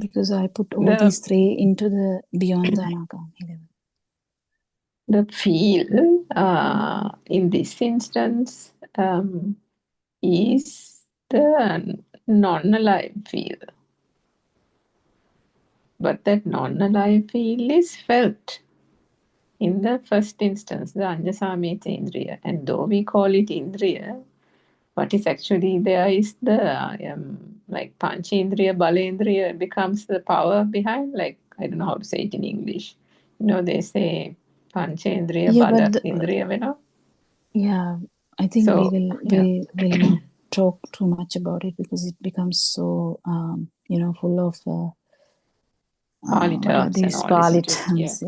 Because I put all these three into the beyond the anagami level. The feel in this instance is the non-alive feel. But that non-alive feel is felt in the first instance, the Anjasameta Indriya. And though we call it Indriya, what is actually there is the like Panchindriya, Balendriya becomes the power behind, like, I don't know how to say it in English. You know, they say Panchendriya, Yeah, Bala, but Indriya, you know? yeah, I think So, we'll not talk too much about it because it becomes so full of Pali what are terms and these all, Pali isn't it? terms?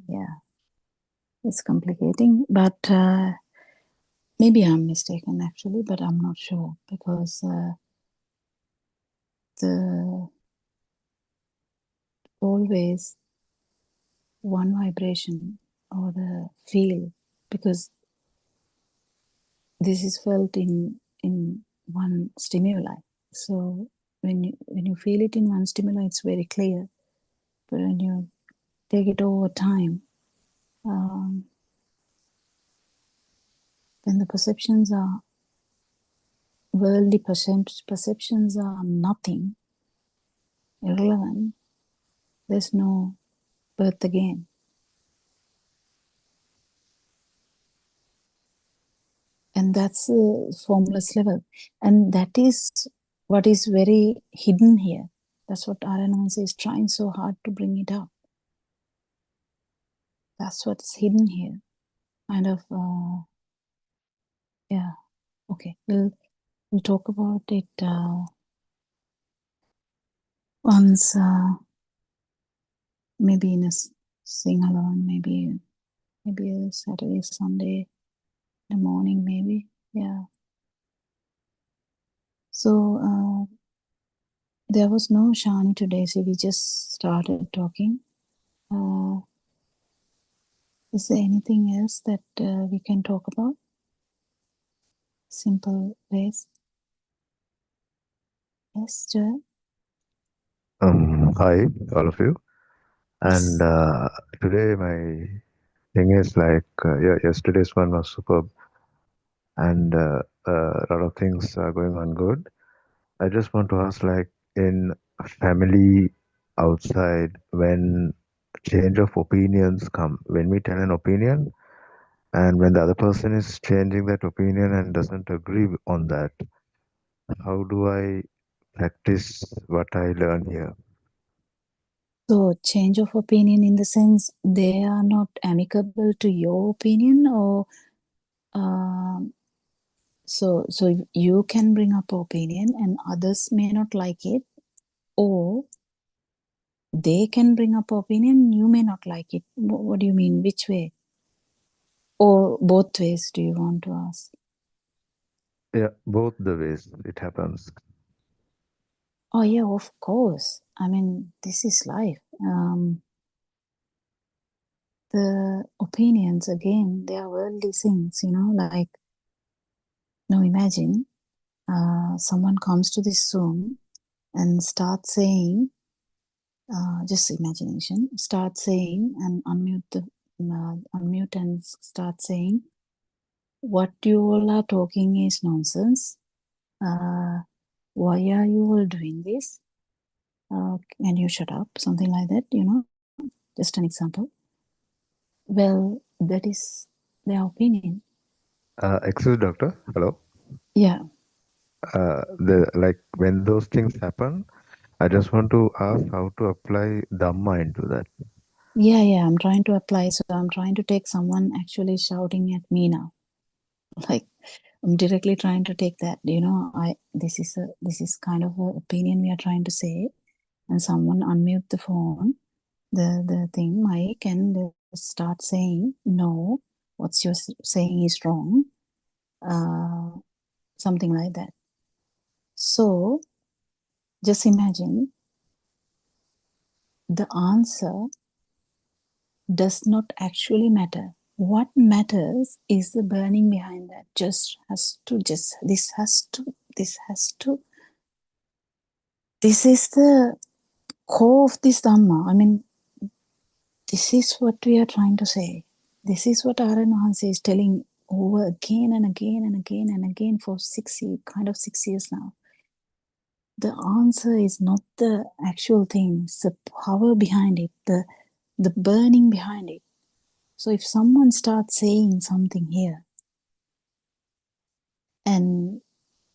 Yeah. It's complicating, but maybe I'm mistaken actually, but I'm not sure because the always one vibration or the feel, because this is felt in one stimuli. So when you feel it in one stimuli, it's very clear. But when you take it over time, then the perceptions are worldly perceptions are nothing, irrelevant. There's no birth again. And that's a formless level. And that is what is very hidden here. That's what Aranansa is trying so hard to bring it up. That's what's hidden here. Kind of, okay. We'll talk about it once, maybe in a sing-along, maybe a Saturday, Sunday, in the morning, maybe. Yeah. So there was no Shani today, so we just started talking. Is there anything else that we can talk about? Simple ways. Yes, Joel? Hi, all of you. Yes. And today my thing is like, yesterday's one was superb, and a lot of things are going on good. I just want to ask, like, in family outside, when change of opinions come, when we tell an opinion, and when the other person is changing that opinion and doesn't agree on that, how do I practice what I learn here? So change of opinion in the sense they are not amicable to your opinion, or so you can bring up opinion and others may not like it, or they can bring up opinion, you may not like it. What do you mean? Which way? Or both ways do you want to ask? Yeah, both the ways it happens. Oh yeah, of course. I mean, this is life. The opinions, again, they are worldly things, like, now imagine someone comes to this Zoom and starts saying, just imagination, start saying and unmute and start saying, what you all are talking is nonsense. Why are you all doing this? Can you shut up? Something like that, just an example. Well, that is their opinion. Excuse doctor. Hello. Yeah. Like when those things happen, I just want to ask how to apply Dhamma into that. Yeah, I'm trying to apply. So I'm trying to take someone actually shouting at me now. Like, I'm directly trying to take that, this is kind of an opinion we are trying to say, and someone unmute the phone, the thing, mic, and they start saying, no, what's you're saying is wrong, something like that. So just imagine the answer does not actually matter. What matters is the burning behind that. This is the core of this Dhamma, I mean, this is what we are trying to say. This is what Aryan Mahansa is telling over again and again and again and again for 6 years now. The answer is not the actual thing, it's the power behind it, the burning behind it. So if someone starts saying something here, and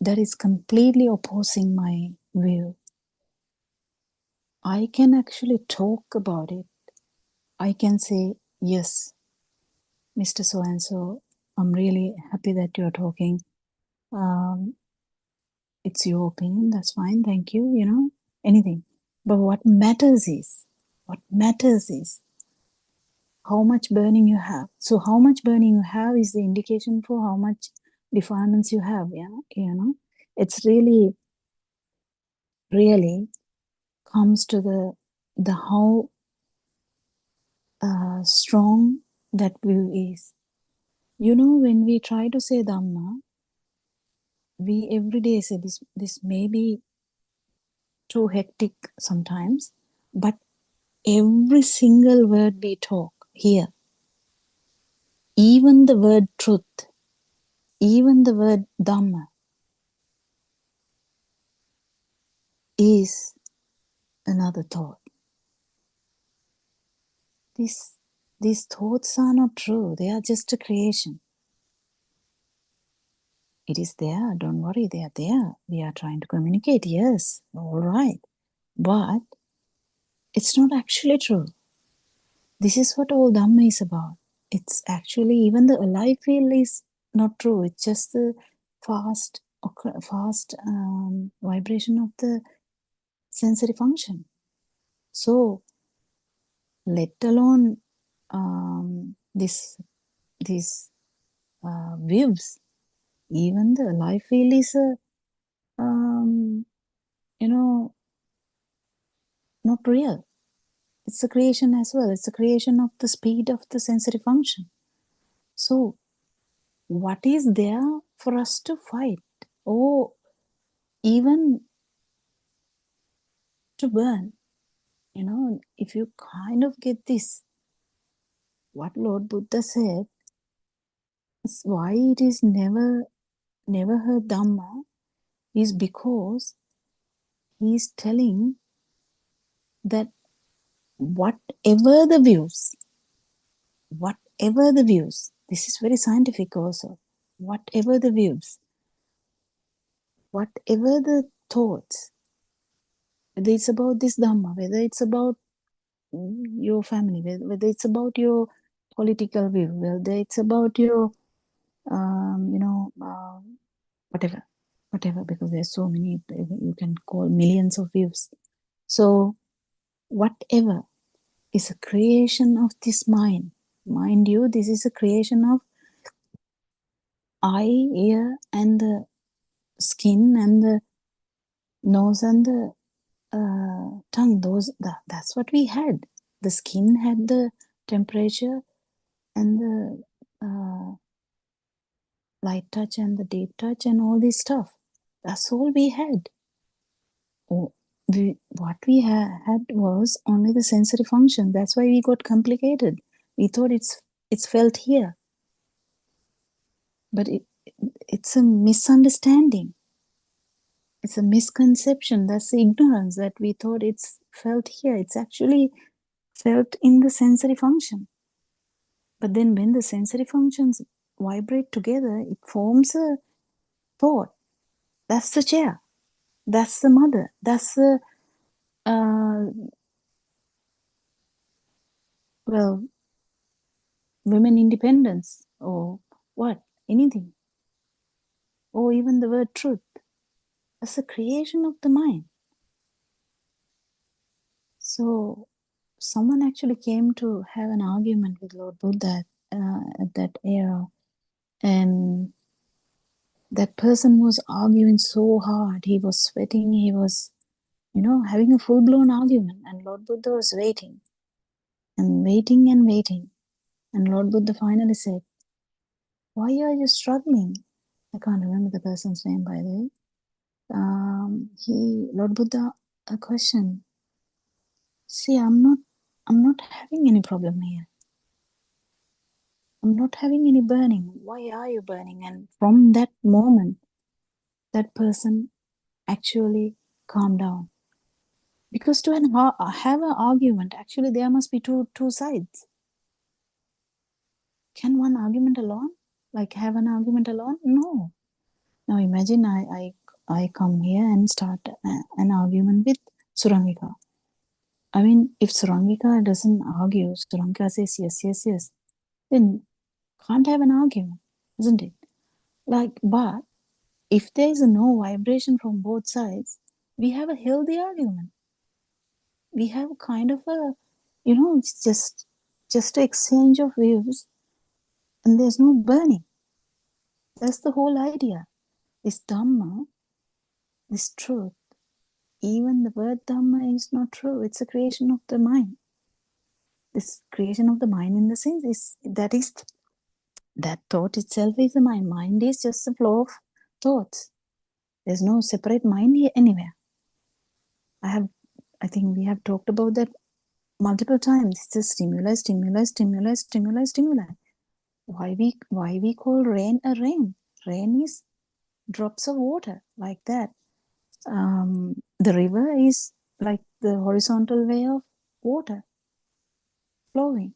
that is completely opposing my view, I can actually talk about it. I can say, yes, Mr. So-and-so, I'm really happy that you're talking. It's your opinion, that's fine, thank you, anything. But what matters is how much burning you have. So how much burning you have is the indication for how much defilements you have, It's really comes to the how strong that view is. When we try to say Dhamma, we every day say this may be too hectic sometimes, but every single word we talk here, even the word truth, even the word Dhamma, is another thought. These thoughts are not true. They are just a creation. It is there. Don't worry. They are there. We are trying to communicate. Yes. All right. But it's not actually true. This is what all Dhamma is about. It's actually, even the alive feel is not true. It's just the fast vibration of the sensory function. So, let alone these waves, even the alive feel is not real. It's a creation as well. It's a creation of the speed of the sensory function. So, what is there for us to fight, or even to burn? If you kind of get this, what Lord Buddha said, is why it is never heard Dhamma, is because he is telling that whatever the views, this is very scientific also, whatever the views, whatever the thoughts, whether it's about this Dhamma, whether it's about your family, whether it's about your political view, whether it's about your, whatever, because there's so many, you can call millions of views. So whatever is a creation of this mind. Mind you, this is a creation of eye, ear, and the skin, and the nose, and the tongue. That's what we had. The skin had the temperature and the light touch and the deep touch and all this stuff. That's all we had. What we had was only the sensory function. That's why we got complicated. We thought it's felt here. But it's a misunderstanding. It's a misconception. That's the ignorance, that we thought it's felt here. It's actually felt in the sensory function. But then when the sensory functions vibrate together, it forms a thought. That's the chair. That's the mother. That's the, women independence, or what, anything. Or even the word truth. That's a creation of the mind. So someone actually came to have an argument with Lord Buddha at that era, and that person was arguing so hard. He was sweating. He was, having a full-blown argument, and Lord Buddha was waiting and waiting and waiting. And Lord Buddha finally said, "Why are you struggling?" I can't remember the person's name, by the way. Lord Buddha, a question. See, I'm not having any problem here. I'm not having any burning. Why are you burning? And from that moment, that person actually calmed down. Because to have an argument, actually there must be two sides. Can one argument alone? Like have an argument alone? No. Now imagine I come here and start an argument with Surangika. I mean, if Surangika doesn't argue, Surangika says yes, then can't have an argument, isn't it? Like, but if there is no vibration from both sides, we have a healthy argument. We have kind of a, it's just an exchange of views, and there's no burning. That's the whole idea. This Dhamma, this truth, even the word Dhamma is not true. It's a creation of the mind. This creation of the mind in the sense is that thought itself is the mind. Mind is just a flow of thoughts. There's no separate mind here anywhere. I think we have talked about that multiple times. It's a stimuli. Why we call rain a rain? Rain is drops of water like that. The river is like the horizontal way of water flowing.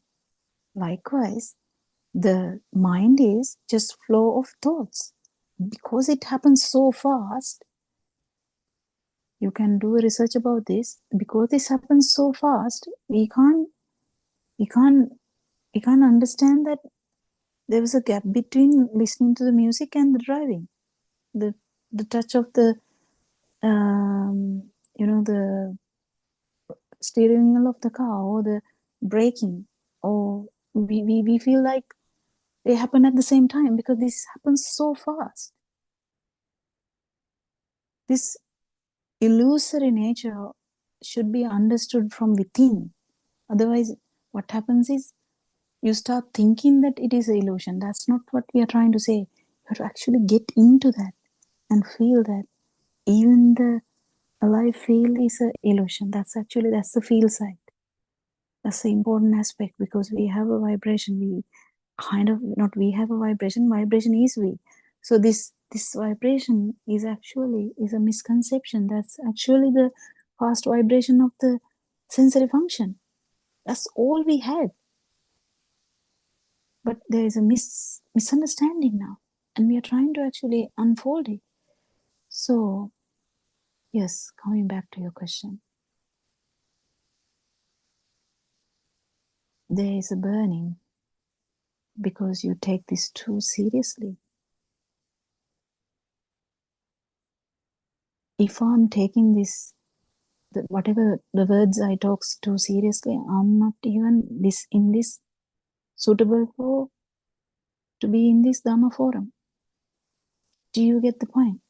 Likewise, the mind is just flow of thoughts. Because it happens so fast, you can do research about this. Because this happens so fast, we can't understand that there was a gap between listening to the music and the driving. The touch of the the steering wheel of the car, or the braking, or we feel like they happen at the same time because this happens so fast. This illusory nature should be understood from within. Otherwise, what happens is you start thinking that it is an illusion. That's not what we are trying to say. You have to actually get into that and feel that even the alive feel is an illusion. That's the feel side. That's the important aspect, because we have a vibration. We have a vibration. Vibration is we. So this vibration is a misconception. That's actually the fast vibration of the sensory function. That's all we had. But there is a misunderstanding now, and we are trying to actually unfold it. So, yes, coming back to your question, there is a burning because you take this too seriously. If I'm taking this, whatever the words I talk too seriously, I'm not even suitable to be in this Dhamma forum. Do you get the point?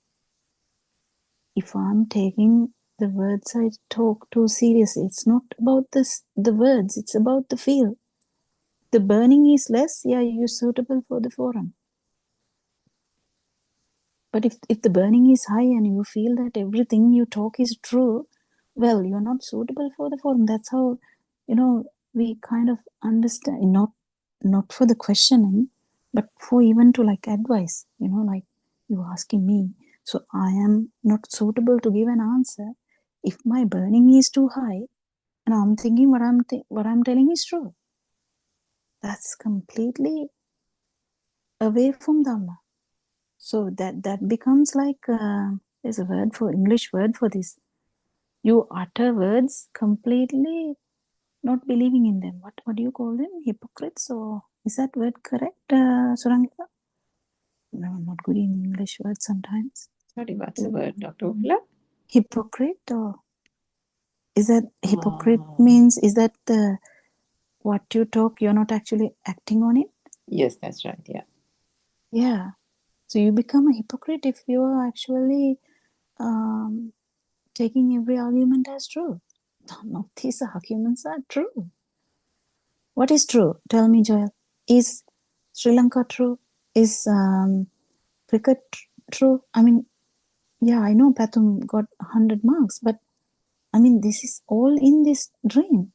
If I'm taking the words I talk too seriously, it's not about the words, it's about the feel. The burning is less, yeah, you're suitable for the forum. But if the burning is high and you feel that everything you talk is true, well, you're not suitable for the forum. That's how, we kind of understand, not for the questioning, but for even to like advice, like you asking me. So I am not suitable to give an answer if my burning is too high and I'm thinking what I'm telling is true. That's completely away from Dhamma. So that becomes like there's a English word for this. You utter words completely not believing in them. What do you call them? Hypocrites? Or is that word correct, Surangika? No, I'm not good in English words sometimes. Sorry, what's the word, Dr. Ula? Hypocrite, or is that hypocrite means, is that what you talk, you're not actually acting on it? Yes, that's right, yeah. Yeah. So you become a hypocrite if you are actually taking every argument as true. None of these arguments are true. What is true? Tell me, Joel. Is Sri Lanka true? Is cricket true? I mean, yeah, I know Pathum got 100 marks, but I mean, this is all in this dream.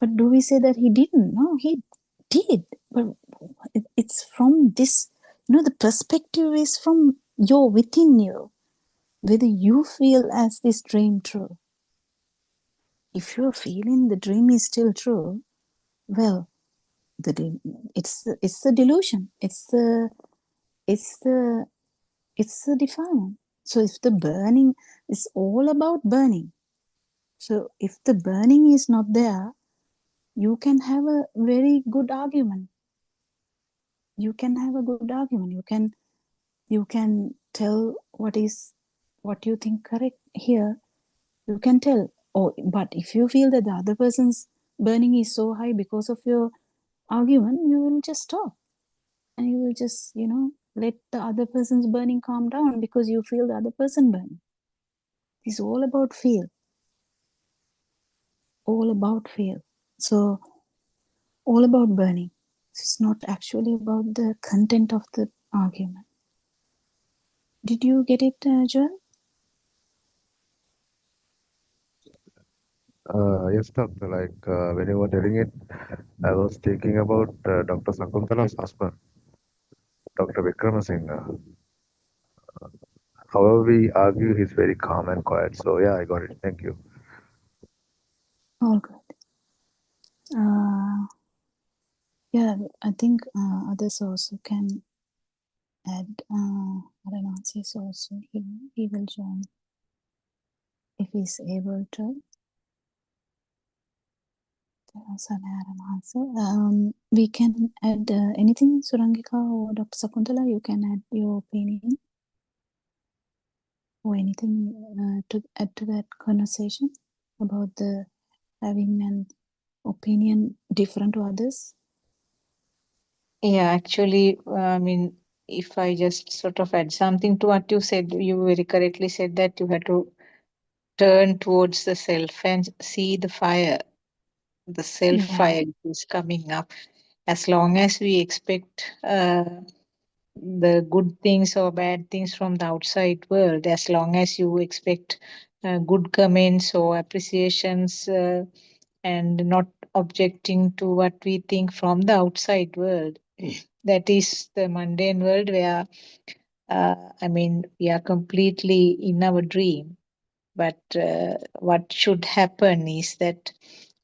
But do we say that he didn't? No, he did. But it's from this, the perspective is from within you, whether you feel as this dream true. If you're feeling the dream is still true, well, it's the delusion. It's the defilement. So if the burning is all about burning, so if the burning is not there, you can have a very good argument. You can have a good argument. You can tell what you think correct here. You can tell. Oh, but if you feel that the other person's burning is so high because of your argument, you will just stop. And you will just, let the other person's burning calm down because you feel the other person burning. It's all about feel. All about feel. So, all about burning. It's not actually about the content of the argument. Did you get it, Joel? Yes, doctor. Like when you were telling it, I was thinking about Dr. Sakuntala's husband, Dr. Vikramasinghe. However we argue, he's very calm and quiet. So yeah, I got it. Thank you. All good. Yeah, I think others also can add. I don't know, says also he will join if he's able to. Also add an answer. We can add anything, Surangika or Dr. Sakuntala. You can add your opinion or anything to add to that conversation about the having an opinion different to others. Yeah, actually, I mean, if I just sort of add something to what you said, you very correctly said that you had to turn towards the self and see the fire, the self fire is coming up. As long as we expect the good things or bad things from the outside world, as long as you expect good comments or appreciations and not objecting to what we think from the outside world, that is the mundane world where I mean, we are completely in our dream. But what should happen is that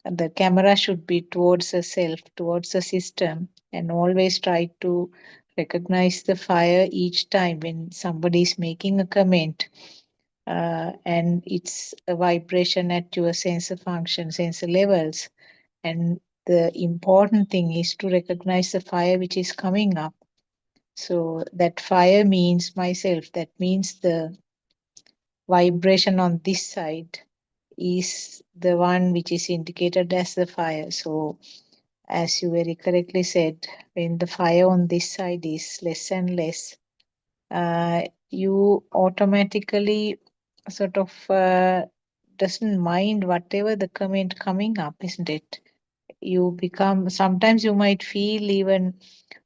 the camera should be towards the self, towards the system, and always try to recognize the fire each time when somebody is making a comment. And it's a vibration at your sensor function, sensor levels. And the important thing is to recognize the fire which is coming up. So that fire means myself. That means the vibration on this side is the one which is indicated as the fire. So as you very correctly said, when the fire on this side is less and less, you automatically sort of doesn't mind whatever the comment coming up, isn't it? You become, sometimes you might feel even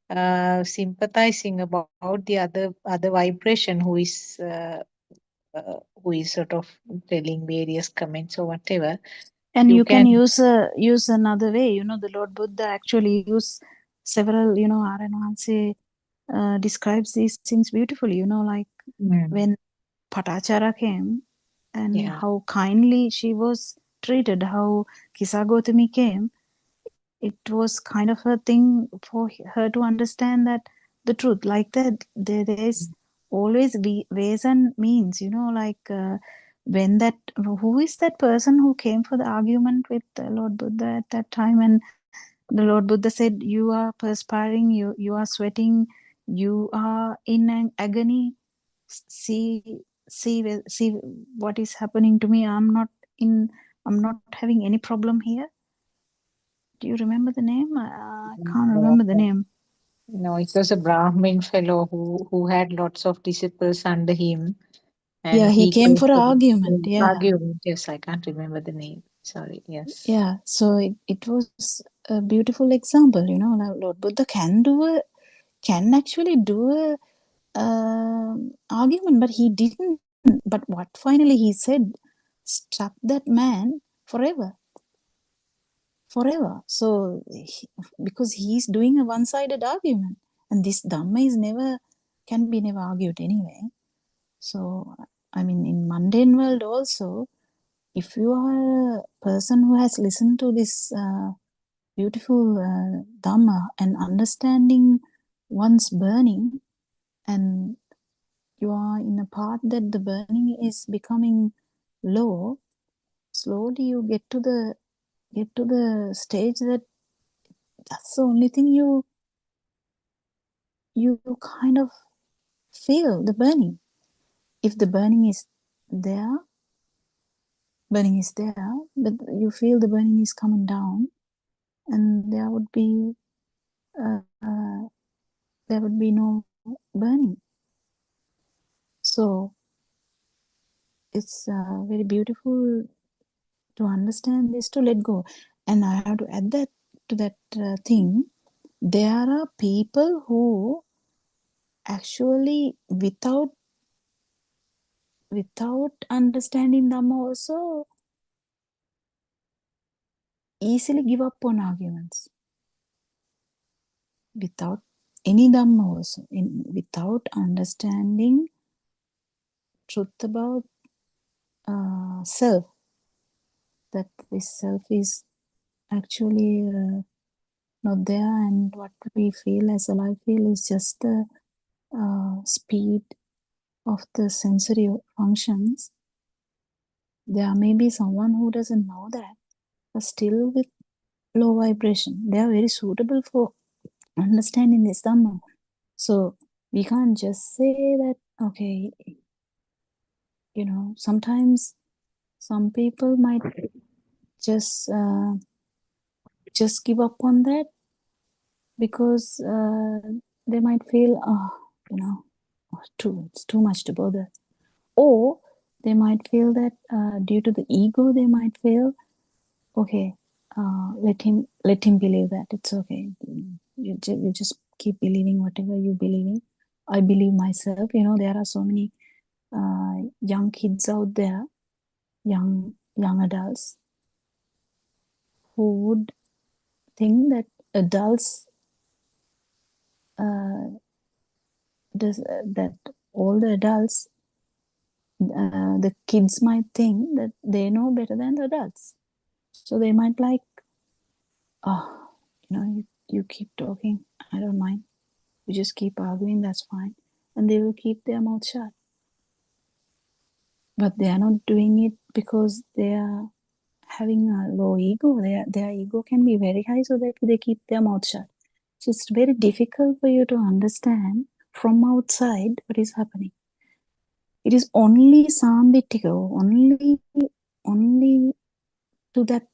sympathizing about the other vibration who is sort of telling various comments or whatever. And you can use another way. The Lord Buddha actually used several, Aranwanse describes these things beautifully, like when Patachara came and how kindly she was treated, how Kisagotami came. It was kind of a thing for her to understand that the truth, like that there is always ways and means, like when that, who is that person who came for the argument with Lord Buddha at that time, and the Lord Buddha said, you are perspiring, you are sweating, you are in an agony, see what is happening to me. I'm not having any problem here. Do you remember the name? I can't remember the name. No, it was a Brahmin fellow who had lots of disciples under him. And he came for an argument. Argument, yes, I can't remember the name. Sorry, yes. Yeah, so it was a beautiful example, like Lord Buddha can actually do a argument, but he didn't but what finally he said struck that man forever. So because he's doing a one-sided argument, and this Dhamma is can be never argued anyway. So I mean, in mundane world also, if you are a person who has listened to this beautiful Dhamma and understanding one's burning, and you are in a path that the burning is becoming low, slowly you get to the stage that that's the only thing you kind of feel, the burning. If the burning is there, but you feel the burning is coming down, and there would be no burning. So it's very beautiful to understand this, to let go. And I have to add that to that thing. There are people who actually, without understanding Dhamma, also easily give up on arguments. Without any Dhamma also, without understanding truth about self, that this self is actually not there, and what we feel as a life feel is just the speed of the sensory functions. There may be someone who doesn't know that, but still with low vibration, they are very suitable for understanding this Dhamma. So we can't just say that, okay, sometimes some people might just give up on that because they might feel, it's too much to bother. Or they might feel that due to the ego, they might feel, okay, let him believe that, it's okay. You just keep believing whatever you believe in. I believe myself. There are so many young kids out there, young adults, who would think that adults that all the adults, the kids might think that they know better than the adults. So they might like, you keep talking, I don't mind. You just keep arguing, that's fine. And they will keep their mouth shut. But they are not doing it because they are having a low ego. Their ego can be very high, so that they keep their mouth shut. So it's very difficult for you to understand from outside what is happening. It is only Sambitiko, only to that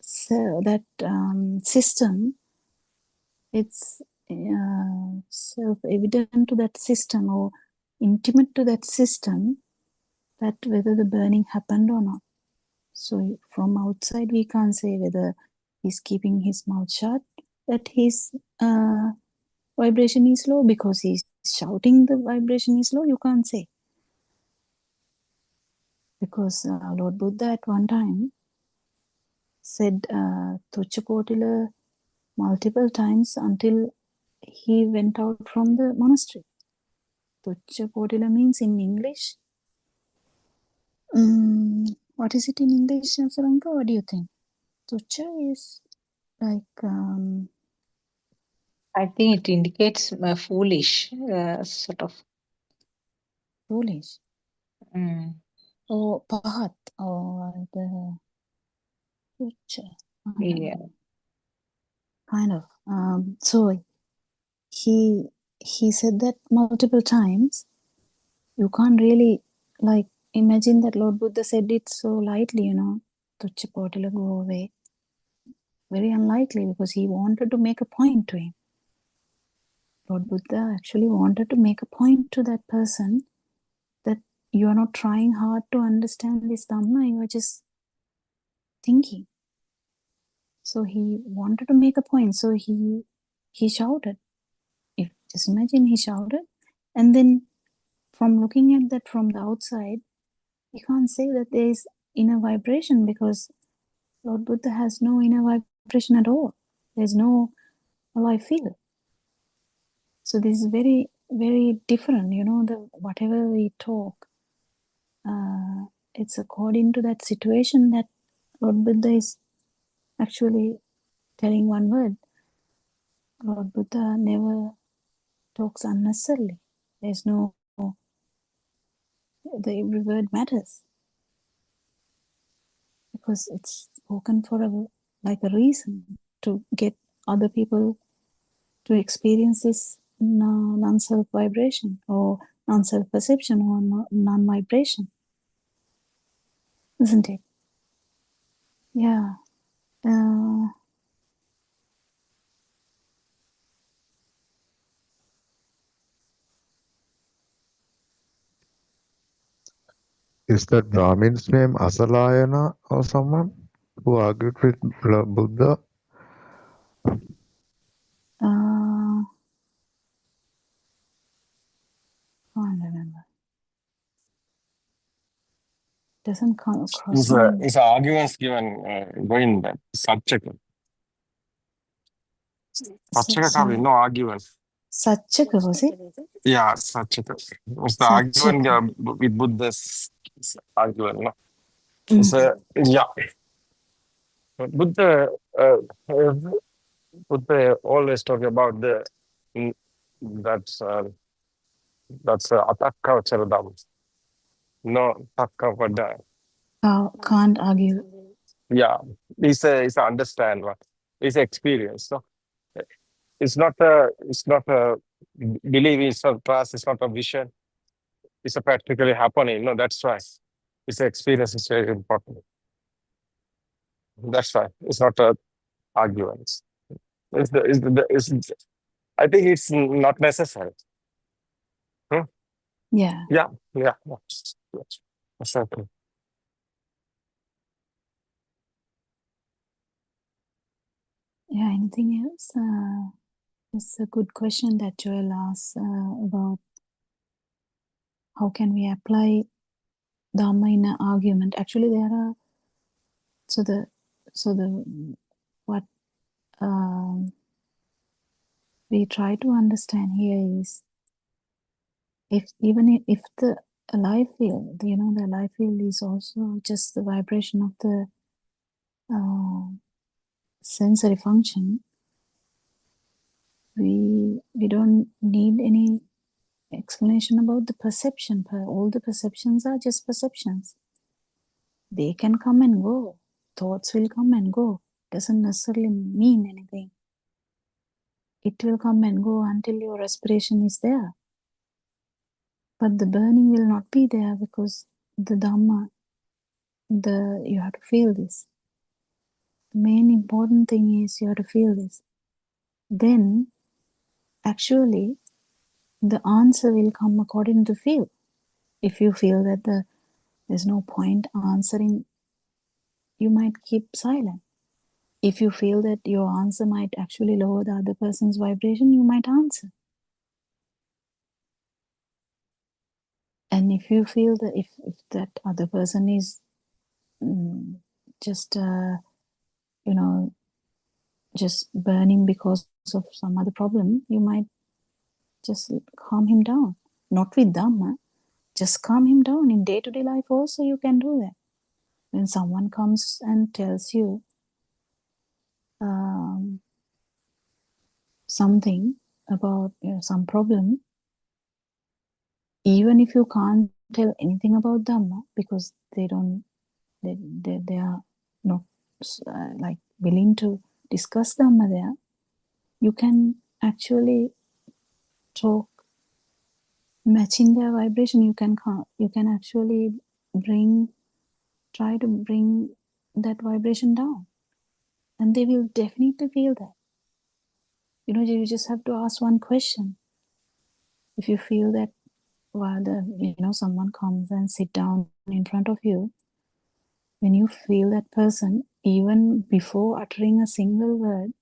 system. It's self-evident to that system, or intimate to that system, that whether the burning happened or not. So from outside we can't say whether he's keeping his mouth shut, that his vibration is low, because he's shouting the vibration is low. You can't say, because Lord Buddha at one time said Tuchakotila multiple times until he went out from the monastery. Tuchakotila means in English, what is it in English, Saranka? What do you think? Tucha is like I think it indicates foolish, sort of. foolish, Mm. or pahat, or the tucha. Yeah. Kind of. So he said that multiple times. You can't really imagine that Lord Buddha said it so lightly, Tucha Potila, go away. Very unlikely, because he wanted to make a point to him. Lord Buddha actually wanted to make a point to that person that you are not trying hard to understand this Dhamma, you are just thinking. So he wanted to make a point. So he shouted. Just imagine, he shouted, and then from looking at that from the outside, you can't say that there is inner vibration, because Lord Buddha has no inner vibration at all. There's no alloy field. So this is very, very different. Whatever we talk, it's according to that situation that Lord Buddha is actually telling one word. Lord Buddha never talks unnecessarily. There's no, every word matters, because it's spoken for a reason, to get other people to experience this non-self vibration, or non-self perception, or non-vibration, isn't it? Yeah. Is that Brahmin's name Asalayana or someone who argued with Buddha? Can't remember. Doesn't come across my mind. Is arguments given going back? Satchaka. Satchaka Sorry. no arguments. Satchaka, was it? Yeah, Satchaka. Was the Satchaka. argument with Buddha's argument? No? Mm. Yeah. Buddha, Buddha always talk about that's atakka charadam. No takka vada. Can't argue. Yeah, it's a understand what it's experience. No, it's not a belief. It's not trust. It's not a vision. It's a practically happening. No, that's why it's experience is very important. That's why it's not a arguments. I think it's not necessary. Yeah. Yeah. That's okay. Yeah. Anything else? It's a good question that Joel asks about how can we apply Dhamma in an argument. Actually, there are what we try to understand here is, if the alive field, the alive field is also just the vibration of the sensory function, we don't need any explanation about the perception. All the perceptions are just perceptions. They can come and go. Thoughts will come and go. Doesn't necessarily mean anything. It will come and go until your respiration is there. But the burning will not be there, because the Dhamma, you have to feel this. The main important thing is you have to feel this. Then, actually, the answer will come according to feel. If you feel that there's no point answering, you might keep silent. If you feel that your answer might actually lower the other person's vibration, you might answer. And if you feel that if that other person is just burning because of some other problem, you might just calm him down. Not with Dhamma, just calm him down. In day-to-day life also you can do that. When someone comes and tells you something about some problem, even if you can't tell anything about Dhamma, because they are not willing to discuss Dhamma there, you can actually talk matching their vibration. You can actually try to bring that vibration down, and they will definitely feel that. You just have to ask one question. If you feel that while someone comes and sit down in front of you, when you feel that person, even before uttering a single word,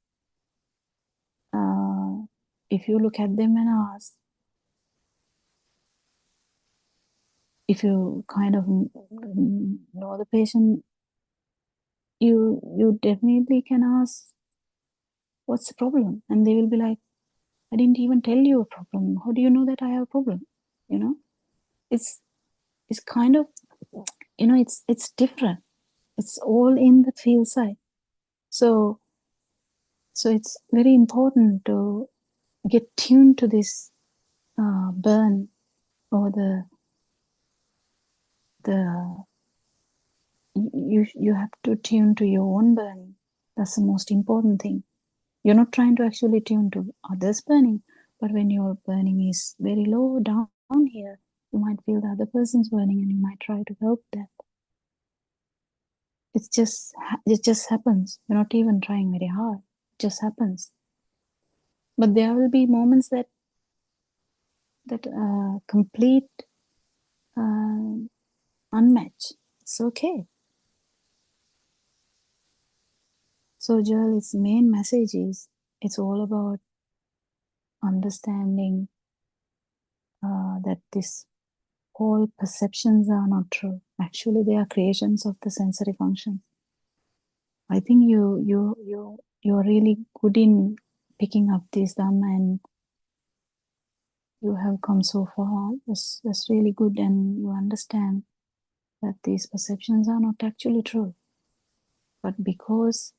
if you look at them and ask, if you kind of know the patient, you definitely can ask, what's the problem? And they will be like, I didn't even tell you a problem. How do you know that I have a problem? You know, it's kind of, you know, it's different. It's all in the field side. So it's very important to get tuned to this burn, or you have to tune to your own burning. That's the most important thing. You're not trying to actually tune to others' burning, but when your burning is very low down here, you might feel the other person's burning, and you might try to help that. It just happens. You're not even trying very hard. It just happens. But there will be moments that complete unmatched. It's okay. So Joel, its main message is, it's all about understanding that this all perceptions are not true. Actually, they are creations of the sensory functions. I think you're really good in picking up this Dhamma, and you have come so far. That's really good, and you understand that these perceptions are not actually true. But because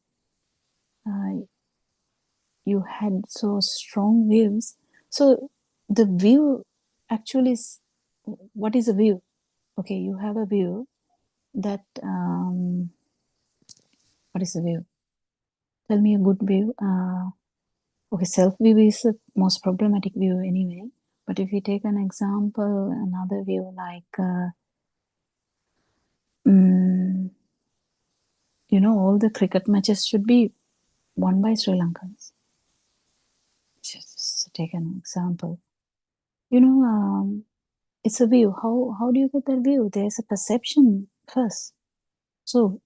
you had so strong views, so the view actually is, what is a view? Okay, you have a view that, what is a view? Tell me a good view. Okay, self-view is the most problematic view anyway. But if you take an example, another view like, you know, all the cricket matches should be won by Sri Lankans. Just take an example. You know, it's a view. How do you get that view? There's a perception first. So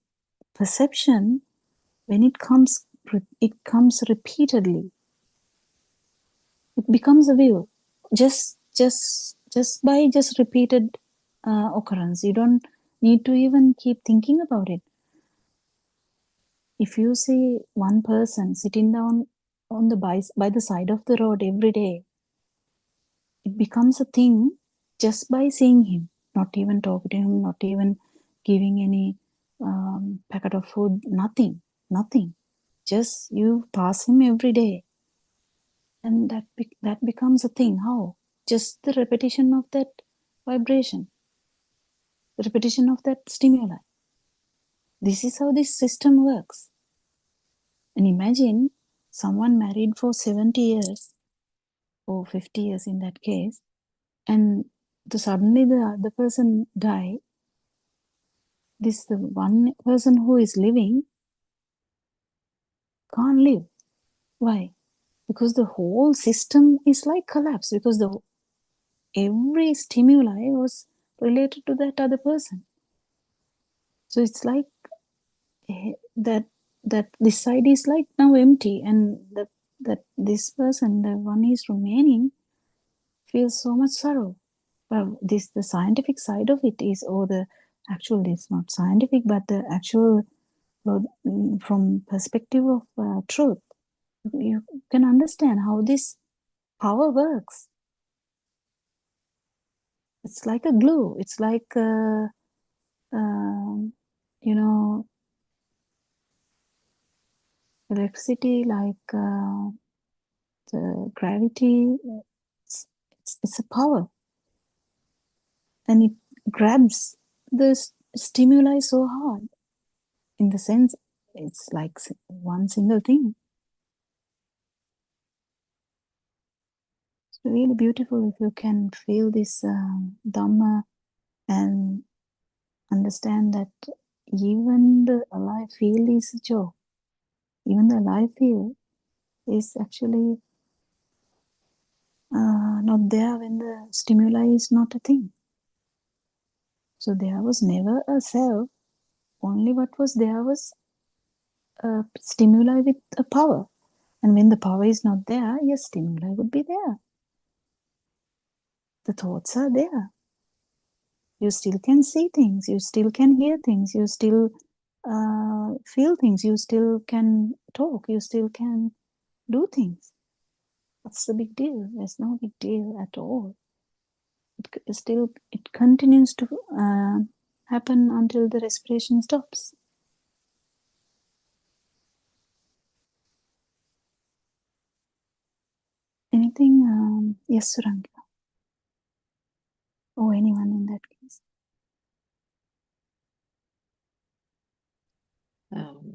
perception, when it comes repeatedly. It becomes a view. Just by repeated occurrence. You don't need to even keep thinking about it. If you see one person sitting down on the by the side of the road every day, it becomes a thing just by seeing him, not even talking to him, not even giving any packet of food, nothing. Just you pass him every day, and that becomes a thing. How? Just the repetition of that vibration, the repetition of that stimuli. This is how this system works. And imagine someone married for 70 years or 50 years in that case, and suddenly the other person die. The one person who is living can't live. Why? Because the whole system is like collapsed, because every stimuli was related to that other person. So it's like that this side is like now empty, and that this person, the one is remaining, feels so much sorrow. Well, the scientific side of it is, or the actual, it's not scientific, but the actual, from perspective of truth, you can understand how this power works. It's like a glue. It's like you know, electricity, like the gravity. It's a power, and it grabs the stimuli so hard. In the sense, it's like one single thing. It's really beautiful if you can feel this Dhamma and understand that even the alive field is a joke. Even the alive field is actually not there when the stimuli is not a thing. So there was never a self. Only what was there was a stimuli with a power. And when the power is not there, yes, stimuli would be there. The thoughts are there. You still can see things, you still can hear things, you still feel things, you still can talk, you still can do things. What's the big deal? There's no big deal at all. It continues to happen until the respiration stops. Anything? Yes, Suranga. Or anyone in that case.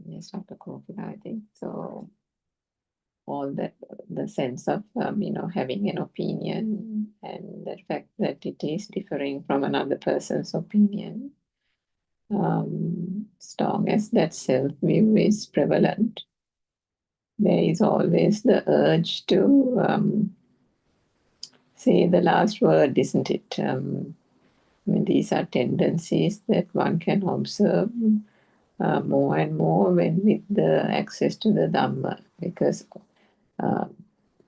Yes, Dr. Kopila, I think so. All that, the sense of having an opinion, and the fact that it is differing from another person's opinion, as long as that self-view is prevalent, there is always the urge to say the last word, isn't it? I mean, these are tendencies that one can observe more and more when with the access to the Dhamma, because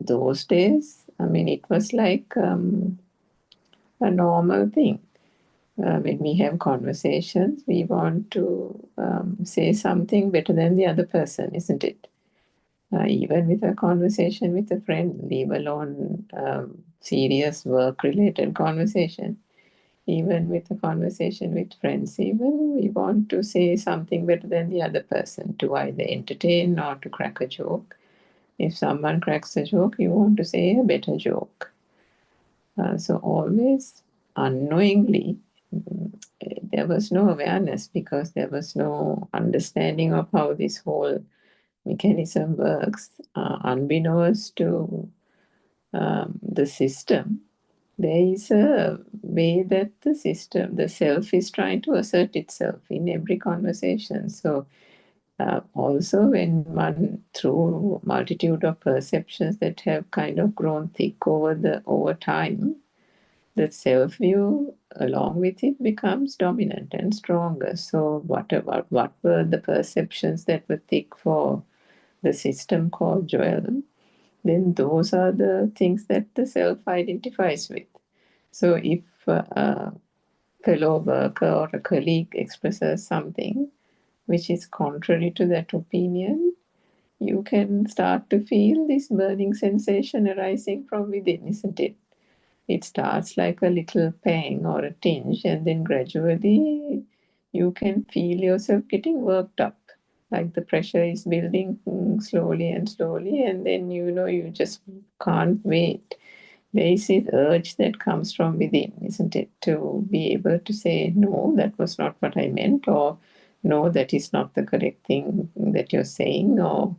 those days, I mean, it was like a normal thing. When we have conversations, we want to say something better than the other person, isn't it? Even with a conversation with a friend, leave alone serious work-related conversation. Even with a conversation with friends, even we want to say something better than the other person, to either entertain or to crack a joke. If someone cracks a joke, you want to say a better joke. So always unknowingly, there was no awareness because there was no understanding of how this whole mechanism works. Unbeknownst to the system, there is a way that the system, the self, is trying to assert itself in every conversation. So also when one, through multitude of perceptions that have kind of grown thick over time, the self-view along with it becomes dominant and stronger. So what were the perceptions that were thick for the system called Joel, then those are the things that the self identifies with. So if a fellow worker or a colleague expresses something which is contrary to that opinion, you can start to feel this burning sensation arising from within, isn't it? It starts like a little pang or a tinge, and then gradually you can feel yourself getting worked up, like the pressure is building slowly and slowly, and then you just can't wait. There is this urge that comes from within, isn't it, to be able to say, no, that was not what I meant, or no, that is not the correct thing that you're saying, or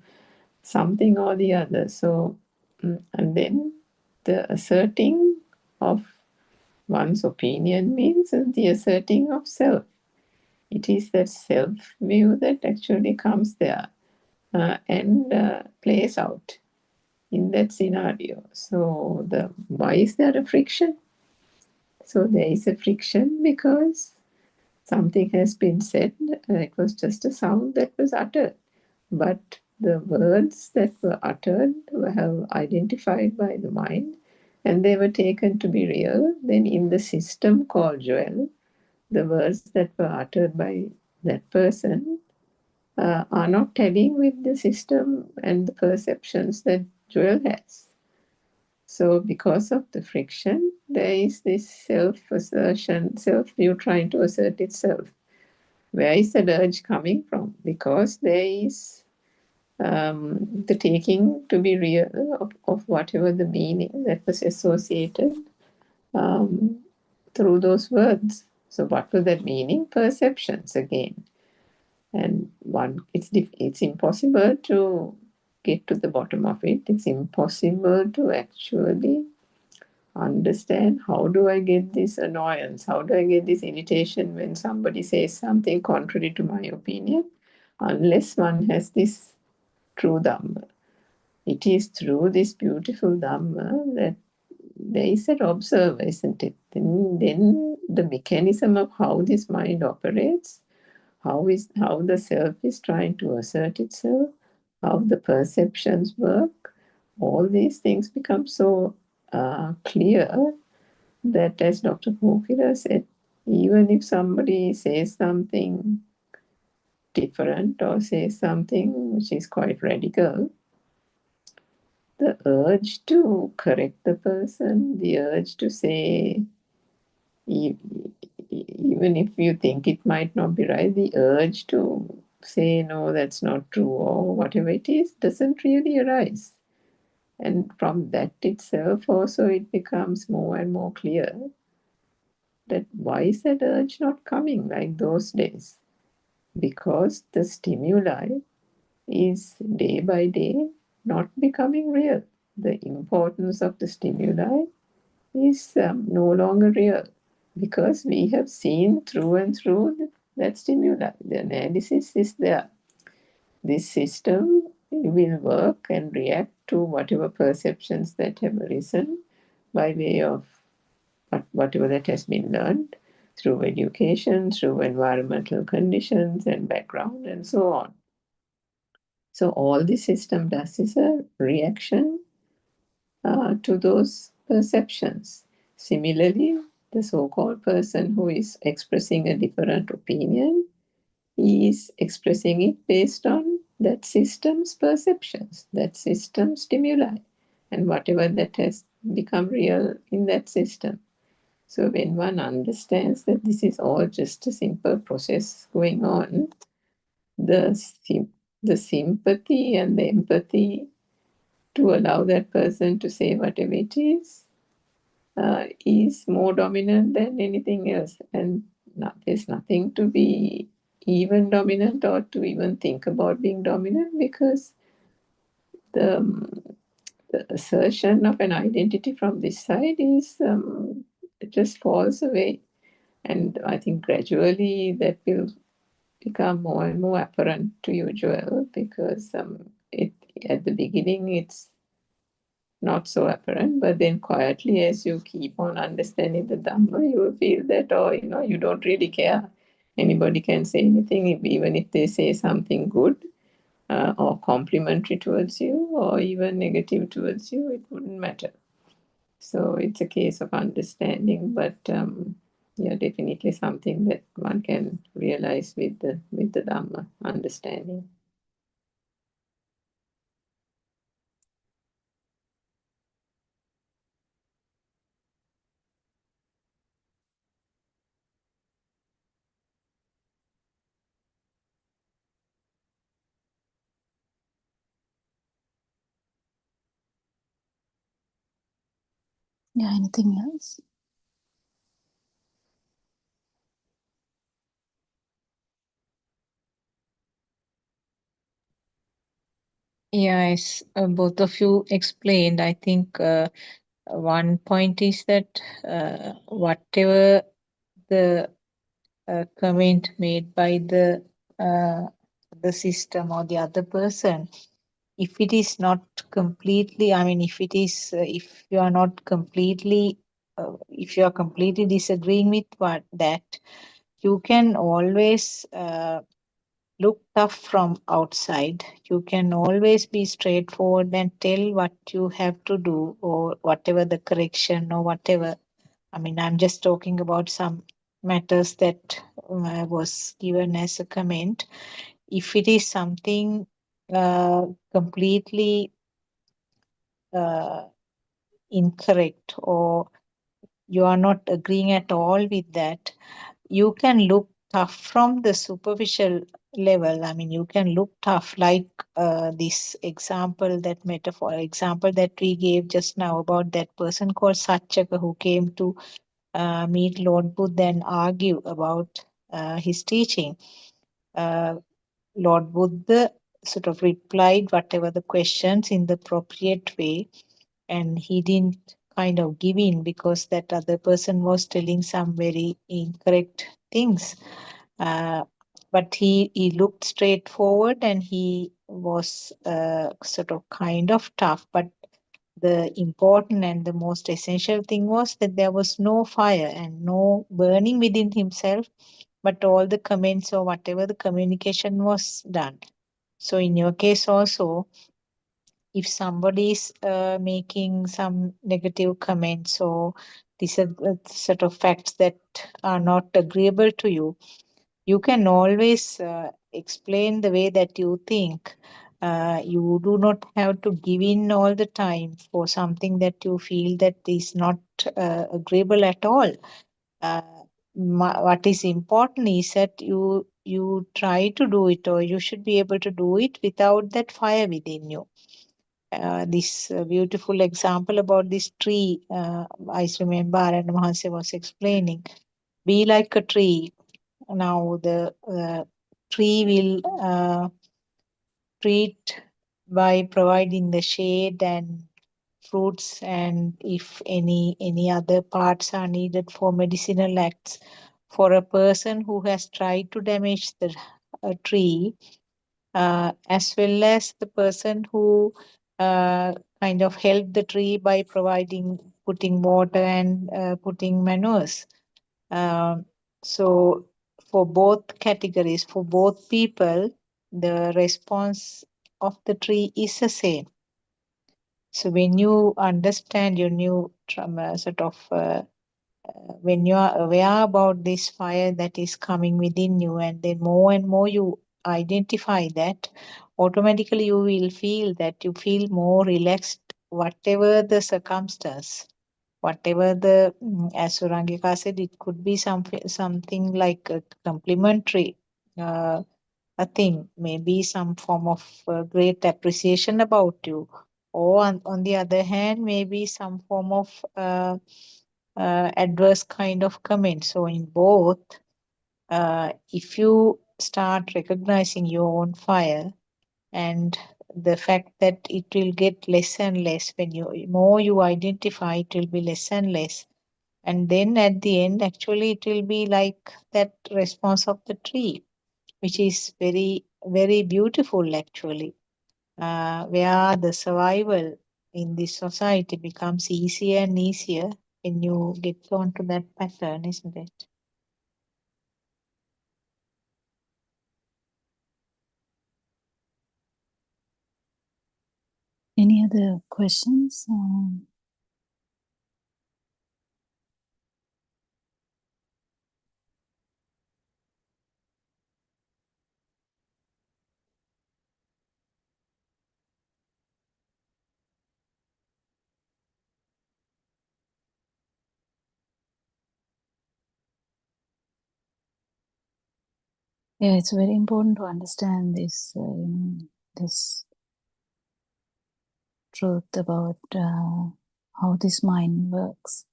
something or the other. So, and then the asserting of one's opinion means the asserting of self. It is that self view that actually comes there and plays out in that scenario. So, why is there a friction? So, there is a friction because something has been said. It was just a sound that was uttered, but the words that were uttered were identified by the mind, and they were taken to be real. Then in the system called Joel, the words that were uttered by that person are not tallying with the system and the perceptions that Joel has. So because of the friction, there is this self-assertion, self-view trying to assert itself. Where is the urge coming from? Because there is the taking to be real of whatever the meaning that was associated through those words. So what was that meaning? Perceptions again. And it's impossible to get to the bottom of it. It's impossible to actually understand how do I get this annoyance, how do I get this irritation when somebody says something contrary to my opinion, unless one has this true Dhamma. It is through this beautiful Dhamma that there is an observer, isn't it? Then the mechanism of how this mind operates, how the self is trying to assert itself, how the perceptions work, all these things become so clear that, as Dr. Kokila said, even if somebody says something different or says something which is quite radical, the urge to correct the person, the urge to say, even if you think it might not be right, the urge to say, no, that's not true, or whatever it is, doesn't really arise. And from that itself, also, it becomes more and more clear that why is that urge not coming like those days? Because the stimuli is day by day not becoming real. The importance of the stimuli is no longer real because we have seen through and through that stimuli. The analysis is there. This system will work and react to whatever perceptions that have arisen by way of whatever that has been learned through education, through environmental conditions and background and so on. So all the system does is a reaction to those perceptions. Similarly, the so-called person who is expressing a different opinion is expressing it based on that system's perceptions, that system's stimuli, and whatever that has become real in that system. So when one understands that this is all just a simple process going on, the sympathy and the empathy to allow that person to say whatever it is more dominant than anything else. And there's nothing to be even dominant or to even think about being dominant, because the assertion of an identity from this side is it just falls away. And I think gradually that will become more and more apparent to you, Joel, because at the beginning it's not so apparent, but then quietly, as you keep on understanding the Dhamma, you will feel that, you don't really care. Anybody can say anything, even if they say something good or complimentary towards you, or even negative towards you, it wouldn't matter. So it's a case of understanding, but definitely something that one can realize with the Dhamma understanding. Yeah, anything else? Yeah, as both of you explained, I think one point is that whatever the comment made by the system or the other person, if it is not completely, I mean, if it is, if you are not completely, if you are completely disagreeing with that, you can always look tough from outside. You can always be straightforward and tell what you have to do or whatever the correction or whatever. I mean, I'm just talking about some matters that was given as a comment. If it is something completely incorrect or you are not agreeing at all with that, you can look tough from the superficial level. I mean, you can look tough like this example, that metaphor example that we gave just now about that person called Satchaka who came to meet Lord Buddha and argue about his teaching. Lord Buddha sort of replied whatever the questions in the appropriate way, and he didn't kind of give in because that other person was telling some very incorrect things. But he looked straightforward and he was sort of kind of tough. But the important and the most essential thing was that there was no fire and no burning within himself, but all the comments or whatever the communication was done. So in your case also, if somebody is making some negative comments or these are sort of facts that are not agreeable to you, you can always explain the way that you think. You do not have to give in all the time for something that you feel that is not agreeable at all. What is important is that you try to do it, or you should be able to do it without that fire within you. This beautiful example about this tree, I remember Arana Mahanse was explaining. Be like a tree. Now the tree will treat by providing the shade and fruits, and if any other parts are needed for medicinal acts. For a person who has tried to damage the tree, as well as the person who kind of helped the tree by putting water and putting manures. So for both categories, for both people, the response of the tree is the same. So when you understand your new when you are aware about this fire that is coming within you, and then more and more you identify that, automatically you will feel that you feel more relaxed, whatever the circumstance, whatever the, as Surangika said, it could be something like a complimentary a thing, maybe some form of great appreciation about you, or on the other hand, maybe some form of adverse kind of comment. So in both, if you start recognizing your own fire, and the fact that it will get less and less, when you more you identify, it will be less and less, and then at the end actually it will be like that response of the tree, which is very very beautiful actually, where the survival in this society becomes easier and easier when you get onto that pattern, isn't it? Any other questions? Yeah, it's very important to understand this, this truth about how this mind works.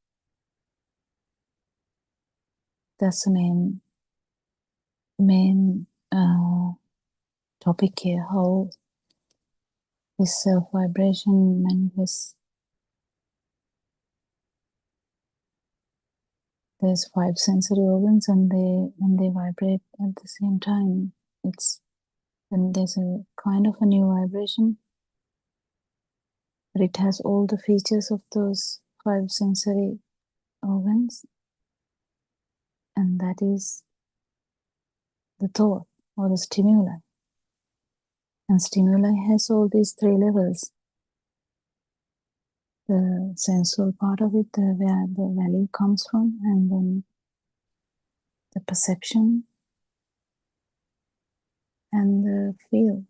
That's the main topic here, how this self-vibration manifests. There's 5 sensory organs, and when they vibrate at the same time, then there's a kind of a new vibration, but it has all the features of those 5 sensory organs, and that is the thought or the stimuli. And stimuli has all these 3 levels. The sensual part of it, where the value comes from, and then the perception, and the feel,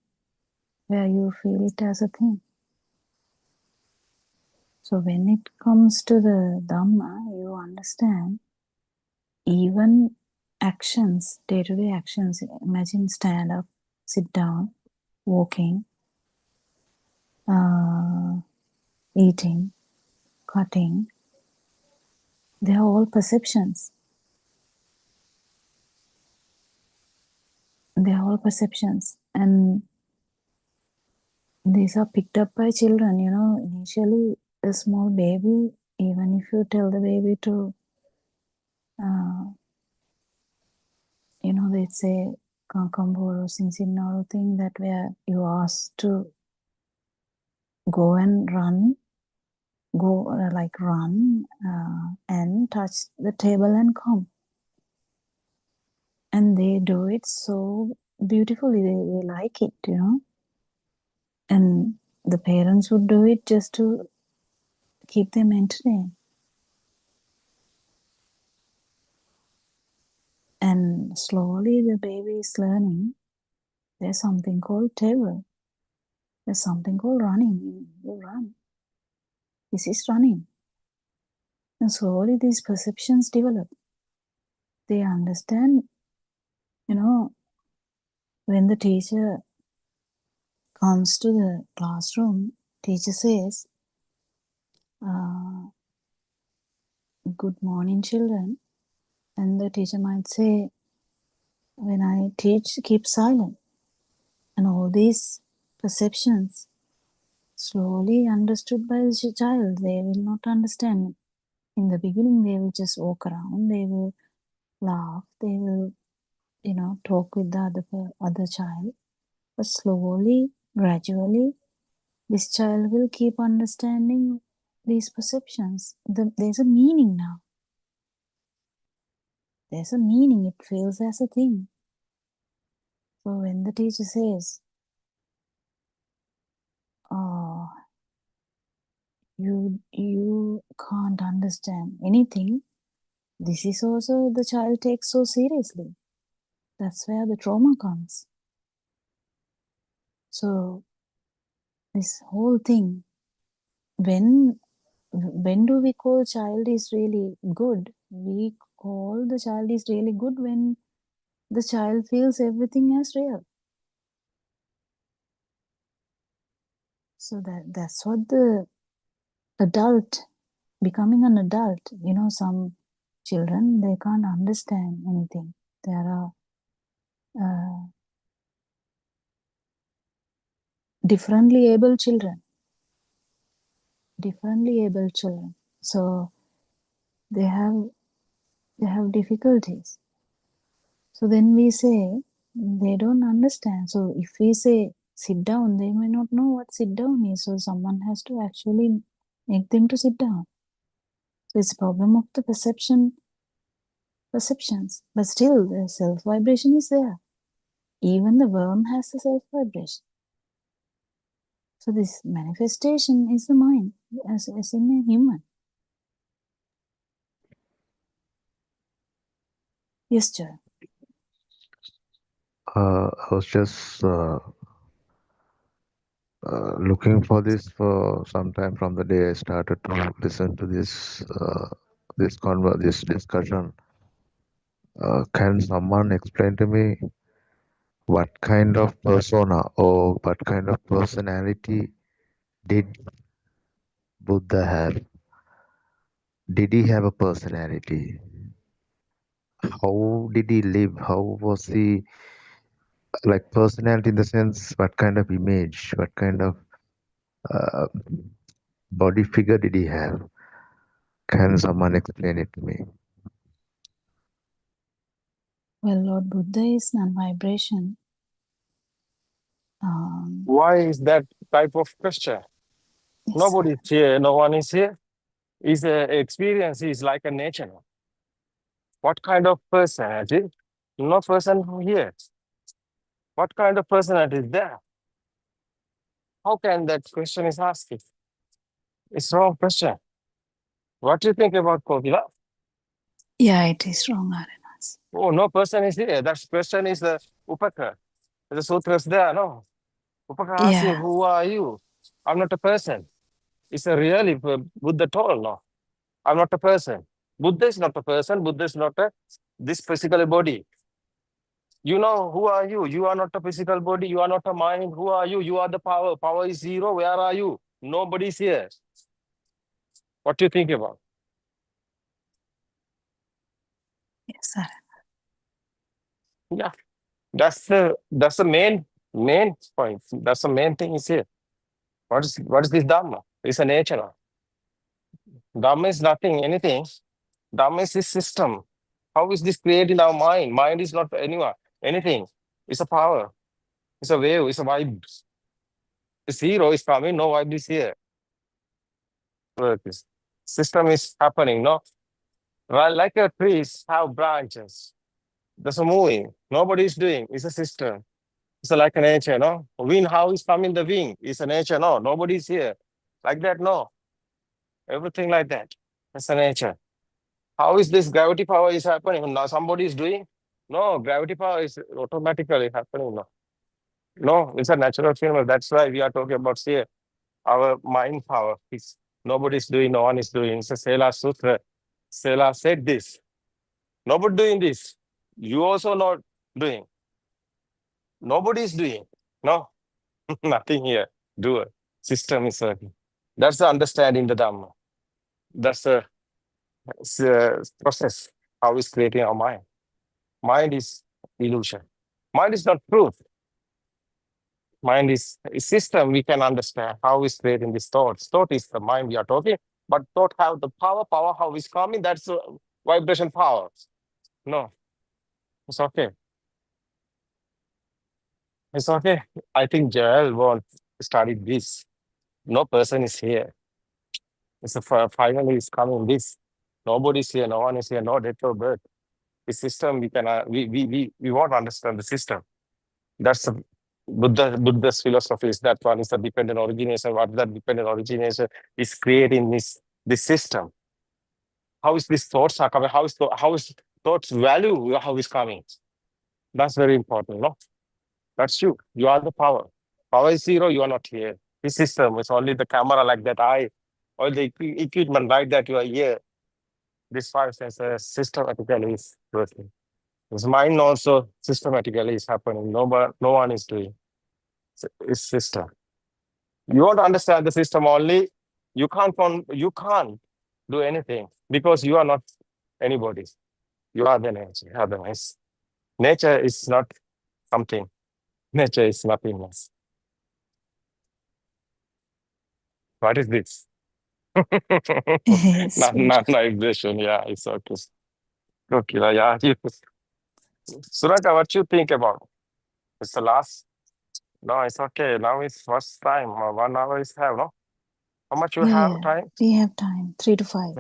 where you feel it as a thing. So when it comes to the Dhamma, you understand even actions, day-to-day actions. Imagine stand up, sit down, walking, eating, cutting. They are all perceptions. They are all perceptions. And these are picked up by children, initially a small baby, even if you tell the baby to, they say Kankamboro Sinsinnaru thing, that where you ask to go and run, and touch the table and come. And they do it so beautifully, they like it, And the parents would do it just to keep them entertained. And slowly the baby is learning there's something called terror. There's something called running. You run. This is running. And slowly these perceptions develop. They understand, when the teacher comes to the classroom, teacher says, good morning, children. And the teacher might say, when I teach, keep silent. And all these perceptions slowly understood by the child. They will not understand. In the beginning, they will just walk around. They will laugh. They will, talk with the other child. But slowly, gradually, this child will keep understanding these perceptions. There's a meaning now. There's a meaning. It feels as a thing. So when the teacher says, oh, you can't understand anything, this is also the child takes so seriously. That's where the trauma comes. So this whole thing, when do we call child is really good? We call the child is really good when the child feels everything as real. So that's what the adult, becoming an adult, some children, they can't understand anything. There are differently able children. So they have difficulties. So then we say they don't understand. So if we say sit down, they may not know what sit down is. So someone has to actually make them to sit down. So it's a problem of the perceptions. But still the self-vibration is there. Even the worm has the self-vibration. So this manifestation is the mind as in a human. Yes, Joe. I was just looking for this for some time from the day I started to listen to this discussion. Can someone explain to me what kind of persona or what kind of personality did Buddha have? Did he have a personality? How did he live? How was he, like, personality in the sense, what kind of image, what kind of uh, body figure did he have? Can someone explain it to me? Well, Lord Buddha is non-vibration. Why is that type of question? Yes, Nobody's here, no one is here. Is experience is like a nature. What kind of personality? No person here. What kind of personality is there? How can that question is asked? It's wrong question. What do you think about Kokila? Yeah, it is wrong, Arenas. Oh, no person is here. That question is the Upaka. The sutras there, no? Upaka asking, Yeah. who are you? I'm not a person. It's a really Buddha told, no? I'm not a person. Buddha is not a person. Buddha is not this physical body. You know, who are you? You are not a physical body. You are not a mind. Who are you? You are the power. Power is zero. Where are you? Nobody's here. What do you think about? Yes, Arenas. Yeah, that's the main point. That's the main thing is here. What is this Dhamma? It's a nature. Dhamma is nothing, anything. Dhamma is this system. How is this created in our mind? Mind is not anything. It's a power. It's a wave. It's a vibe. It's zero is coming. No vibe is here. This system is happening. No, right? Like a trees have branches. There's a moving. Nobody is doing. It's a system. It's like a nature. No, wind. How is coming the wind? It's a nature. No, nobody is here. Like that. No, everything like that. It's a nature. How is this gravity power is happening? Now somebody is doing. No, gravity power is automatically happening. No, it's a natural phenomenon. That's why we are talking about here. Our mind power is nobody's doing, no one is doing. It's a Sela Sutra. Sela said this. Nobody doing this. You also not doing. Nobody is doing. No, nothing here. Doer. System is working. That's the understanding the Dhamma. That's the process. How is creating our mind. Mind is illusion. Mind is not truth. Mind is a system we can understand how is creating these thoughts. Thought is the mind we are talking, but thought have the power. Power how is coming. That's vibration power. No, it's okay. It's okay. I think Joel won't study this. No person is here. It's finally is coming this. Nobody's here. No one is here. No death or birth. The system we can we won't understand the system. That's the Buddha's philosophy is that one is a dependent origination. What that dependent origination is creating this system. How is these thoughts are coming? How is thoughts value? How is coming? That's very important. No, that's you. You are the power. Power is zero. You are not here. This system is only the camera like that. All the equipment like that. You are here. This five senses systematically is working. This mind also systematically is happening. No one is doing. It's system. You want to understand the system only. You can't do anything because you are not anybody. You are the nature. Otherwise, nature is not something. Nature is nothingness. What is this? Yes, not vibration. Yeah, it's okay. Okay, yeah. Suraka, what you think about? It's the last. No, it's okay. Now it's first time. 1 hour is have, no? How much you have yeah, time? we have time. 3 to 5.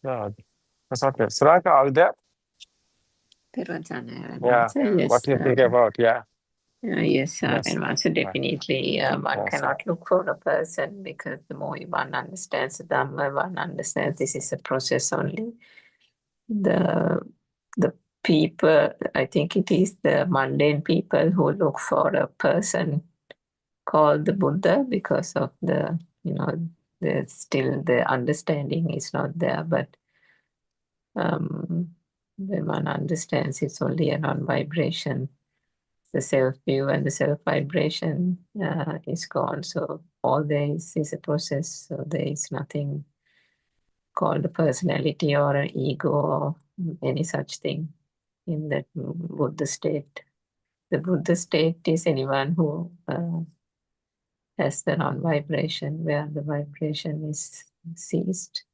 Yeah, that's okay. Suraka, are you there? Yeah. Yes, What do you think about? Yeah. yes, Yes. and also definitely one Yes. cannot look for a person because the more one understands the Dhamma, one understands this is a process only. The people, I think it is the mundane people who look for a person called the Buddha because of the, still the understanding is not there, but when one understands it's only a non-vibration, the self-view and the self-vibration is gone. So all there is a process. So there is nothing called a personality or an ego or any such thing in that Buddha state. The Buddha state is anyone who has the non-vibration, where the vibration is ceased.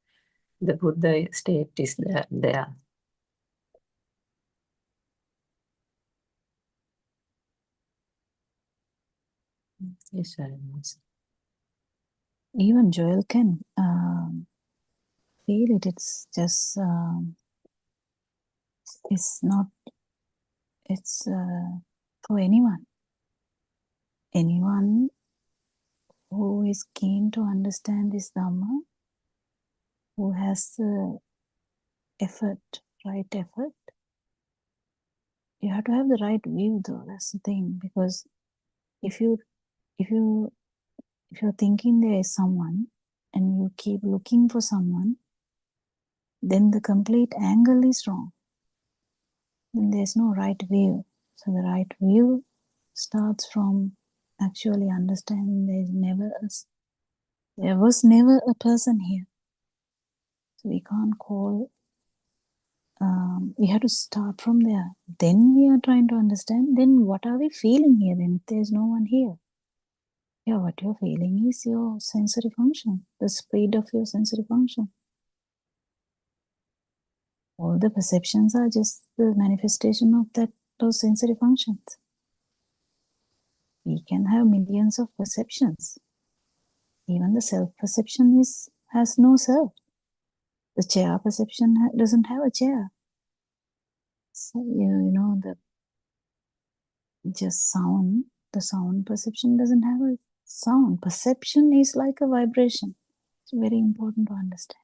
The Buddha state is there. Yes, I must. Even Joel can feel it. It's just, it's for anyone. Anyone who is keen to understand this Dhamma, who has the right effort. You have to have the right view though, that's the thing. Because if you're thinking there is someone and you keep looking for someone, then the complete angle is wrong. Then there's no right view. So the right view starts from actually understanding there was never a person here. So we can't call, we have to start from there. Then we are trying to understand, then what are we feeling here then if there's no one here? Yeah, what you're feeling is your sensory function, the speed of your sensory function. All the perceptions are just the manifestation of those sensory functions. We can have millions of perceptions. Even the self-perception has no self. The chair perception doesn't have a chair. So, the sound perception doesn't have a sound. Perception is like a vibration. It's very important to understand.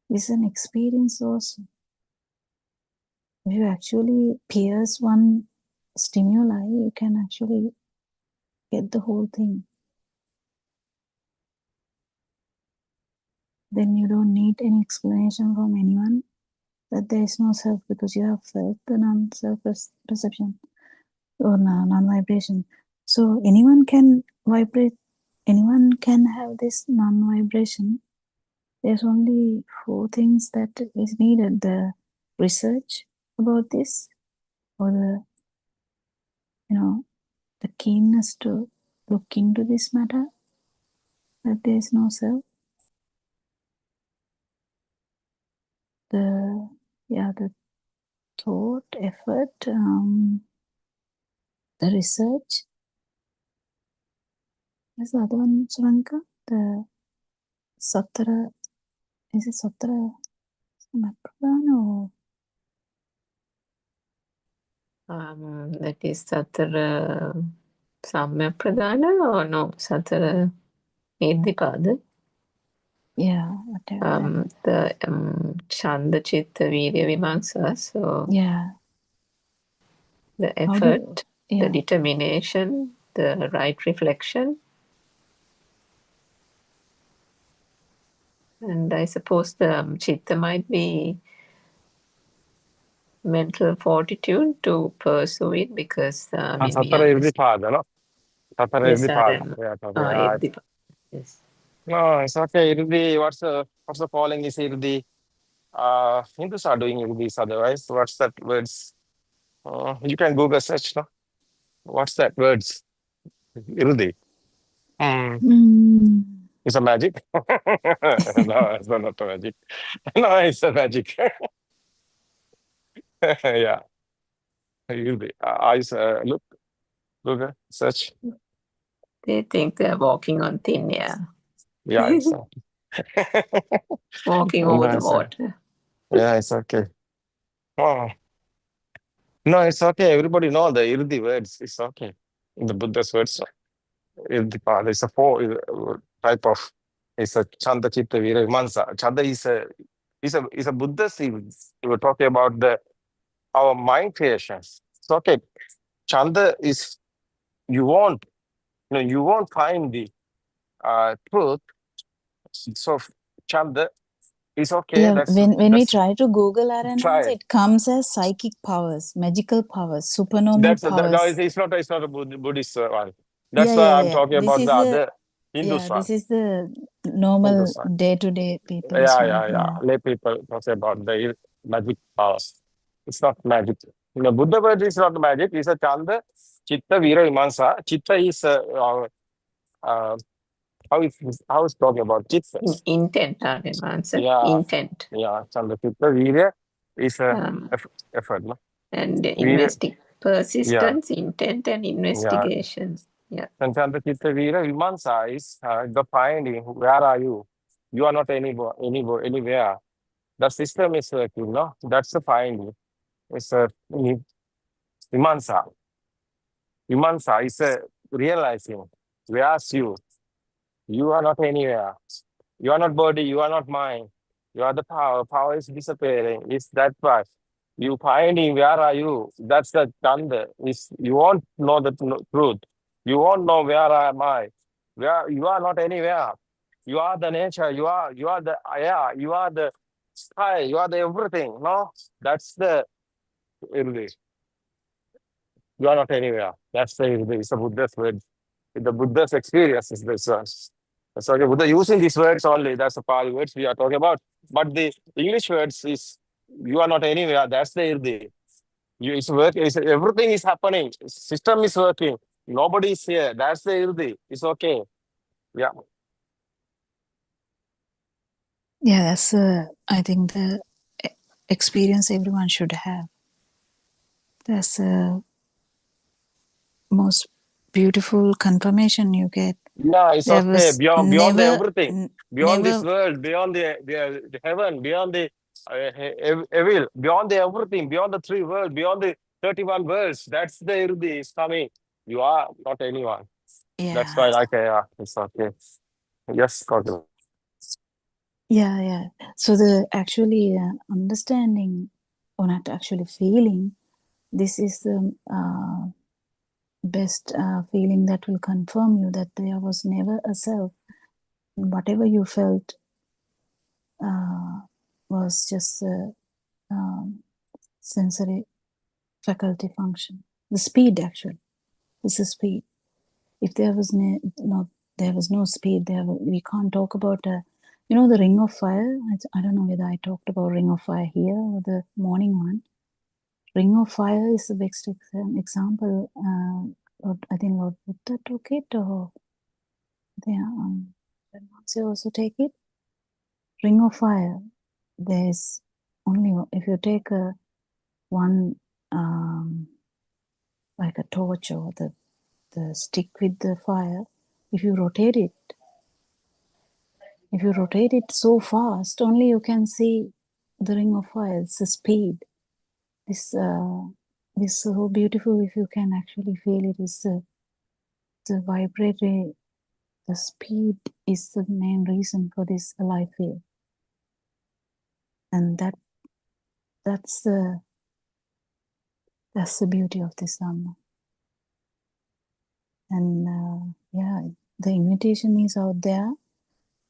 This is an experience also. if you actually pierce one stimuli, you can actually get the whole thing. Then you don't need any explanation from anyone that there is no self, because you have felt the non-self perception or non-vibration. So anyone can vibrate, anyone can have this non-vibration. There's only 4 things that is needed: the research about this, or the, the keenness to look into this matter, that there is no self. The thought, effort, the research. What's the other one, Suranka? The Satara, is it Satara Samapradana or? That is Satara Samapradana or no? Satara Buddothpada. Yeah, whatever. The Chanda Chitta Virya Vimamsa. So Yeah. the How do effort, you, the determination, the right reflection. And I suppose the Chitta might be mental fortitude to pursue it, because Satara Buddothpada, no? Satara yes, Buddothpada. Yeah, yes. no, it's okay. What's the calling is Irdi? Hindus are doing Irdis otherwise. What's that words? You can Google search, no? What's that words? Irdi. It's a magic. No, it's not a magic. No, it's a magic. Yeah. Irdi. I look, Google search. They think they're walking on thin air. Yeah, it's walking over the water. Yeah, it's okay. Oh. No, it's okay. Everybody know the Irdi words. It's okay. In the Buddha's words, Buddothpada is a 4 type of. It's a Chanda Chitta Vira Vimansa. Chanda is a Buddhist. We were talking about our mind creations. It's okay. Chanda is you won't find the truth. So Chanda is okay. yeah, That's when we try to Google our try. it comes as psychic powers, magical powers, supernormal powers. No, it's not a Buddhist one. That's why I'm talking about the other Hindus one. This is the normal day-to-day people. Yeah. Lay people talk about the magic powers. It's not magic. The Buddha word is not magic. It's a Chanda, Chitta, Vira, Vimansa. Chitta is how is talking about Chitta? Intent, answer. Yeah. Intent. Yeah, Chanda, Chitta, Vira is effort. No? And persistence, intent, and investigation. Yeah. And Chanda, Chitta, Vira, Vimansa is the finding. Where are you? You are not anywhere. The system is working, no? That's the finding. It's a Vimansa. Vimansa is a realizing. Where's you? You are not anywhere. You are not body, you are not mind. You are the power. Power is disappearing. It's that part. You finding where are you? That's the Chanda. You won't know the truth. You won't know where am I. Where you are not anywhere. You are the nature. You are the air. You are the sky. You are the everything. No, that's the Irdi. You are not anywhere. That's the Irdi. It's a Buddha's word. The Buddha's experience is this one. So Buddha using these words only. That's the Pali words we are talking about. But the English words is you are not anywhere. That's the Irdi. It's working. Everything is happening. System is working. Nobody is here. That's the Irdi. It's okay. Yeah. Yeah, that's I think the experience everyone should have. That's the most beautiful confirmation you get. Yeah, it's okay. Beyond everything, beyond this never, world, beyond the heaven, beyond the evil, beyond the everything, beyond the 3 worlds, beyond the 31 worlds. That's the Irdi is coming. You are not anyone. yeah. That's why, it's okay. Yes, Gautam. Yeah. So the actually understanding or not actually feeling, this is the best feeling that will confirm you that there was never a self. Whatever you felt was just a sensory faculty function. The speed, actually, is the speed. If there was no speed, we can't talk about the ring of fire. I don't know whether I talked about ring of fire here or the morning one. Ring of fire is the best example. I think Lord Buddha took it, or they also take it. Ring of fire. There's only, if you take one like a torch or the stick with the fire, if you rotate it so fast, only you can see the ring of fire. It's the speed. This is so beautiful if you can actually feel it. Is the vibratory, the speed is the main reason for this alive field, and that's the beauty of this Dhamma. And the invitation is out there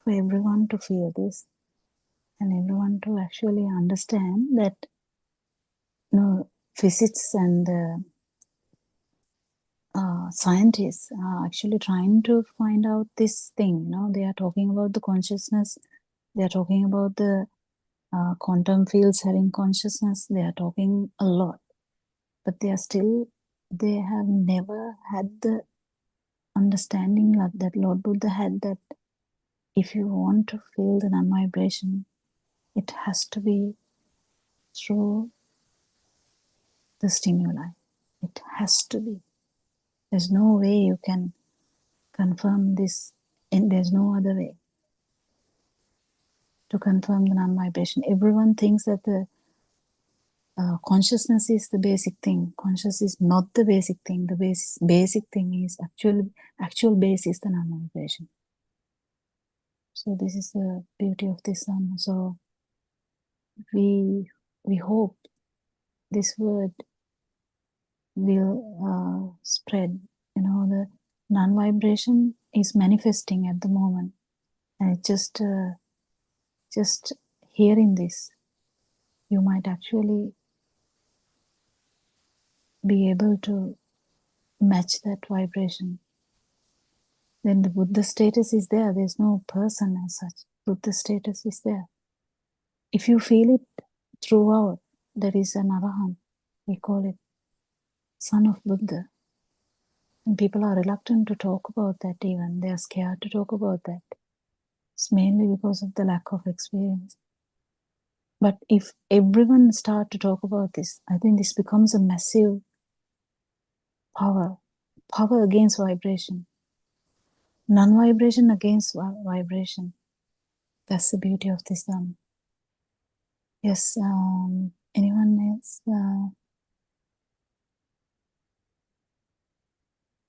for everyone to feel this, and everyone to actually understand that physics and scientists are actually trying to find out this thing. They are talking about the consciousness. They are talking about the quantum fields having consciousness. They are talking a lot, but they have never had the understanding that Lord Buddha had, that if you want to feel the non-vibration, it has to be through the stimuli. It has to be. There's no way you can confirm this, and there's no other way to confirm the non-vibration. Everyone thinks that the consciousness is the basic thing. Conscious is not the basic thing. The basic thing is actual base is the non-vibration. So this is the beauty of this Dhamma. So we hope this word will spread. The non-vibration is manifesting at the moment, and it just hearing this, you might actually be able to match that vibration. Then the Buddha status is there. There's no person as such. Buddha status is there. If you feel it throughout, there is an Arahant. We call it son of Buddha. And people are reluctant to talk about that even. They are scared to talk about that. It's mainly because of the lack of experience. But if everyone start to talk about this, I think this becomes a massive power against vibration. Non-vibration against vibration. That's the beauty of this Dhamma. Yes, anyone else?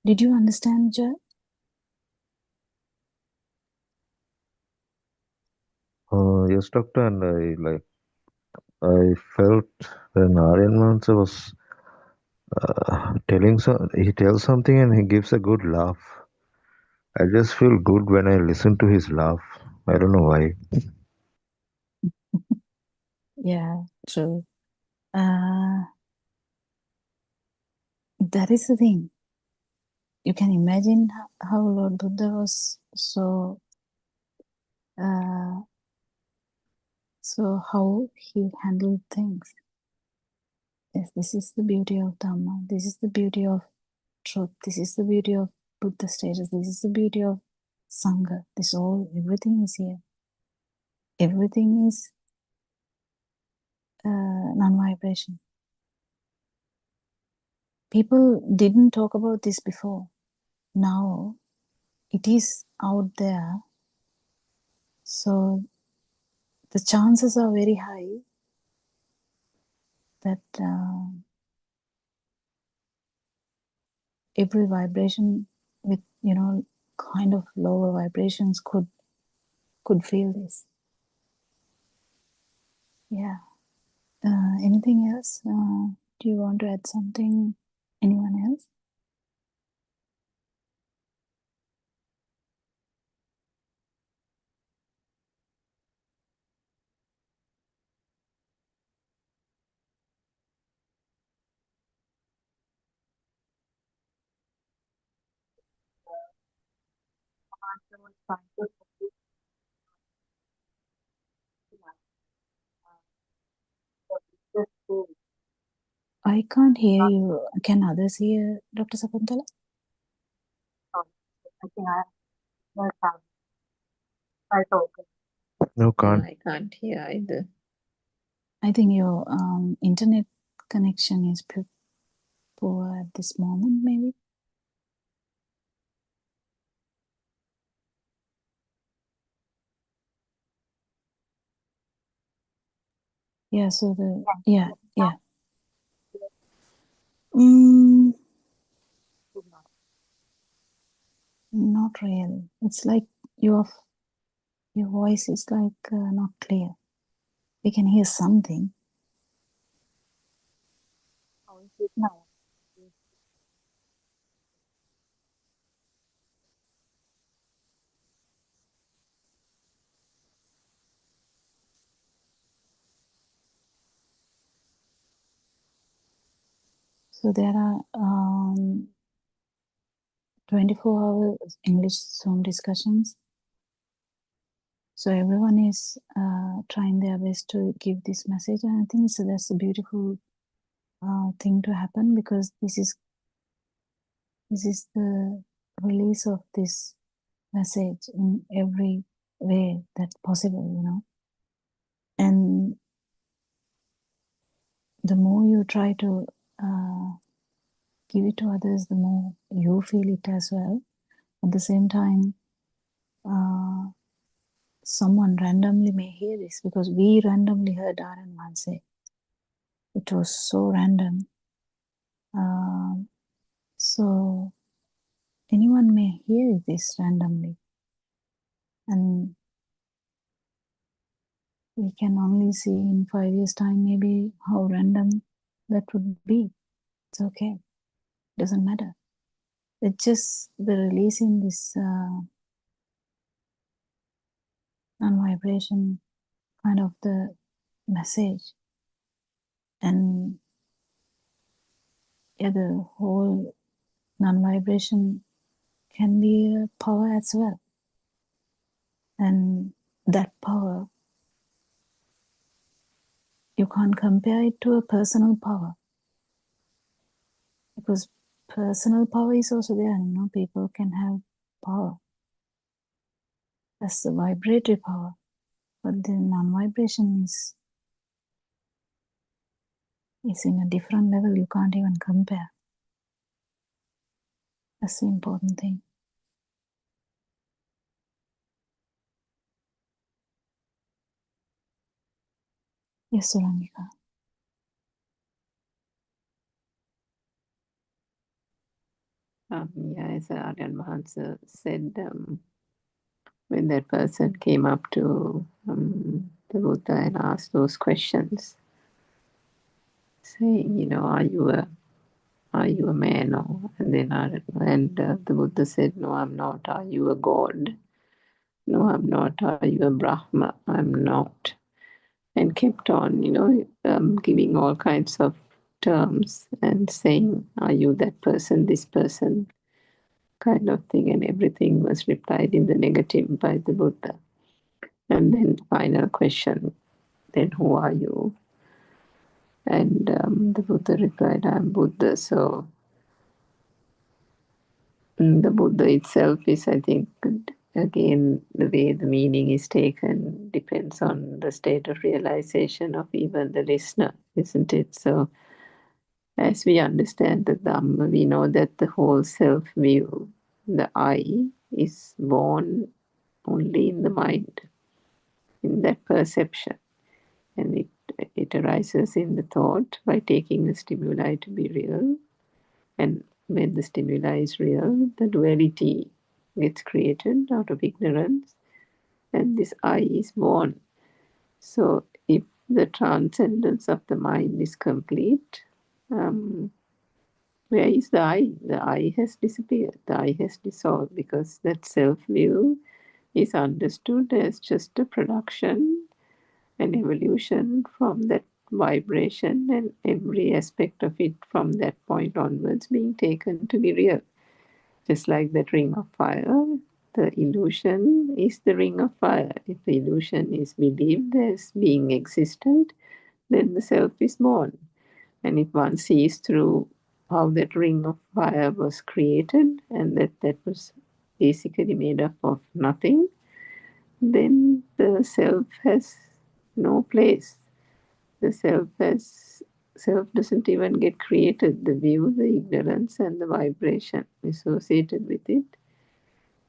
Did you understand, Joy? Yes, doctor, and I felt when Aryan Mansa was he tells something and he gives a good laugh. I just feel good when I listen to his laugh. I don't know why. Yeah, true. That is the thing. You can imagine how Lord Buddha was so how he handled things. Yes, this is the beauty of Dhamma. This is the beauty of truth. This is the beauty of Buddha status. This is the beauty of Sangha. Everything is here. Everything is non-vibration. People didn't talk about this before. Now it is out there. So the chances are very high that every vibration with kind of lower vibrations could feel this. Yeah. Anything else? Do you want to add something? Anyone else? I can't hear you. Can others hear Dr. Sakuntala? No, can't. I can't hear either. I think your internet connection is poor at this moment, maybe. Yeah, so yeah. Not really. It's like your voice is like not clear. We can hear something. How is it now? So there are 24-hour English Zoom discussions. So everyone is trying their best to give this message, and I think that's a beautiful thing to happen, because this is the release of this message in every way that's possible, And the more you try to give it to others, the more you feel it as well. At the same time, someone randomly may hear this, because we randomly heard Darren once say. It was so random. So anyone may hear this randomly, and we can only see in 5 years' time maybe how random that would be. It's okay. Doesn't matter. It's just the releasing this non-vibration kind of the message, and yeah, the whole non-vibration can be a power as well, and that power, you can't compare it to a personal power, because personal power is also there. People can have power. That's the vibratory power, but the non-vibration is in a different level. You can't even compare. That's the important thing. Yes, Suramika. As Aryan Mahansa said, when that person came up to the Buddha and asked those questions, saying, are you a man? And then the Buddha said, no, I'm not. Are you a god? No, I'm not. Are you a Brahma? I'm not. And kept on, giving all kinds of terms and saying, are you that person, this person, kind of thing. And everything was replied in the negative by the Buddha. And then final question, then who are you? And the Buddha replied, I'm Buddha. So the Buddha itself is, I think, again, the way the meaning is taken depends on the state of realization of even the listener, isn't it? So as we understand the Dhamma, we know that the whole self-view, the I, is born only in the mind, in that perception. And it arises in the thought by taking the stimuli to be real. And when the stimuli is real, the duality gets created out of ignorance, and this I is born. So if the transcendence of the mind is complete, where is the I? The I has disappeared. The I has dissolved because that self-view is understood as just a production and evolution from that vibration, and every aspect of it from that point onwards being taken to be real. Just like that ring of fire, the illusion is the ring of fire. If the illusion is believed as being existent, then the self is born. And if one sees through how that ring of fire was created and that was basically made up of nothing, then the self has no place. The self doesn't even get created. The view, the ignorance, and the vibration associated with it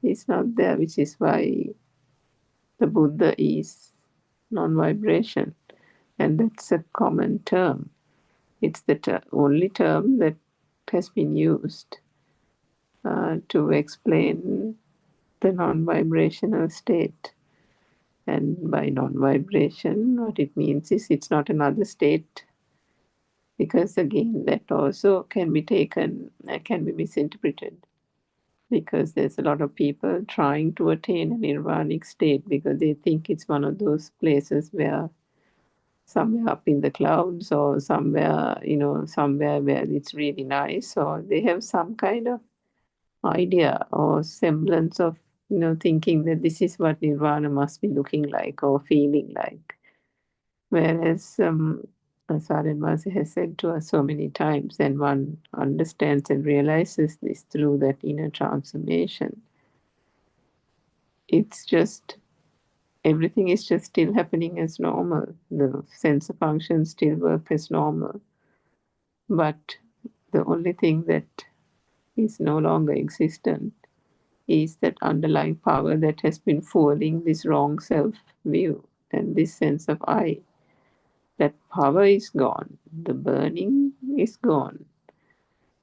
is not there, which is why the Buddha is non-vibration. And that's a common term. It's the only term that has been used to explain the non-vibrational state. And by non-vibration, what it means is it's not another state, because again, that also can be taken, can be misinterpreted, because there's a lot of people trying to attain a nirvanic state because they think it's one of those places where somewhere up in the clouds, or somewhere, somewhere where it's really nice, or they have some kind of idea or semblance of, thinking that this is what nirvana must be looking like or feeling like. Whereas, as Sarenvasi has said to us so many times, and one understands and realizes this through that inner transformation, it's just, everything is just still happening as normal. The sensor functions still work as normal. But the only thing that is no longer existent is that underlying power that has been fueling this wrong self-view and this sense of I. That power is gone. The burning is gone.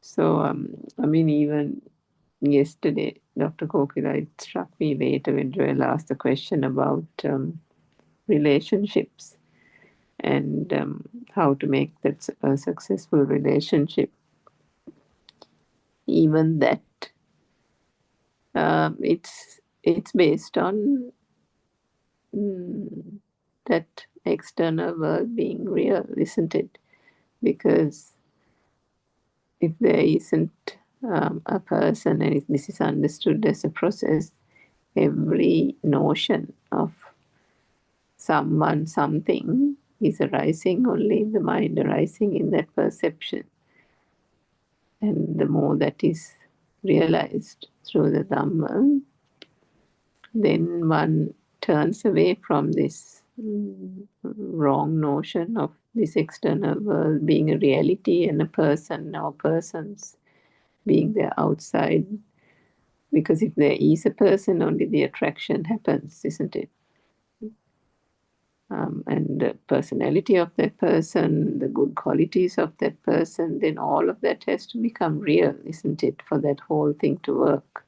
So, even yesterday, Dr. Kokila, it struck me later when Joel asked the question about relationships and how to make that a successful relationship. Even that, it's based on that external world being real, isn't it? Because if there isn't a person, and if this is understood as a process, every notion of someone, something is arising only in the mind, arising in that perception. And the more that is realized through the Dhamma, then one turns away from this wrong notion of this external world being a reality and a person or persons being there outside. Because if there is a person, only the attraction happens, isn't it? And the personality of that person, the good qualities of that person, then all of that has to become real, isn't it, for that whole thing to work.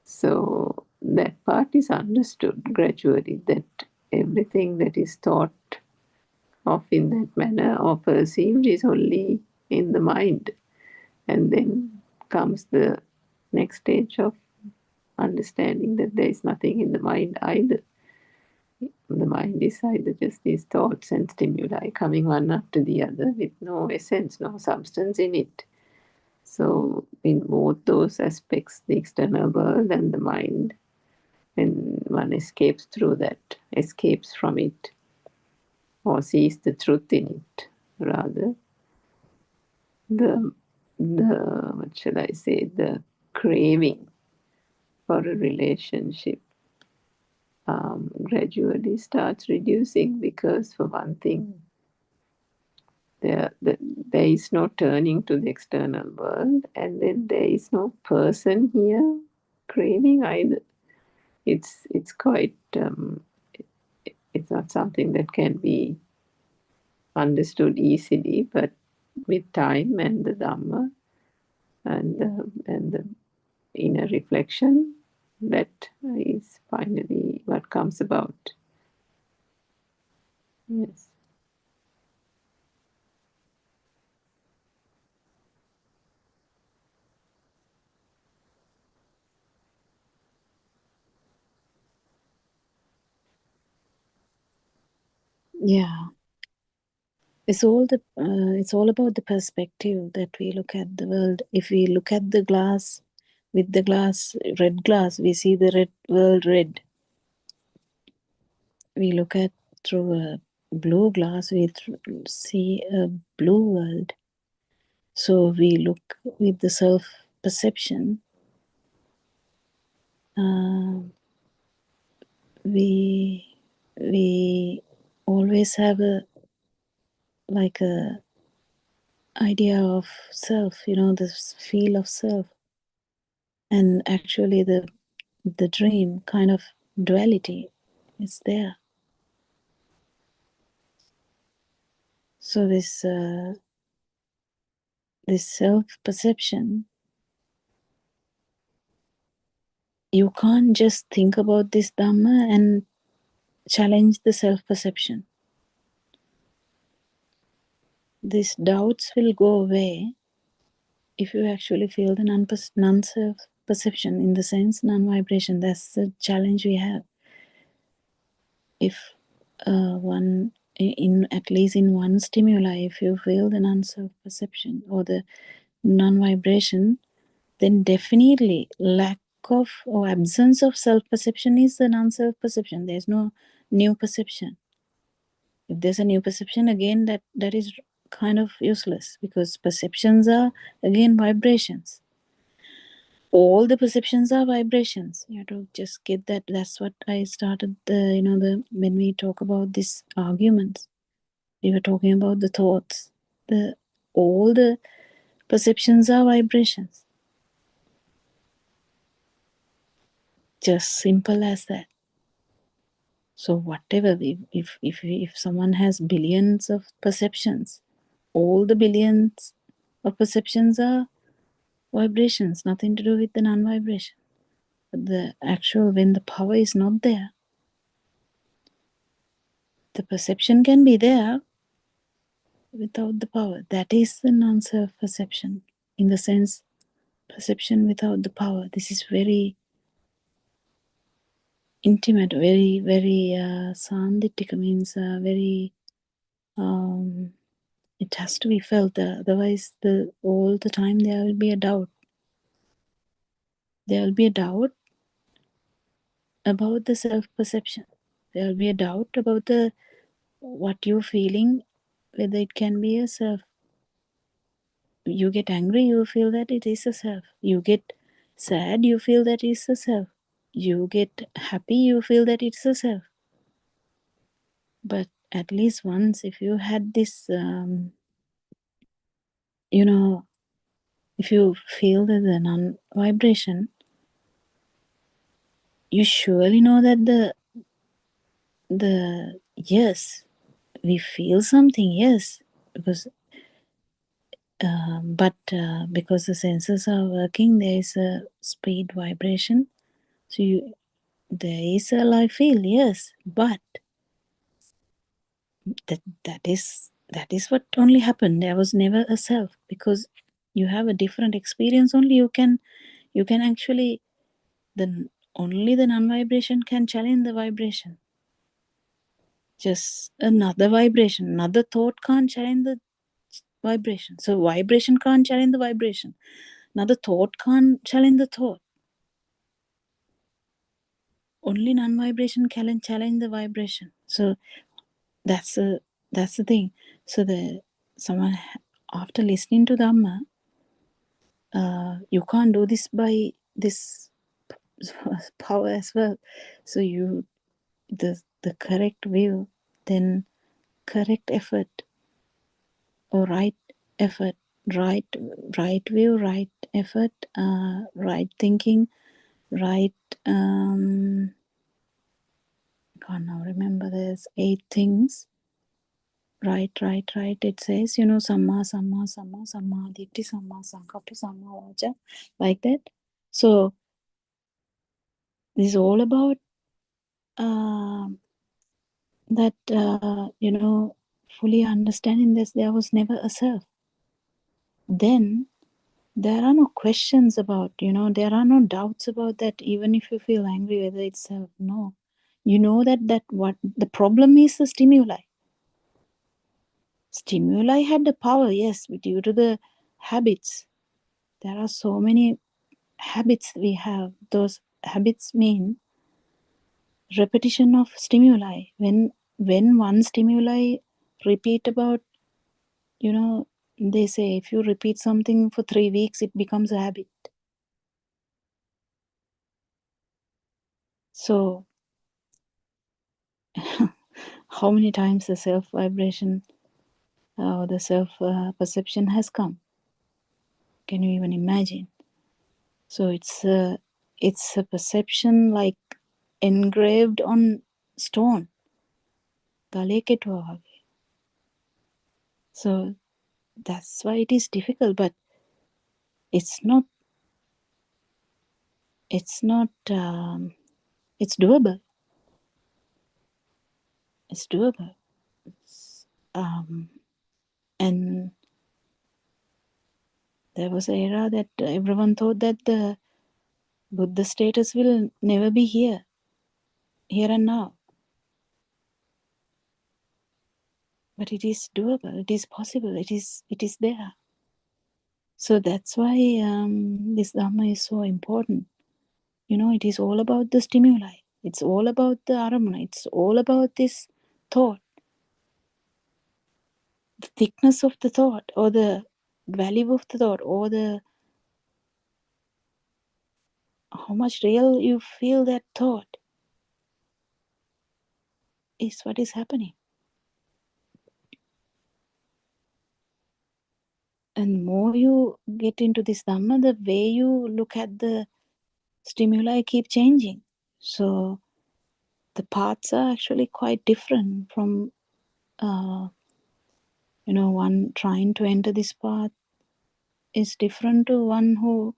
So that part is understood gradually, that everything that is thought of in that manner or perceived is only in the mind. And then comes the next stage of understanding that there is nothing in the mind either. The mind is either just these thoughts and stimuli coming one after the other with no essence, no substance in it. So in both those aspects, the external world and the mind, when one escapes through that, escapes from it, or sees the truth in it, rather, the what shall I say, the craving for a relationship gradually starts reducing, because for one thing, there is no turning to the external world, and then there is no person here craving either. It's quite, it's not something that can be understood easily, but with time and the Dhamma and the inner reflection, that is finally what comes about. Yes. Yeah. It's all about the perspective that we look at the world. If we look at the glass with the red glass, we see the red world red. We look at through a blue glass, we see a blue world. So we look with the self-perception. We always have a idea of self, this feel of self, and actually the dream kind of duality is there. So this self-perception, you can't just think about this Dhamma and challenge the self-perception. These doubts will go away if you actually feel the non-self-perception, in the sense non-vibration. That's the challenge we have. If one, at least in one stimuli, if you feel the non-self-perception or the non-vibration, then definitely lack of or absence of self-perception is the non-self-perception. There's no new perception. If there's a new perception, again, that is kind of useless, because perceptions are again vibrations. All the perceptions are vibrations. You have to just get that. That's what I started when we talk about this arguments, we were talking about the thoughts. All the perceptions are vibrations. Just simple as that. So whatever, if someone has billions of perceptions, all the billions of perceptions are vibrations, nothing to do with the non-vibration. But the actual, when the power is not there, the perception can be there without the power. That is the non-self perception, in the sense perception without the power. This is very intimate, very, very sandhitika, means very, it has to be felt. Otherwise, all the time there will be a doubt. There will be a doubt about the self-perception. There will be a doubt about what you're feeling, whether it can be a self. You get angry, you feel that it is a self. You get sad, you feel that it's a self. You get happy, you feel that it's a self. But at least once, if you had this, if you feel the non-vibration, you surely know that yes, we feel something, yes, because because the senses are working, there is a speed vibration. So there is a life feel, yes, but that is what only happened. There was never a self, because you have a different experience. Only you can actually, only the non-vibration can challenge the vibration. Just another vibration, another thought can't challenge the vibration. So vibration can't challenge the vibration. Another thought can't challenge the thought. Only non-vibration can challenge the vibration. So that's the thing. So someone, after listening to Dhamma, you can't do this by this power as well. So the correct view, then correct effort, or right effort, right view, right effort, right thinking, right, can't now remember, there's 8 things. Right, it says, samma ditti, samma sankappa, samma vaca, like that. So this is all about that, fully understanding this, there was never a self, then there are no questions about, there are no doubts about that. Even if you feel angry, whether it's self, no. You know that what the problem is, the stimuli. Stimuli had the power, yes, due to the habits. There are so many habits we have. Those habits mean repetition of stimuli. When one stimuli repeat about, they say if you repeat something for 3 weeks, it becomes a habit. So how many times the self vibration or the self perception has come? Can you even imagine? So it's a perception like engraved on stone. Gale ketuwa wage. So that's why it is difficult, but it's not it's doable. It's doable. And there was an era that everyone thought that the Buddha status will never be here and now. But it is doable. It is possible. It is there. So that's why this Dhamma is so important. It is all about the stimuli. It's all about the aramana. It's all about this thought. The thickness of the thought, or the value of the thought, or the how much real you feel that thought is what is happening. And more you get into this Dhamma, the way you look at the stimuli keep changing. So the paths are actually quite different from, one trying to enter this path is different to one who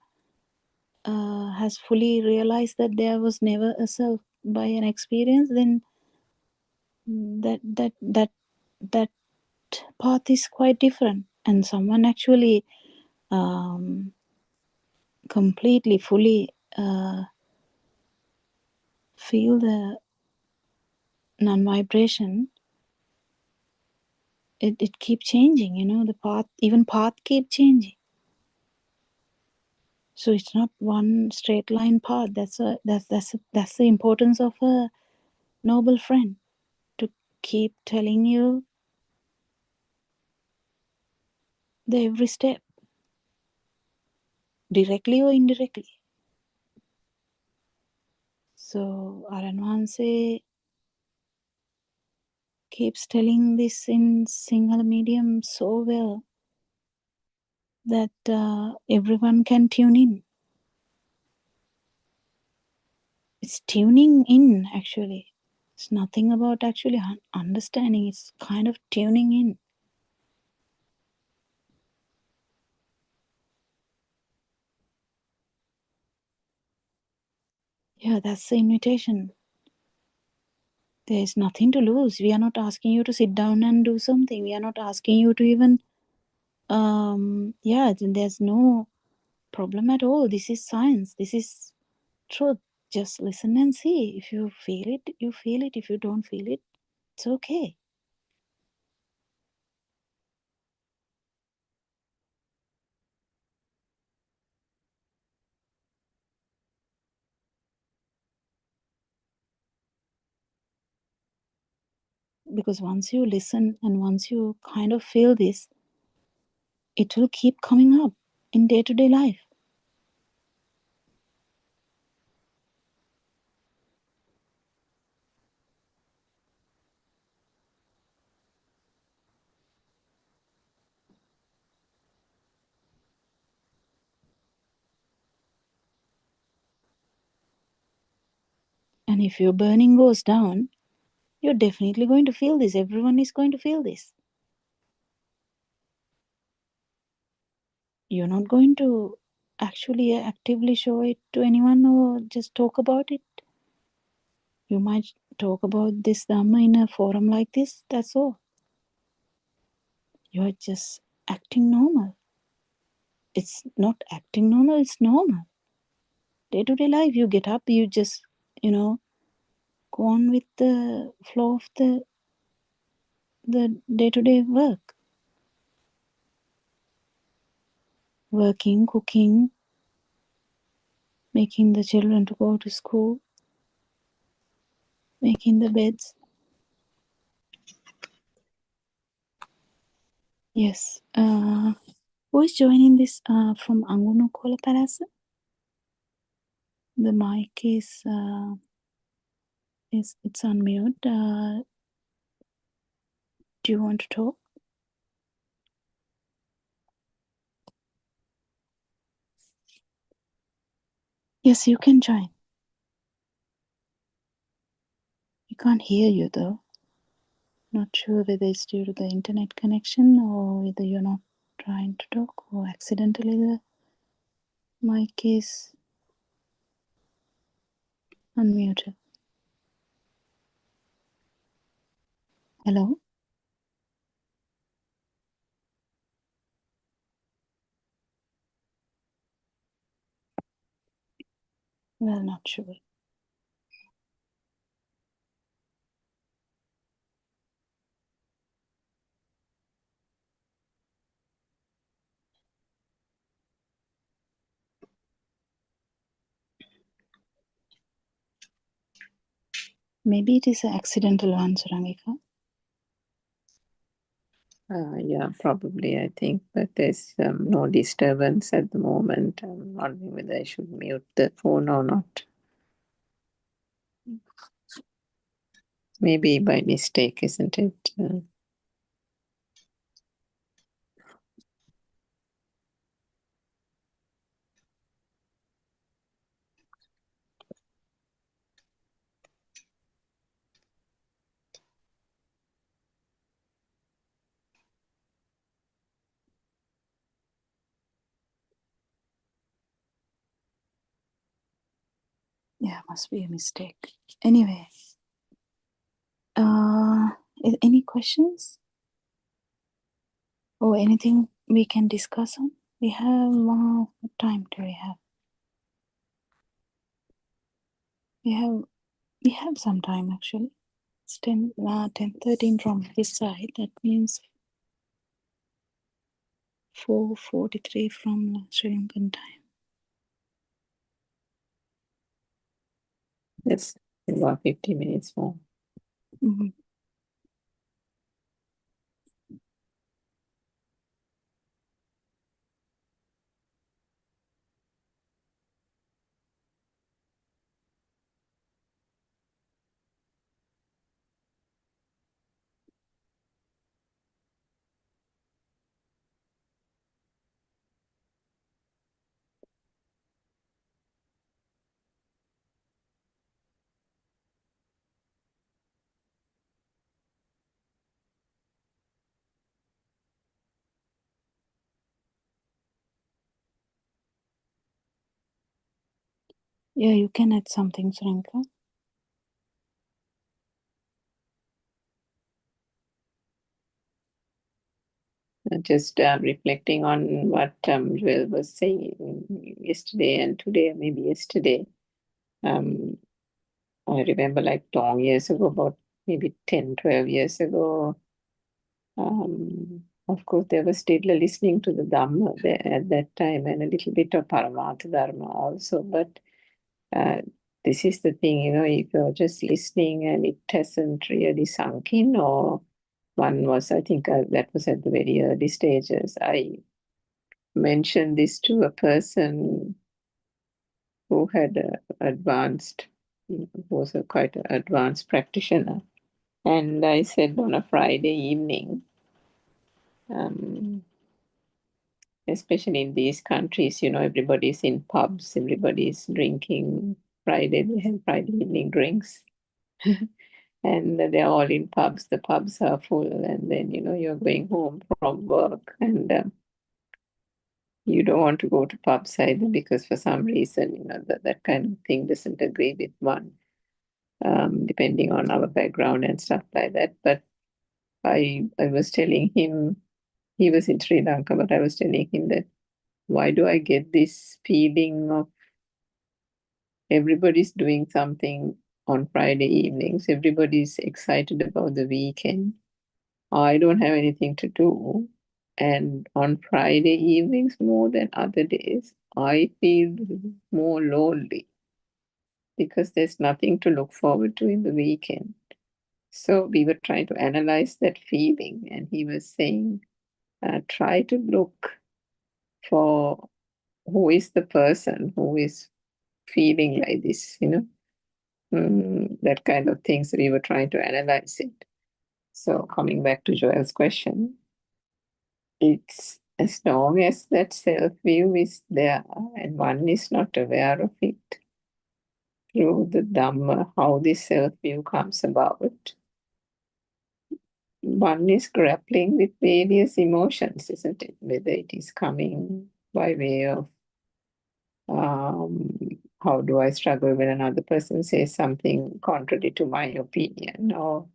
has fully realized that there was never a self by an experience. Then that path is quite different. And someone actually completely, fully feel the non-vibration, it keeps changing, the path keep changing. So it's not one straight line path. That's the importance of a noble friend, to keep telling you the every step, directly or indirectly. So Aranwanse keeps telling this in Sinhala medium so well that everyone can tune in. It's tuning in, actually. It's nothing about actually understanding. It's kind of tuning in. Yeah, that's the invitation. There's nothing to lose. We are not asking you to sit down and do something. We are not asking you to even, there's no problem at all. This is science. This is truth. Just listen and see. If you feel it, you feel it. If you don't feel it, it's okay. Because once you listen and once you kind of feel this, it will keep coming up in day-to-day life. And if your burning goes down, you're definitely going to feel this. Everyone is going to feel this. You're not going to actually actively show it to anyone or just talk about it. You might talk about this Dhamma in a forum like this, that's all. You're just acting normal. It's not acting normal, it's normal. Day-to-day life, you get up, you just, go on with the flow of the day-to-day work. Working, cooking, making the children to go to school, making the beds. Yes. Who is joining this from Angunu Kola Palasa? The mic is it's on mute. Do you want to talk? Yes, you can join. We can't hear you though. Not sure whether it's due to the internet connection or whether you're not trying to talk or accidentally the mic is unmuted. Hello? Well, not sure. Maybe it is an accidental one, Surangika. Yeah, probably, I think, but there's no disturbance at the moment. I'm wondering whether I should mute the phone or not. Maybe by mistake, isn't it? Yeah, must be a mistake. Anyway, any questions or anything we can discuss on? We have what time do we have? We have some time actually. It's 10:13 from this side. That means 4:43 from Sri Lankan time. Yes, about 50 minutes more. Mm-hmm. Yeah, you can add something, Sranka. Just reflecting on what Joel was saying yesterday and today, or maybe yesterday. I remember like long years ago, about maybe 10, 12 years ago, of course, they were still listening to the Dhamma there at that time and a little bit of Paramatha Dharma also. But this is the thing, if you're just listening and it hasn't really sunk in, or one was, I think that was at the very early stages. I mentioned this to a person who had advanced, who was a quite an advanced practitioner. And I said on a Friday evening, especially in these countries, everybody's in pubs, everybody's drinking. Friday, they have Friday evening drinks. And they're all in pubs. The pubs are full, and then, you're going home from work, and you don't want to go to pubs either because for some reason, that kind of thing doesn't agree with one. depending on our background and stuff like that. But I was telling him, he was in Sri Lanka, but I was telling him that why do I get this feeling of everybody's doing something on Friday evenings, everybody's excited about the weekend. I don't have anything to do. And on Friday evenings, more than other days, I feel more lonely because there's nothing to look forward to in the weekend. So we were trying to analyze that feeling, and he was saying, try to look for who is the person who is feeling like this, that kind of things. We were trying to analyze it. So coming back to Joel's question, it's as long as that self-view is there and one is not aware of it, through the Dhamma, how this self-view comes about, one is grappling with various emotions, isn't it? Whether it is coming by way of how do I struggle when another person says something contrary to my opinion, or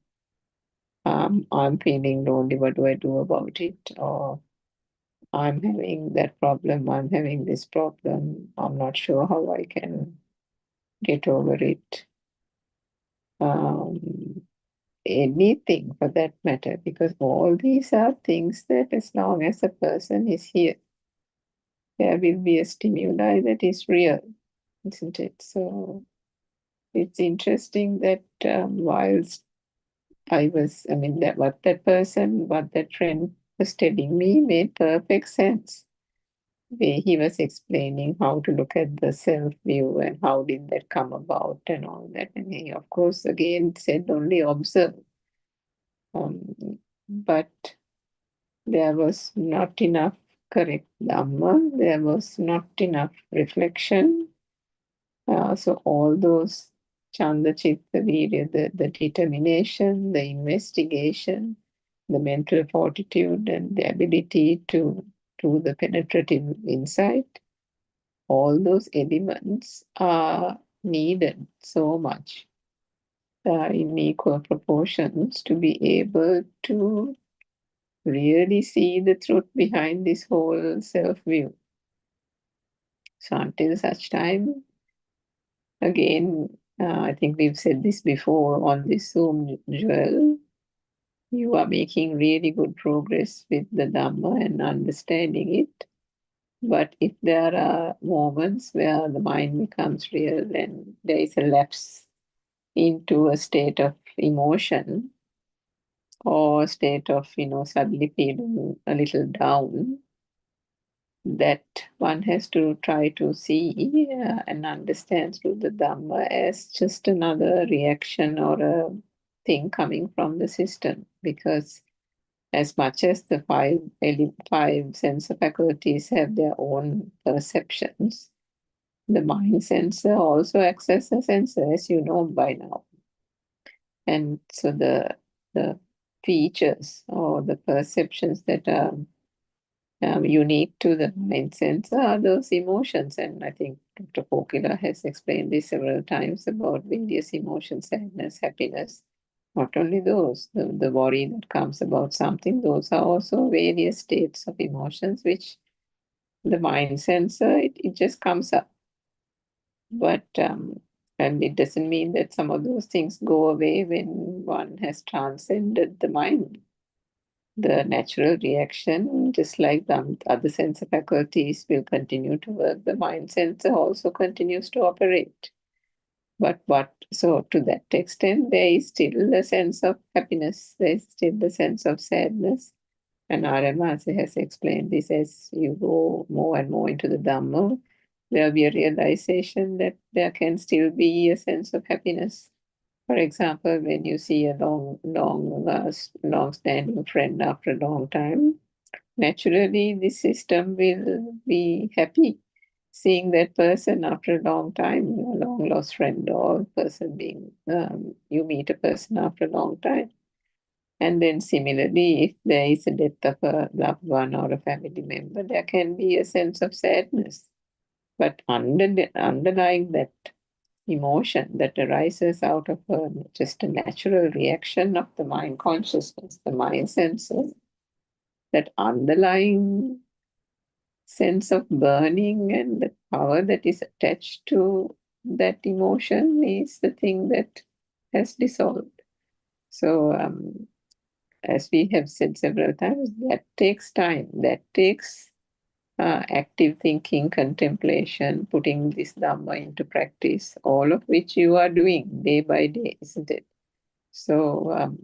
I'm feeling lonely, what do I do about it? Or I'm having that problem, I'm having this problem, I'm not sure how I can get over it. Anything for that matter, because all these are things that as long as a person is here, there will be a stimuli that is real, isn't it? So it's interesting that whilst what that friend was telling me made perfect sense. He was explaining how to look at the self-view and how did that come about and all that. And he, of course, again said only observe. But there was not enough correct Dhamma, there was not enough reflection. So all those Chanda, Chitta, Virya, the determination, the investigation, the mental fortitude, and the ability to do the penetrative insight, all those elements are needed so much in equal proportions to be able to really see the truth behind this whole self-view. So until such time, again, I think we've said this before on this Zoom, Joel, you are making really good progress with the Dhamma and understanding it. But if there are moments where the mind becomes real and there is a lapse into a state of emotion or a state of, suddenly feeling a little down, that one has to try to see and understand through the Dhamma as just another reaction or a thing coming from the system. Because as much as the five sense faculties have their own perceptions, the mind sensor also acts as a sensor, as you know by now. And so the features or the perceptions that are unique to the mind sensor are those emotions. And I think Dr. Kokila has explained this several times about various emotions, sadness, happiness. Not only those, the worry that comes about something, those are also various states of emotions which the mind sensor, it just comes up. But and it doesn't mean that some of those things go away when one has transcended the mind. The natural reaction, just like the other sense faculties, will continue to work. The mind sensor also continues to operate. But so to that extent, there is still a sense of happiness, there is still the sense of sadness. And Aramasa has explained this: as you go more and more into the Dhamma, there will be a realization that there can still be a sense of happiness. For example, when you see a long-standing friend after a long time, naturally the system will be happy seeing that person after a long time, a long-lost friend or person being, you meet a person after a long time. And then similarly, if there is a death of a loved one or a family member, there can be a sense of sadness. But underlying that emotion that arises out of just a natural reaction of the mind consciousness, the mind senses, that underlying sense of burning and the power that is attached to that emotion is the thing that has dissolved. So, as we have said several times, that takes time, that takes active thinking, contemplation, putting this Dhamma into practice, all of which you are doing day by day, isn't it? So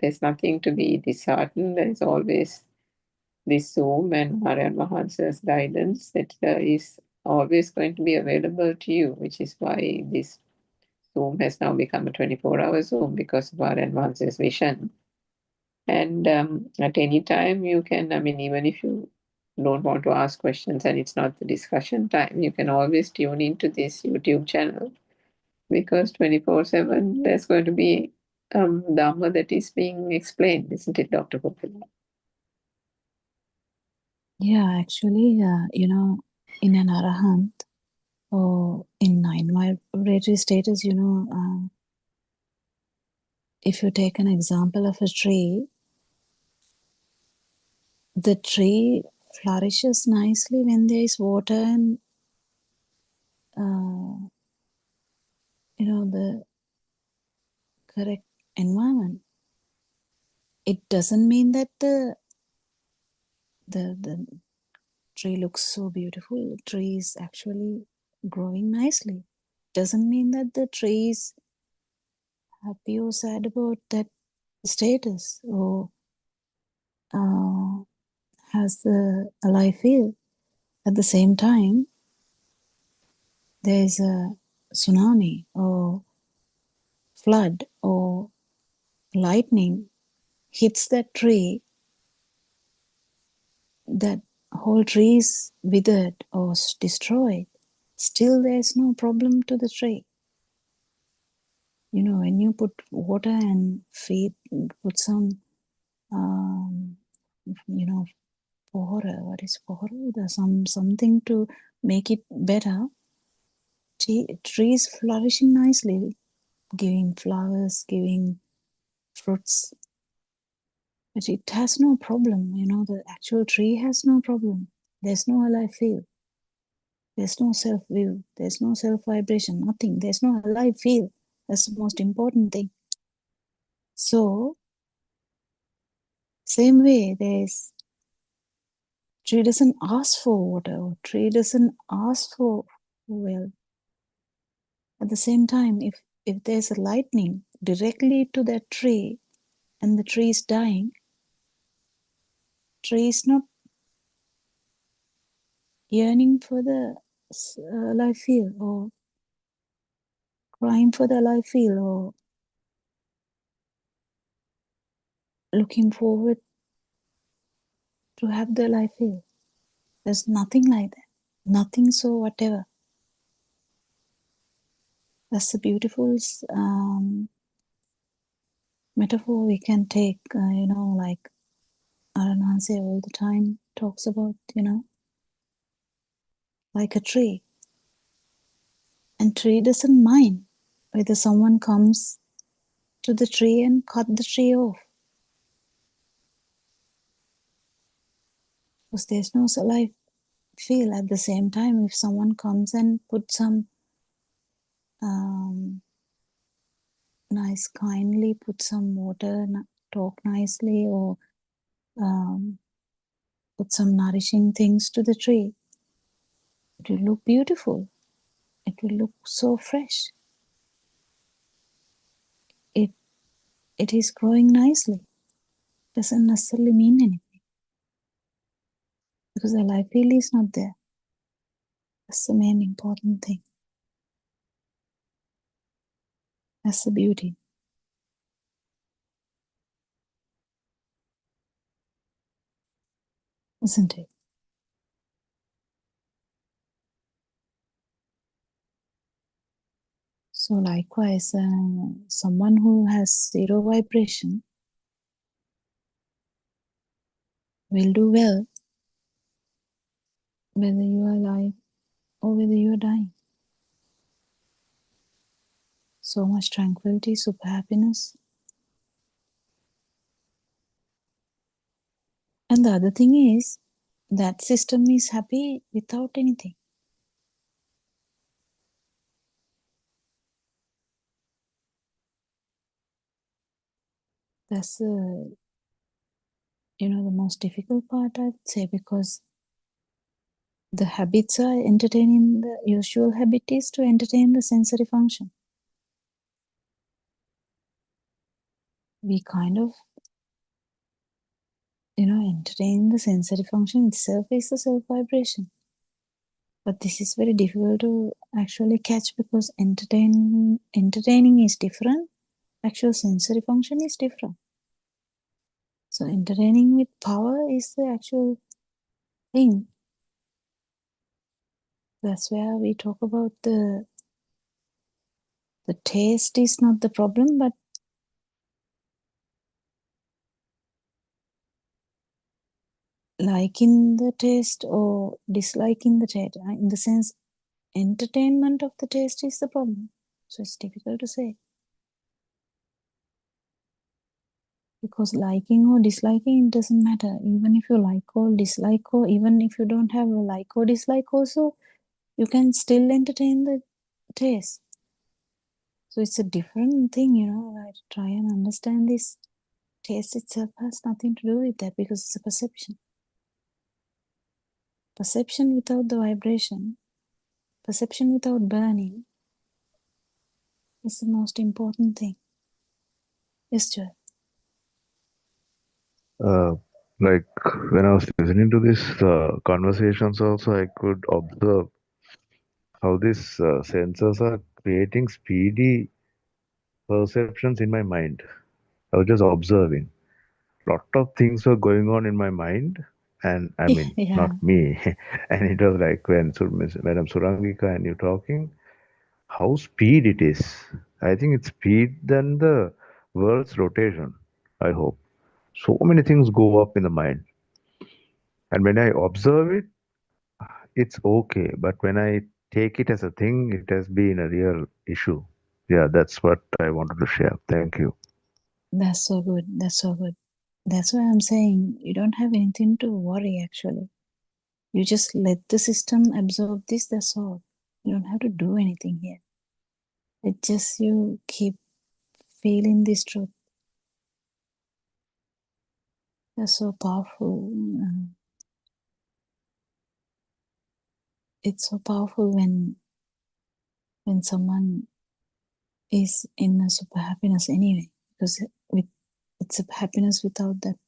there's nothing to be disheartened. There's always this Zoom and Narayan Mahansa's guidance that is always going to be available to you, which is why this Zoom has now become a 24-hour Zoom because of Narayan Mahansa's vision. And at any time you can, even if you don't want to ask questions and it's not the discussion time, you can always tune into this YouTube channel, because 24/7 there's going to be Dhamma that is being explained, isn't it, Dr. Kopila? Yeah, actually, in an arahant or in nine vibratory status, if you take an example of a tree, the tree flourishes nicely when there is water and the correct environment. It doesn't mean that the tree looks so beautiful. The tree is actually growing nicely. Doesn't mean that the tree is happy or sad about that status or has the alive feel. At the same time, there's a tsunami or flood or lightning hits that tree, that whole tree is withered or destroyed. Still, there's no problem to the tree. When you put water and put some, pohora, what is pohora? There's something to make it better. Trees flourishing nicely, giving flowers, giving fruits. But it has no problem, the actual tree has no problem. There's no alive feel. There's no self-view. There's no self-vibration, nothing. There's no alive feel. That's the most important thing. So, same way, tree doesn't ask for water, or tree doesn't ask for well. At the same time, if there's a lightning directly to that tree and the tree is dying, tree is not yearning for the alive feel or crying for the alive feel or looking forward to have the alive feel. There's nothing like that. Nothing so whatever. That's a beautiful metaphor we can take, like Aranhanse all the time talks about, like a tree. And tree doesn't mind whether someone comes to the tree and cut the tree off. Because there's no alive feel. At the same time, if someone comes and puts some kindly put some water, talk nicely, or put some nourishing things to the tree, it will look beautiful. It will look so fresh. It is growing nicely. Doesn't necessarily mean anything. Because the life feel is not there. That's the main important thing. That's the beauty. Isn't it? So likewise, someone who has zero vibration will do well whether you are alive or whether you are dying. so much tranquility, super happiness. And the other thing is, that system is happy without anything. That's the most difficult part, I would say, because the habits are entertaining. The usual habit is to entertain the sensory function. We kind of, entertain the sensory function itself is the self vibration. But this is very difficult to actually catch because entertaining is different. Actual sensory function is different. So entertaining with power is the actual thing. That's where we talk about the taste is not the problem, but liking the taste or disliking the taste. In the sense, entertainment of the taste is the problem. So it's difficult to say. Because liking or disliking, it doesn't matter. Even if you like or dislike, or even if you don't have a like or dislike also, you can still entertain the taste. So it's a different thing, I try and understand this. Taste itself has nothing to do with that because it's a perception. Perception without the vibration, perception without burning is the most important thing. Yes, Joel. Like when I was listening to this conversations also, I could observe how these sensors are creating speedy perceptions in my mind. I was just observing. Lot of things were going on in my mind, and I mean, Yeah. not me. And it was like when Madam Surangika and you talking, how speed it is. I think it's speed than the world's rotation, I hope. So many things go up in the mind. And when I observe it, it's okay. But when I take it as a thing, it has been a real issue. Yeah, that's what I wanted to share. Thank you. That's so good. That's so good. That's why I'm saying you don't have anything to worry actually. You just let the system absorb this, that's all. You don't have to do anything here. It just you keep feeling this truth. That's so powerful. It's so powerful when someone is in a super happiness anyway, because it's a happiness without that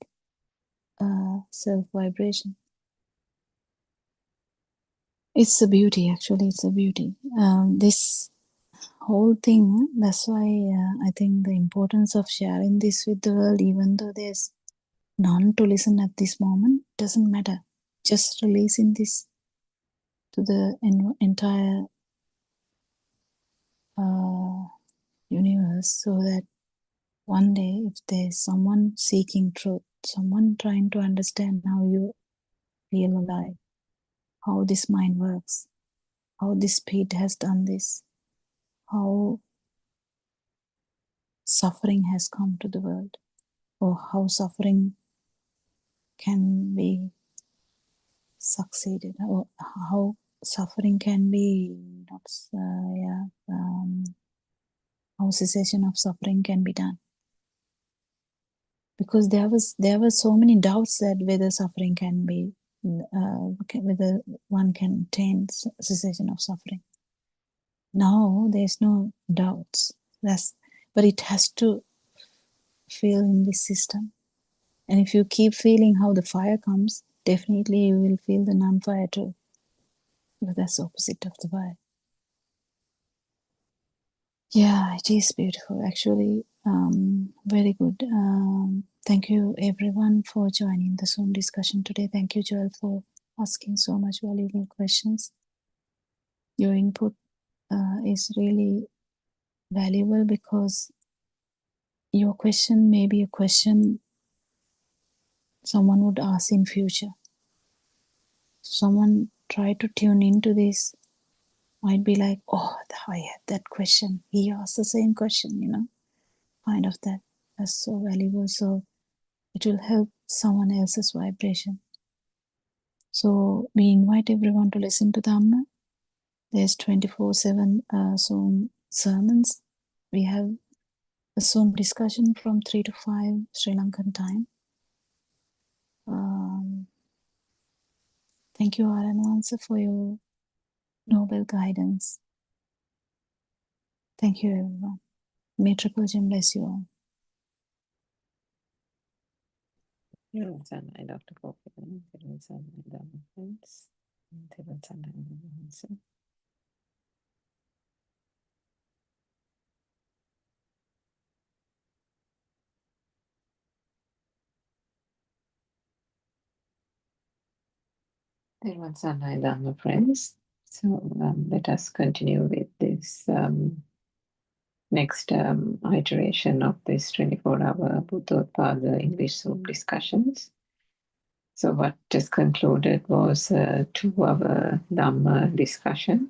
self vibration. It's a beauty, actually. It's a beauty. This whole thing, that's why I think the importance of sharing this with the world, even though there's none to listen at this moment, doesn't matter. Just releasing this to the entire universe, so that one day, if there's someone seeking truth, someone trying to understand how you feel alive, how this mind works, how this speed has done this, how suffering has come to the world, or how suffering can be succeeded, or how suffering can be not, how cessation of suffering can be done. Because there were so many doubts that whether suffering can be, whether one can attain cessation of suffering. Now there's no doubts. But it has to feel in this system. And if you keep feeling how the fire comes, definitely you will feel the non-fire too. But that's the opposite of the fire. Yeah, it is beautiful, actually. Very good. Thank you, everyone, for joining the Zoom discussion today. Thank you, Joel, for asking so much valuable questions. Your input is really valuable because your question may be a question someone would ask in future. Someone try to tune into this might be like, oh, I had that question. He asked the same question, you know, kind of that. That's so valuable. So it will help someone else's vibration. So we invite everyone to listen to Dhamma. There's 24/7 Zoom sermons. We have a Zoom discussion from 3 to 5 Sri Lankan time. Thank you, Aranwansa, for your noble guidance. Thank you, everyone. May Triple Gem bless you all. Dr. Copeland, friends. Dhamma friends. So let us continue with this next iteration of this 24-hour Buddothpada English Zoom discussions. So what just concluded was a 2-hour Dhamma discussion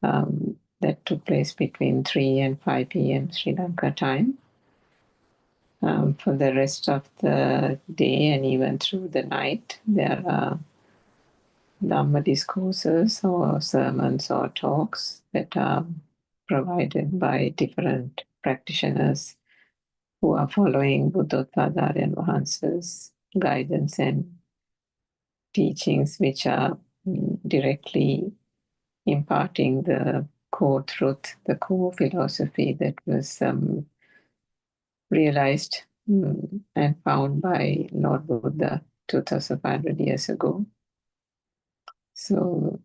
that took place between 3 and 5 p.m. Sri Lanka time. For the rest of the day and even through the night, there are Dhamma discourses or sermons or talks that are provided by different practitioners who are following Buddothpada and Vahansa's guidance and teachings, which are directly imparting the core truth, the core philosophy that was realized and found by Lord Buddha 2,500 years ago. So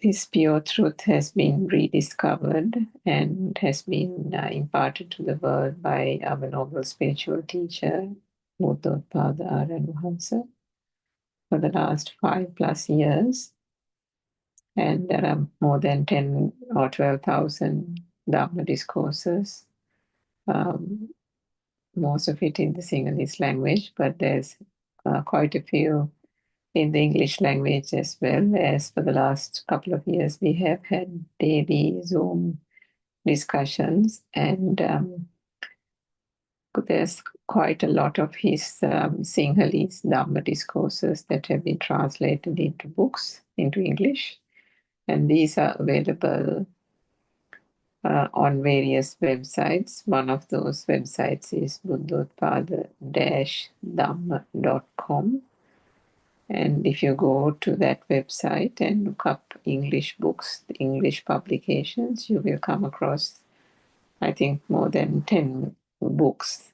this pure truth has been rediscovered and has been imparted to the world by our noble spiritual teacher, Buddothpada and Vahansa, for the last 5+ years. And there are more than 10 or 12,000 Dhamma discourses, most of it in the Sinhalese language, but there's quite a few in the English language as well. As for the last couple of years, we have had daily Zoom discussions, and there's quite a lot of his Sinhalese Dhamma discourses that have been translated into books, into English. And these are available on various websites. One of those websites is Buddothpada-dhamma.com. And if you go to that website and look up English books, the English publications, you will come across, I think, more than 10 books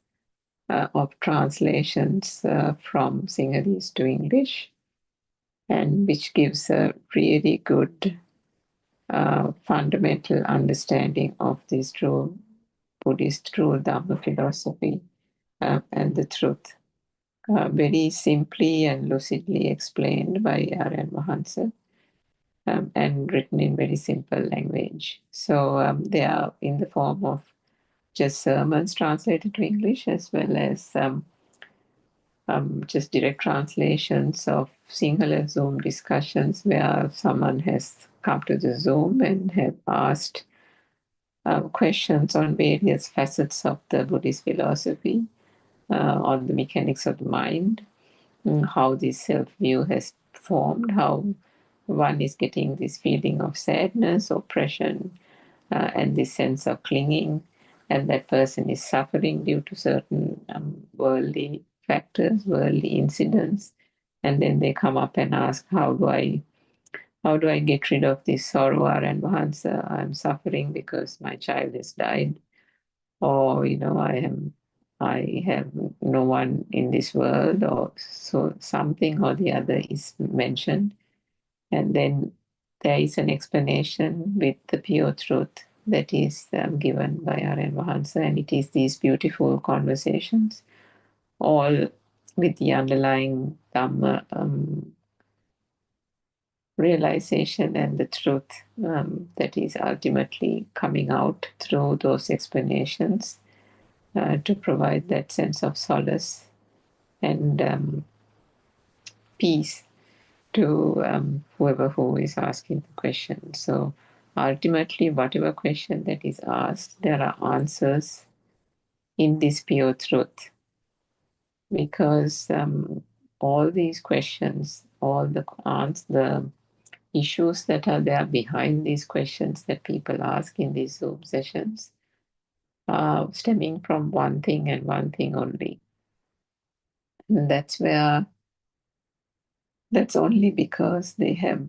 of translations from Sinhalese to English, and which gives a really good fundamental understanding of this true Buddhist, true Dhamma philosophy and the truth. Very simply and lucidly explained by R.N. Vahansa and written in very simple language. So they are in the form of just sermons translated to English, as well as just direct translations of Sinhala Zoom discussions where someone has come to the Zoom and have asked questions on various facets of the Buddhist philosophy, on the mechanics of the mind, how this self-view has formed, how one is getting this feeling of sadness, oppression, and this sense of clinging, and that person is suffering due to certain worldly factors, worldly incidents, and then they come up and ask, how do I get rid of this sorrow, and Vahansa? I'm suffering because my child has died, or I have no one in this world, or so something or the other is mentioned, and then there is an explanation with the pure truth that is given by R.N. Vahansa, and it is these beautiful conversations, all with the underlying Dhamma realization and the truth that is ultimately coming out through those explanations to provide that sense of solace and peace to whoever who is asking the question. So ultimately, whatever question that is asked, there are answers in this pure truth, because all these questions, all the issues that are there behind these questions that people ask in these Zoom sessions are stemming from one thing and one thing only. And that's only because they have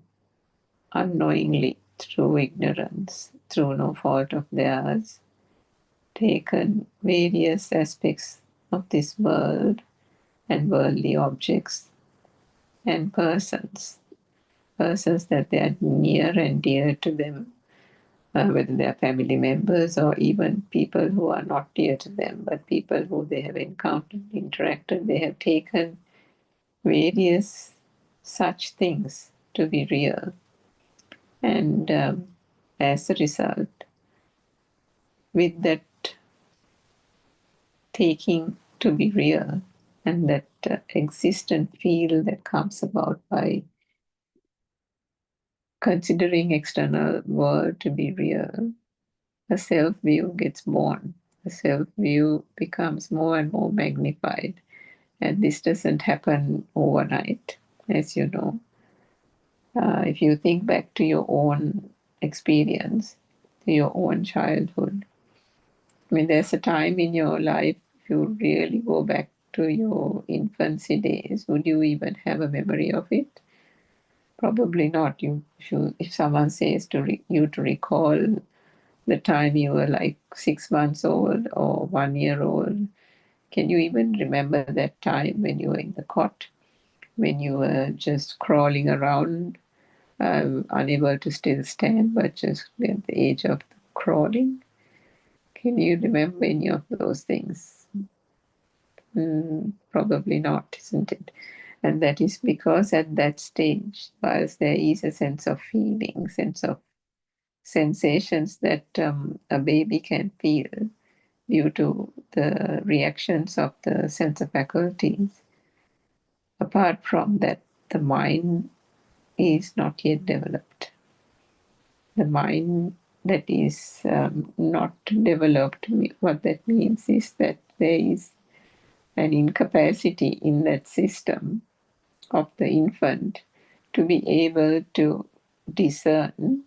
unknowingly, through ignorance, through no fault of theirs, taken various aspects of this world and worldly objects and persons that they are near and dear to them, whether they are family members or even people who are not dear to them, but people who they have encountered, interacted. They have taken various such things to be real. And as a result, with that taking to be real and that existent feel that comes about by considering external world to be real, a self-view gets born. The self-view becomes more and more magnified. And this doesn't happen overnight, as you know. If you think back to your own experience, to your own childhood, I mean, there's a time in your life, if you really go back to your infancy days, would you even have a memory of it? Probably not. If someone says to you to recall the time you were like 6 months old or 1 year old, can you even remember that time when you were in the cot, when you were just crawling around, unable to still stand, but just at the age of crawling? Can you remember any of those things? Probably not, isn't it? And that is because at that stage, whilst there is a sense of feeling, sense of sensations that a baby can feel due to the reactions of the sense faculties, apart from that, the mind is not yet developed. The mind that is not developed, what that means is that there is an incapacity in that system of the infant to be able to discern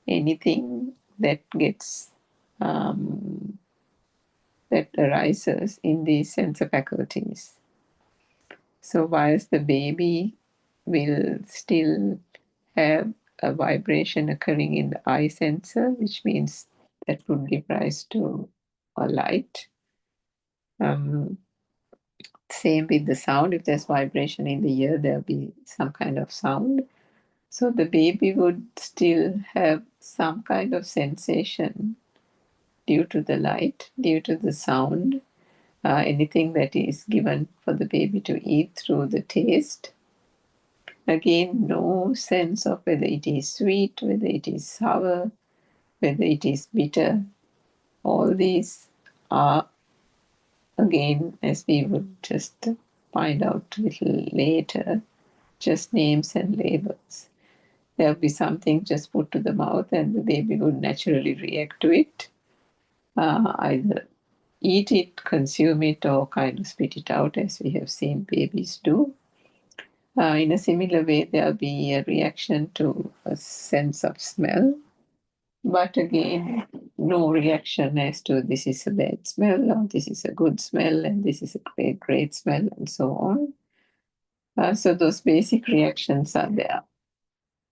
anything that gets that arises in these sense faculties. So whilst the baby will still have a vibration occurring in the eye sensor, which means that would give rise to a light. Same with the sound. If there's vibration in the ear, there'll be some kind of sound. So the baby would still have some kind of sensation due to the light, due to the sound, anything that is given for the baby to eat through the taste. Again, no sense of whether it is sweet, whether it is sour, whether it is bitter. All these are, again, as we would just find out a little later, just names and labels. There'll be something just put to the mouth and the baby would naturally react to it, either eat it, consume it, or kind of spit it out, as we have seen babies do. In a similar way, there'll be a reaction to a sense of smell, but again, no reaction as to this is a bad smell or this is a good smell and this is a great smell and so on. So those basic reactions are there.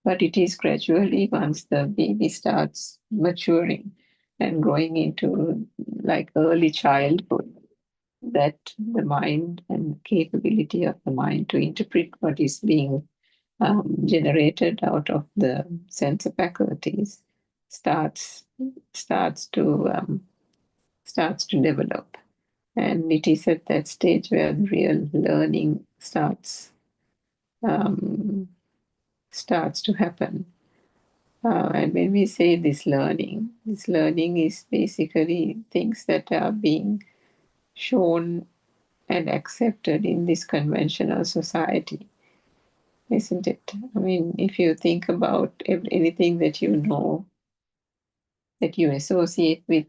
But it is gradually, once the baby starts maturing and growing into like early childhood, that the mind and capability of the mind to interpret what is being generated out of the sense faculties starts to develop, and it is at that stage where the real learning starts to happen. And when we say this learning is basically things that are being shown and accepted in this conventional society. isn't it? I mean, if you think about anything that you know, that you associate with,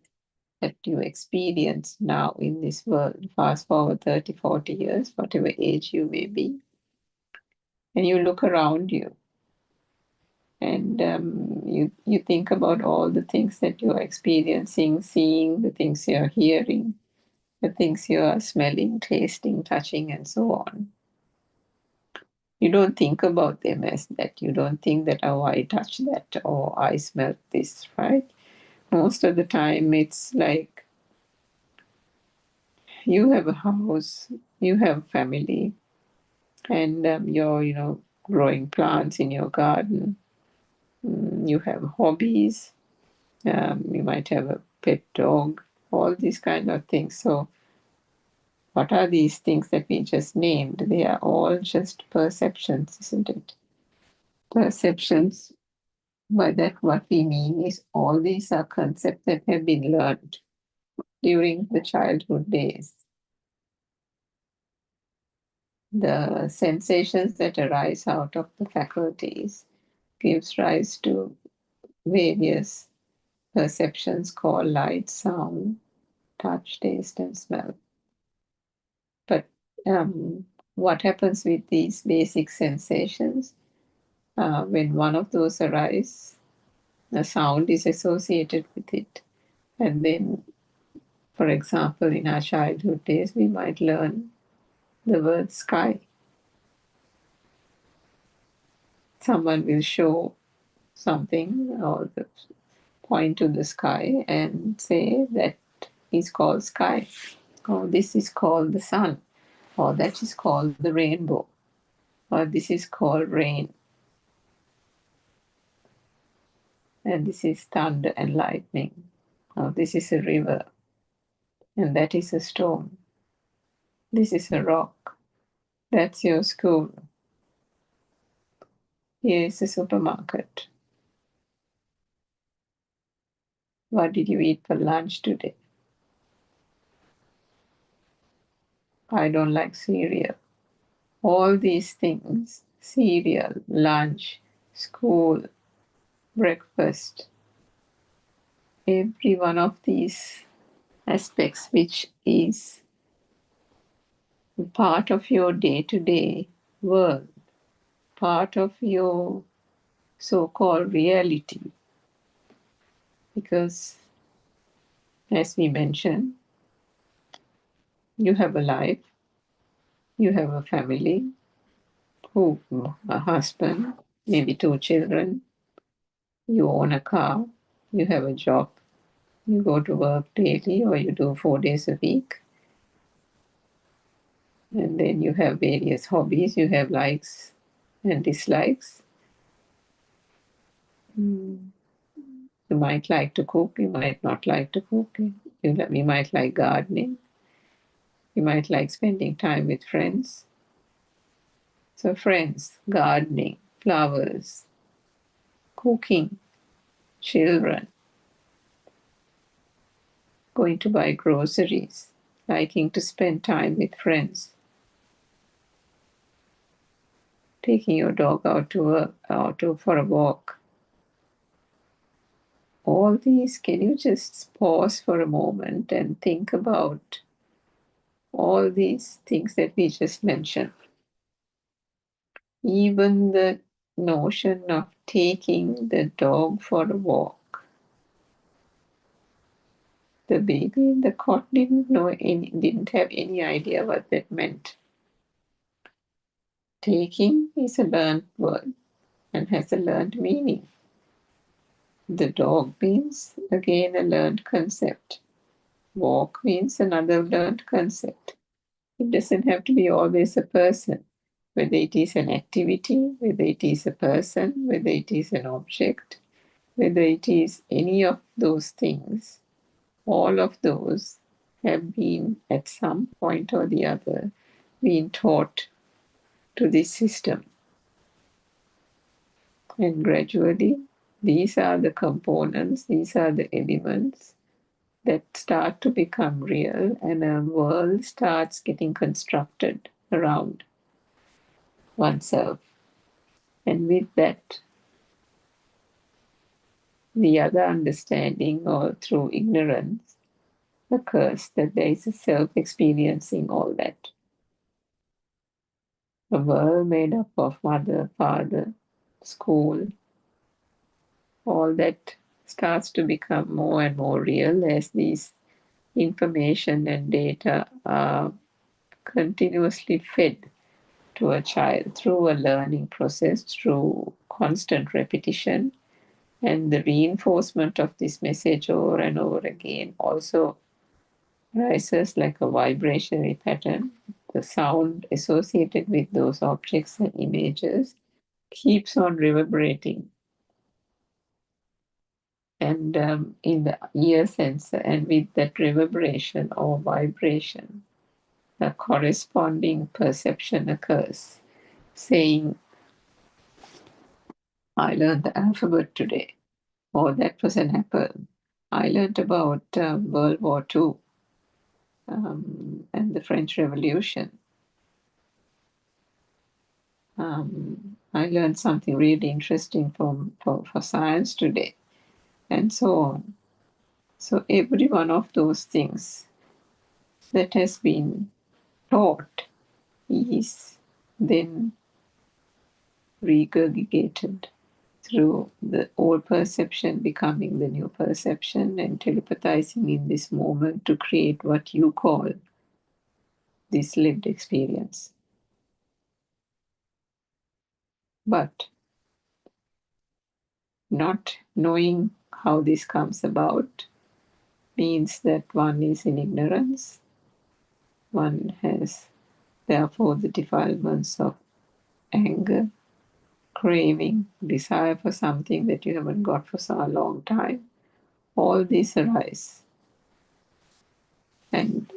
that you experience now in this world, fast forward 30, 40 years, whatever age you may be, and you look around you, and you think about all the things that you are experiencing, seeing, the things you are hearing, the things you are smelling, tasting, touching, and so on. You don't think about them as that. You don't think that, oh, I touched that, or I smelled this, right? Most of the time, it's like you have a house, you have family, and you're, growing plants in your garden. You have hobbies. You might have a pet dog, all these kind of things. So what are these things that we just named? They are all just perceptions, isn't it? Perceptions. By that, what we mean is all these are concepts that have been learned during the childhood days. The sensations that arise out of the faculties gives rise to various perceptions called light, sound, touch, taste, and smell. But what happens with these basic sensations? When one of those arises, a sound is associated with it. And then, for example, in our childhood days, we might learn the word sky. Someone will show something or point to the sky and say that is called sky, or this is called the sun, or that is called the rainbow, or this is called rain, and this is thunder and lightning, or this is a river, and that is a stone, this is a rock, that's your school, here is a supermarket. What did you eat for lunch today? I don't like cereal. All these things, cereal, lunch, school, breakfast, every one of these aspects which is part of your day-to-day world, part of your so-called reality. Because, as we mentioned, you have a life, you have a family, a husband, maybe 2 children, you own a car, you have a job, you go to work daily or you do 4 days a week, and then you have various hobbies, you have likes and dislikes. You might like to cook, you might not like to cook, you might like gardening, you might like spending time with friends. So friends, gardening, flowers, cooking, children, going to buy groceries, liking to spend time with friends, taking your dog out to work, for a walk. All these, can you just pause for a moment and think about all these things that we just mentioned? Even the notion of taking the dog for a walk. The baby in the cot didn't have any idea what that meant. Taking is a learned word and has a learned meaning. The dog means, again, a learned concept. Walk means another learned concept. It doesn't have to be always a person. Whether it is an activity, whether it is a person, whether it is an object, whether it is any of those things, all of those have been at some point or the other been taught to this system. And gradually, these are the components, these are the elements that start to become real, and a world starts getting constructed around oneself. And with that, the other understanding, or through ignorance, occurs that there is a self experiencing all that. A world made up of mother, father, school, all that starts to become more and more real as these information and data are continuously fed to a child through a learning process, through constant repetition, and the reinforcement of this message over and over again also rises like a vibratory pattern. The sound associated with those objects and images keeps on reverberating. And in the ear sensor, and with that reverberation or vibration, a corresponding perception occurs, saying, I learned the alphabet today, or that was an apple. I learned about World War II and the French Revolution. I learned something really interesting for science today, and so on. So every one of those things that has been taught is then regurgitated through the old perception becoming the new perception and telepathizing in this moment to create what you call this lived experience. But not knowing how this comes about means that one is in ignorance. One has, therefore, the defilements of anger, craving, desire for something that you haven't got for so long time. All these arise. And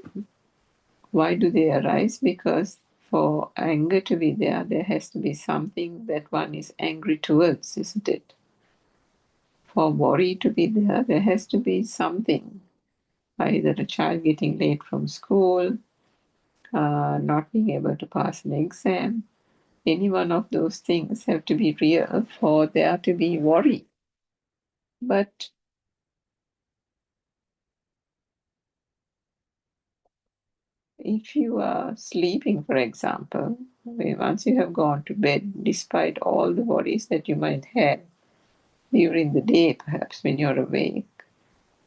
why do they arise? Because for anger to be there, there has to be something that one is angry towards, isn't it? For worry to be there, there has to be something. Either a child getting late from school, not being able to pass an exam. Any one of those things have to be real for there to be worry. But if you are sleeping, for example, once you have gone to bed, despite all the worries that you might have during the day, perhaps when you're awake,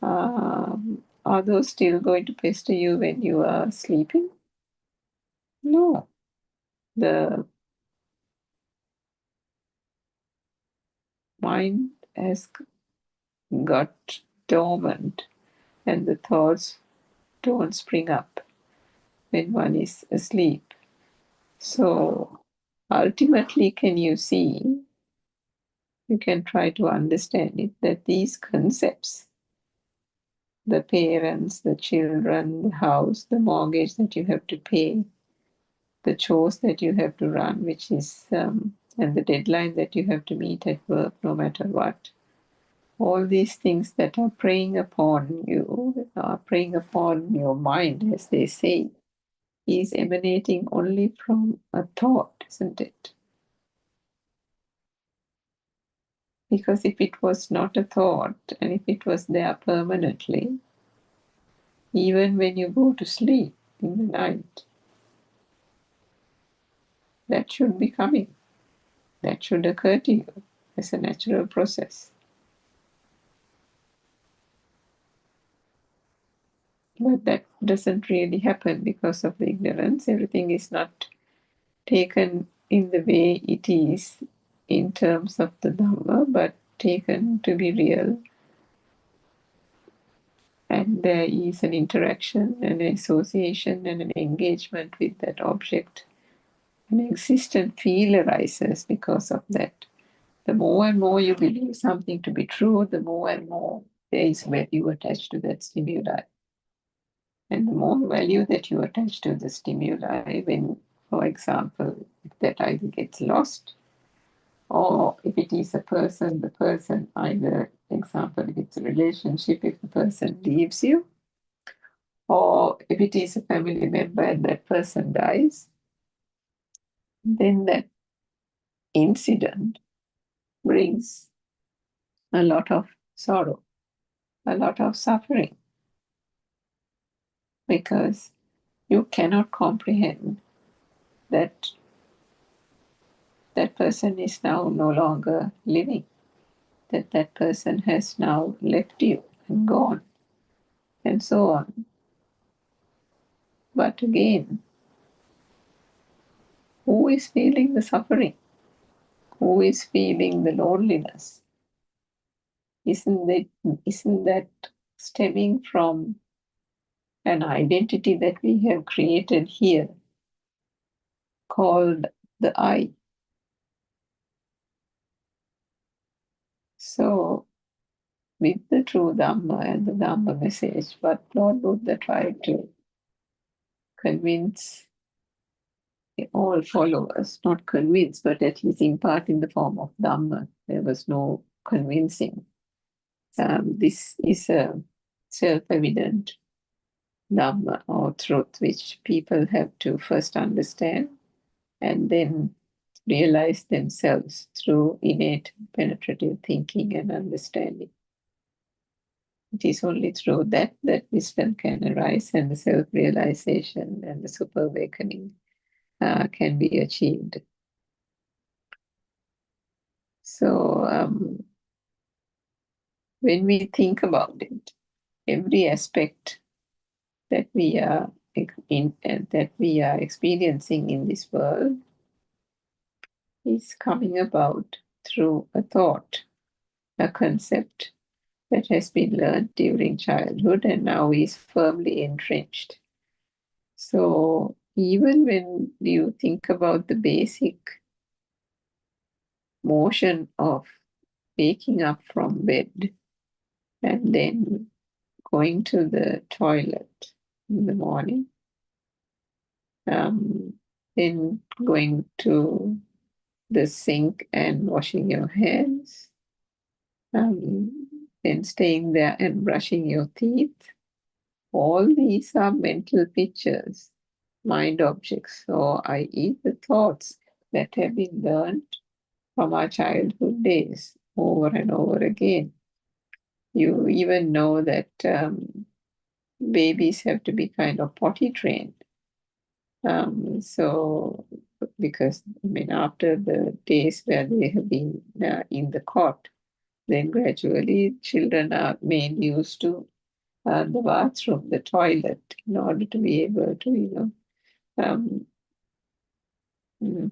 are those still going to pester you when you are sleeping? No. The mind has got dormant and the thoughts don't spring up when one is asleep. So ultimately, can you see, you can try to understand it, that these concepts, the parents, the children, the house, the mortgage that you have to pay, the chores that you have to run, which is, and the deadline that you have to meet at work, no matter what. All these things that are preying upon you, are preying upon your mind, as they say, is emanating only from a thought, isn't it? Because if it was not a thought, and if it was there permanently, even when you go to sleep in the night, that should be coming. That should occur to you as a natural process. But that doesn't really happen because of the ignorance. Everything is not taken in the way it is in terms of the Dhamma, but taken to be real. And there is an interaction, an association, and an engagement with that object. An existent feel arises because of that. The more and more you believe something to be true, the more and more there is value attached to that stimuli. And the more value that you attach to the stimuli, when, for example, if that either gets lost, or if it is a person, the person either, example, if it's a relationship, if the person leaves you, or if it is a family member and that person dies, then that incident brings a lot of sorrow, a lot of suffering, because you cannot comprehend that that person is now no longer living, that that person has now left you and gone, and so on. But again, who is feeling the suffering? Who is feeling the loneliness? Isn't that stemming from an identity that we have created here called the I? So, with the true Dhamma and the Dhamma message, what Lord Buddha tried to convince all followers, not convince, but at least impart in the form of Dhamma. There was no convincing. This is a self-evident Dhamma or truth which people have to first understand and then realize themselves through innate penetrative thinking and understanding. It is only through that wisdom can arise and the self-realization and the super awakening can be achieved. So when we think about it, every aspect that we are experiencing in this world is coming about through a thought, a concept that has been learned during childhood and now is firmly entrenched. So even when you think about the basic motion of waking up from bed and then going to the toilet in the morning, then going to the sink and washing your hands, then staying there and brushing your teeth. All these are mental pictures, mind objects, or i.e. the thoughts that have been learned from our childhood days over and over again. You even know that babies have to be kind of potty trained. So, because after the days where they have been in the cot, then gradually children are made used to the bathroom, the toilet, in order to be able to,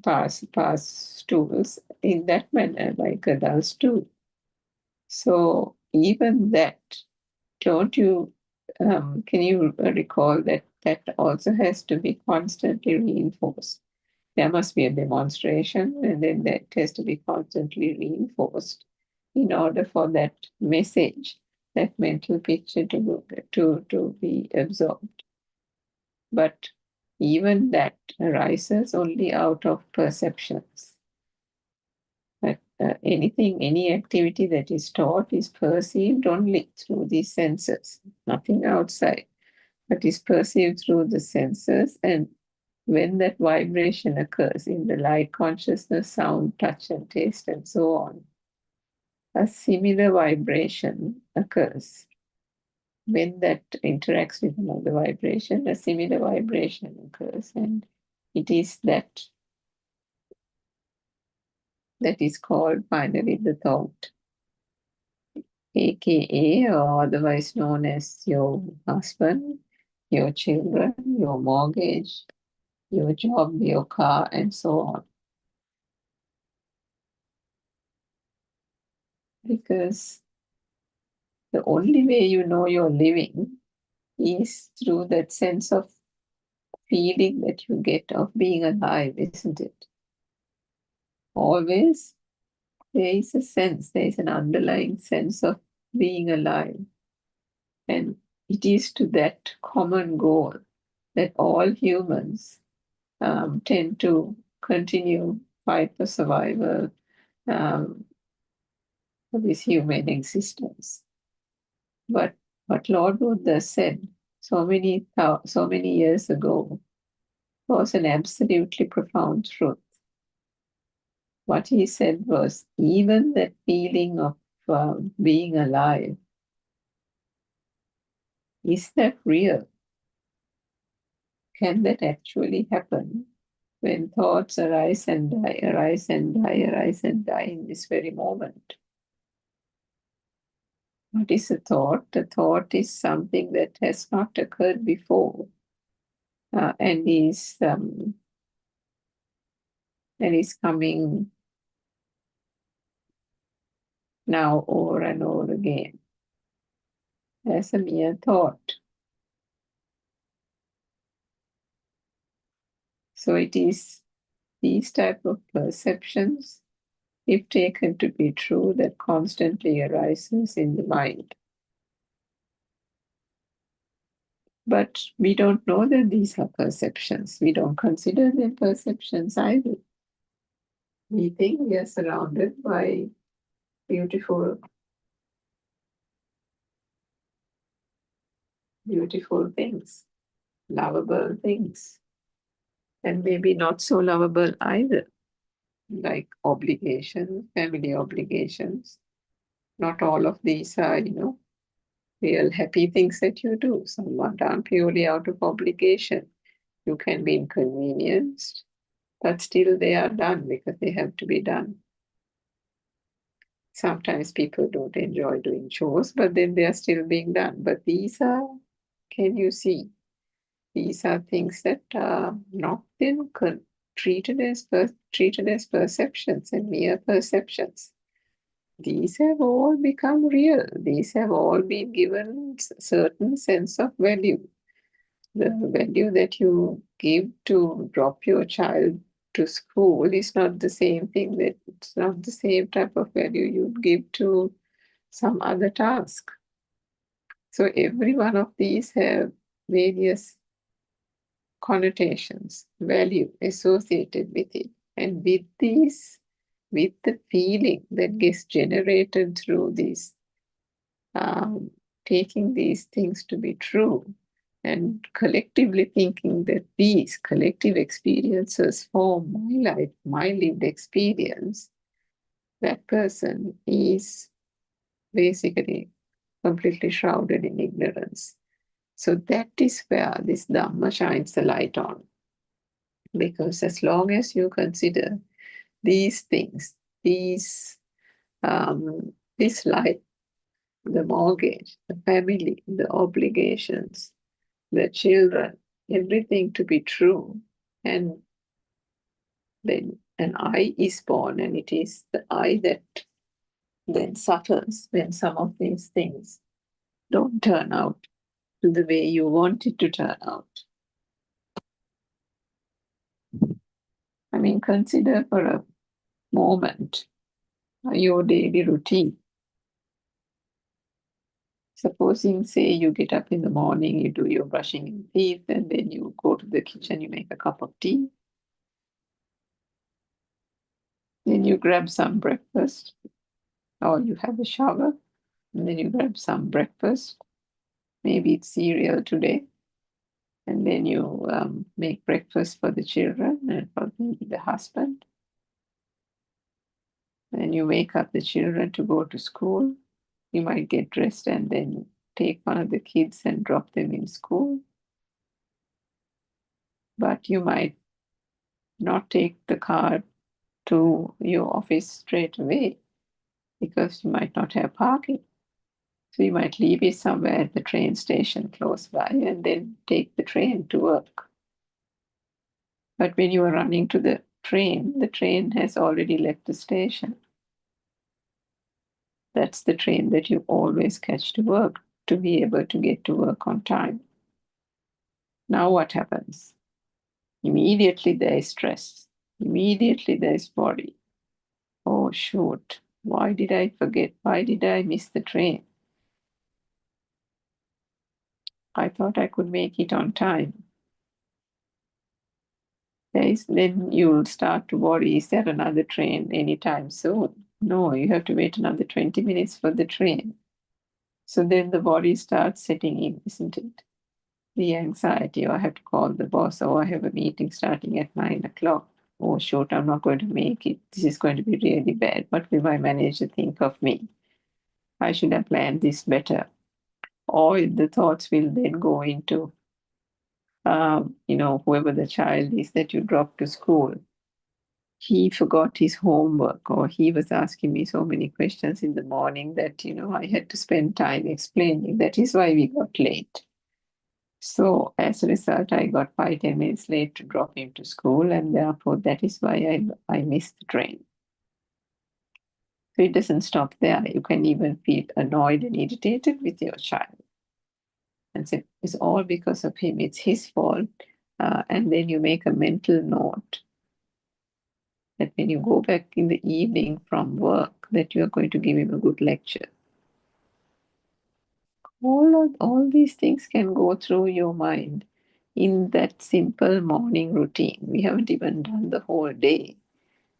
pass stools in that manner, like adults do. So even that, can you recall that also has to be constantly reinforced? There must be a demonstration, and then that has to be constantly reinforced in order for that message, that mental picture to be absorbed. But even that arises only out of perceptions. But any activity that is taught is perceived only through these senses, nothing outside, but is perceived through the senses. And when that vibration occurs in the light consciousness, sound, touch, and taste, and so on, a similar vibration occurs. When that interacts with another vibration, a similar vibration occurs, and it is that is called finally the thought, aka, or otherwise known as your husband, your children, your mortgage, your job, your car, and so on. Because the only way you know you're living is through that sense of feeling that you get of being alive, isn't it? Always there is a sense, there is an underlying sense of being alive. And it is to that common goal that all humans tend to continue fight for survival for this human existence. But what Lord Buddha said so many years ago was an absolutely profound truth. what he said was, even that feeling of being alive, is that real? Can that actually happen when thoughts arise and die, arise and die, arise and die in this very moment? What is a thought? A thought is something that has not occurred before and is coming now over and over again as a mere thought. So it is these type of perceptions, if taken to be true, that constantly arises in the mind. But we don't know that these are perceptions. We don't consider them perceptions either. We think we are surrounded by beautiful, beautiful things, lovable things, and maybe not so lovable either, like obligations, family obligations. Not all of these are, real happy things that you do. Some are done purely out of obligation. You can be inconvenienced, but still they are done because they have to be done. Sometimes people don't enjoy doing chores, but then they are still being done. But these are, can you see, these are things that are not then treated as perceptions and mere perceptions. These have all become real. These have all been given certain sense of value. The value that you give to drop your child to school is not the same thing, that it's not the same type of value you'd give to some other task. So every one of these have various connotations, value associated with it. And with these, with the feeling that gets generated through this, taking these things to be true, and collectively thinking that these collective experiences form my life, my lived experience, that person is basically completely shrouded in ignorance. So that is where this Dhamma shines the light on. Because as long as you consider these things, this life, the mortgage, the family, the obligations, the children, everything to be true, and then an I is born, and it is the I that then suffers when some of these things don't turn out to the way you want it to turn out. I mean, consider for a moment your daily routine. Supposing, say, you get up in the morning, you do your brushing your teeth, and then you go to the kitchen, you make a cup of tea. Then you grab some breakfast, or you have a shower, and then you grab some breakfast. Maybe it's cereal today. And then you make breakfast for the children and for the husband. And you wake up the children to go to school. You might get dressed and then take one of the kids and drop them in school. But you might not take the car to your office straight away because you might not have parking. So you might leave it somewhere at the train station close by and then take the train to work. But when you are running to the train has already left the station. That's the train that you always catch to work to be able to get to work on time. Now what happens? Immediately there is stress. Immediately there is worry. Oh, shoot. Why did I forget? Why did I miss the train? I thought I could make it on time. Then you'll start to worry, is there another train anytime soon? No, you have to wait another 20 minutes for the train. So then the worry starts setting in, isn't it? The anxiety, or I have to call the boss, or I have a meeting starting at 9 o'clock. oh shoot, I'm not going to make it. This is going to be really bad. What will my manager think of me? I should have planned this better. Or the thoughts will then go into, whoever the child is that you drop to school. He forgot his homework, or he was asking me so many questions in the morning that, I had to spend time explaining. That is why we got late. So as a result, I got 5-10 minutes late to drop him to school, and therefore that is why I missed the train. So it doesn't stop there. You can even feel annoyed and irritated with your child. And say, it's all because of him, it's his fault. And then you make a mental note that when you go back in the evening from work, that you are going to give him a good lecture. All these things can go through your mind in that simple morning routine. We haven't even done the whole day.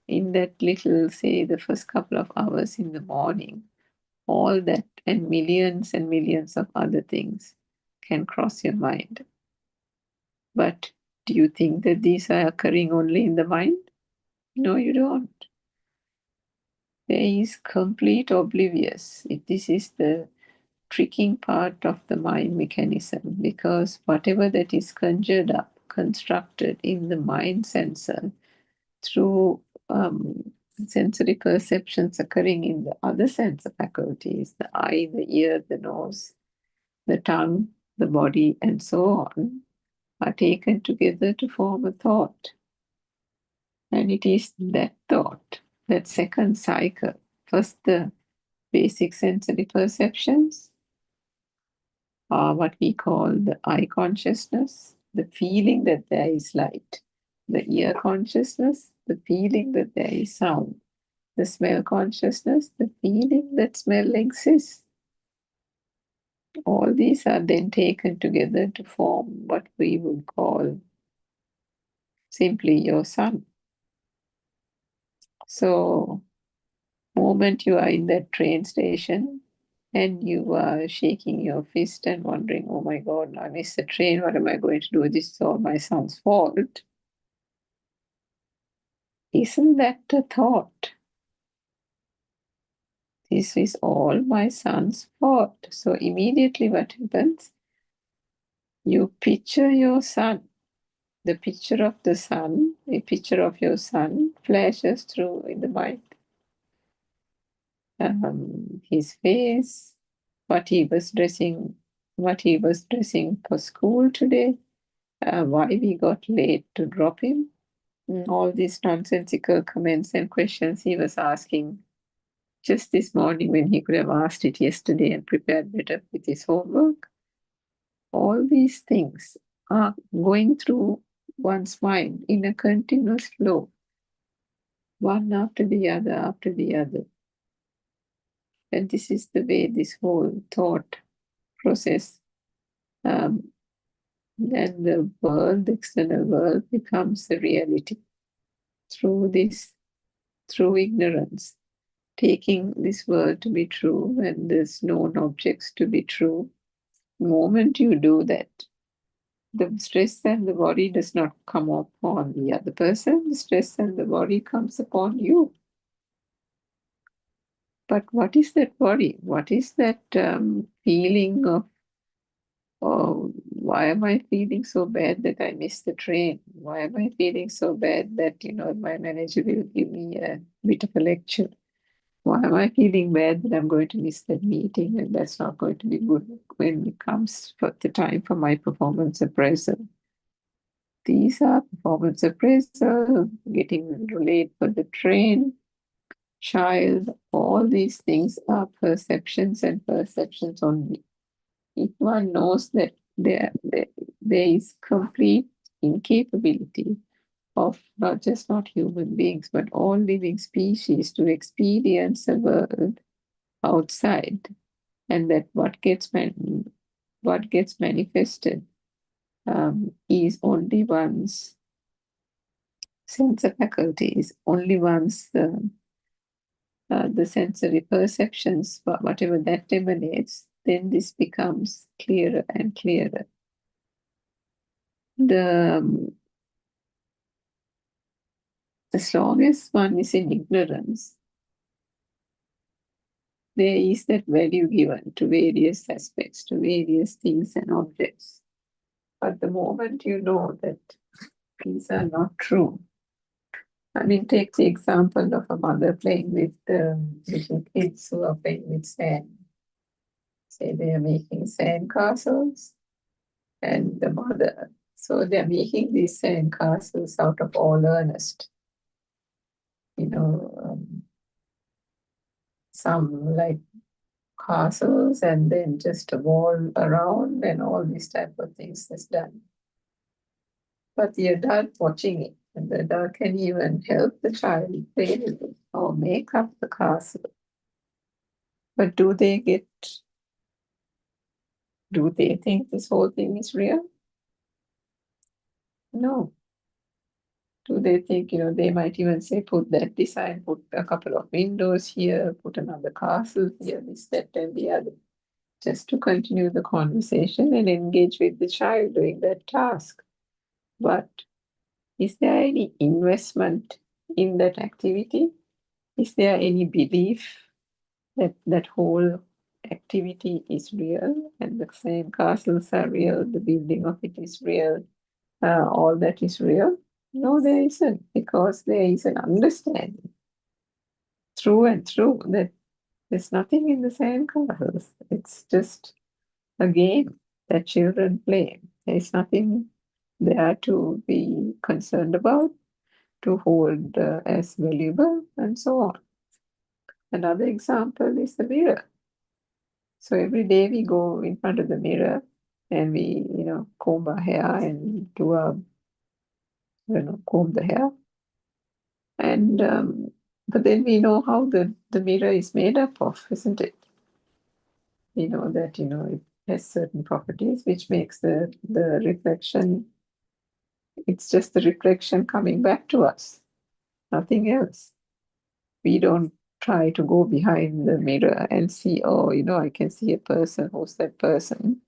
In that little, say, the first couple of hours in the morning, all that and millions of other things can cross your mind. But do you think that these are occurring only in the mind? No, you don't. There is complete oblivious. This is the tricking part of the mind mechanism, because whatever that is conjured up, constructed in the mind sensor through sensory perceptions occurring in the other sensor faculties, the eye, the ear, the nose, the tongue, the body, and so on, are taken together to form a thought. And it is that thought, that second cycle, first the basic sensory perceptions, are what we call the eye consciousness, the feeling that there is light, the ear consciousness, the feeling that there is sound, the smell consciousness, the feeling that smell exists. All these are then taken together to form what we would call simply your son. So, moment you are in that train station and you are shaking your fist and wondering, oh my God, I missed the train, what am I going to do? This is all my son's fault. Isn't that a thought? This is all my son's fault. So immediately what happens? You picture your son. The picture of the son, a picture of your son flashes through in the mind. His face, what he was dressing for school today, why we got late to drop him, all these nonsensical comments and questions he was asking just this morning when he could have asked it yesterday and prepared better with his homework. All these things are going through one's mind in a continuous flow, one after the other. And this is the way this whole thought process, then the world, the external world, becomes a reality through ignorance, taking this world to be true and these known objects to be true. The moment you do that, the stress and the worry does not come upon the other person. The stress and the worry comes upon you. But what is that worry? What is that feeling of, oh, why am I feeling so bad that I missed the train? Why am I feeling so bad that, my manager will give me a bit of a lecture? Why am I feeling bad that I'm going to miss that meeting and that's not going to be good when it comes for the time for my performance appraisal? These are performance appraisal, getting late for the train, child, all these things are perceptions and perceptions only. If one knows that there is complete incapability of not human beings, but all living species to experience a world outside, and that what gets manifested is only one's sensor faculties, only one's the sensory perceptions, whatever that emanates, then this becomes clearer and clearer. as long as one is in ignorance, there is that value given to various aspects, to various things and objects. But the moment you know that these are not true, I mean, take the example of a mother playing with little kids who are playing with sand. Say they are making sand castles, and the mother, so they are making these sand castles out of all earnest. Some like castles and then just a wall around and all these type of things is done. But the adult watching it, and the adult can even help the child play with it or make up the castle. But do they think this whole thing is real? No. Do they think, they might even say, put that design, put a couple of windows here, put another castle here, this, that, and the other, just to continue the conversation and engage with the child doing that task. But is there any investment in that activity? Is there any belief that that whole activity is real and the same castles are real, the building of it is real, all that is real? No, there isn't, because there is an understanding through and through that there's nothing in the sandcastles. It's just a game that children play. There is nothing there to be concerned about, to hold as valuable, and so on. Another example is the mirror. So every day we go in front of the mirror and we, comb our hair and do our, comb the hair. And but then we know how the mirror is made up of, isn't it? We know that, it has certain properties which makes the reflection, it's just the reflection coming back to us, nothing else. We don't try to go behind the mirror and see, oh, I can see a person, who's that person?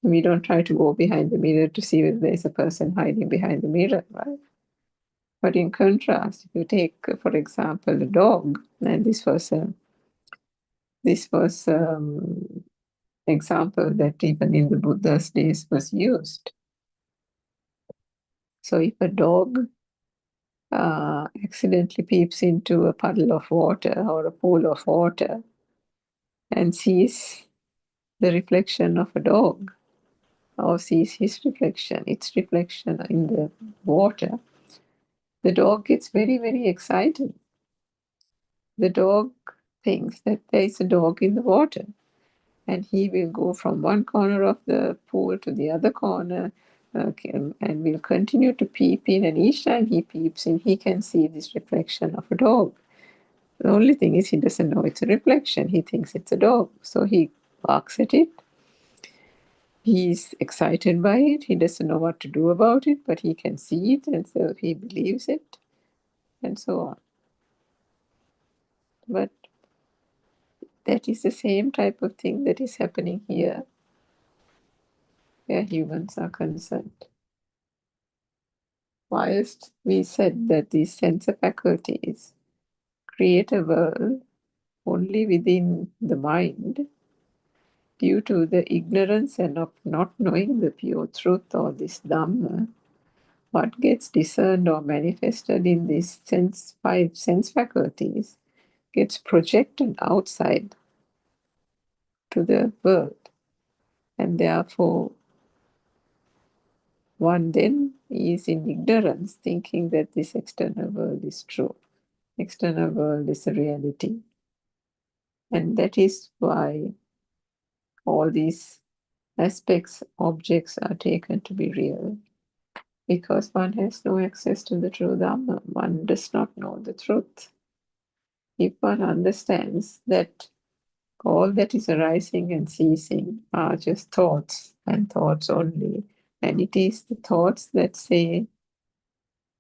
We don't try to go behind the mirror to see if there's a person hiding behind the mirror, right? But in contrast, if you take, for example, a dog, and this was example that even in the Buddha's days was used. So if a dog accidentally peeps into a puddle of water or a pool of water and sees the reflection of a dog, or sees his reflection, its reflection in the water, the dog gets very, very excited. The dog thinks that there is a dog in the water, and he will go from one corner of the pool to the other corner, and will continue to peep in, and each time he peeps in, he can see this reflection of a dog. The only thing is he doesn't know it's a reflection. He thinks it's a dog. So he barks at it. He's excited by it. He doesn't know what to do about it, but he can see it, and so he believes it, and so on. But that is the same type of thing that is happening here, where humans are concerned. Whilst we said that these sense faculties create a world only within the mind, due to the ignorance and of not knowing the pure truth or this Dhamma, what gets discerned or manifested in these five sense faculties gets projected outside to the world. And therefore, one then is in ignorance, thinking that this external world is true. External world is a reality. And that is why all these aspects, objects are taken to be real. Because one has no access to the true Dhamma. One does not know the truth. If one understands that all that is arising and ceasing are just thoughts and thoughts only, and it is the thoughts that say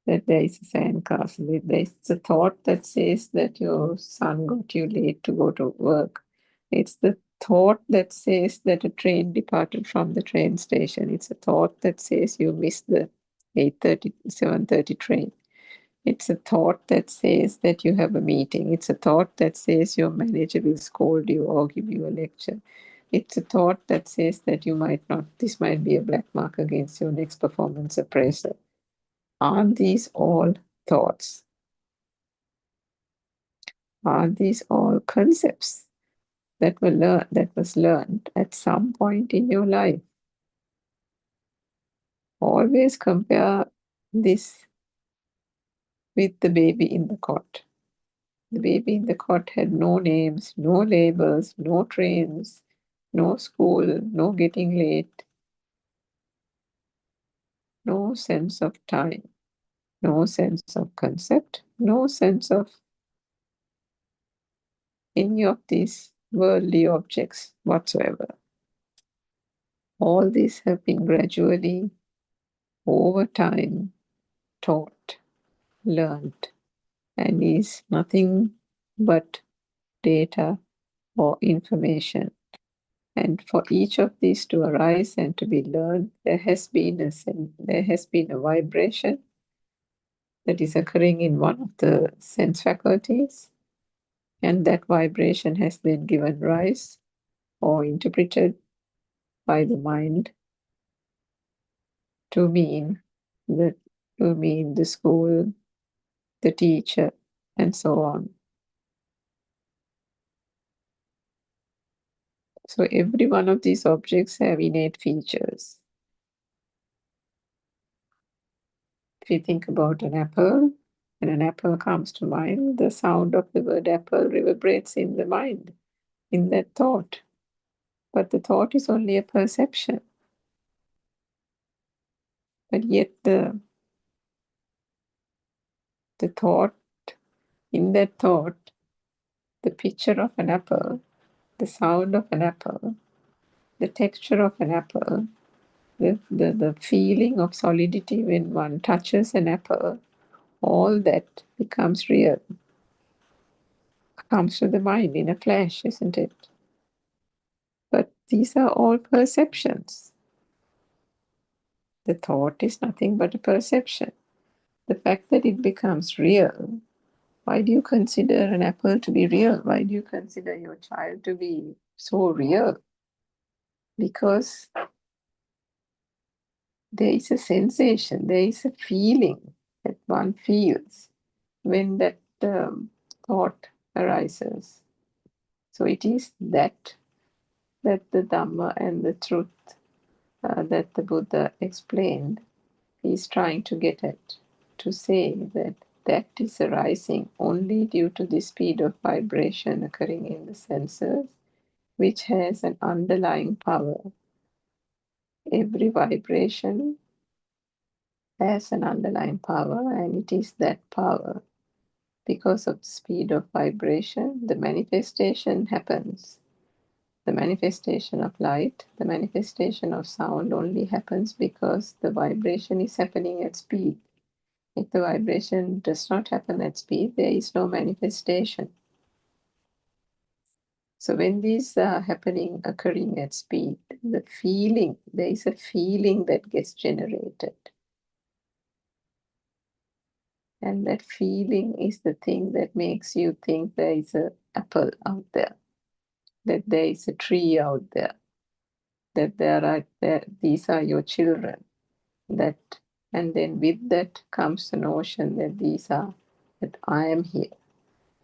that there is a sandcastle. It's the thought that says that your son got you late to go to work. It's the thought that says that a train departed from the train station. It's a thought that says you missed the 8:30, 7:30 train. It's a thought that says that you have a meeting. It's a thought that says your manager will scold you or give you a lecture. It's a thought that says that you might not, this might be a black mark against your next performance appraisal. Are these all thoughts? Are these all concepts that was learned at some point in your life? Always compare this with the baby in the cot. The baby in the cot had no names, no labels, no trains, no school, no getting late, no sense of time, no sense of concept, no sense of any of these worldly objects whatsoever. All these have been gradually, over time, taught, learned, and is nothing but data or information. And for each of these to arise and to be learned, there has been a vibration that is occurring in one of the sense faculties, and that vibration has then given rise or interpreted by the mind to mean the school, the teacher, and so on. So every one of these objects have innate features. If you think about an apple, when an apple comes to mind, the sound of the word apple reverberates in the mind, in that thought. But the thought is only a perception. But yet the thought, in that thought, the picture of an apple, the sound of an apple, the texture of an apple, the feeling of solidity when one touches an apple, all that becomes real, comes to the mind in a flash, isn't it? But these are all perceptions. The thought is nothing but a perception. The fact that it becomes real, why do you consider an apple to be real? Why do you consider your child to be so real? Because there is a sensation, there is a feeling that one feels when that thought arises. So it is that the Dhamma and the truth that the Buddha explained is trying to get at, to say that that is arising only due to the speed of vibration occurring in the senses, which has an underlying power. Every vibration has an underlying power, and it is that power. Because of the speed of vibration, the manifestation happens. The manifestation of light, the manifestation of sound only happens because the vibration is happening at speed. If the vibration does not happen at speed, there is no manifestation. So when these are occurring at speed, there is a feeling that gets generated. And that feeling is the thing that makes you think there is an apple out there, that there is a tree out there, that these are your children, and then with that comes the notion that I am here.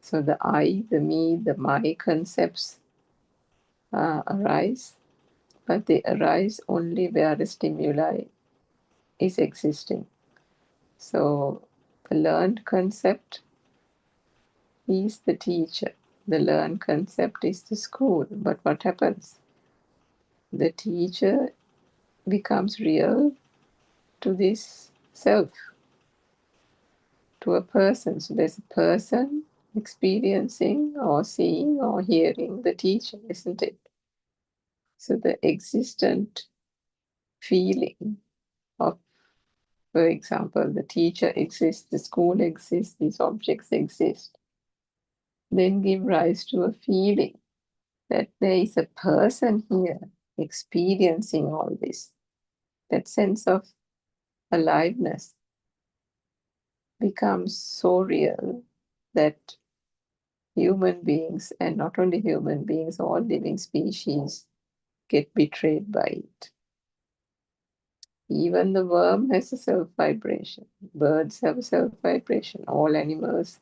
So the I, the me, the my concepts arise, but they arise only where the stimuli is existing. So the learned concept is the teacher. The learned concept is the school. But what happens? The teacher becomes real to this self, to a person. So there's a person experiencing or seeing or hearing the teacher, isn't it? So the existent feeling of, for example, the teacher exists, the school exists, these objects exist, then give rise to a feeling that there is a person here experiencing all this, that sense of aliveness. becomes so real that human beings, and not only human beings, all living species get betrayed by it. Even the worm has a self-vibration. Birds have a self-vibration. All animals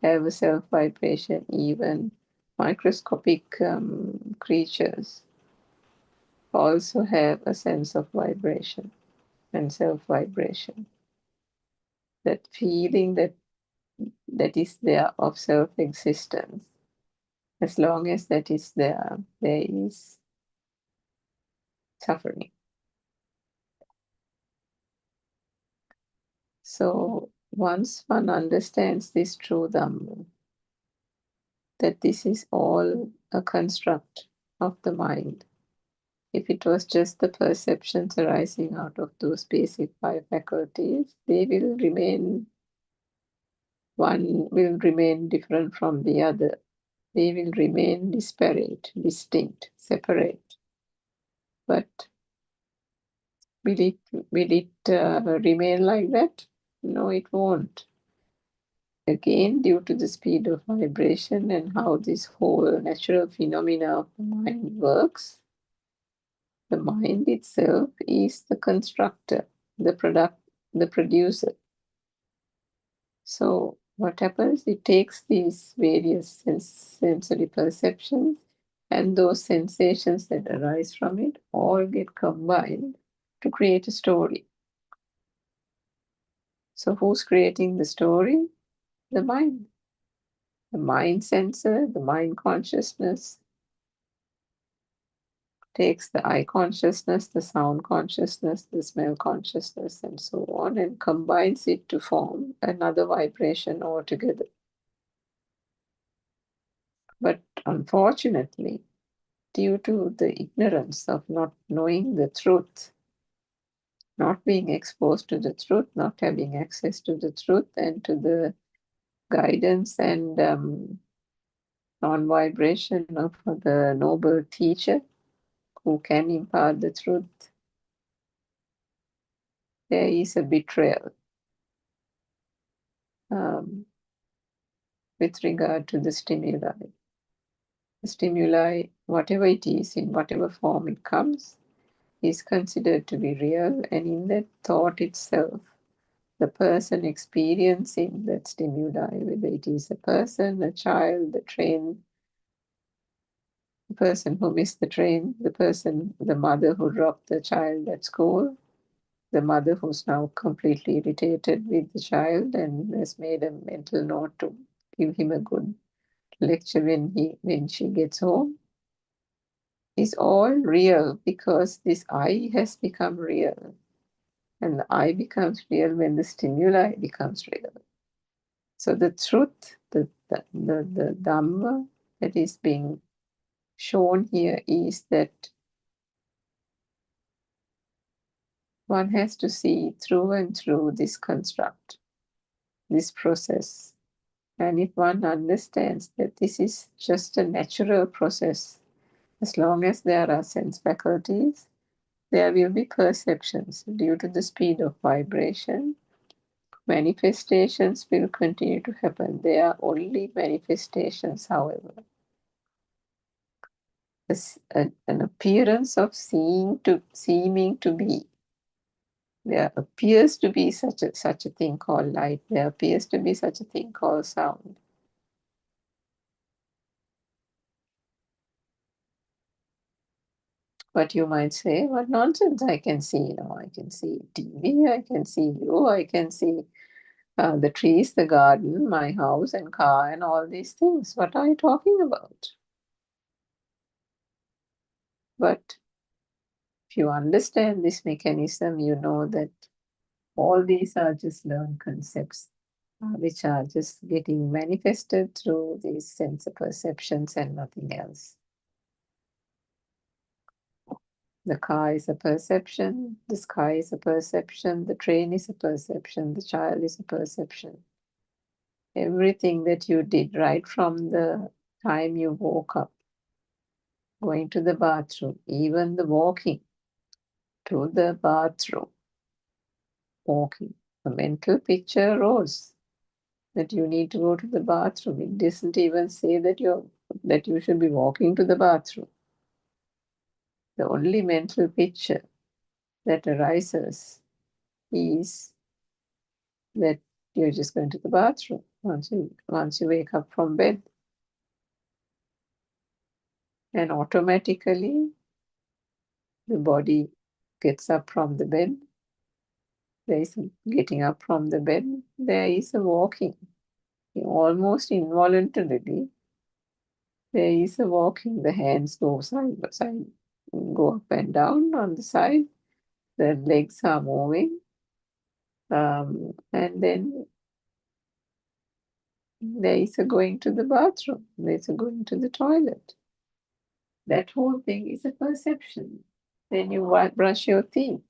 have a self-vibration. Even microscopic creatures also have a sense of vibration and self-vibration. That feeling that is there of self-existence. As long as that is there, there is suffering. So once one understands this true Dhamma, that this is all a construct of the mind. If it was just the perceptions arising out of those basic five faculties, they will remain, one will remain different from the other. They will remain disparate, distinct, separate. But will it remain like that? No, it won't. Again, due to the speed of vibration and how this whole natural phenomena of the mind works, the mind itself is the constructor, the producer. So what happens? It takes these various sensory perceptions and those sensations that arise from it all get combined to create a story. So who's creating the story? The mind. The mind sensor, the mind consciousness takes the eye consciousness, the sound consciousness, the smell consciousness, and so on, and combines it to form another vibration altogether. But unfortunately, due to the ignorance of not knowing the truth, not being exposed to the truth, not having access to the truth and to the guidance and non-vibration of the noble teacher who can impart the truth, there is a betrayal with regard to the stimuli. The stimuli, whatever it is, in whatever form it comes, is considered to be real, and in that thought itself, the person experiencing that stimuli, whether it is a person, a child, the train, the person who missed the train, the mother who dropped the child at school, the mother who's now completely irritated with the child and has made a mental note to give him a good lecture when she gets home, is all real because this I has become real. And the I becomes real when the stimuli becomes real. So the truth, the Dhamma that is being shown here is that one has to see through and through this construct, this process. And if one understands that this is just a natural process, as long as there are sense faculties, there will be perceptions due to the speed of vibration. Manifestations will continue to happen. They are only manifestations, however. An appearance of seeming to be. There appears to be such a thing called light. There appears to be such a thing called sound. But you might say, what nonsense, I can see, I can see TV, I can see you, I can see the trees, the garden, my house and car and all these things. What are you talking about? But if you understand this mechanism, you know that all these are just learned concepts, which are just getting manifested through these sense perceptions and nothing else. The car is a perception, the sky is a perception, the train is a perception, the child is a perception. Everything that you did right from the time you woke up, going to the bathroom, even the walking to the bathroom, walking a mental picture arose that you need to go to the bathroom. It doesn't even say that you should be walking to the bathroom. The only mental picture that arises is that you're just going to the bathroom once you wake up from bed. And automatically the body gets up from the bed. There is getting up from the bed. There is a walking. Almost involuntarily, there is a walking. The hands go side by side, go up and down on the side. The legs are moving. And then there is a going to the bathroom. There is a going to the toilet. That whole thing is a perception. Then you brush your teeth.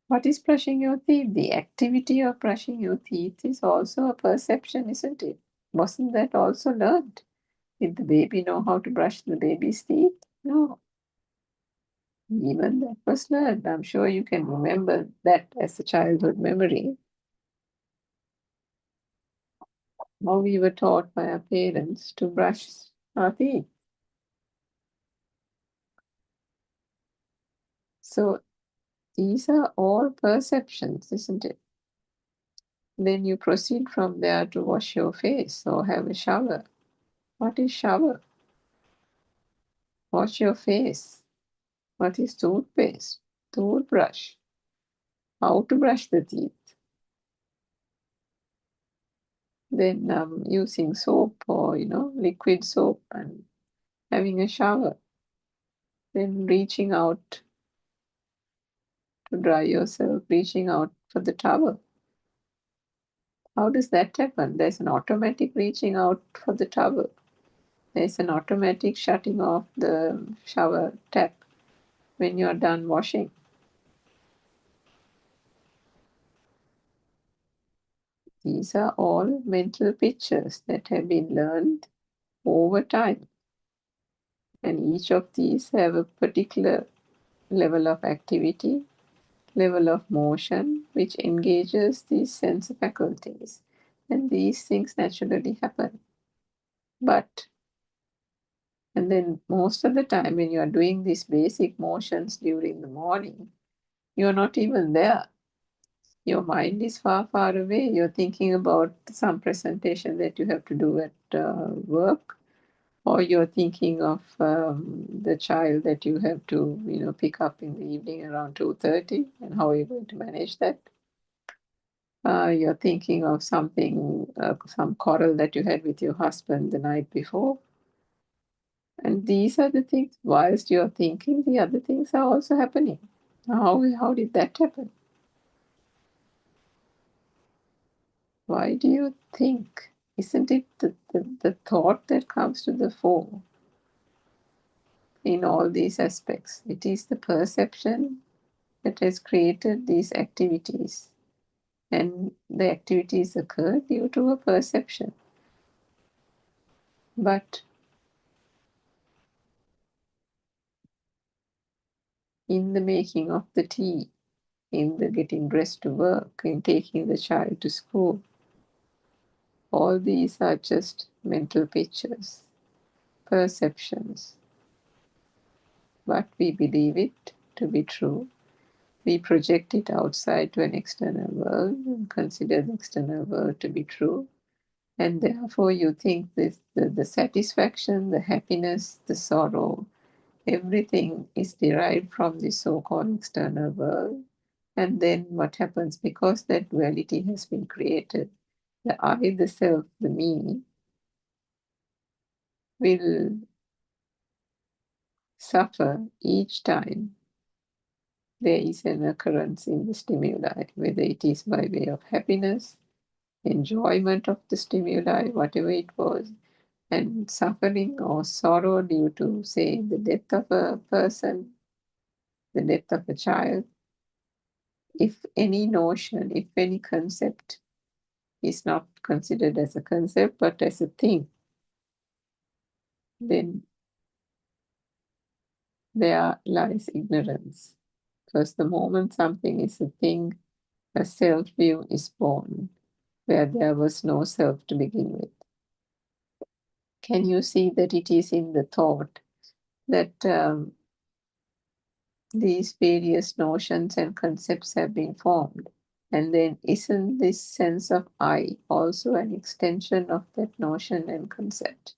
What is brushing your teeth? The activity of brushing your teeth is also a perception, isn't it? Wasn't that also learned? Did the baby know how to brush the baby's teeth? No. Even that was learned. I'm sure you can remember that as a childhood memory. How we were taught by our parents to brush our teeth. So these are all perceptions, isn't it? Then you proceed from there to wash your face or have a shower. What is shower? Wash your face. What is toothpaste? Toothbrush. How to brush the teeth. Then using soap or, liquid soap and having a shower. Then reaching out to dry yourself, reaching out for the towel. How does that happen? There's an automatic reaching out for the towel. There's an automatic shutting off the shower tap when you're done washing. These are all mental pictures that have been learned over time. And each of these have a particular level of activity, level of motion, which engages these sense faculties. And these things naturally happen. And then most of the time when you are doing these basic motions during the morning, you're not even there. Your mind is far, far away. You're thinking about some presentation that you have to do at work, or you're thinking of the child that you have to, pick up in the evening around 2:30, and how are you going to manage that? You're thinking of something, some quarrel that you had with your husband the night before. And these are the things, whilst you're thinking, the other things are also happening. How did that happen? Why do you think? Isn't it the thought that comes to the fore in all these aspects? It is the perception that has created these activities. And the activities occur due to a perception. But in the making of the tea, in the getting dressed to work, in taking the child to school, all these are just mental pictures, perceptions. But we believe it to be true. We project it outside to an external world and consider the external world to be true. And therefore you think the satisfaction, the happiness, the sorrow, everything is derived from the so-called external world. And then what happens? Because that duality has been created, the I, the self, the me, will suffer each time there is an occurrence in the stimuli, whether it is by way of happiness, enjoyment of the stimuli, whatever it was, and suffering or sorrow due to, say, the death of a person, the death of a child. If any notion, if any concept is not considered as a concept but as a thing, then there lies ignorance. Because the moment something is a thing, a self-view is born where there was no self to begin with. Can you see that it is in the thought that these various notions and concepts have been formed? And then isn't this sense of I also an extension of that notion and concept?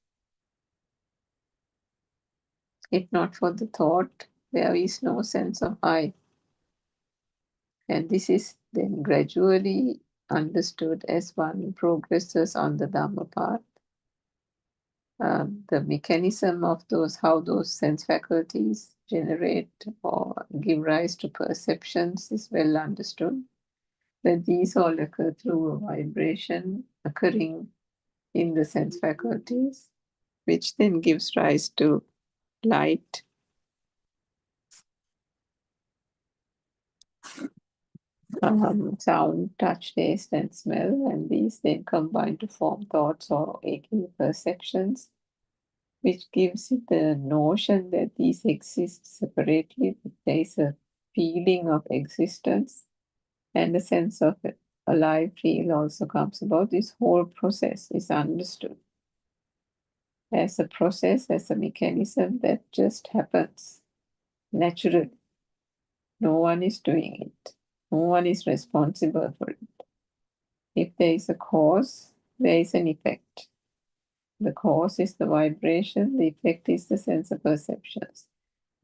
If not for the thought, there is no sense of I. And this is then gradually understood as one progresses on the Dhamma path. The mechanism of how those sense faculties generate or give rise to perceptions is well understood. That these all occur through a vibration occurring in the sense faculties, which then gives rise to light, sound, touch, taste, and smell, and these then combine to form thoughts or waking perceptions, which gives it the notion that these exist separately, that there is a feeling of existence, and a sense of alive feel also comes about. This whole process is understood as a process, as a mechanism that just happens naturally. No one is doing it. No one is responsible for it. If there is a cause, there is an effect. The cause is the vibration, the effect is the sense of perceptions.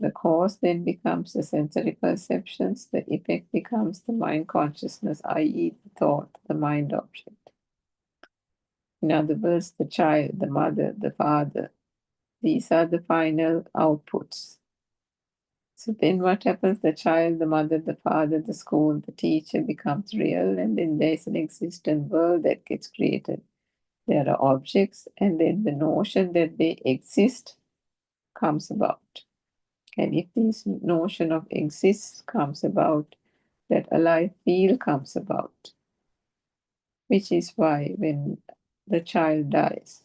The cause then becomes the sensory perceptions, the effect becomes the mind consciousness, i.e., the thought, the mind object. In other words, the child, the mother, the father, these are the final outputs. So then what happens? The child, the mother, the father, the school, the teacher becomes real, and then there's an existent world that gets created. There are objects, and then the notion that they exist comes about. And if this notion of exists comes about, that alive feel comes about, which is why when the child dies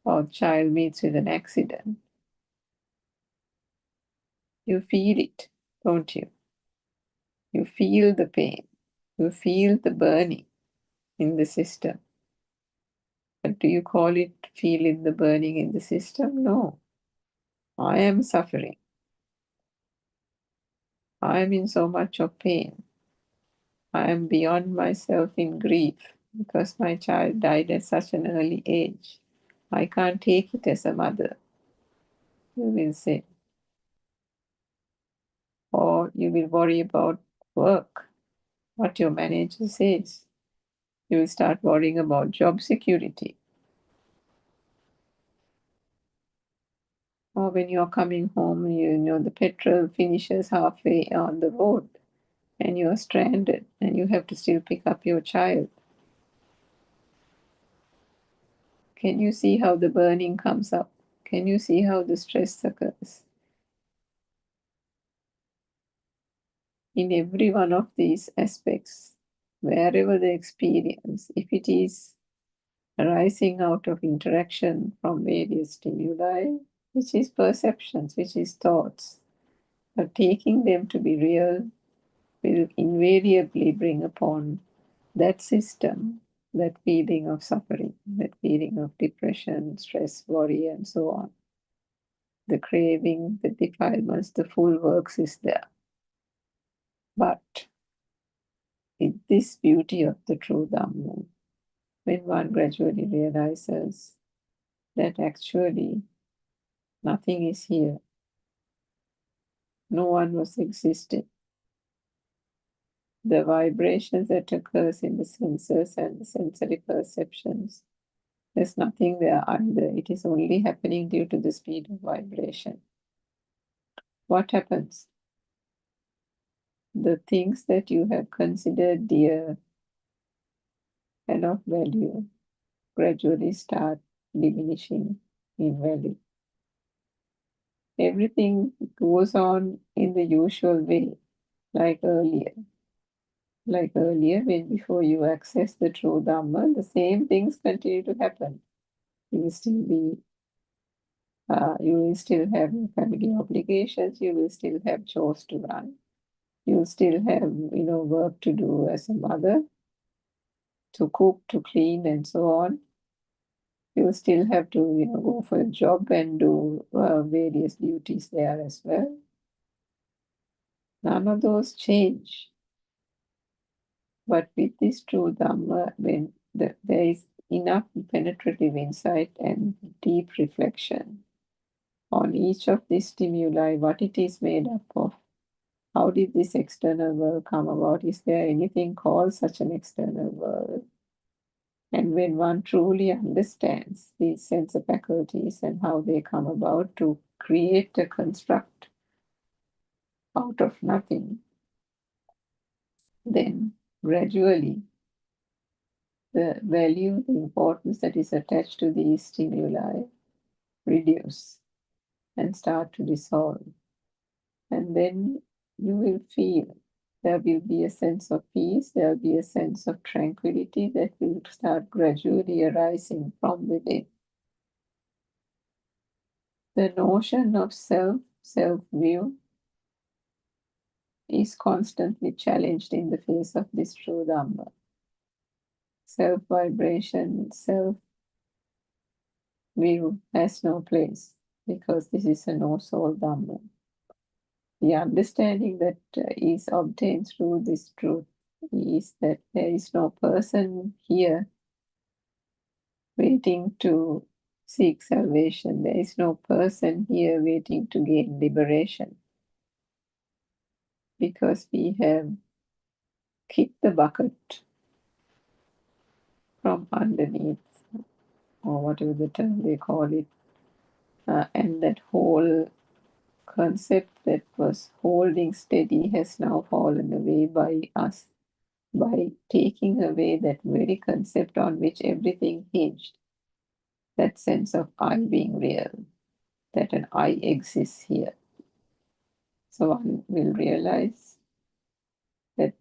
or the child meets with an accident, you feel it, don't you? You feel the pain, you feel the burning in the system. But do you call it feeling the burning in the system? No. I am suffering. I am in so much of pain. I am beyond myself in grief because my child died at such an early age. I can't take it as a mother, you will say. Or you will worry about work, what your manager says. You will start worrying about job security. Or when you're coming home, you know the petrol finishes halfway on the road and you're stranded and you have to still pick up your child. Can you see how the burning comes up? Can you see how the stress occurs? In every one of these aspects, wherever the experience, if it is arising out of interaction from various stimuli, which is perceptions, which is thoughts, but taking them to be real will invariably bring upon that system, that feeling of suffering, that feeling of depression, stress, worry, and so on. The craving, the defilements, the full works is there. But in this beauty of the true Dhamma, when one gradually realizes that actually nothing is here, no one was existing, the vibrations that occurs in the senses and the sensory perceptions, there's nothing there either. It is only happening due to the speed of vibration. What happens? The things that you have considered dear and of value gradually start diminishing in value. Everything goes on in the usual way, like earlier. Like earlier, when before you access the true Dhamma, the same things continue to happen. You will still be, you will still have family obligations, you will still have chores to run, You still have, work to do as a mother, to cook, to clean, and so on. You still have to, go for a job and do various duties there as well. None of those change. But with this true Dhamma, when there is enough penetrative insight and deep reflection on each of these stimuli, what it is made up of, how did this external world come about? Is there anything called such an external world? And when one truly understands these sense faculties and how they come about to create a construct out of nothing, then gradually the value, the importance that is attached to these stimuli reduce and start to dissolve. And then you will feel there will be a sense of peace, there will be a sense of tranquility that will start gradually arising from within. The notion of self-view, is constantly challenged in the face of this true Dhamma. Self-vibration, self-view has no place because this is a no-soul Dhamma. The understanding that is obtained through this truth is that there is no person here waiting to seek salvation. There is no person here waiting to gain liberation, because we have kicked the bucket from underneath, or whatever the term they call it, and that whole concept that was holding steady has now fallen away by us, by taking away that very concept on which everything hinged, that sense of I being real, that an I exists here. So one will realize that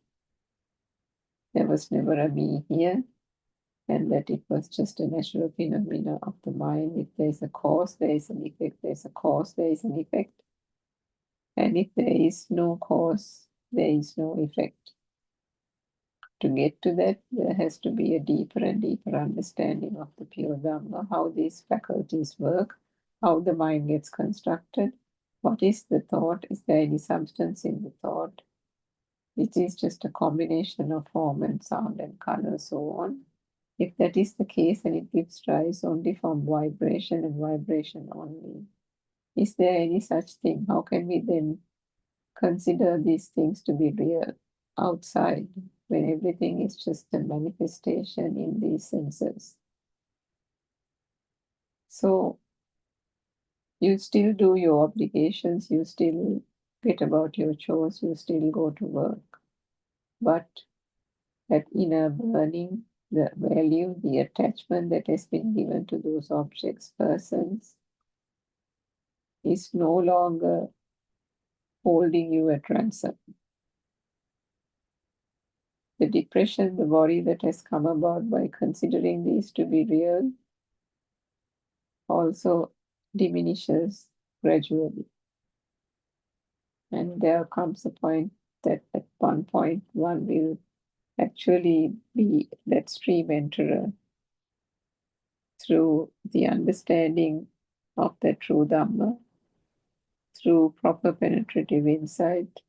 there was never a me here, and that it was just a natural phenomena of the mind. If there is a cause, there is an effect. There is a cause, there is an effect. And if there is no cause, there is no effect. To get to that, there has to be a deeper and deeper understanding of the pure Dhamma, how these faculties work, how the mind gets constructed, what is the thought, is there any substance in the thought, it is just a combination of form and sound and color, so on. If that is the case, and it gives rise only from vibration and vibration only, is there any such thing? How can we then consider these things to be real outside, when everything is just a manifestation in these senses? So you still do your obligations, you still get about your chores, you still go to work, but that inner burning, the value, the attachment that has been given to those objects, persons, is no longer holding you at ransom. The depression, the worry that has come about by considering these to be real also diminishes gradually. And there comes a point that at one point one will actually be that stream enterer through the understanding of the true Dhamma, through proper penetrative insight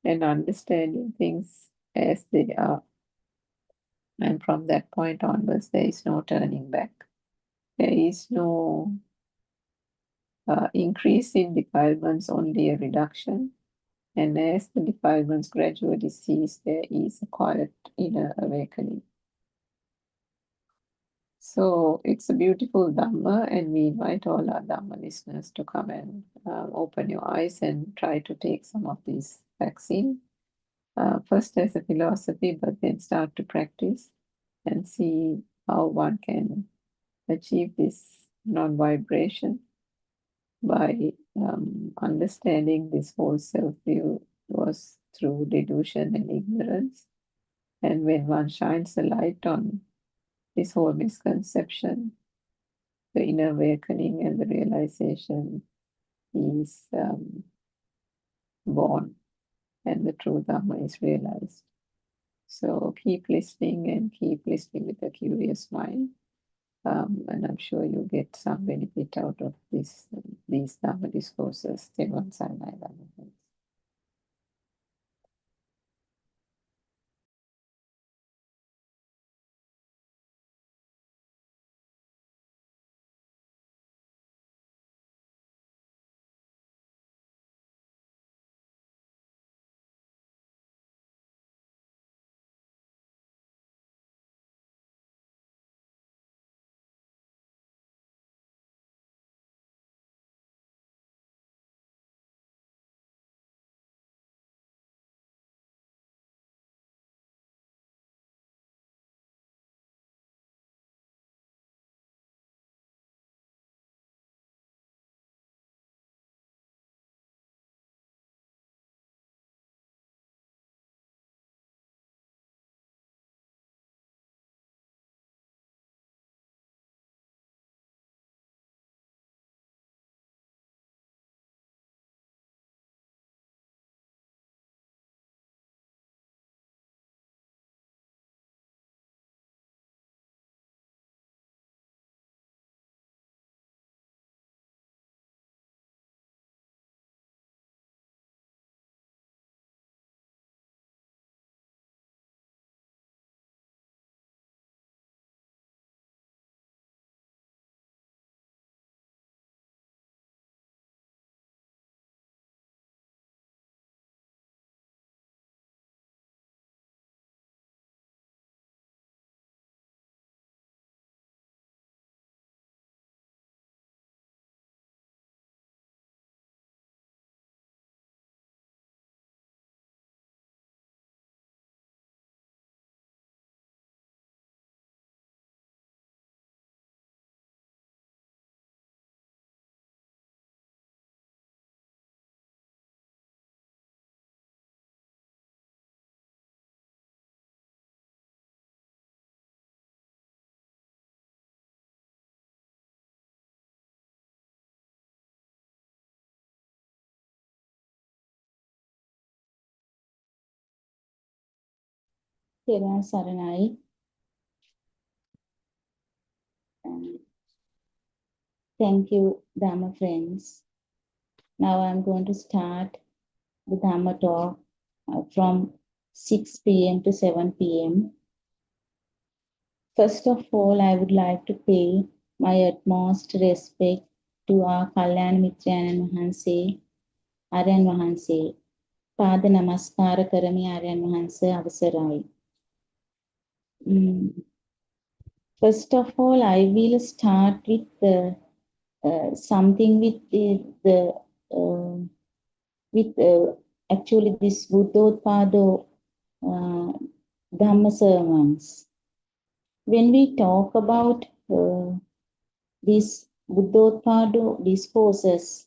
and understanding things as they are. And from that point onwards, there is no turning back. There is no increase in defilements, only a reduction. And as the defilements gradually cease, there is a quiet inner awakening. So it's a beautiful Dhamma, and we invite all our Dhamma listeners to come and open your eyes and try to take some of these facts in. First as a philosophy, but then start to practice and see how one can achieve this non-vibration by understanding this whole self-view was through delusion and ignorance. And when one shines a light on this whole misconception, the inner awakening and the realization is born. and the true Dhamma is realized. So keep listening and keep listening with a curious mind. And I'm sure you'll get some benefit out of these Dhamma discourses. Tevan Saranai Dhamma. Tevan Saranai. Thank you, Dhamma friends. Now I'm going to start the Dhamma talk from 6 p.m. to 7 p.m. First of all, I would like to pay my utmost respect to our Kalyan Mitrayanan Wahanse, Aryan Wahanse. Pada Namaskara Karami Aryan Wahanse Avasarai. First of all, I will start with something with actually this Buddothpado Dhamma sermons. When we talk about these Buddothpado discourses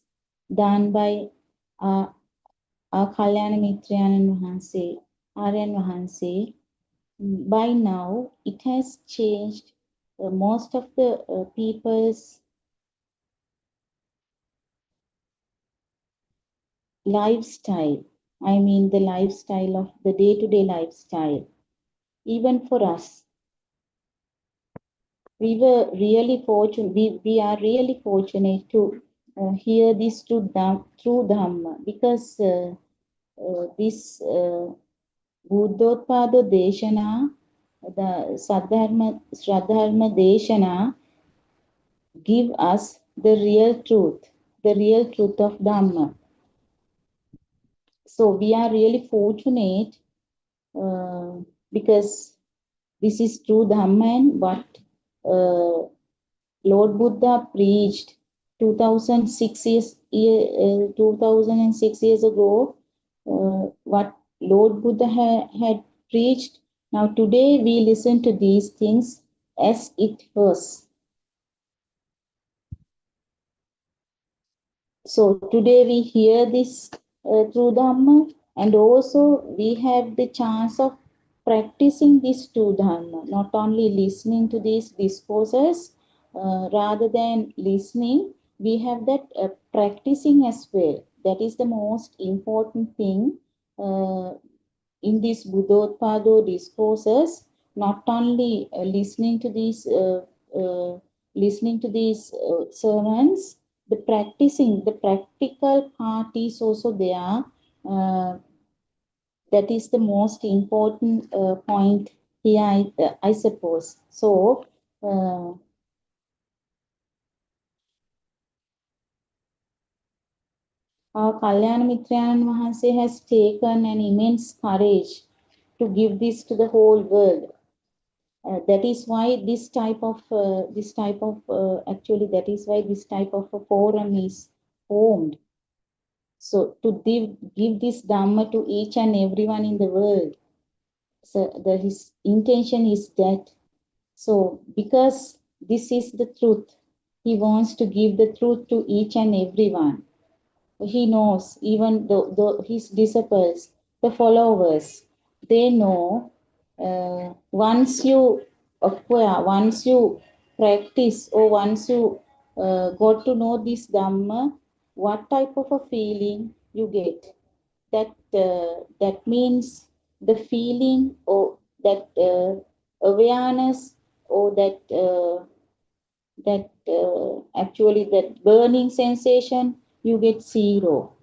done by our Kalyana Mitrayanan Wahanse, Aryan Wahanse, by now it has changed most of the people's lifestyle. I mean the lifestyle of the day-to-day lifestyle. Even for us, we were really fortunate. We are really fortunate to hear this through Dhamma, because this Buddothpada Deshana, the Sadharma Deshana, give us the real truth of Dhamma. So we are really fortunate because this is true Dhamma, and what Lord Buddha preached 2006 years ago, what Lord Buddha had preached. Now today we listen to these things as it was. So today we hear this true Dhamma, and also we have the chance of practicing this true Dhamma, not only listening to these discourses, rather than listening, we have that practicing as well. That is the most important thing, in these Buddothpado discourses, not only listening to these sermons, the practical part is also there. That is the most important point here, I suppose. So, our Kalyana Mitrayan Mahanse has taken an immense courage to give this to the whole world. That is why this type of actually that is why this type of a forum is formed. So to give this Dhamma to each and everyone in the world. So his intention is that. So because this is the truth, he wants to give the truth to each and everyone. He knows, even his disciples, the followers, they know once you acquire, once you practice, or once you got to know this Dhamma, what type of a feeling you get. That means the feeling, or that awareness, or actually that burning sensation, you get zero.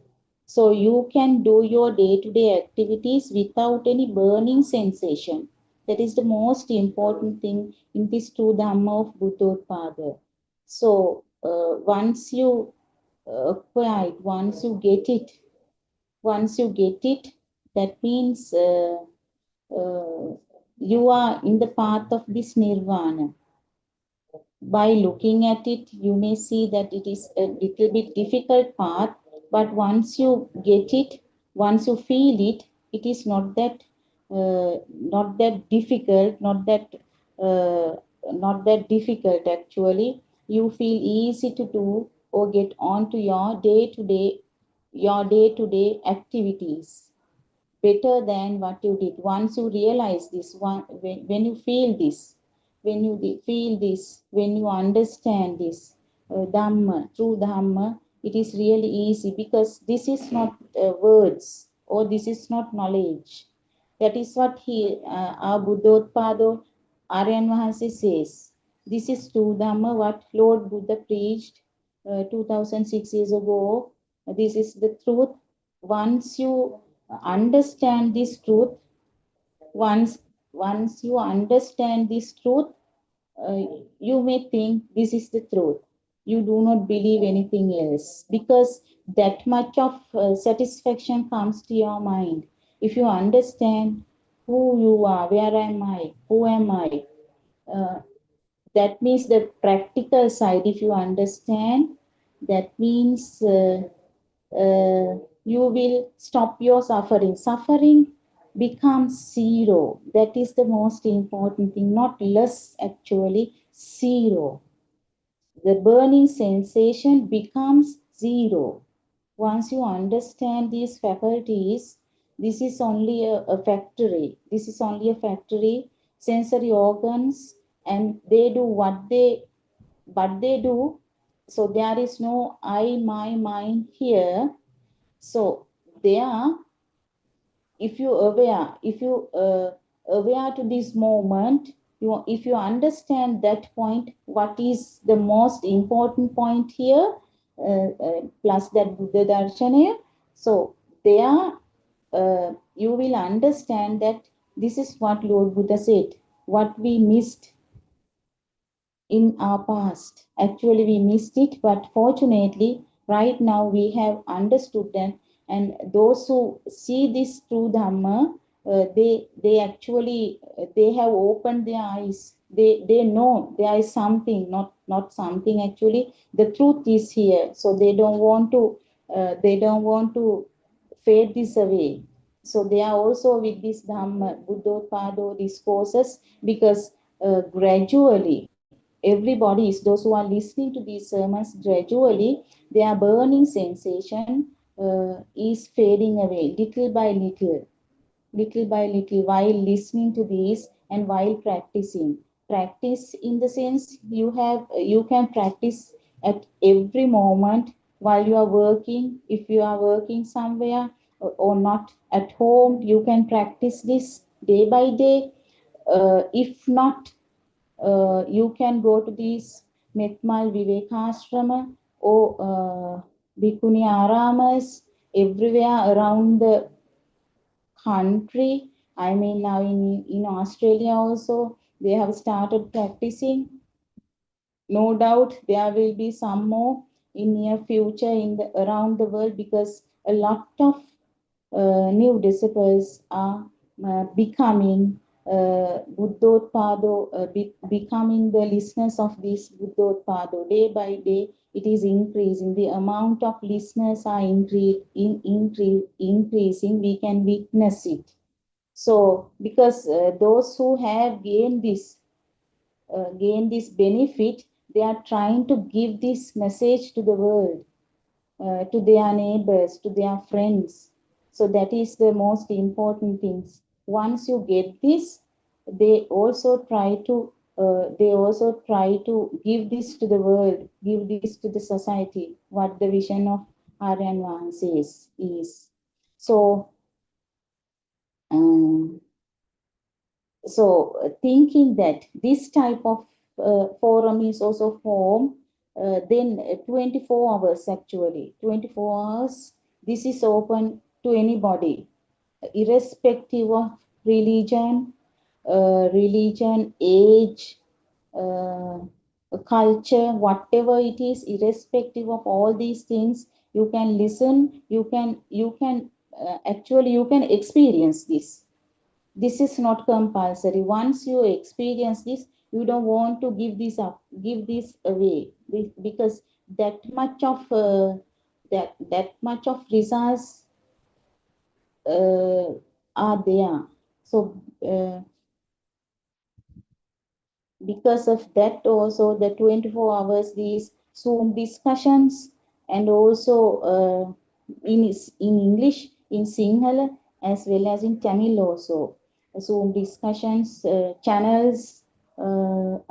So you can do your day-to-day activities without any burning sensation. That is the most important thing in this true Dhamma of Buddothpada. So once you acquire it, once you get it, that means you are in the path of this nirvana. By looking at it, you may see that it is a little bit difficult path, but once you get it, once you feel it, it is not that difficult, not that difficult actually. You feel easy to do or get on to your day-to-day activities better than what you did. Once you realize this, when you feel this, when you understand this Dhamma, true Dhamma, it is really easy, because this is not words, or this is not knowledge. That is what our Buddothpado Aryan Mahansi says. This is true Dhamma, what Lord Buddha preached 2006 years ago. This is the truth. Once you understand this truth, once you understand this truth, uh, you may think this is the truth. You do not believe anything else, because that much of satisfaction comes to your mind. If you understand who you are, where am I, who am I, uh, that means the practical side. If you understand, that means you will stop your suffering. Suffering becomes zero. That is the most important thing, not less actually, zero. The burning sensation becomes zero. Once you understand these faculties, this is only a factory. This is only a factory, sensory organs, and they do what they do. So there is no I, my, mine here. So there, if you aware to this moment, if you understand that point, what is the most important point here, plus that Buddha Darshana. So there, you will understand that this is what Lord Buddha said, what we missed in our past. Actually, we missed it, but fortunately, right now we have understood that. And those who see this true Dhamma, they actually they have opened their eyes. They know there is something, not something actually. The truth is here, so they don't want to fade this away. So they are also with this Dhamma, Buddothpado discourses, because gradually everybody is, those who are listening to these sermons, gradually their burning sensation is fading away little by little, while listening to these and while practicing. Practice in the sense, you can practice at every moment while you are working. If you are working somewhere, or not at home, you can practice this day by day. If not, you can go to these Metmal Vivekashrama or Bhikkhuni Aramas everywhere around the country. I mean, now in Australia also, they have started practicing. No doubt there will be some more in near future in the around the world, because a lot of new disciples are becoming Buddothpado, becoming the listeners of this Buddothpado. Day by day, it is increasing. The amount of listeners are increasing. We can witness it. So, because those who have gain this benefit, they are trying to give this message to the world, to their neighbors, to their friends. So that is the most important things. Once you get this, they also try to give this to the world, give this to the society, what the vision of Aryan Vahanse is. So, um, thinking that this type of forum is also formed, then 24 hours actually, 24 hours, this is open to anybody, irrespective of religion, age, uh, culture, whatever it is, irrespective of all these things, you can listen, you can actually you can experience this. This is not compulsory. Once you experience this, you don't want to give this up, give this away, because that much of that much of results are there. So because of that also, the 24 hours these Zoom discussions, and also in English, in Sinhala, as well as in Tamil also, Zoom discussions, channels, and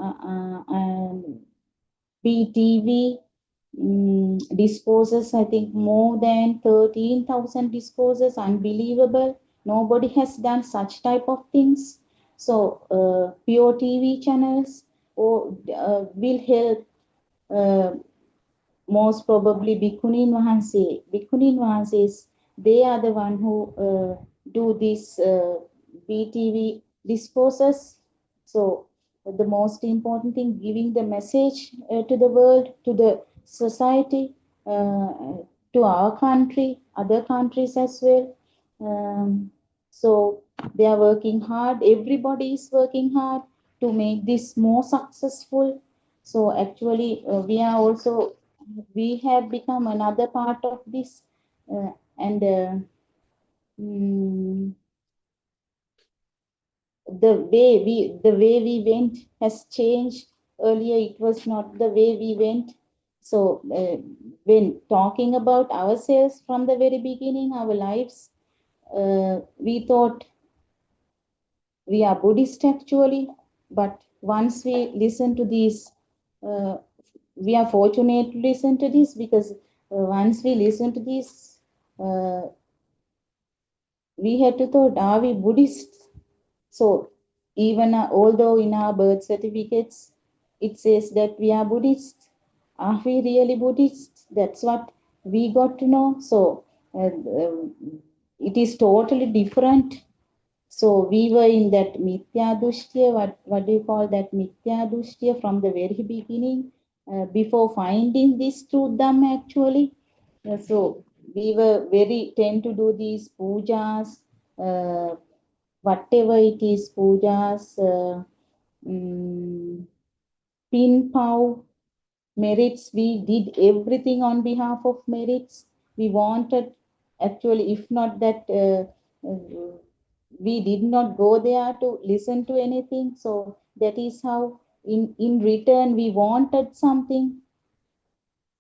PeoTV discourses, I think more than 13,000 discourses, unbelievable. Nobody has done such type of things. So PeoTV channels will help, uh, most probably Bhikkhunin Vahanse. Bhikkhunin Vahanses, they are the one who do this BTV discourses. So the most important thing, giving the message to the world, to the society, to our country, other countries as well. So they are working hard. Everybody is working hard to make this more successful. So actually, we have become another part of this, and mm, the way we went has changed. Earlier, it was not the way we went. So when talking about ourselves from the very beginning, our lives, we thought we are Buddhist actually, but once we listen to these, uh, we are fortunate to listen to this, because once we listen to this, uh, we had to thought, are we Buddhists? So even although in our birth certificates it says that we are Buddhists, are we really Buddhists? That's what we got to know. So it is totally different. So we were in that mithya dushtya, what do you call that mithya dushtya from the very beginning, before finding this truth Dhamma actually. So we were very tend to do these pujas, uh, whatever it is, pujas, pin pau, merits. We did everything on behalf of merits. We wanted, actually, if not that, we did not go there to listen to anything. So that is how, in return, we wanted something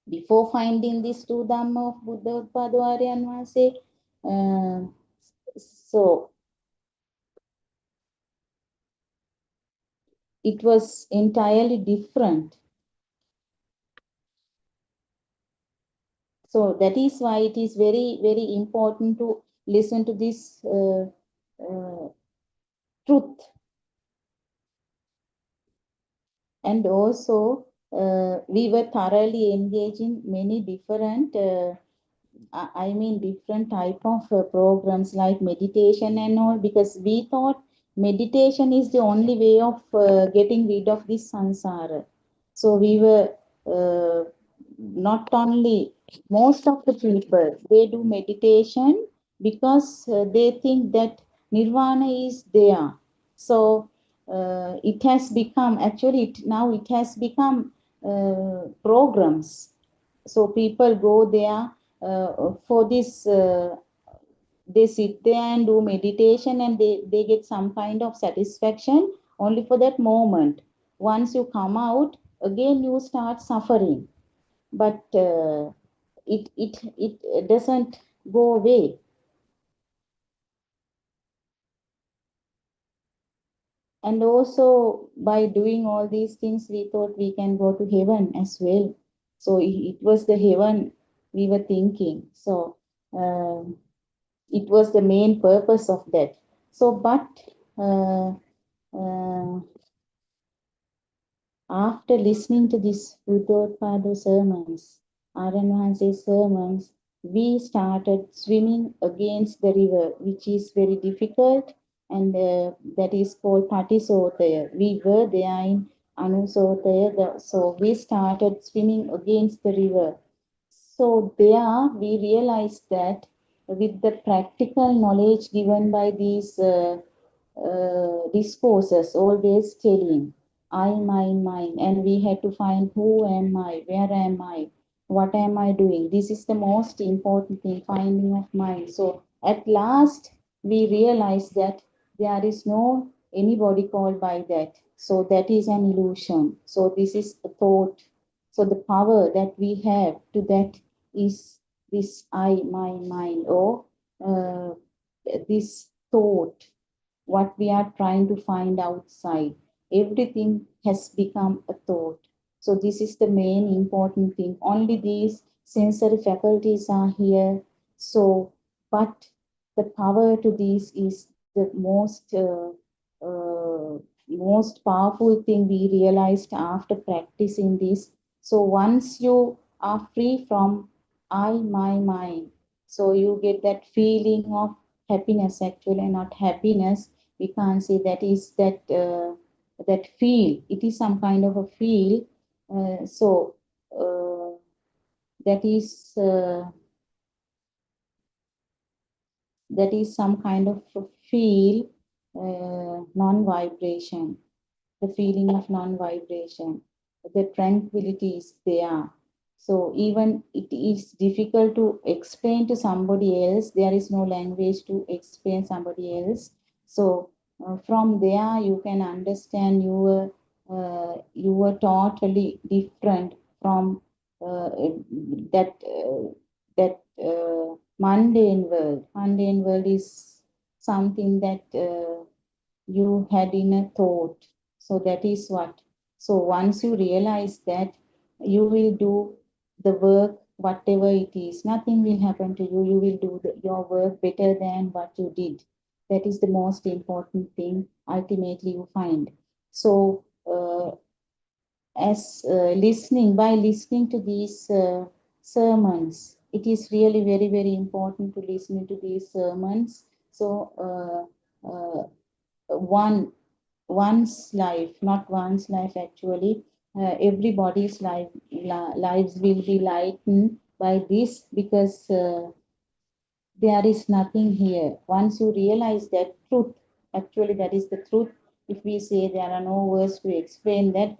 before finding this true Dhamma of Buddothpado Aryan Vahanse. So it was entirely different. So that is why it is very, very important to listen to this truth. And also, we were thoroughly engaged in many different, different type of programs like meditation and all, because we thought meditation is the only way of getting rid of this samsara. So we were not only, most of the people, they do meditation because they think that nirvana is there. So it has become, actually now it has become programs. So people go there for this, they sit there and do meditation, and they get some kind of satisfaction only for that moment. Once you come out, again you start suffering. But it doesn't go away. And also, by doing all these things, we thought we can go to heaven as well. So it was the heaven we were thinking. So it was the main purpose of that. So, but after listening to this Buddothpado sermons, Aran Wahanse's sermons, we started swimming against the river, which is very difficult, and that is called Patisotaya. We were there in Anusotaya, so we started swimming against the river. So there we realized that with the practical knowledge given by these discourses, always telling I, mine, and we had to find who am I, where am I, what am I doing. This is the most important thing, finding of mind. So at last we realized that there is no anybody called by that. So that is an illusion. So this is a thought. So the power that we have to that is this I, my mind, or this thought, what we are trying to find outside. Everything has become a thought. So this is the main important thing. Only these sensory faculties are here. So, but the power to these is the most powerful thing we realized after practicing this. So once you are free from I, my mind, so you get that feeling of happiness, actually not happiness. We can't say that is that feel. It is some kind of a feel. So that is some kind of a feel, non-vibration. The feeling of non-vibration, the tranquility is there. So even it is difficult to explain to somebody else, there is no language to explain somebody else. So from there you can understand you were totally different from that mundane world. Mundane world is something that you had in a thought. So that is what. So once you realize that, you will do the work, whatever it is. Nothing will happen to you. You will do your work better than what you did. That is the most important thing ultimately you find. So by listening to these sermons, it is really very, very important to listen to these sermons. So one's life, not one's life actually, everybody's lives will be lightened by this, because there is nothing here. Once you realize that truth, actually that is the truth. If we say there are no words to explain that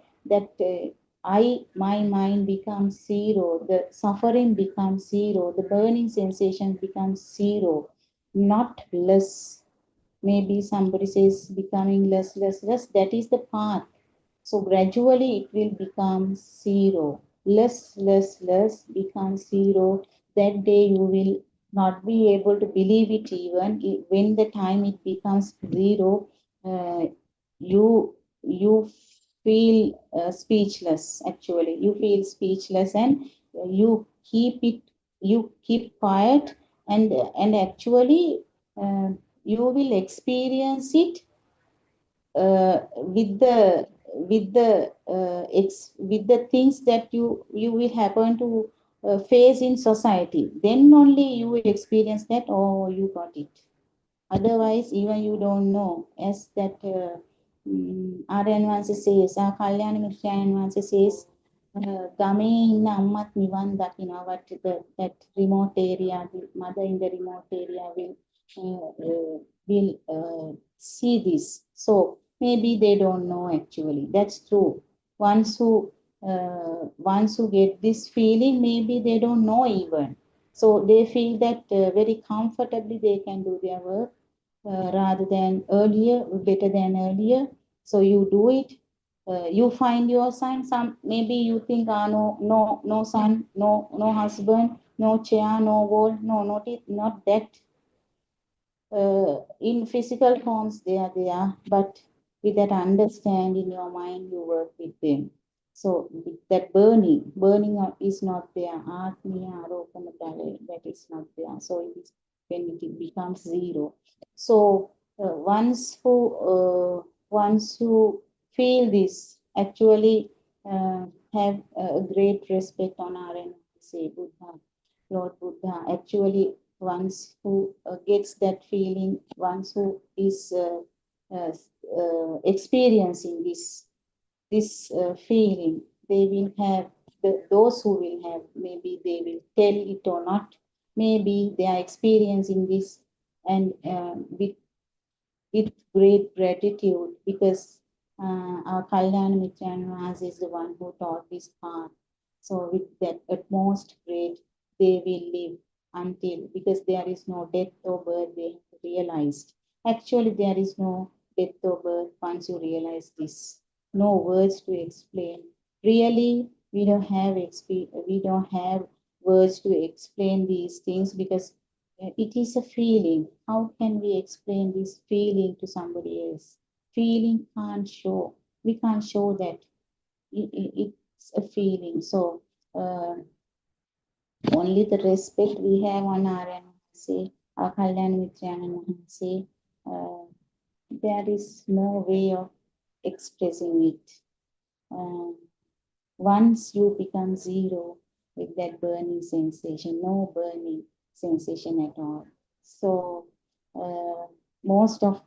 my mind becomes zero, the suffering becomes zero, the burning sensation becomes zero, not less. Maybe somebody says becoming less, that is the path. So gradually it will become zero. Less becomes zero. That day you will not be able to believe it even. When the time it becomes zero, you feel speechless, actually. You feel speechless, and you keep quiet, and actually you will experience it with the things that you will happen to face in society. Then only you will experience that, oh, you got it. Otherwise, even you don't know. As that Aryan Vansi says, Kalyana Mithyan Vansi says, ගමේ ඉන්න අම්මත් නිවන් දකිනවා. But that remote area, the mother in the remote area will see this. So maybe they don't know actually. That's true. Once who get this feeling, maybe they don't know even. So they feel that very comfortably they can do their work rather than earlier, better than earlier. So you do it. You find your son. Some maybe you think, no son, no husband, no chair, no wall, not that. In physical forms they are there, but with that understanding in your mind, you work with them. So that burning is not there. Atmiya aropamatale, that is not there. So it is when it becomes zero. So once you feel this, actually have a great respect on our say Buddha, Lord Buddha. Actually, once who gets that feeling, once who is experiencing this feeling, they will have those who will have, maybe they will tell it or not, maybe they are experiencing this, and with great gratitude, because our Kalyana Mitranvas is the one who taught this path. So with that utmost great, they will live until, because there is no death or birth, they have realized. Actually, there is no death or birth once you realize this. No words to explain. Really, we don't have words to explain these things, because it is a feeling. How can we explain this feeling to somebody else? Feeling can't show. We can't show that. It's a feeling. So only the respect we have on our say, our Kalyana Mitrayan say, there is no way of expressing it. Once you become zero with that burning sensation, no burning sensation at all. So most of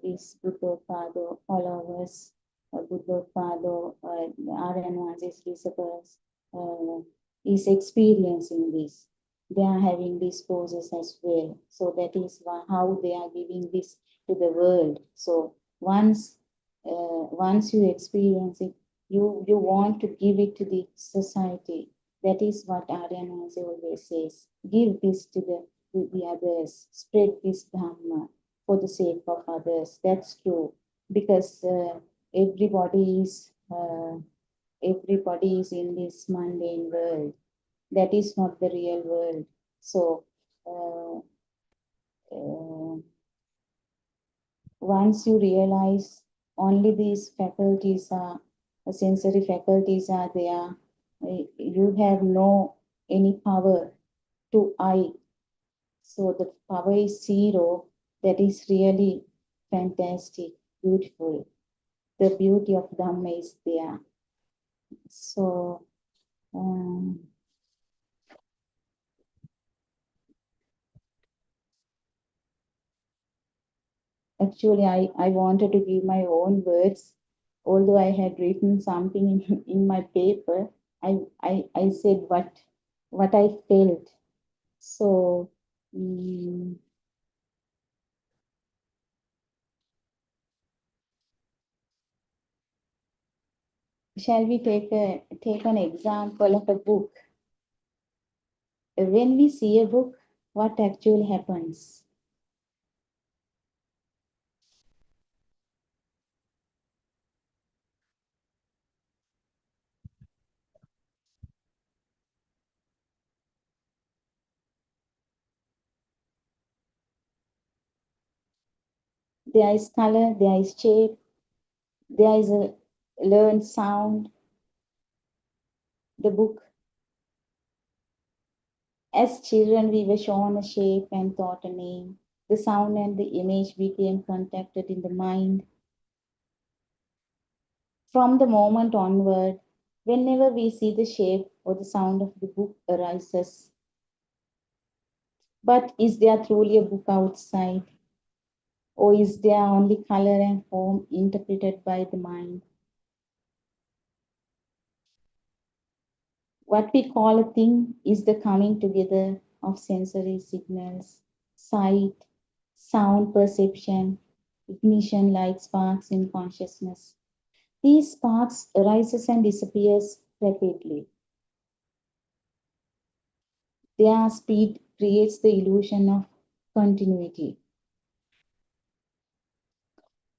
these Buddothpado followers, Buddothpado, RNY's disciples, is experiencing this. They are having these poses as well. So that is how they are giving this to the world. So once you experience it, you want to give it to the society. That is what Aryanase always says. Give this to the others. Spread this Dhamma for the sake of others. That's true. Because everybody is in this mundane world. That is not the real world. So once you realize only these faculties are, sensory faculties are there, you have no any power to I. So the power is zero. That is really fantastic, beautiful. The beauty of Dhamma is there. So actually, I wanted to give my own words. Although I had written something in my paper, I said what I felt. So shall we take an example of a book? When we see a book, what actually happens? There is color, there is shape, there is a learned sound. The book As children, we were shown a shape and thought a name. The sound and the image became contacted in the mind. From the moment onward, whenever we see the shape or the sound of the book arises. But is there truly a book outside? Or is there only color and form interpreted by the mind? What we call a thing is the coming together of sensory signals, sight, sound perception, ignition like sparks in consciousness. These sparks arises and disappears rapidly. Their speed creates the illusion of continuity.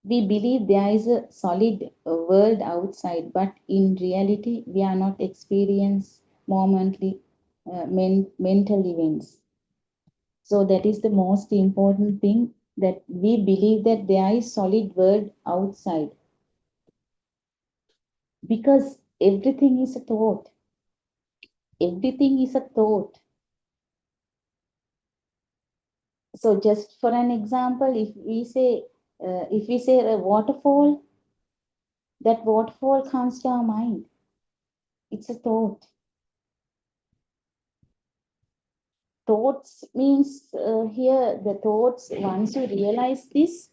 We believe there is a solid world outside, but in reality, we are not experiencing momentary mental events. So that is the most important thing, that we believe that there is solid world outside, because everything is a thought. Everything is a thought. So just for an example, if we say a waterfall, that waterfall comes to our mind. It's a thought. Thoughts means here the thoughts, once you realize this,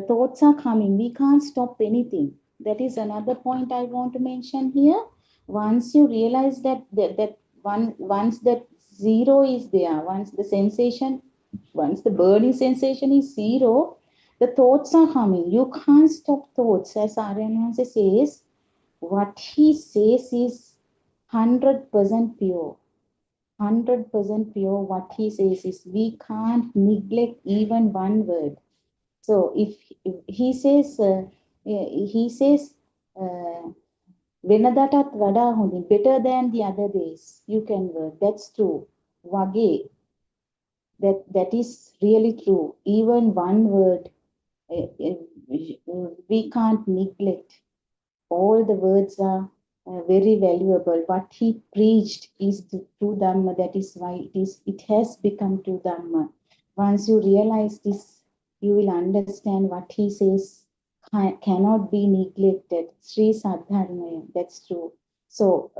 thoughts are coming. We can't stop anything. That is another point I want to mention here. Once you realize once that zero is there, once the burning sensation is zero, the thoughts are coming. You can't stop thoughts. As Aryanansa says, what he says is 100% pure. 100% pure. What he says is, we can't neglect even one word. So if he says වෙනදාටත් වඩා හොඳින්, better than the other days, you can work. That's true. වගේ, that is really true. Even one word we can't neglect. All the words are very valuable. What he preached is the true Dhamma. That is why it has become true Dhamma. Once you realize this, you will understand what he says cannot be neglected. Sri Sadharmaya, that's true. So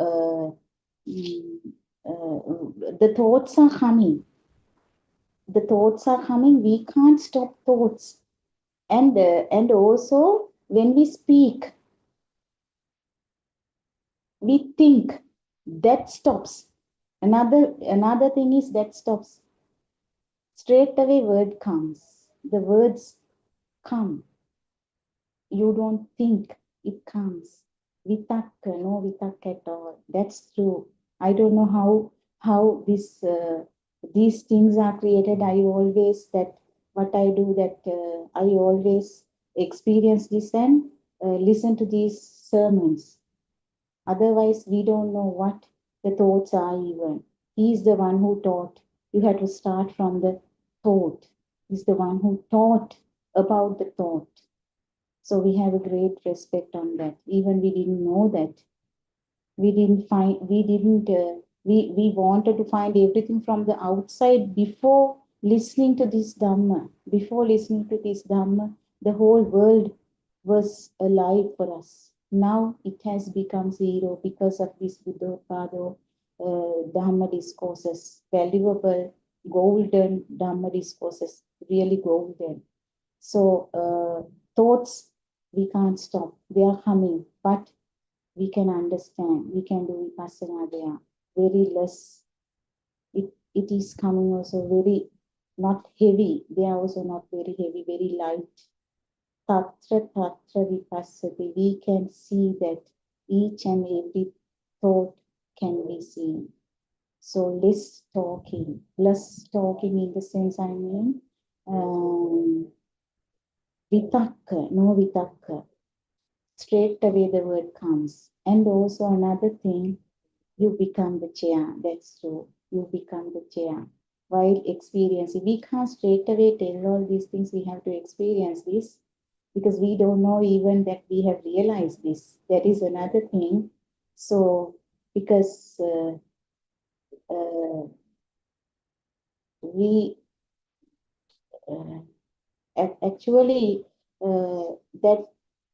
the thoughts are coming. The thoughts are coming. We can't stop thoughts. And also when we speak, we think, that stops. Another thing is that stops. Straight away word comes. The words come. You don't think, it comes. Vitakka, no vitakka at all. That's true. I don't know how these things are created. I always experience this and listen to these sermons. Otherwise, we don't know what the thoughts are even. He is the one who taught. You have to start from the thought. He's the one who taught about the thought. So we have a great respect on that. Even we didn't know that. We wanted to find everything from the outside before listening to this Dhamma. Before listening to this Dhamma, the whole world was alive for us. Now it has become zero because of this Buddothpado Dhamma discourses, valuable, golden Dhamma discourses, really golden. So thoughts, we can't stop. They are coming, but we can understand. We can do vipassana there. Very less. It is coming also very not heavy. They are also not very heavy, very light. Tatra vipassati. We can see that each and every thought can be seen. So less talking in the sense, I mean, vitakka, no vitakka. Straight away the word comes. And also another thing, you become the chair. That's true. You become the chair. While experiencing, we can't straight away tell all these things. We have to experience this, because we don't know even that we have realized this. That is another thing. So, because we actually that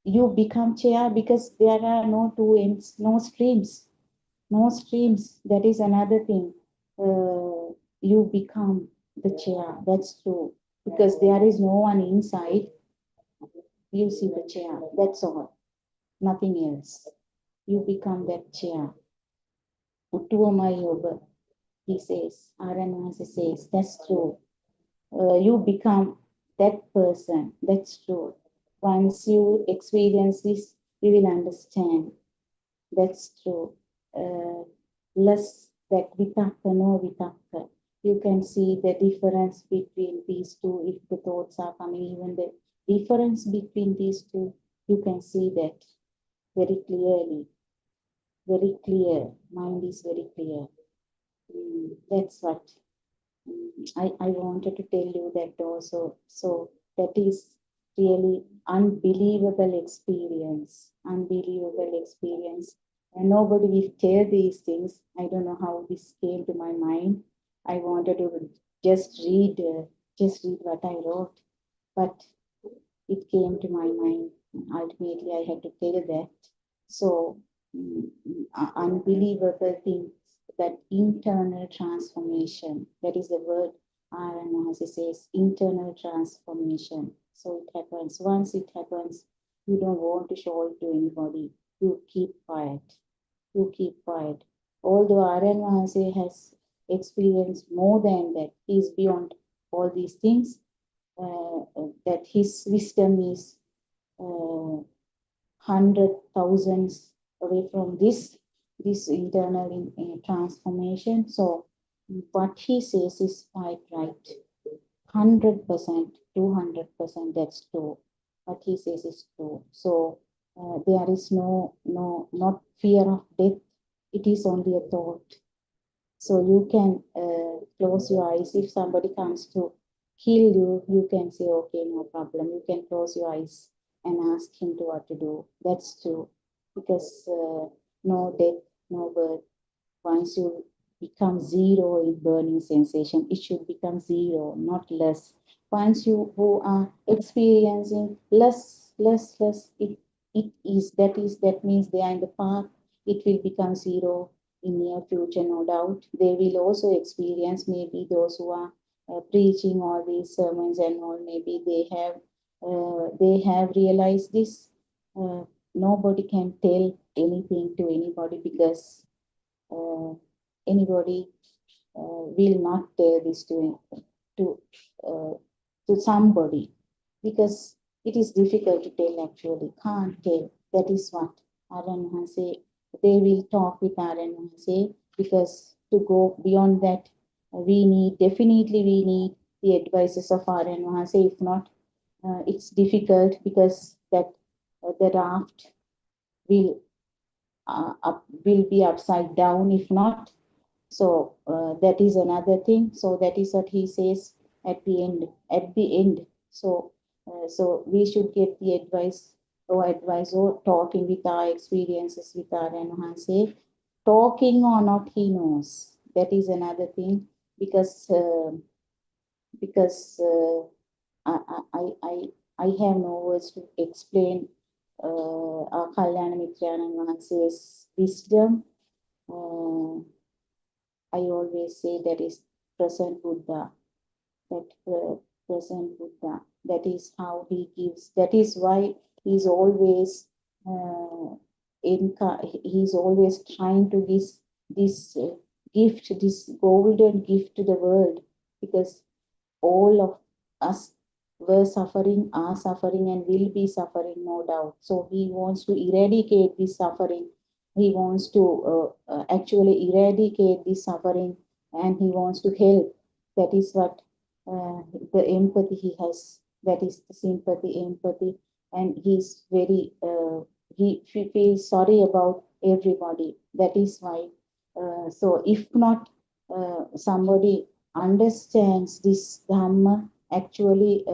you become chair because there are no two ends, no streams. No streams. That is another thing. You become the chair. That's true. Because there is no one inside. You see the chair. That's all. Nothing else. You become that chair. Uttuamai yoga. He says, Aranvasi says, that's true. You become that person. That's true. Once you experience this, you will understand. That's true. Less that vitakka, no vitakka. You can see the difference between these two if the thoughts are coming. Even the difference between these two, you can see that very clearly. Very clear. Mind is very clear. That's what I wanted to tell you that also. So that is really unbelievable experience. Unbelievable experience. And nobody will tell these things. I don't know how this came to my mind. I wanted to just read what I wrote, but it came to my mind. Ultimately, I had to tell that. So unbelievable things, that internal transformation. That is the word Aranvasi says, internal transformation. So it happens. Once it happens, you don't want to show it to anybody. You keep quiet. You keep quiet. Although Aranvasi has experienced more than that, he is beyond all these things. That his wisdom is 100,000s away from this internal transformation. So what he says is quite right. 100%, 200%, that's true. What he says is true. So there is not fear of death. It is only a thought. So you can close your eyes. If somebody comes to kill you, you can say, okay, no problem. You can close your eyes and ask him to what to do. That's true. Because no death, no birth. Once you become zero in burning sensation, it should become zero, not less. Once you who are experiencing less, that means they are in the path, it will become zero in near future, no doubt. They will also experience, maybe those who are preaching all these sermons and all, maybe they have realized this. Nobody can tell anything to anybody because anybody will not tell this to uh, to somebody because it is difficult to tell actually. Can't tell. That is what Aranvasi, they will talk with Aranvasi because to go beyond that, we need the advices of Aranvasi. If not, it's difficult because that the raft will will be upside down if not. So that is another thing. So that is what he says at the end. At the end. So so we should get the advice or talking with our experiences with our Aranvasi. Talking or not, he knows. That is another thing because I, I have no words to explain our Kalyana Mitrayanan's wisdom. I always say that is present Buddha, that present Buddha. That is how he gives. That is why he's always he's always trying to give this gift, this golden gift to the world, because all of us were suffering, are suffering, and will be suffering, no doubt. So he wants to eradicate this suffering. He wants to actually eradicate this suffering, and he wants to help. That is what the empathy he has. That is the sympathy, empathy, and he's very. He feels sorry about everybody. That is why. So if not somebody understands this Dhamma, actually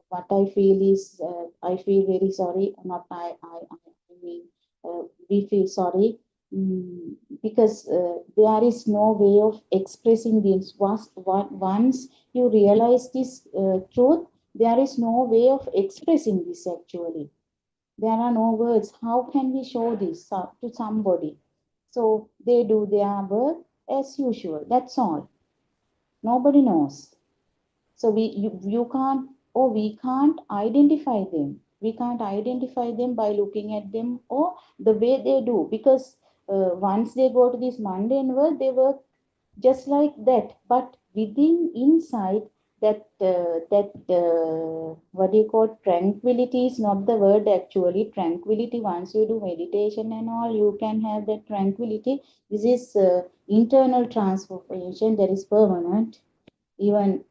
what I feel is, I feel very sorry, not I mean, we feel sorry because there is no way of expressing this. Once you realize this truth, there is no way of expressing this actually. There are no words. How can we show this to somebody? So they do their work as usual. That's all. Nobody knows. So you can't, or we can't identify them. We can't identify them by looking at them or the way they do, because once they go to this mundane world, they work just like that. But within inside what do you call, tranquility is not the word actually. Tranquility, once you do meditation and all, you can have that tranquility. This is internal transformation that is permanent. Even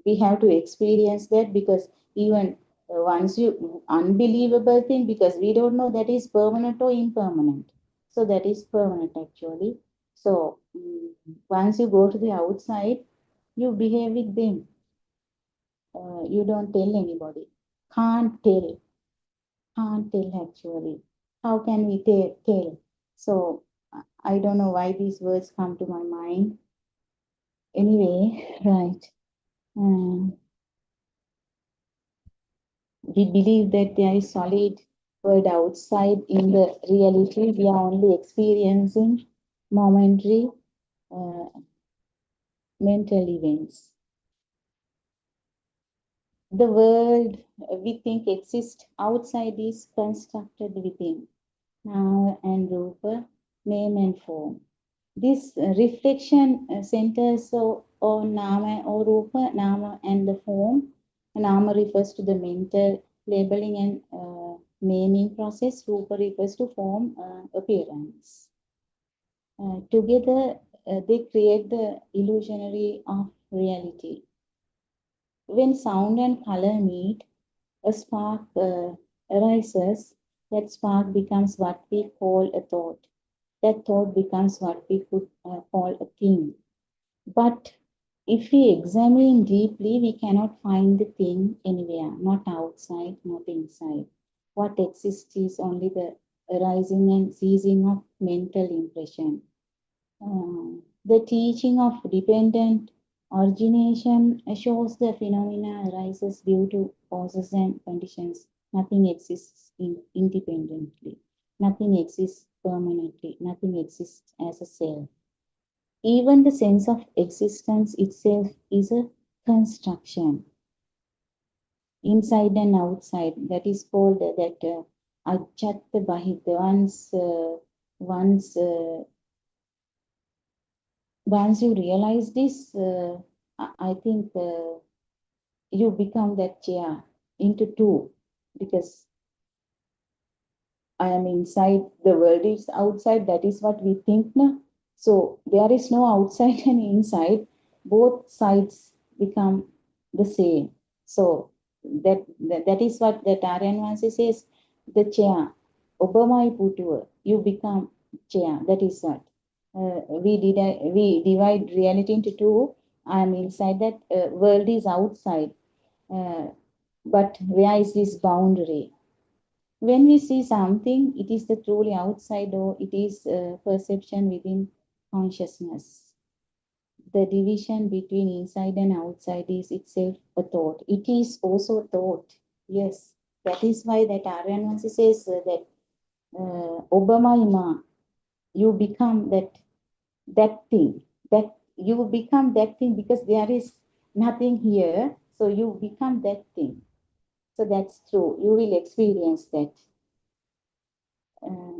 we have to experience that, because even once you unbelievable thing, because we don't know that is permanent or impermanent. So that is permanent actually. So once you go to the outside, you behave with them. You don't tell anybody. Can't tell. Can't tell actually. How can we tell? So I don't know why these words come to my mind. Anyway, right. We believe that there is solid world outside. In the reality, we are only experiencing momentary mental events. The world we think exists outside is constructed within. Nama and Rupa, name and form. This reflection centers on Nama or Rupa, Nama and the form. Nama refers to the mental labeling and naming process. Rupa refers to form, appearance. Together, they create the illusionary of reality. When sound and color meet, a spark arises. That spark becomes what we call a thought. That thought becomes what we could call a thing. But if we examine deeply, we cannot find the thing anywhere, not outside, not inside. What exists is only the arising and ceasing of mental impression. The teaching of dependent origination shows the phenomena arises due to causes and conditions. Nothing exists independently. Nothing exists permanently. Nothing exists as a self. Even the sense of existence itself is a construction, inside and outside. That is called that Ajjatta Bahita. Once you realize this, I think you become that chair into two, because I am inside, the world is outside. That is what we think now. So there is no outside and inside. Both sides become the same. So that is what the Aryanvansi says. The chair, Obamai Putua, you become chair. That is what. We divide reality into two. I am inside that, world is outside. But where is this boundary? When we see something, it is the truly outside, or it is perception within consciousness. The division between inside and outside is itself a thought. It is also a thought. Yes, that is why that Aryanvansi says that Obama, you become that thing. That you become that thing because there is nothing here. So you become that thing. So that's true. You will experience that.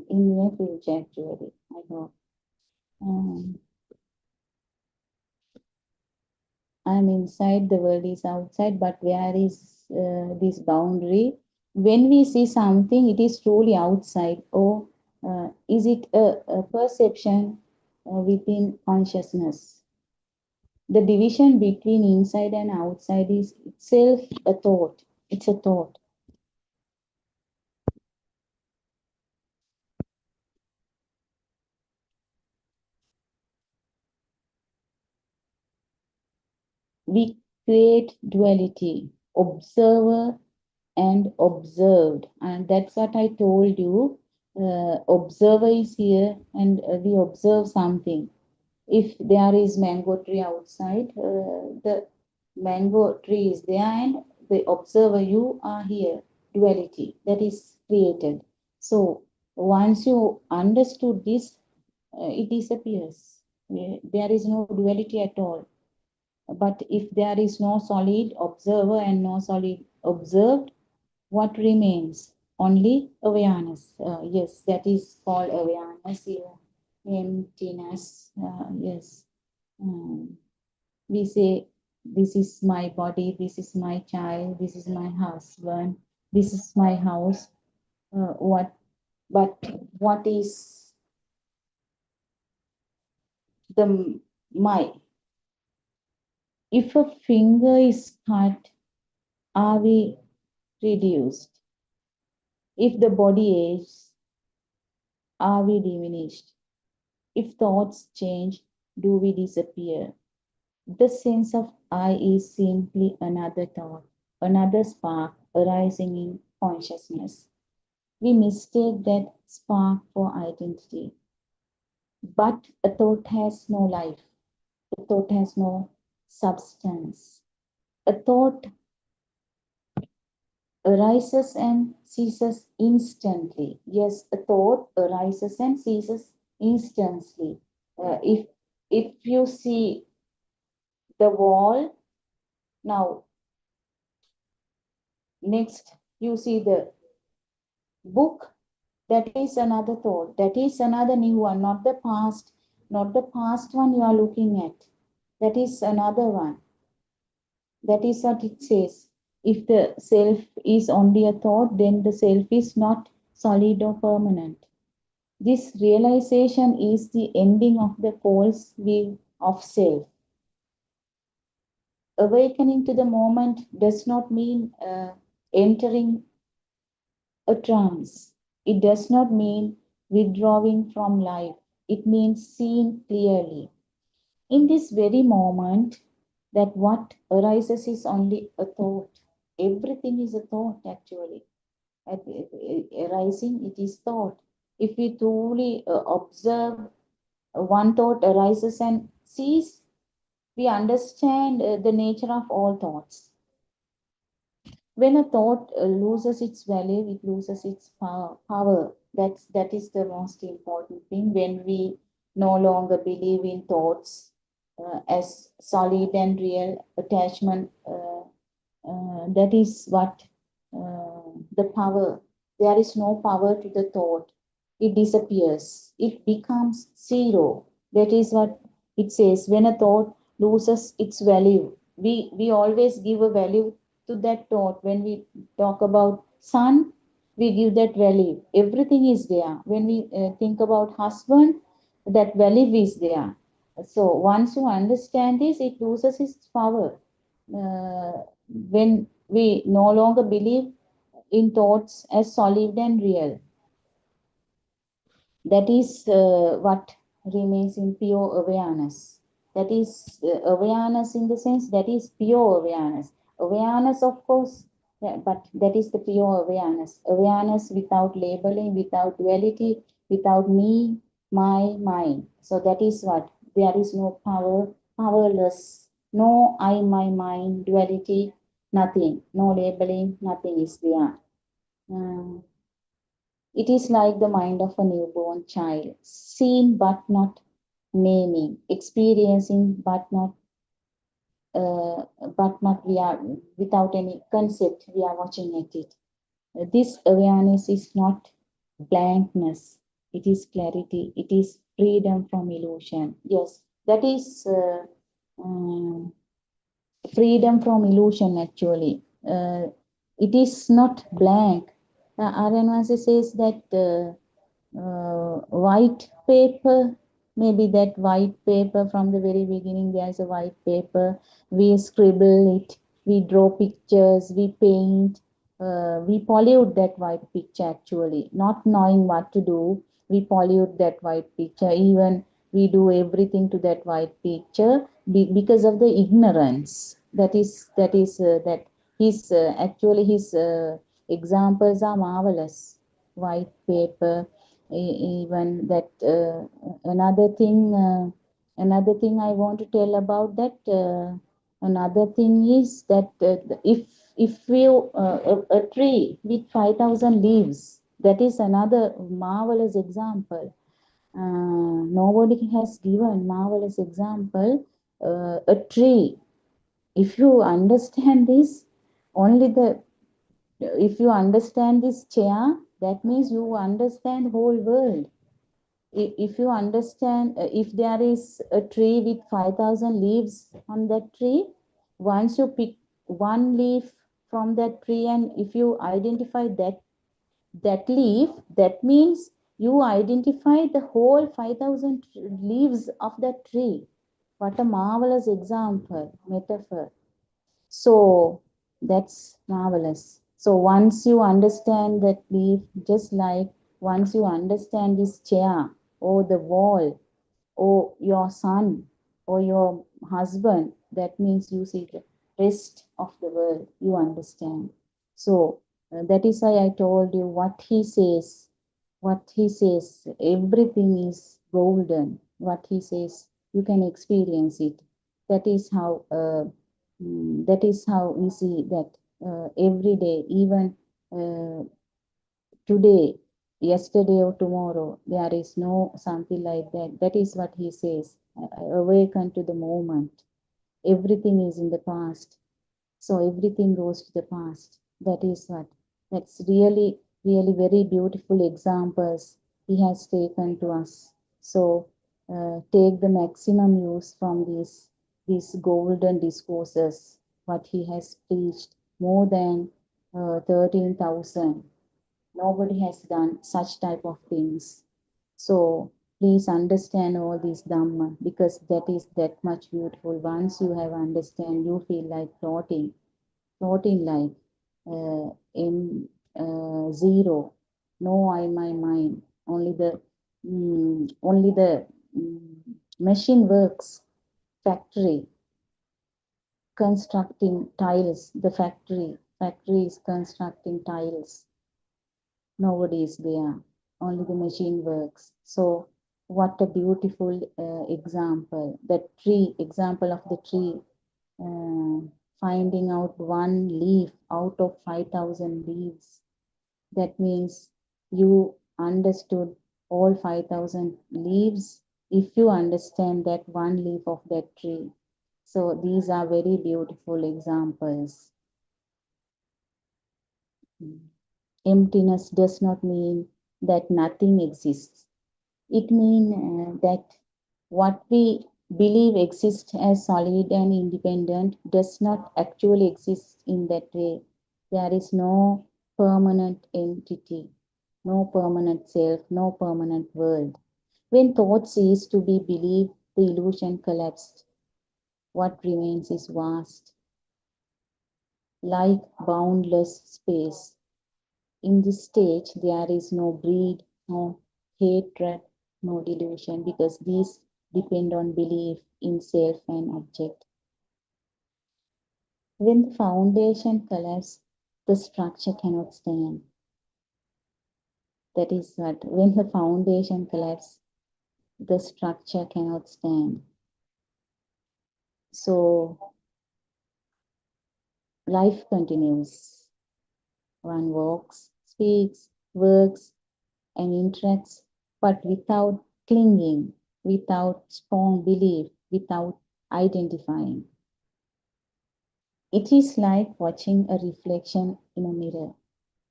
In near future, actually, I hope. I'm inside, the world is outside, but where is this boundary? When we see something, it is truly outside, or is it a perception within consciousness? The division between inside and outside is itself a thought. It's a thought. We create duality, observer and observed. And that's what I told you. observer is here and we observe something. If there is mango tree outside, the mango tree is there and the observer, you are here, duality that is created. So once you understood this, it disappears. There is no duality at all. But if there is no solid observer and no solid observed, what remains? Only awareness. Yes, that is called awareness here. Emptiness. Yes. We say, this is my body, this is my child, this is my husband, this is my house. But what is the my? If a finger is cut, are we reduced? If the body ages, are we diminished? If thoughts change, do we disappear? The sense of I is simply another thought, another spark arising in consciousness. We mistake that spark for identity. But a thought has no life, a thought has no substance. A thought arises and ceases instantly. Yes, a thought arises and ceases instantly. If you see the wall, now next you see the book, that is another thought, that is another new one, not the past, not the past one you are looking at. That is another one. That is what it says. If the self is only a thought, then the self is not solid or permanent. This realization is the ending of the false view of self. Awakening to the moment does not mean entering a trance. It does not mean withdrawing from life. It means seeing clearly. In this very moment, that what arises is only a thought. Everything is a thought, actually. Arising, it is thought. If we truly observe, one thought arises and ceases, we understand the nature of all thoughts. When a thought loses its value, it loses its power. That is the most important thing. When we no longer believe in thoughts as solid and real attachment, that is what the power. There is no power to the thought. It disappears. It becomes zero. That is what it says. When a thought loses its value, we always give a value to that thought. When we talk about sun, we give that value. Everything is there. When we think about husband, that value is there. So once you understand this, it loses its power. When we no longer believe in thoughts as solid and real, that is what remains in pure awareness. That is awareness in the sense that is pure awareness. Awareness, of course, but that is the pure awareness. Awareness without labeling, without duality, without me, my, mine. So that is what. There is no power, powerless. No I, my, mine, duality, nothing. No labeling, nothing is there. It is like the mind of a newborn child, seeing but not naming, experiencing but not we are without any concept. We are watching at it. This awareness is not blankness. It is clarity. It is freedom from illusion. Yes, that is freedom from illusion. Actually, it is not blank. Aranwasi says that. White paper, maybe that white paper from the very beginning, there's a white paper. We scribble it, we draw pictures, we paint, we pollute that white picture actually, not knowing what to do. We pollute that white picture, even we do everything to that white picture because of the ignorance. That his actually his examples are marvelous. White paper, Even that another thing I want to tell about that another thing is that if you a tree with 5,000 leaves, that is another marvelous example. Nobody has given marvelous example. A tree, if you understand this, only the if you understand this chair, that means you understand whole world. If you understand, if there is a tree with 5,000 leaves on that tree, once you pick one leaf from that tree, and if you identify that leaf, that means you identify the whole 5,000 leaves of that tree. What a marvelous example, metaphor. So that's marvelous. So once you understand that leaf, just like once you understand this chair or the wall or your son or your husband, that means you see the rest of the world, you understand. So that is why I told you what he says, everything is golden. What he says, you can experience it. That is how we see that every day, even today, yesterday or tomorrow, there is no something like that. That is what he says. Awaken to the moment. Everything is in the past. So everything goes to the past. That is what. That's really, really very beautiful examples he has taken to us. So take the maximum use from these golden discourses, what he has preached, more than 13,000. Nobody has done such type of things. So please understand all these Dhamma, because that is that much beautiful. Once you have understand, you feel like floating like in zero. No I, my mind. Only the machine works. Factory constructing tiles. The factory is constructing tiles. Nobody is there, only the machine works. So what a beautiful example. That tree, example of the tree, finding out one leaf out of 5,000 leaves. That means you understood all 5,000 leaves if you understand that one leaf of that tree. So these are very beautiful examples. Emptiness does not mean that nothing exists. It means that what we believe exists as solid and independent does not actually exist in that way. There is no permanent entity, no permanent self, no permanent world. When thought cease to be believed, the illusion collapsed. What remains is vast, like boundless space. In this stage, there is no greed, no hatred, no delusion, because these depend on belief in self and object. When the foundation collapses, the structure cannot stand. That is what, when the foundation collapses, the structure cannot stand. So life continues. One walks, speaks, works, and interacts, but without clinging, without strong belief, without identifying. It is like watching a reflection in a mirror.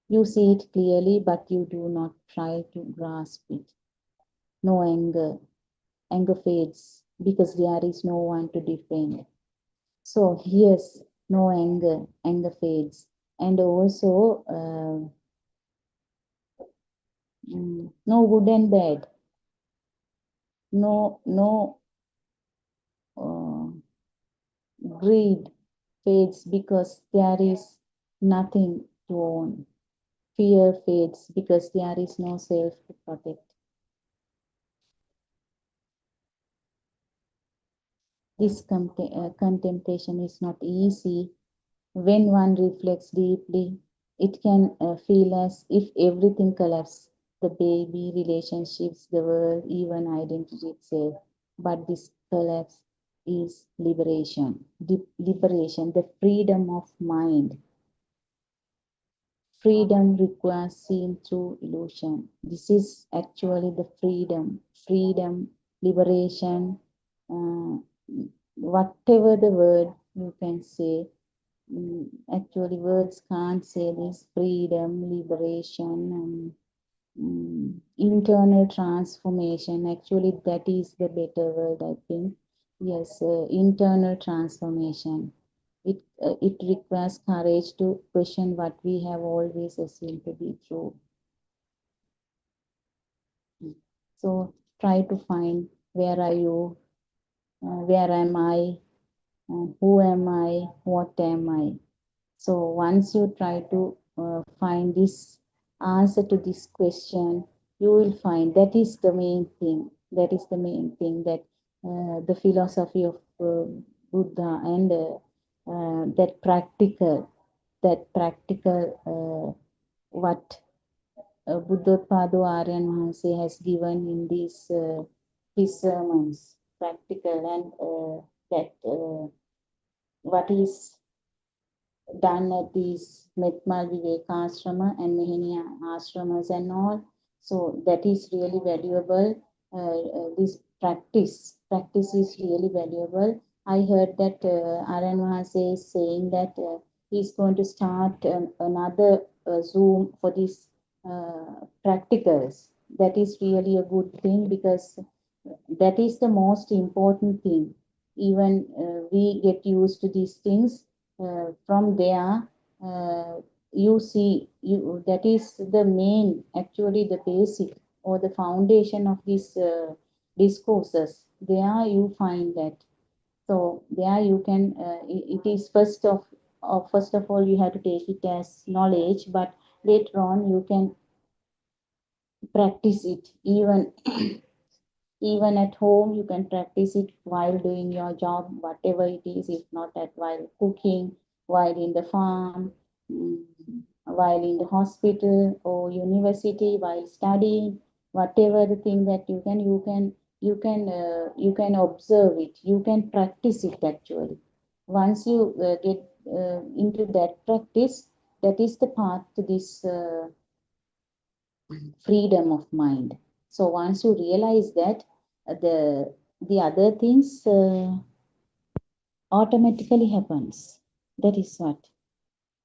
You see it clearly, but you do not try to grasp it. No anger. Anger fades because there is no one to defend. So yes, no anger. Anger fades. And also, no good and bad. No greed fades because there is nothing to own. Fear fades because there is no self to protect. This contemplation is not easy. When one reflects deeply, it can feel as if everything collapses, the baby, relationships, the world, even identity itself. But this collapse is liberation. Liberation, the freedom of mind. Freedom requires seeing through illusion. This is actually the freedom, liberation, uh, whatever the word you can say. Actually, words can't say this freedom, liberation, and internal transformation. Actually, that is the better word, I think. Yes, internal transformation. It requires courage to question what we have always assumed to be true. So try to find where are you, where am I, who am I, what am I. So once you try to find this answer to this question, you will find that is the main thing. That is the main thing that the philosophy of Buddha and that practical, what Buddothpado Aryan Mahanse has given in these his sermons, practical and that what is done at these Metmal Vivekashrama and Mehini ashramas and all. So that is really valuable. This practice is really valuable. I heard that Aryan Mahase is saying that he's going to start another Zoom for these practicals. That is really a good thing because that is the most important thing. Even we get used to these things from there. You see, that is the main, actually the basic or the foundation of these discourses. There you find that. So there you can. It is first of all you have to take it as knowledge, but later on you can practice it even even at home. You can practice it while doing your job, whatever it is, if not at while cooking, while in the farm, mm, while in the hospital or university, while studying, whatever the thing that you can observe it, you can practice it actually. Once you get into that practice, that is the path to this freedom of mind. So once you realize that, the other things automatically happens. That is what.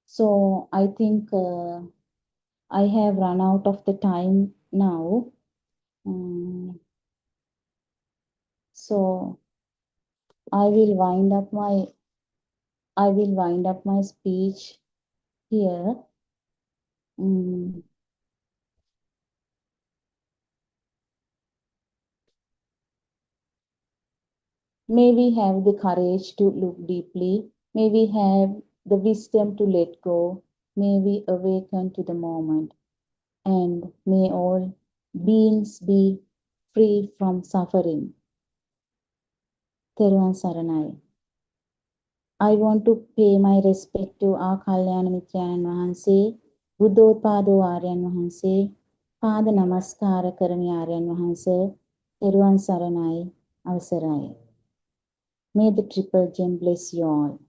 So I think I have run out of the time now. So I will wind up my speech here. May we have the courage to look deeply. May we have the wisdom to let go. May we awaken to the moment. And may all beings be free from suffering. Theruvan Saranai. I want to pay my respect to our Kalyana Mitrayan Wahanse, Buddothpado Aryan Wahanse, Pada Namaskara Karami Aryan Wahanse, Theruvan Saranai, Avasarai. May the Triple Gem bless you all.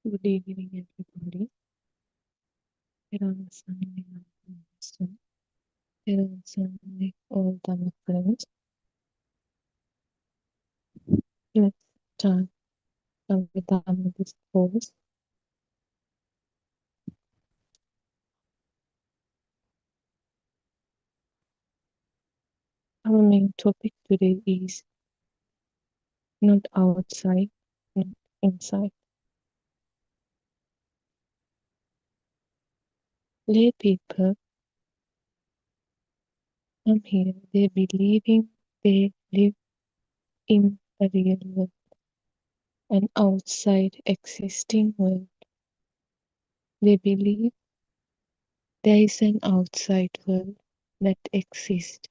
Good evening, everybody. All the friends. Let's start with this course. Our main topic today is not outside, not inside. Lay people come here, they believing they live in a real world, an outside existing world. They believe there is an outside world that exists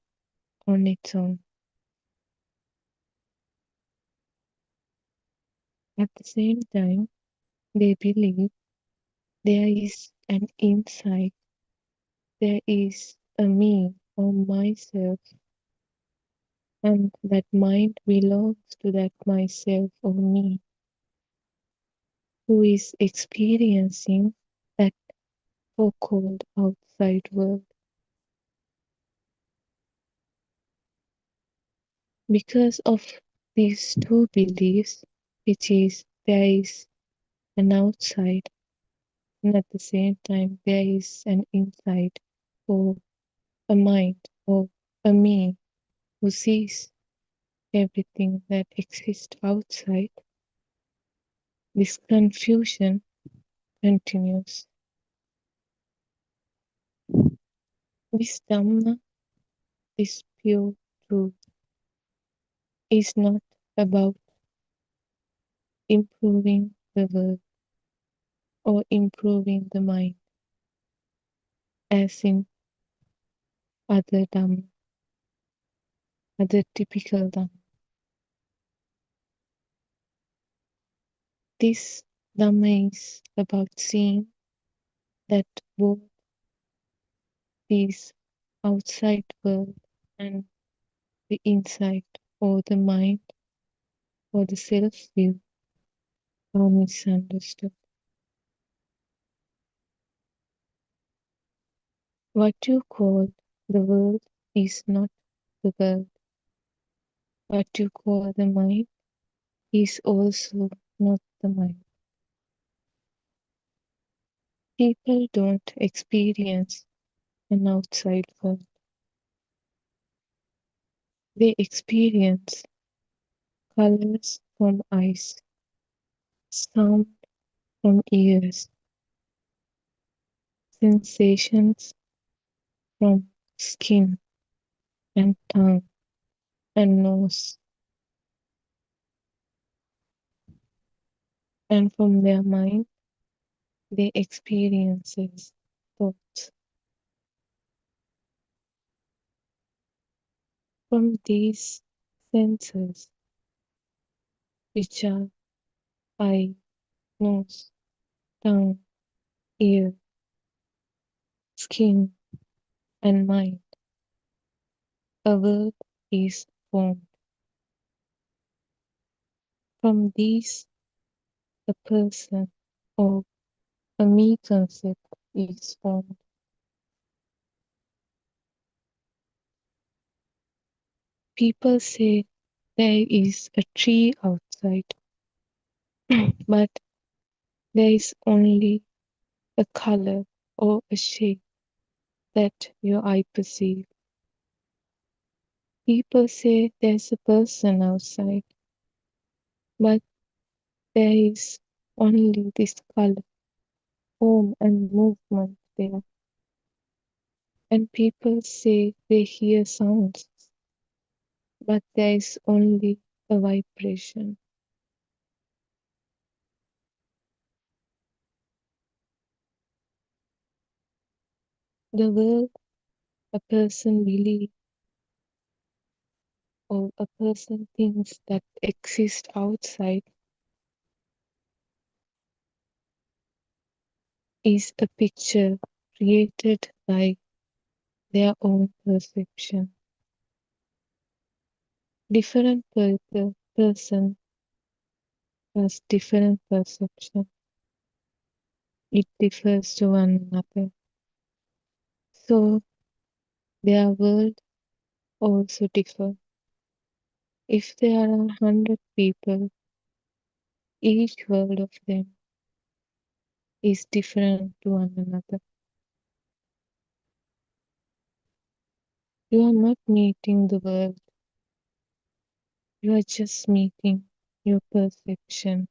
on its own. At the same time, they believe there is an inside, there is a me or myself, and that mind belongs to that myself or me who is experiencing that so-called outside world. Because of these two beliefs, which is there is an outside and at the same time there is an inside, or a mind or a me who sees everything that exists outside, this confusion continues. This Dhamma, this pure truth, is not about improving the world or improving the mind, as in other Dhamma, other typical Dhamma. This Dhamma is about seeing that both these outside world and the inside or the mind or the self-view are misunderstood. What you call the world is not the world. What you call the mind is also not the mind. People don't experience an outside world. They experience colors from eyes, sound from ears, sensations from skin and tongue and nose, and from their mind they experiences thoughts. From these senses, which are eye, nose, tongue, ear, skin, and mind, a world is formed. From these, a person or a me concept is formed. People say there is a tree outside, but there is only a color or a shape that your eye perceives. People say there's a person outside, but there is only this color, form, and movement there. And people say they hear sounds, but there is only a vibration. The world a person believes or a person thinks that exists outside is a picture created by their own perception. Different person has different perception. it differs to one another. So their world also differ. If there are 100 people, each world of them is different to one another. You are not meeting the world, you are just meeting your perception.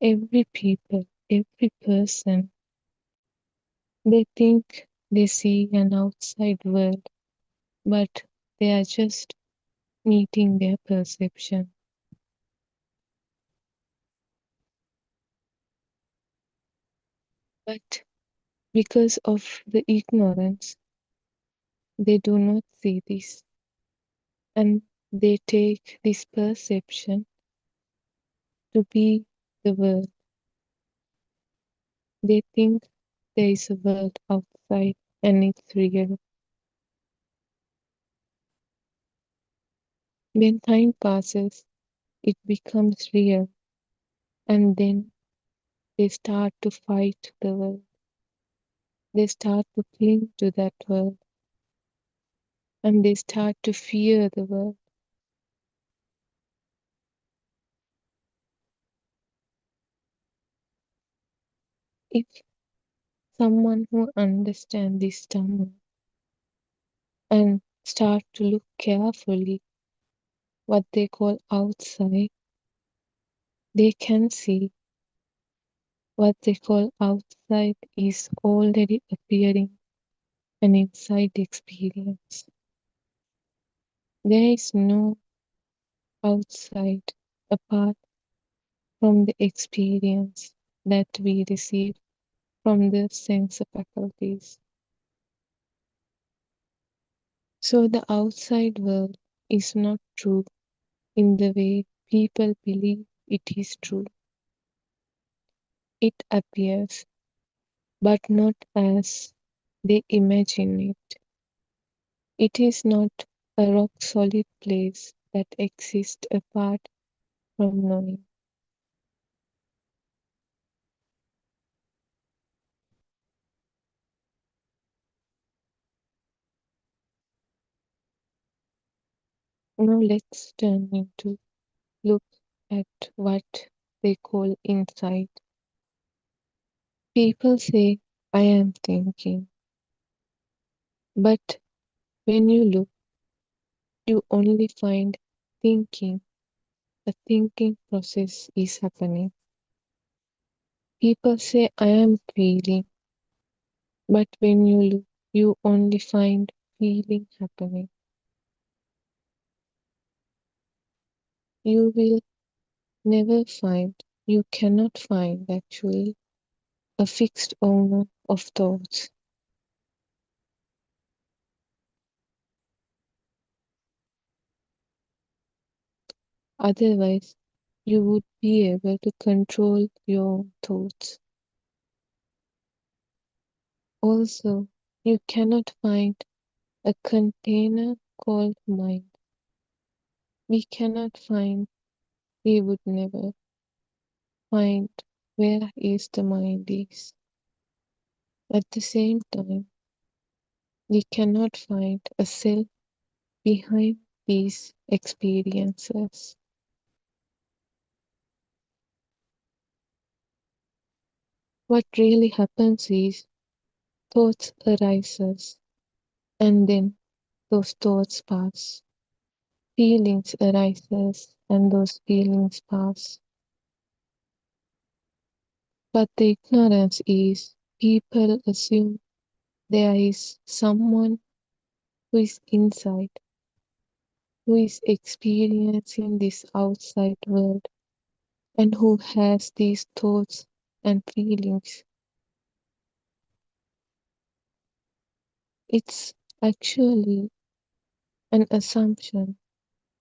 Every people, every person, they think they see an outside world, but they are just meeting their perception. But because of the ignorance, they do not see this, and they take this perception to be the world. They think there is a world outside and it's real. When time passes, it becomes real, and then they start to fight the world. They start to cling to that world, and they start to fear the world. If someone who understands this Dhamma and start to look carefully what they call outside, they can see what they call outside is already appearing an inside experience. There is no outside apart from the experience that we receive from the sense faculties. So the outside world is not true in the way people believe it is true. It appears, but not as they imagine it. It is not a rock solid place that exists apart from knowing. Now let's turn into look at what they call insight. People say, I am thinking. But when you look, you only find thinking. A thinking process is happening. People say, I am feeling. But when you look, you only find feeling happening. You will never find, you cannot find actually, a fixed owner of thoughts. Otherwise, you would be able to control your thoughts. Also, you cannot find a container called mind. We cannot find, we would never find where is the mind is. At the same time, we cannot find a self behind these experiences. What really happens is thoughts arises and then those thoughts pass. Feelings arises and those feelings pass. But the ignorance is people assume there is someone who is inside, who is experiencing this outside world, and who has these thoughts and feelings. It's actually an assumption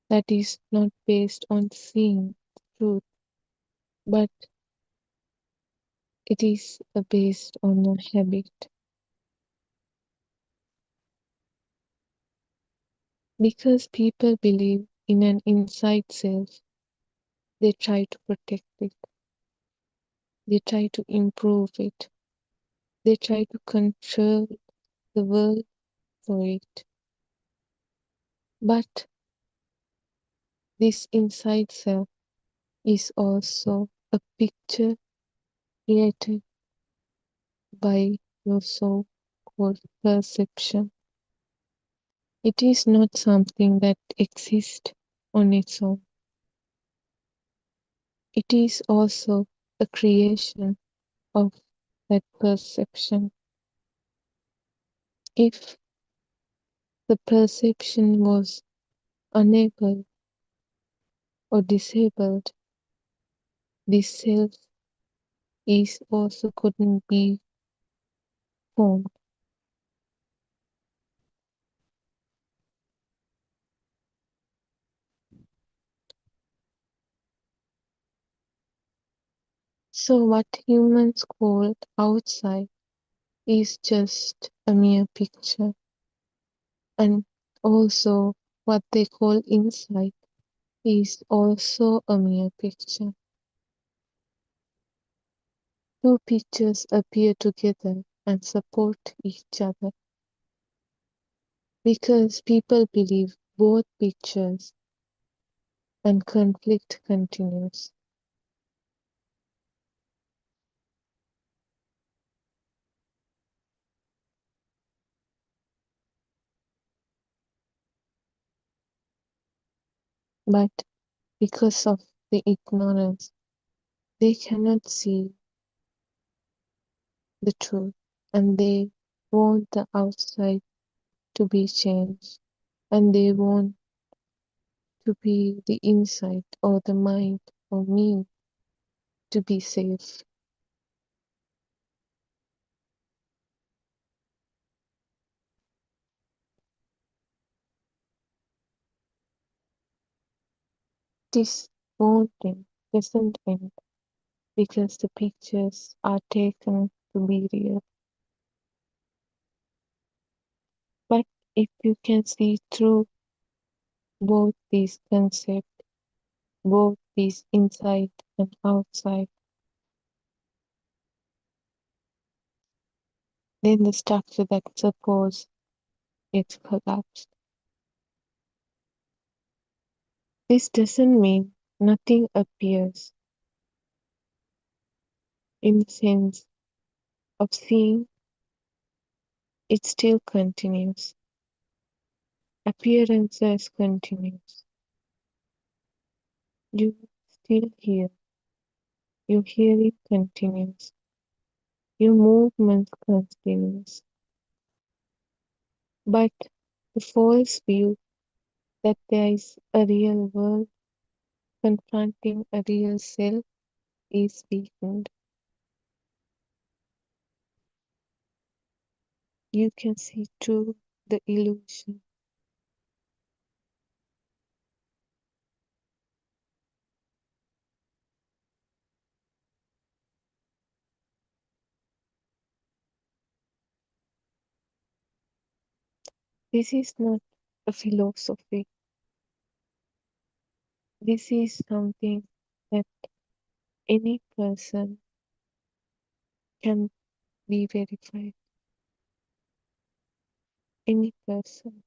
that is not based on seeing truth, but it is based on a habit. Because people believe in an inside self, they try to protect it. They try to improve it. They try to control the world for it. But this inside self is also a picture created by your so called perception. It is not something that exists on its own. It is also a creation of that perception. If the perception was unable or disabled, this self is also couldn't be formed. So what humans call outside is just a mere picture, and also what they call inside is also a mere picture. Two pictures appear together and support each other because people believe both pictures and conflict continues. But because of the ignorance, they cannot see the truth and they want the outside to be changed and they want to be the inside or the mind or me to be safe. This wanting doesn't end because the pictures are taken to be real. But if you can see through both these concepts, both these inside and outside, then the structure that supports it collapsed. This doesn't mean nothing appears in the sense of seeing, it still continues. Appearances continues. You still hear. Your hearing continues. Your movement continues. But the false view that there is a real world confronting a real self is weakened. You can see through the illusion. This is not a philosophy. This is something that any person can be verified. Any person.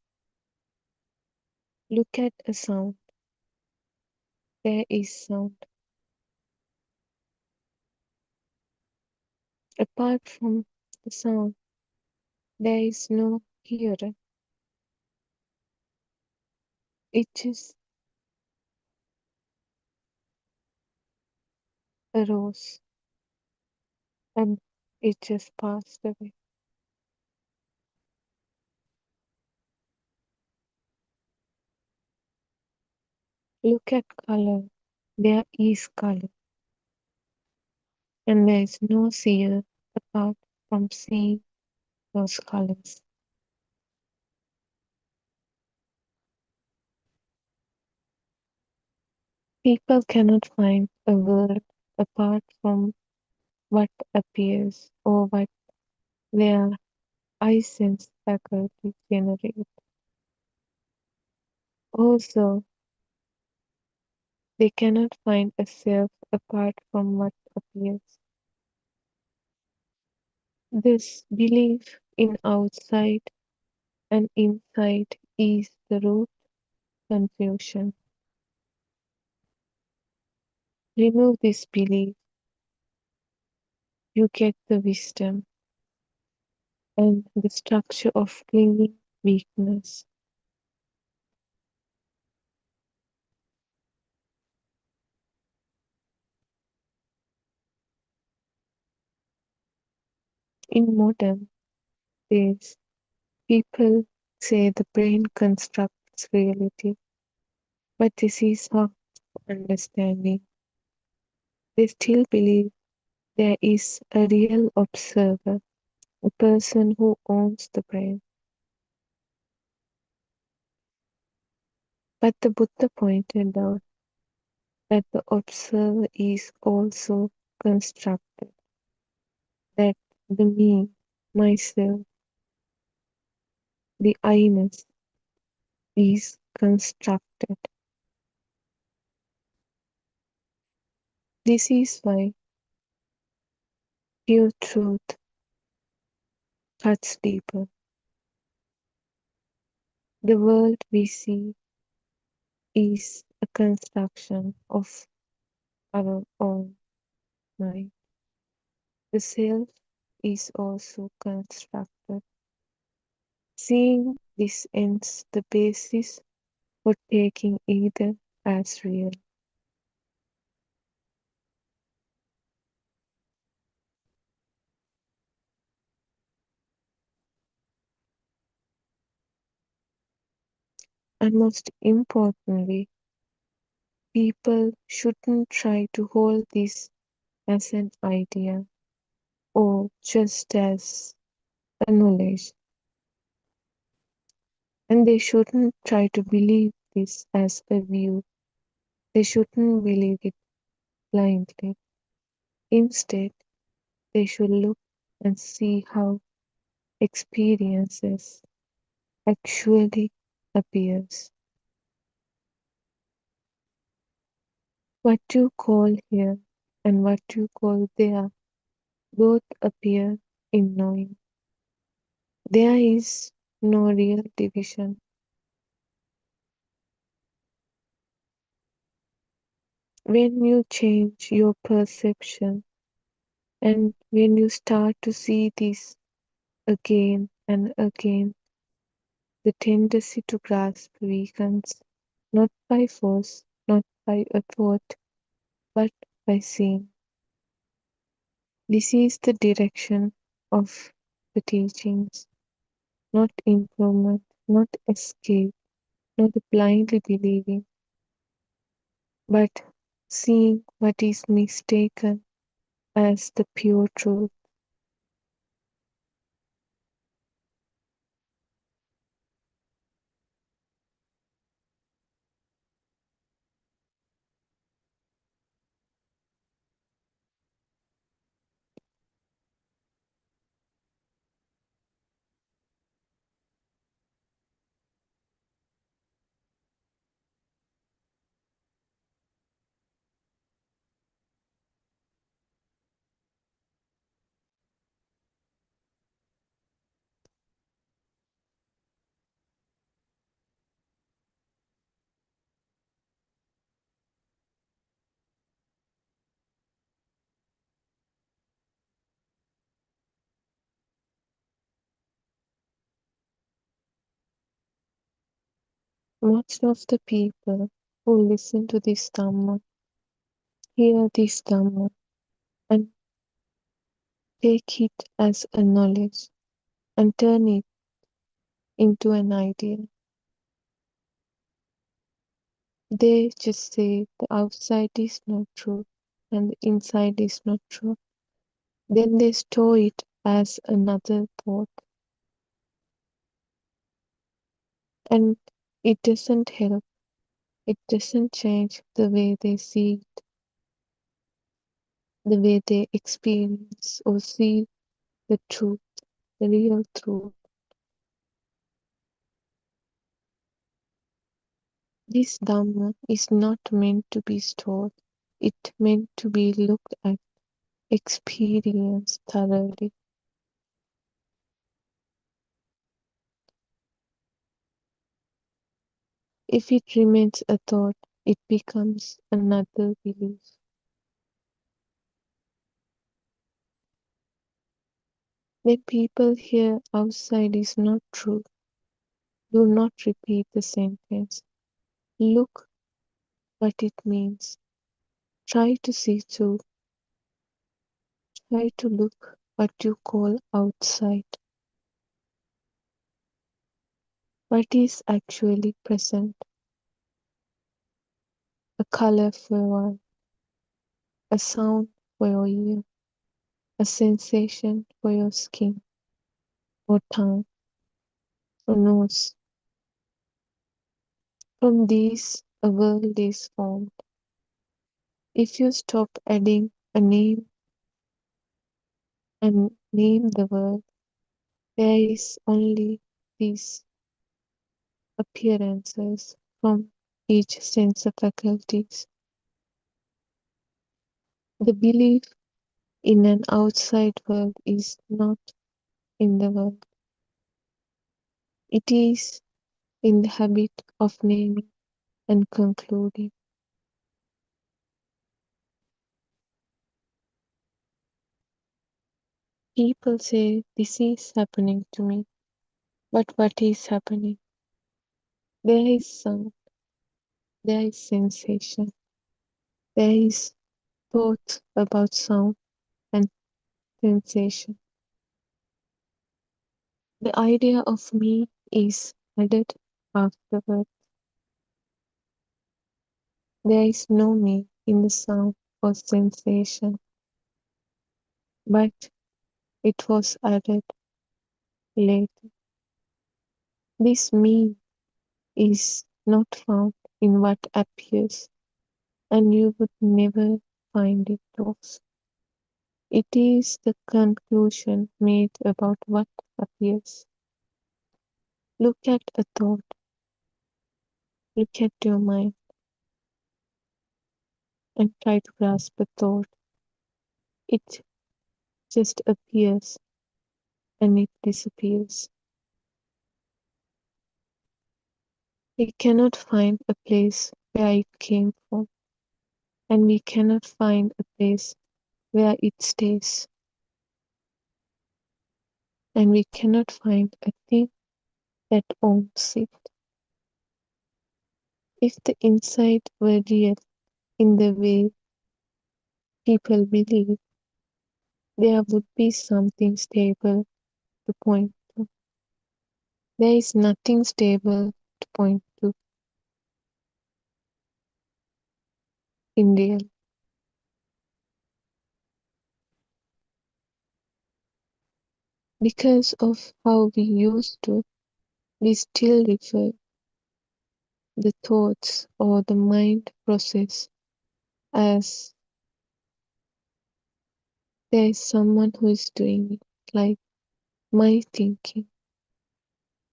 Look at a sound. There is sound. Apart from the sound, there is no hearer. It just arose and it just passed away. Look at color. There is color. And there is no seer apart from seeing those colors. People cannot find a word apart from what appears or what their eye sense faculty generate. Also, they cannot find a self apart from what appears. This belief in outside and inside is the root confusion. Remove this belief, you get the wisdom and the structure of clinging weakness. In modern days, people say the brain constructs reality, but this is half understanding. They still believe there is a real observer, a person who owns the brain. But the Buddha pointed out that the observer is also constructed, that the me, myself, the I-ness is constructed. This is why pure truth cuts deeper. The world we see is a construction of our own mind. The self is also constructed. Seeing this ends the basis for taking either as real. And most importantly, people shouldn't try to hold this as an idea or just as a knowledge. And they shouldn't try to believe this as a view. They shouldn't believe it blindly. Instead, they should look and see how experiences actually appears. What you call here and what you call there both appear in knowing. There is no real division. When you change your perception and when you start to see this again and again, the tendency to grasp weakens, not by force, not by effort, but by seeing. This is the direction of the teachings, not improvement, not escape, not blindly believing, but seeing what is mistaken as the pure truth. Most of the people who listen to this Dhamma hear this Dhamma and take it as a knowledge and turn it into an idea. They just say the outside is not true and the inside is not true. Then they store it as another thought. And it doesn't help. It doesn't change the way they see it, the way they experience or see the truth, the real truth. This Dhamma is not meant to be stored. It's meant to be looked at, experienced thoroughly. If it remains a thought, it becomes another belief. When people hear outside is not true, do not repeat the sentence. Look what it means. Try to see through. Try to look what you call outside. What is actually present? A color for your eye, a sound for your ear, a sensation for your skin, or tongue, or nose. From these, a world is formed. If you stop adding a name and name the world, there is only these appearances from each sense of faculties. The belief in an outside world is not in the world. It is in the habit of naming and concluding. People say this is happening to me, but what is happening? There is sound, there is sensation, there is thought about sound and sensation. The idea of me is added afterward. There is no me in the sound or sensation, but it was added later. This me is not found in what appears, and you would never find it also. It is the conclusion made about what appears. Look at a thought, look at your mind, and try to grasp a thought. It just appears and it disappears. We cannot find a place where it came from, and we cannot find a place where it stays, and we cannot find a thing that owns it. If the inside were real in the way people believe, there would be something stable to point to. There is nothing stable to point to in real. Because of how we used to, we still refer the thoughts or the mind process as there is someone who is doing it, like my thinking.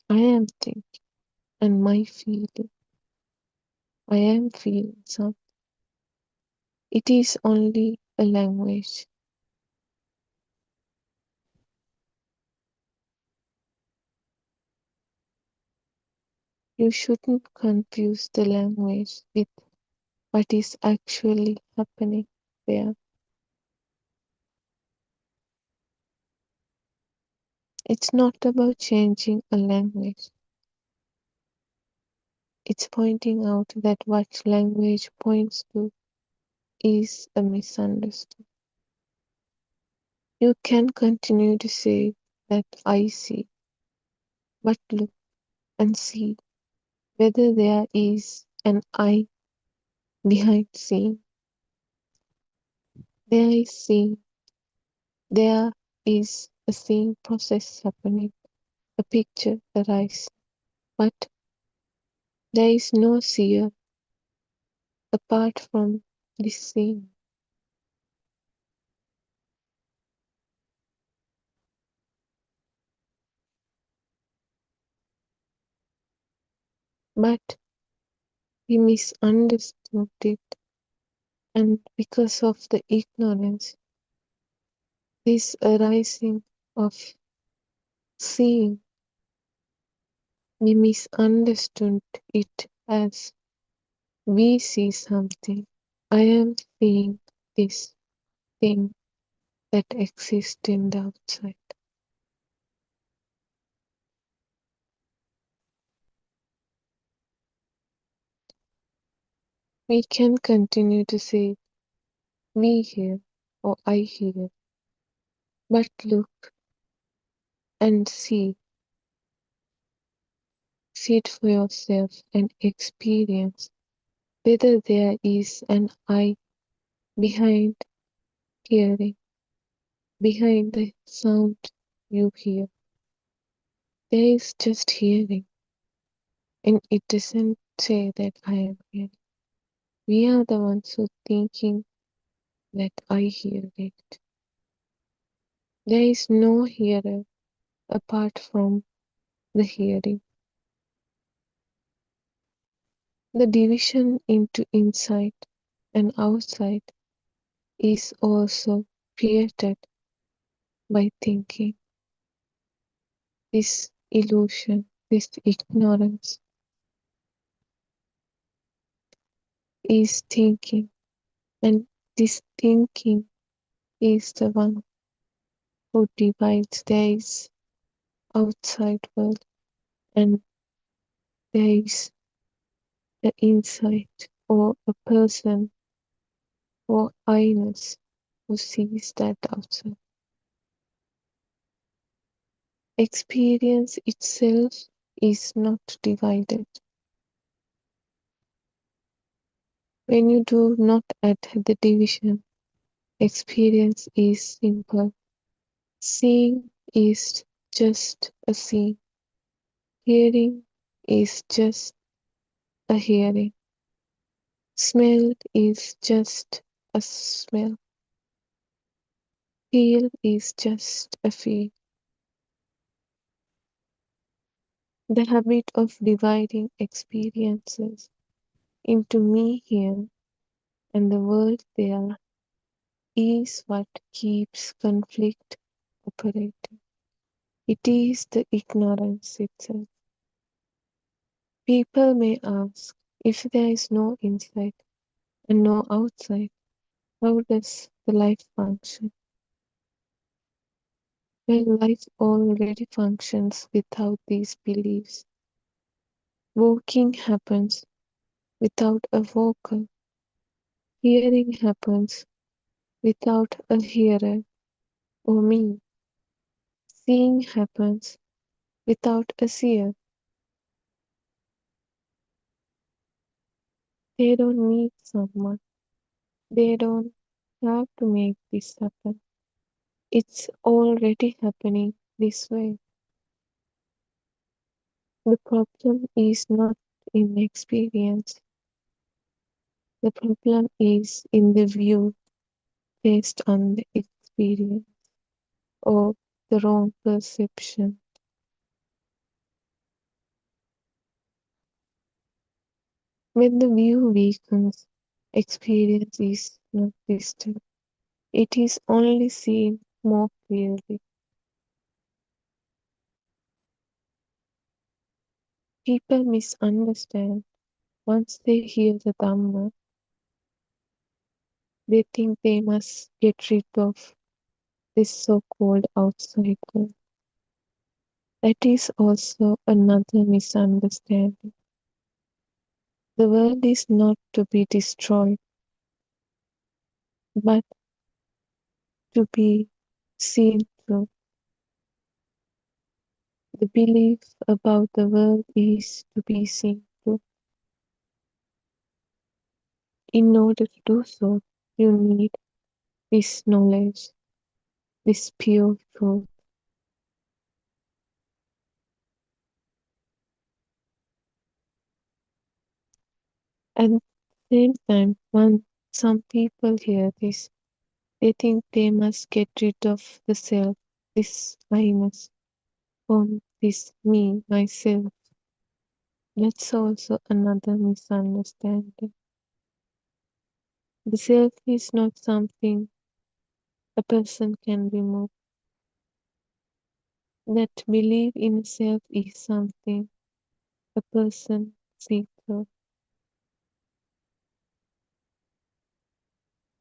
I am thinking, and my feeling. I am feeling something. It is only a language. You shouldn't confuse the language with what is actually happening there. It's not about changing a language. It's pointing out that what language points to is a misunderstanding. You can continue to say that I see, but look and see whether there is an I behind seeing. There is seeing. There is a seeing process happening, a picture arises, but there is no seer apart from this seeing. But we misunderstood it, and because of the ignorance, this arising of seeing, we misunderstood it As we see something, I am seeing this thing that exists in the outside. We can continue to say we hear or I hear, but look and see it for yourself and experience whether there is an I behind hearing, behind the sound you hear. There is just hearing, and it doesn't say that I am hearing. We are the ones who thinking that I hear it. There is no hearer apart from the hearing. The division into inside and outside is also created by thinking. This illusion, this ignorance is thinking, and this thinking is the one who divides. There is outside world and there is the inside, or a person or I-ness who sees that outside. Experience itself is not divided. When you do not add the division, experience is simple. Seeing is just a seeing. Hearing is just a hearing. Smell is just a smell. Feel is just a feel. The habit of dividing experiences into me here and the world there is what keeps conflict operating. It is the ignorance itself. People may ask, if there is no inside and no outside, how does the life function? Well, life already functions without these beliefs. Walking happens without a walker. Hearing happens without a hearer or me. Seeing happens without a seer. They don't need someone. They don't have to make this happen. It's already happening this way. The problem is not in experience. The problem is in the view based on the experience or the wrong perception. When the view weakens, experience is not distant. It is only seen more clearly. People misunderstand. Once they hear the Dhamma, they think they must get rid of this so-called outside world. That is also another misunderstanding. The world is not to be destroyed, but to be seen through. The belief about the world is to be seen through. In order to do so, you need this knowledge, this pure truth. At the same time, when some people hear this, they think they must get rid of the self, this I-ness, from this me, myself. That's also another misunderstanding. The self is not something a person can remove. That belief in self is something a person seeks through.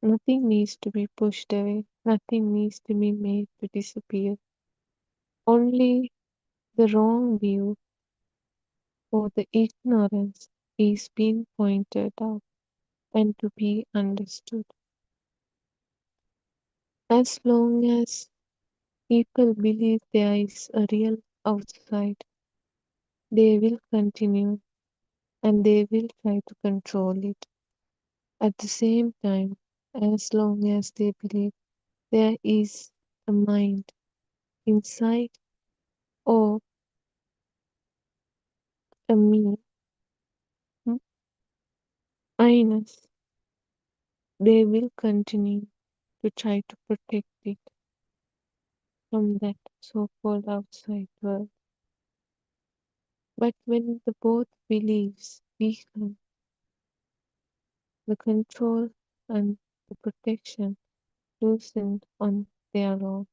Nothing needs to be pushed away, nothing needs to be made to disappear. Only the wrong view or the ignorance is being pointed out and to be understood. As long as people believe there is a real outside, they will continue and they will try to control it. At the same time, as long as they believe there is a mind inside or a me, I-ness, they will continue to try to protect it from that so-called outside world. But when the both beliefs weaken, the control and the protection loosen on their own.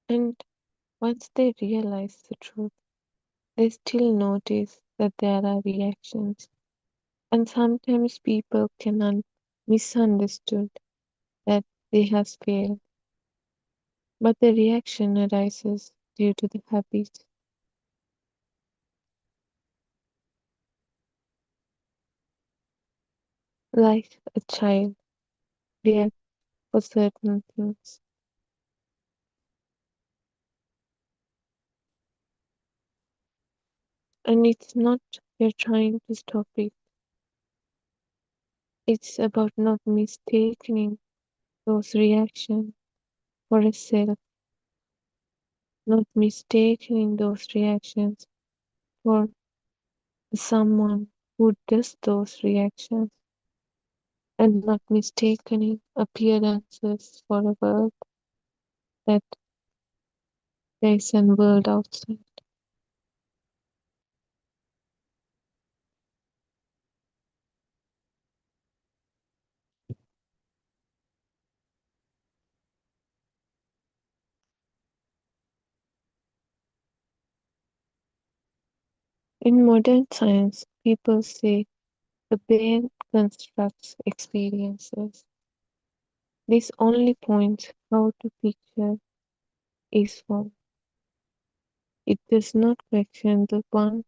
And once they realize the truth, they still notice that there are reactions. And sometimes people can misunderstood that they have failed. But the reaction arises due to the habit. Like a child reacts for certain things. And it's not you're trying to stop it. It's about not mistaking those reactions for a self, not mistaking those reactions for someone who does those reactions, and not mistaking appearances for a world that there is a world outside. In modern science, people say the brain constructs experiences. This only points how to picture is formed. It does not question the one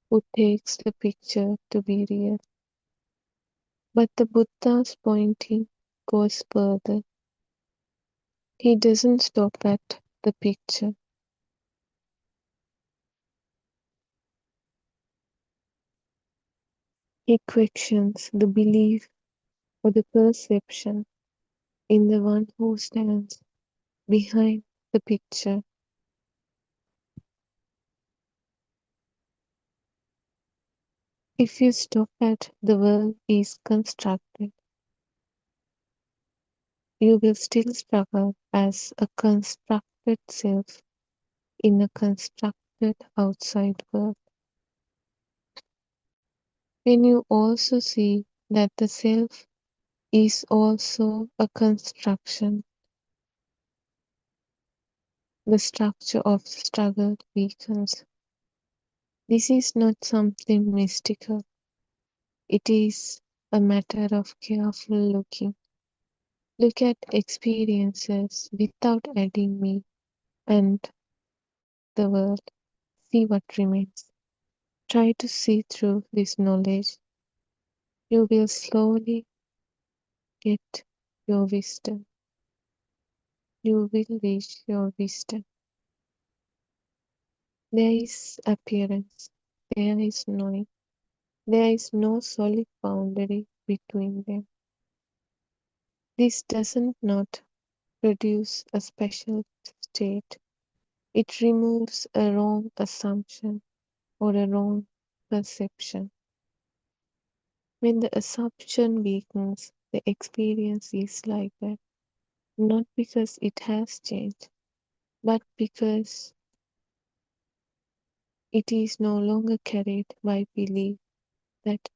who takes the picture to be real. But the Buddha's pointing goes further. He doesn't stop at the picture. He questions the belief or the perception in the one who stands behind the picture. If you stop at the world is constructed, you will still struggle as a constructed self in a constructed outside world. When you also see that the self is also a construction, the structure of the struggle weakens. This is not something mystical. It is a matter of careful looking. Look at experiences without adding me and the world. See what remains. Try to see through this knowledge. You will slowly get your wisdom. You will reach your wisdom. There is appearance. There is knowing. There is no solid boundary between them. This doesn't not produce a special state. It removes a wrong assumption or a wrong perception. When the assumption weakens, the experience is like that, not because it has changed, but because it is no longer carried by belief that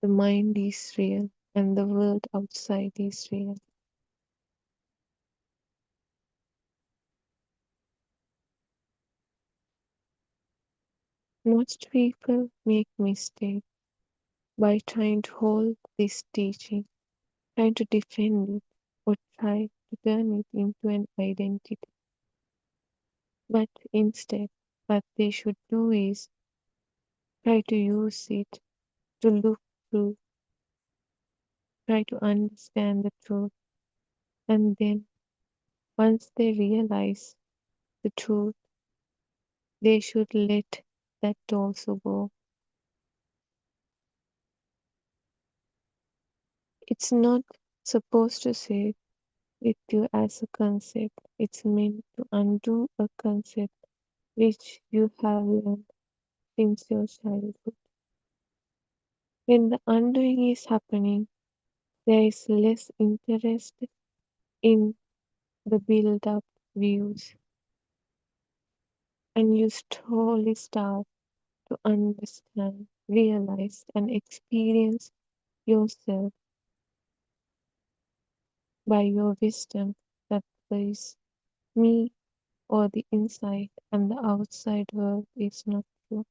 the mind is real and the world outside is real. Most people make mistakes by trying to hold this teaching, trying to defend it, or try to turn it into an identity. But instead, what they should do is try to use it to look through, try to understand the truth, and then once they realize the truth, they should let that also go. It's not supposed to sit with you as a concept. It's meant to undo a concept which you have learned since your childhood. When the undoing is happening, there is less interest in the build up views, and you slowly start to understand, realize, and experience yourself by your wisdom that there is me or the inside and the outside world is not true.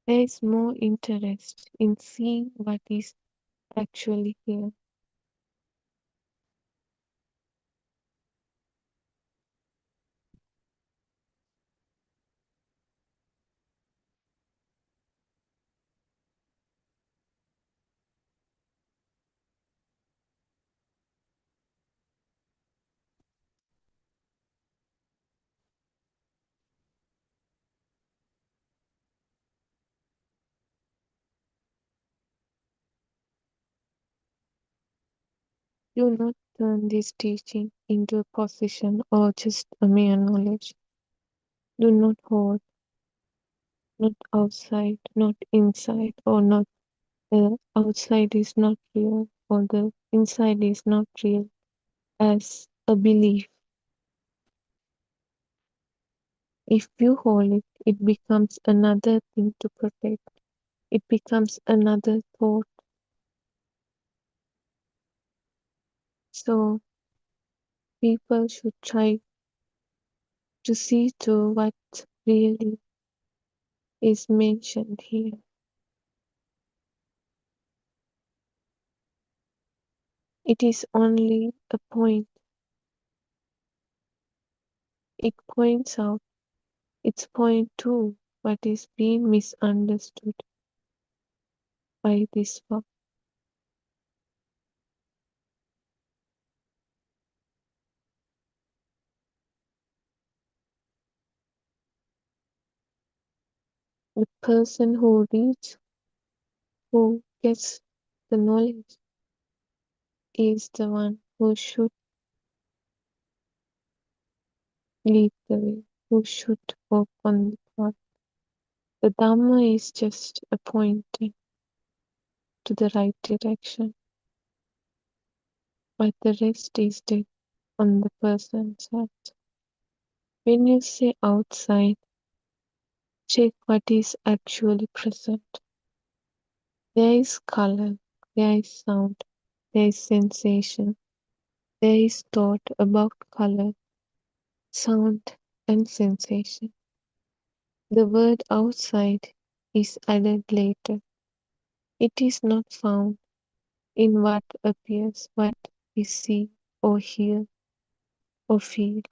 There is more interest in seeing what is actually here. Do not turn this teaching into a position or just a mere knowledge. Do not hold, not outside, not inside, or not the outside is not real, or the inside is not real as a belief. If you hold it, it becomes another thing to protect. It becomes another thought. So people should try to see through what really is mentioned here. It is only a point. It points out, it's point to what is being misunderstood by this work. The person who reads, who gets the knowledge, is the one who should lead the way, who should walk on the path. The Dhamma is just a pointing to the right direction, but the rest is dead on the person's heart. When you say outside, check what is actually present. There is color, there is sound, there is sensation, there is thought about color, sound, and sensation. The word outside is added later. It is not found in what appears, what we see or hear or feel.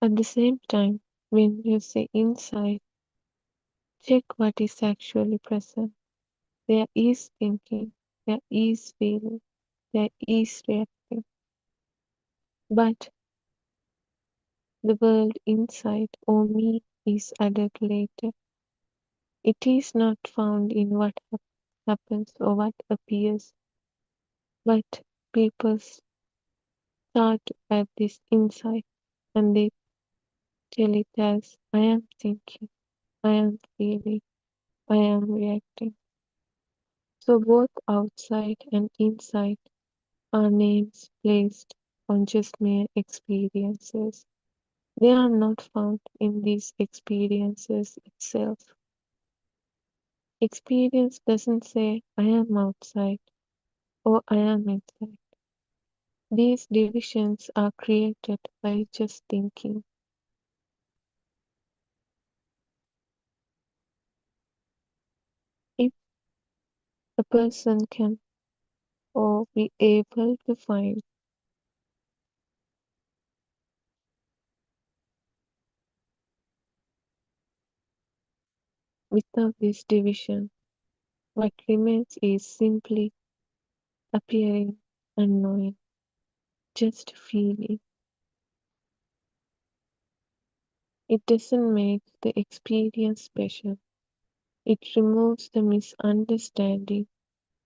At the same time, when you say inside, check what is actually present. There is thinking, there is feeling, there is reacting. But the world inside or me is added later. It is not found in what happens. happens or what appears, but people start at this insight and they tell it as I am thinking, I am feeling, I am reacting. So both outside and inside are names placed on just mere experiences. They are not found in these experiences itself. Experience doesn't say I am outside or I am inside. These divisions are created by just thinking. If a person can or be able to find without this division, what remains is simply appearing and knowing, just feeling. It doesn't make the experience special. It removes the misunderstanding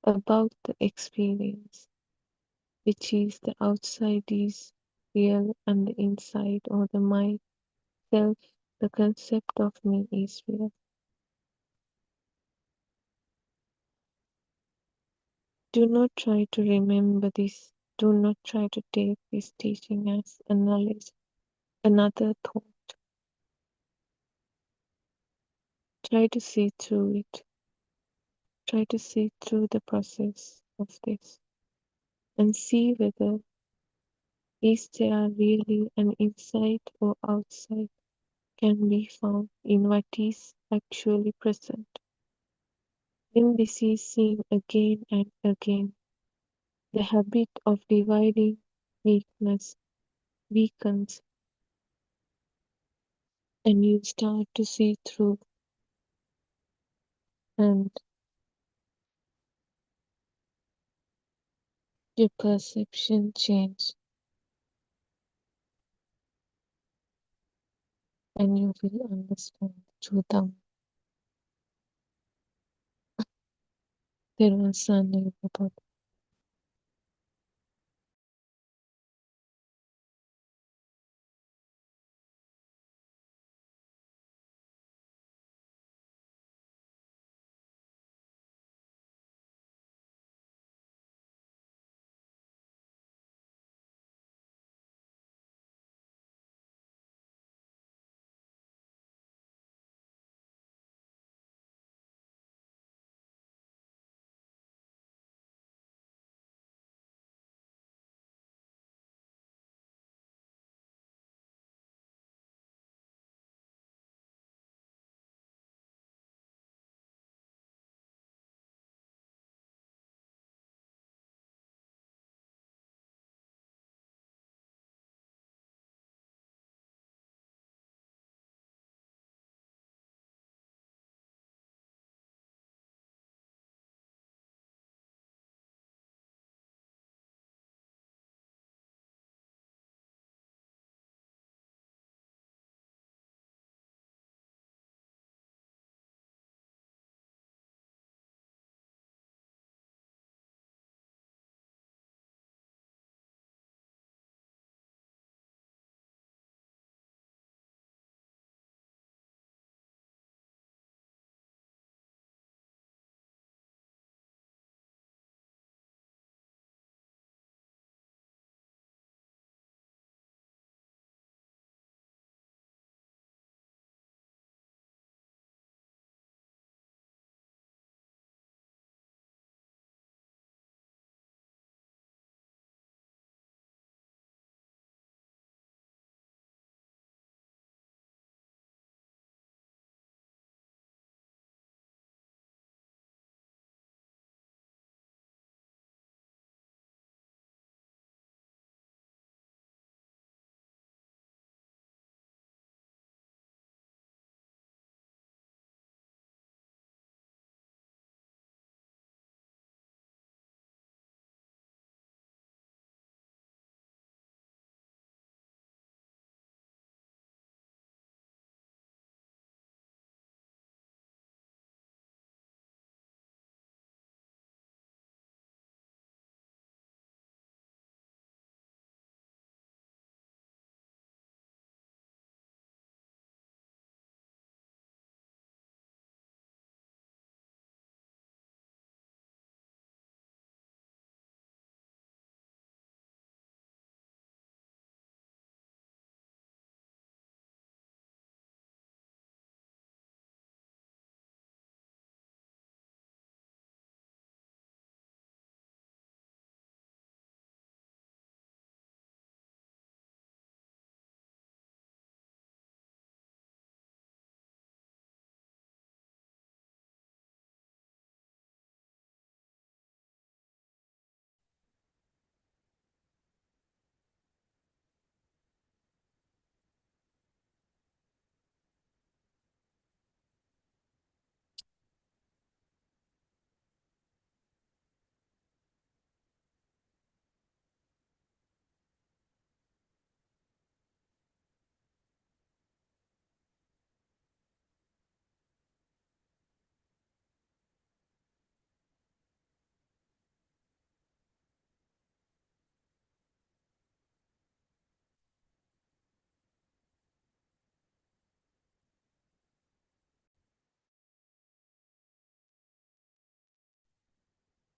about the experience, which is the outside is real and the inside or the myself, the concept of me is real. Do not try to remember this. Do not try to take this teaching as a knowledge, another thought. Try to see through it. Try to see through the process of this and see whether is there really an inside or outside can be found in what is actually present. When this is seen again and again, the habit of dividing weakness weakens and you start to see through and your perception change and you will understand through them. There was something about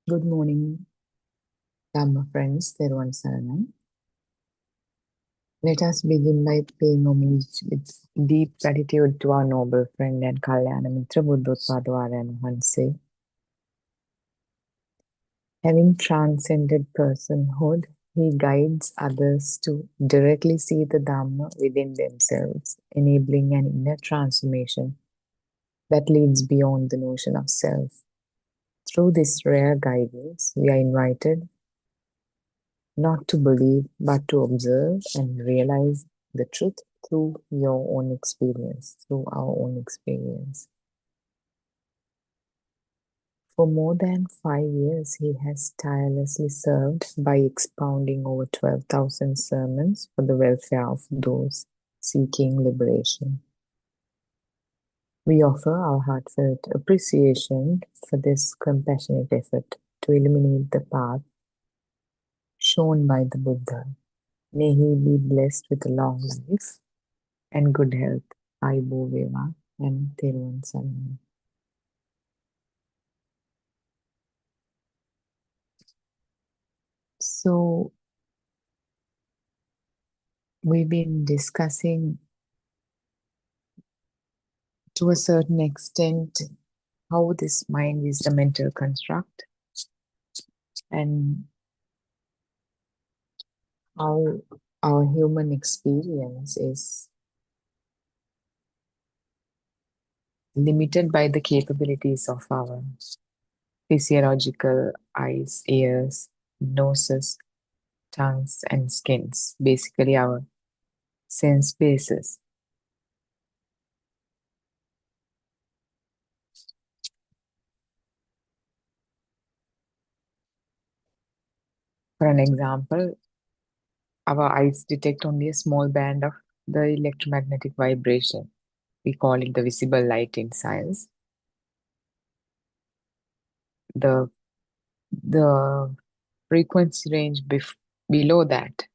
Good morning, Dhamma friends. Theruvan Saranai. Let us begin by paying homage with deep gratitude to our noble friend and Kalyana Mitra Buddothpado Hanse. Having transcended personhood, he guides others to directly see the Dhamma within themselves, enabling an inner transformation that leads beyond the notion of self. Through this rare guidance, we are invited not to believe, but to observe and realize the truth through your own experience, through our own experience. For more than 5 years, he has tirelessly served by expounding over 12,000 sermons for the welfare of those seeking liberation. We offer our heartfelt appreciation for this compassionate effort to illuminate the path shown by the Buddha. May he be blessed with a long life and good health. Aibo Veva and Theruvan Saranai. So, we've been discussing to a certain extent how this mind is a mental construct and how our human experience is limited by the capabilities of our physiological eyes, ears, noses, tongues, and skins, basically our sense bases. For an example, our eyes detect only a small band of the electromagnetic vibration. We call it the visible light in science. The frequency range below that,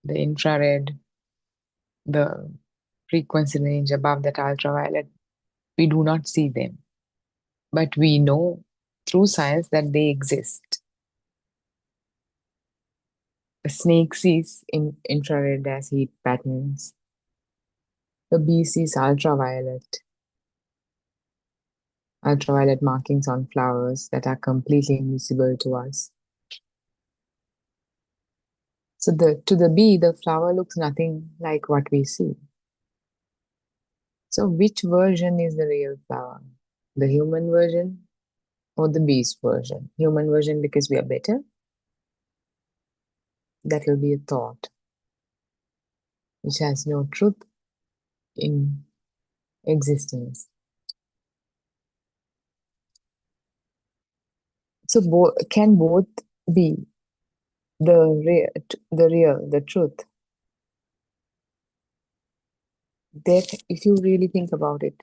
the infrared, the frequency range above that ultraviolet, we do not see them. But we know through science that they exist. A snake sees in infrared as heat patterns. The bee sees ultraviolet markings on flowers that are completely invisible to us. So to the bee, the flower looks nothing like what we see. So which version is the real flower? The human version or the beast version? Human version because we are better? That will be a thought which has no truth in existence. So can both be the truth? If you really think about it,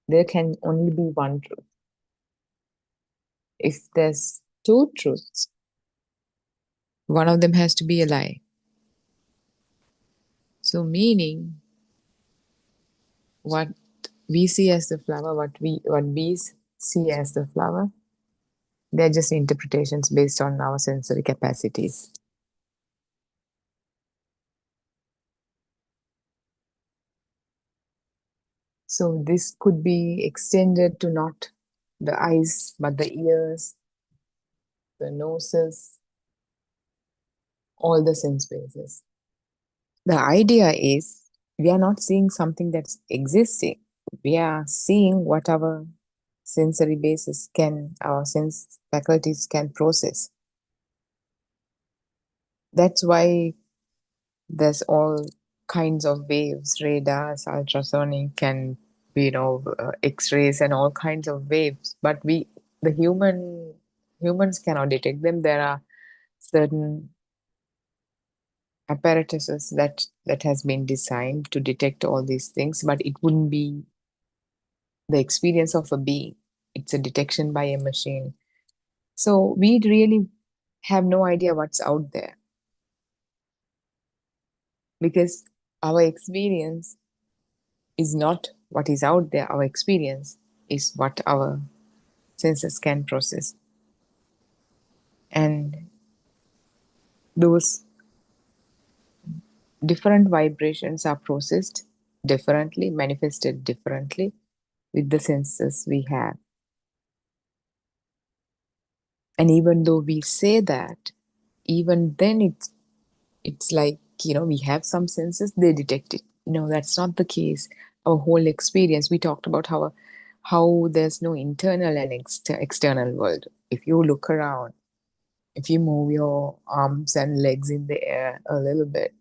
there can only be one truth. If there's two truths, one of them has to be a lie. So meaning what we see as the flower, what bees see as the flower, they're just interpretations based on our sensory capacities. So this could be extended to not the eyes, but the ears, the noses, all the sense bases. The idea is we are not seeing something that's existing. We are seeing what our sensory bases our sense faculties can process. That's why there's all kinds of waves, radars, ultrasonic, and X-rays and all kinds of waves. But humans cannot detect them. There are certain apparatuses that has been designed to detect all these things, but it wouldn't be the experience of a being. It's a detection by a machine. So we really have no idea what's out there, because our experience is not what is out there. Our experience is what our senses can process. And those different vibrations are processed differently, manifested differently with the senses we have. And even though we say that, even then it's like, we have some senses, they detect it. No, that's not the case. Our whole experience, we talked about how there's no internal and external world. If you look around, if you move your arms and legs in the air a little bit,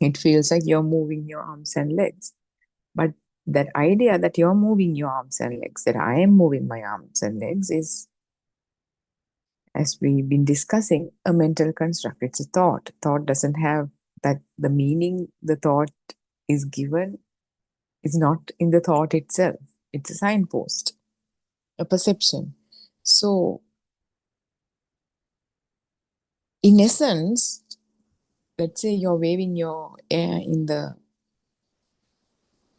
it feels like you're moving your arms and legs. But that idea that you're moving your arms and legs, that I am moving my arms and legs, is, as we've been discussing, a mental construct. It's a thought. Thought doesn't have that, the meaning the thought is given is not in the thought itself. It's a signpost, a perception. So, in essence, let's say you're waving your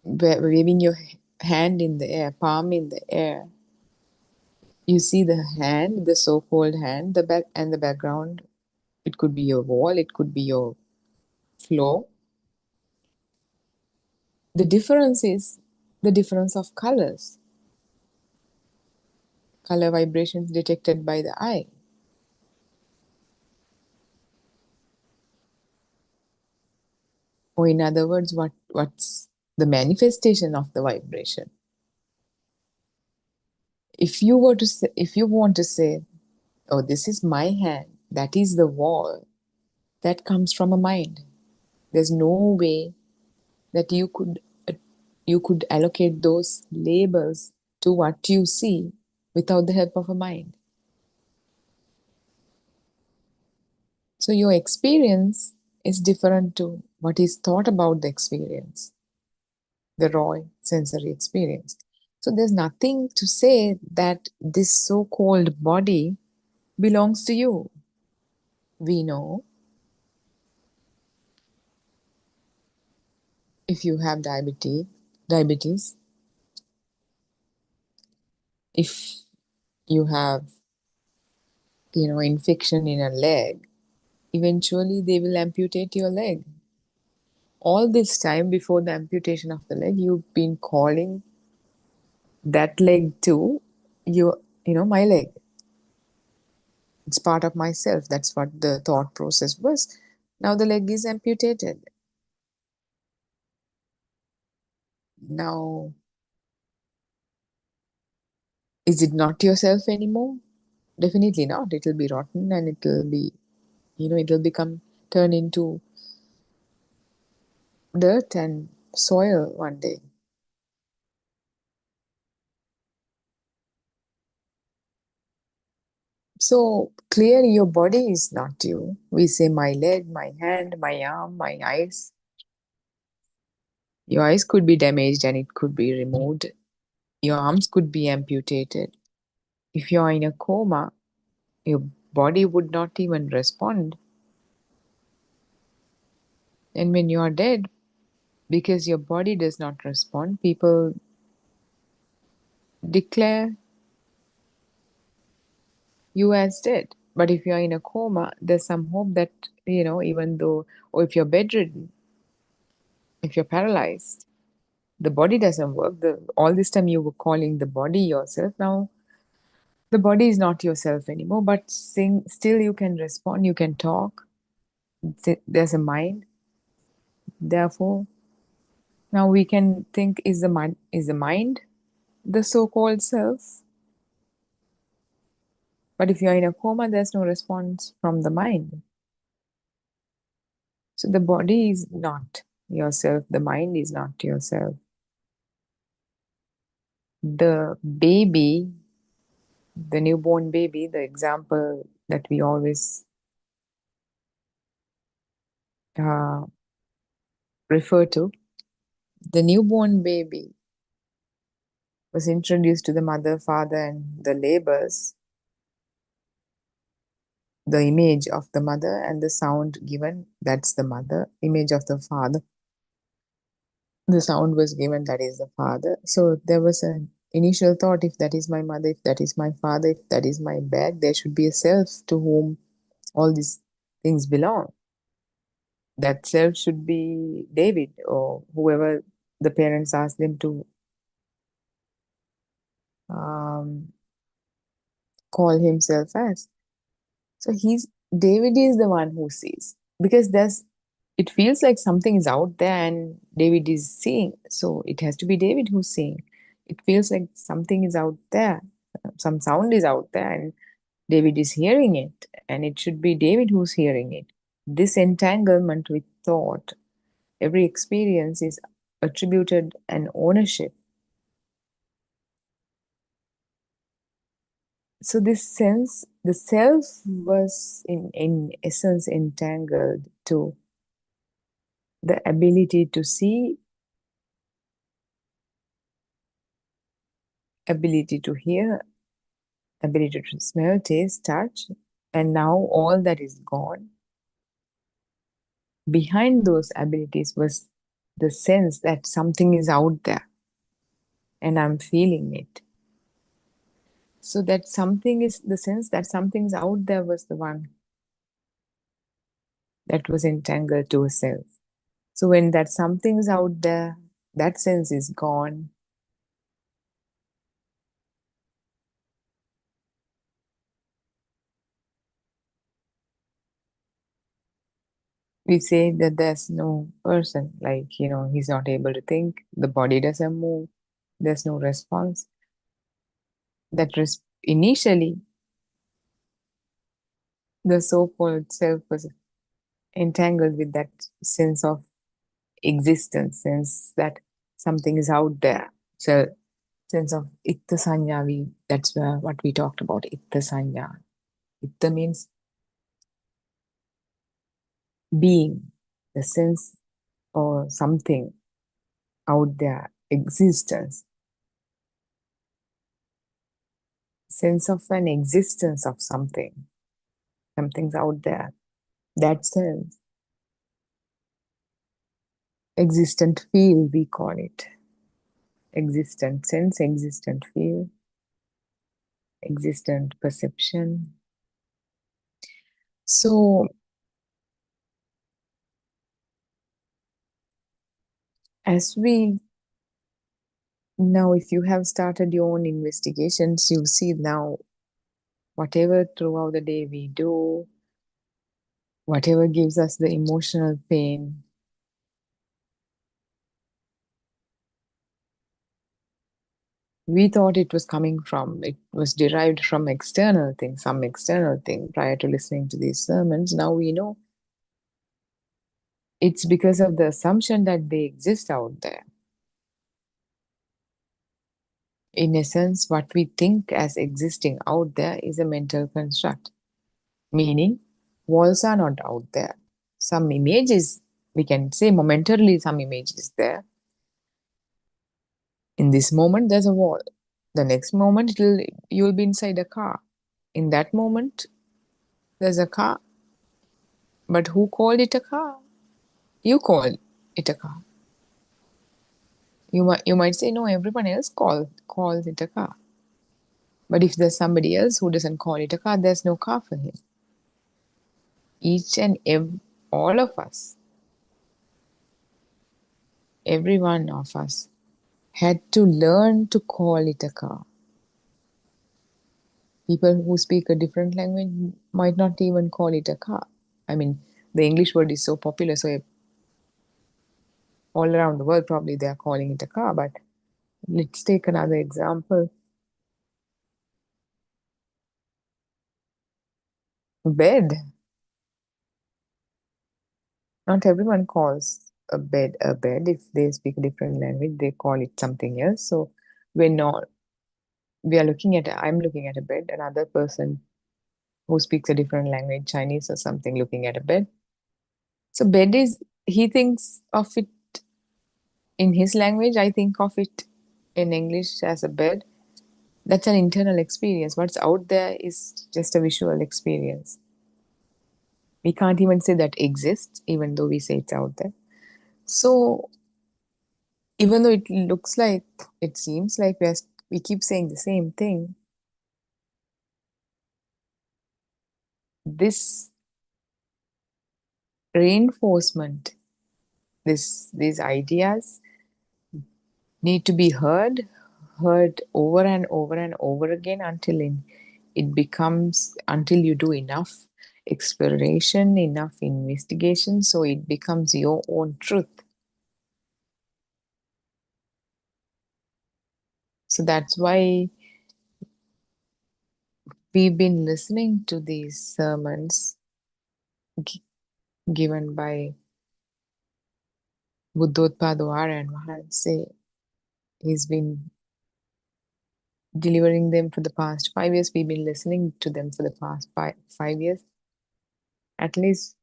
waving your hand in the air, palm in the air. You see the hand, the so-called hand, the back and the background. It could be your wall, it could be your floor. The difference is the difference of colors. Color vibrations detected by the eye. Or in other words, what's the manifestation of the vibration? If you want to say, oh, this is my hand, that is the wall, that comes from a mind. There's no way that you could allocate those labels to what you see without the help of a mind. So your experience is different to what is thought about the experience, the raw sensory experience. So there's nothing to say that this so-called body belongs to you. We know if you have diabetes, if you have, infection in a leg, eventually they will amputate your leg. All this time before the amputation of the leg, you've been calling that leg to my leg. It's part of myself. That's what the thought process was. Now the leg is amputated. Now, is it not yourself anymore? Definitely not. It will be rotten and it will be, it will turn into dirt and soil one day. So clearly your body is not you. We say my leg, my hand, my arm, my eyes. Your eyes could be damaged and it could be removed. Your arms could be amputated. If you're in a coma, your body would not even respond. And when you are dead, because your body does not respond, people declare you as dead. But if you're in a coma, there's some hope that, even though, or if you're bedridden, if you're paralyzed, the body doesn't work. All this time you were calling the body yourself. Now, the body is not yourself anymore, but still you can respond, you can talk. There's a mind. Therefore, now we can think, is the mind the so-called self? But if you're in a coma, there's no response from the mind. So the body is not yourself, the mind is not yourself. The baby, the newborn baby, the example that we always refer to, the newborn baby was introduced to the mother, father, and the labors, the image of the mother and the sound given, that's the mother, image of the father. The sound was given, that is the father. So there was an initial thought, if that is my mother, if that is my father, if that is my bag, there should be a self to whom all these things belong. That self should be David or whoever the parents ask them to call himself as. So David is the one who sees, because it feels like something is out there and David is seeing. So it has to be David who's seeing. It feels like something is out there, some sound is out there, and David is hearing it, and it should be David who's hearing it. This entanglement with thought, every experience is attributed an ownership. So this sense, the self was in essence entangled to the ability to see, ability to hear, ability to smell, taste, touch, and now all that is gone. Behind those abilities was the sense that something is out there and I'm feeling it. So that something is, the sense that something's out there was the one that was entangled to a self. So when that something's out there, that sense is gone. We say that there's no person, like, he's not able to think, the body doesn't move, there's no response. That initially, the so-called self was entangled with that sense of existence, sense that something is out there. So sense of itta sanya, that's what we talked about, itta sanya. Itta means being, the sense or something out there, existence. Sense of an existence of something. Something's out there. That sense. Existent feel, we call it. Existent sense, existent feel, existent perception. So, as we now, if you have started your own investigations, you see now whatever throughout the day we do, whatever gives us the emotional pain, we thought it was derived from external thing, some external thing prior to listening to these sermons. Now we know it's because of the assumption that they exist out there. In essence, what we think as existing out there is a mental construct, meaning walls are not out there. Some images, we can say momentarily some image is there. In this moment, there's a wall. The next moment, you'll be inside a car. In that moment, there's a car. But who called it a car? You call it a car. You might say, no, everyone else calls it a car. But if there's somebody else who doesn't call it a car, there's no car for him. Each and all of us, every one of us, had to learn to call it a car. People who speak a different language might not even call it a car. I mean, the English word is so popular, so all around the world probably they are calling it a car. But let's take another example. Bed. Not everyone calls a bed a bed. If they speak a different language, they call it something else. So I'm looking at a bed, another person who speaks a different language, Chinese or something, looking at a bed. So bed he thinks of it in his language, I think of it in English as a bed. That's an internal experience. What's out there is just a visual experience. We can't even say that exists, even though we say it's out there. So even though it seems like we're we keep saying the same thing. This reinforcement, these ideas need to be heard over and over and over again until you do enough exploration, enough investigation, so it becomes your own truth. So that's why we've been listening to these sermons given by Buddothpado and Maharaj. He's been delivering them for the past 5 years. We've been listening to them for the past 5 years. At least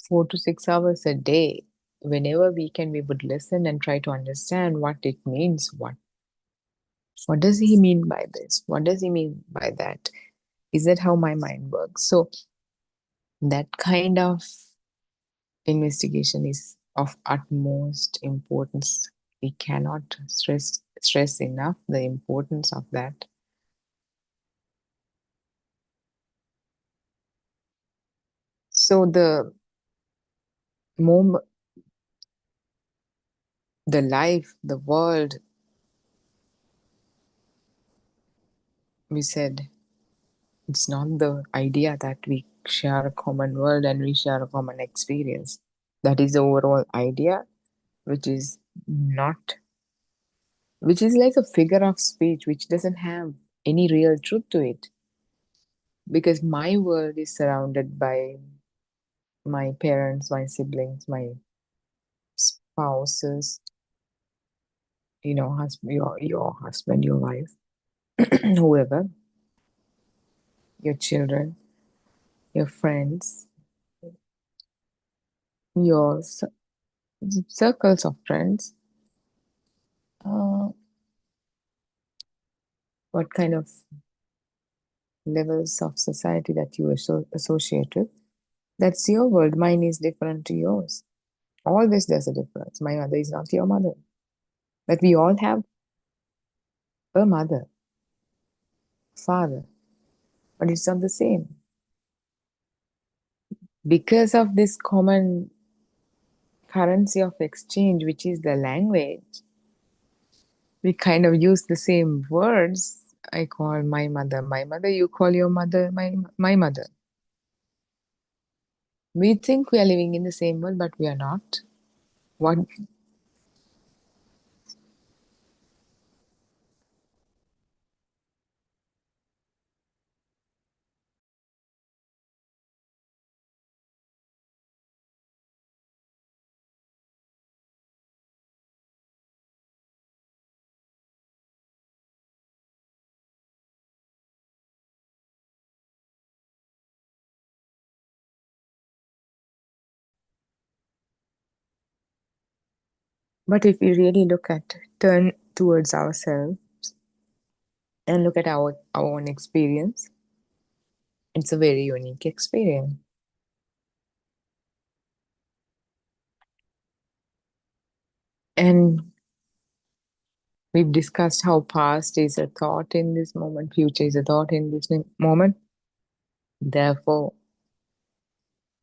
4 to 6 hours a day. Whenever we can, we would listen and try to understand what it means. What does he mean by this? What does he mean by that? Is that how my mind works? So that kind of investigation is of utmost importance. We cannot stress enough the importance of that. So the moment, the life, the world, we said, it's not the idea that we share a common world and we share a common experience. That is the overall idea, which is like a figure of speech, which doesn't have any real truth to it. Because my world is surrounded by my parents, my siblings, my spouses, your husband, your wife, whoever, your children, your friends, your circles of friends. What kind of levels of society that you associate with. That's your world. Mine is different to yours. Always there's a difference. My mother is not your mother. But we all have a mother, father, but it's not the same. Because of this common currency of exchange, which is the language, we kind of use the same words. I call my mother, you call your mother, my mother. We think we are living in the same world, but we are not. What? But if we really turn towards ourselves and look at our own experience, it's a very unique experience. And we've discussed how past is a thought in this moment, future is a thought in this moment. Therefore,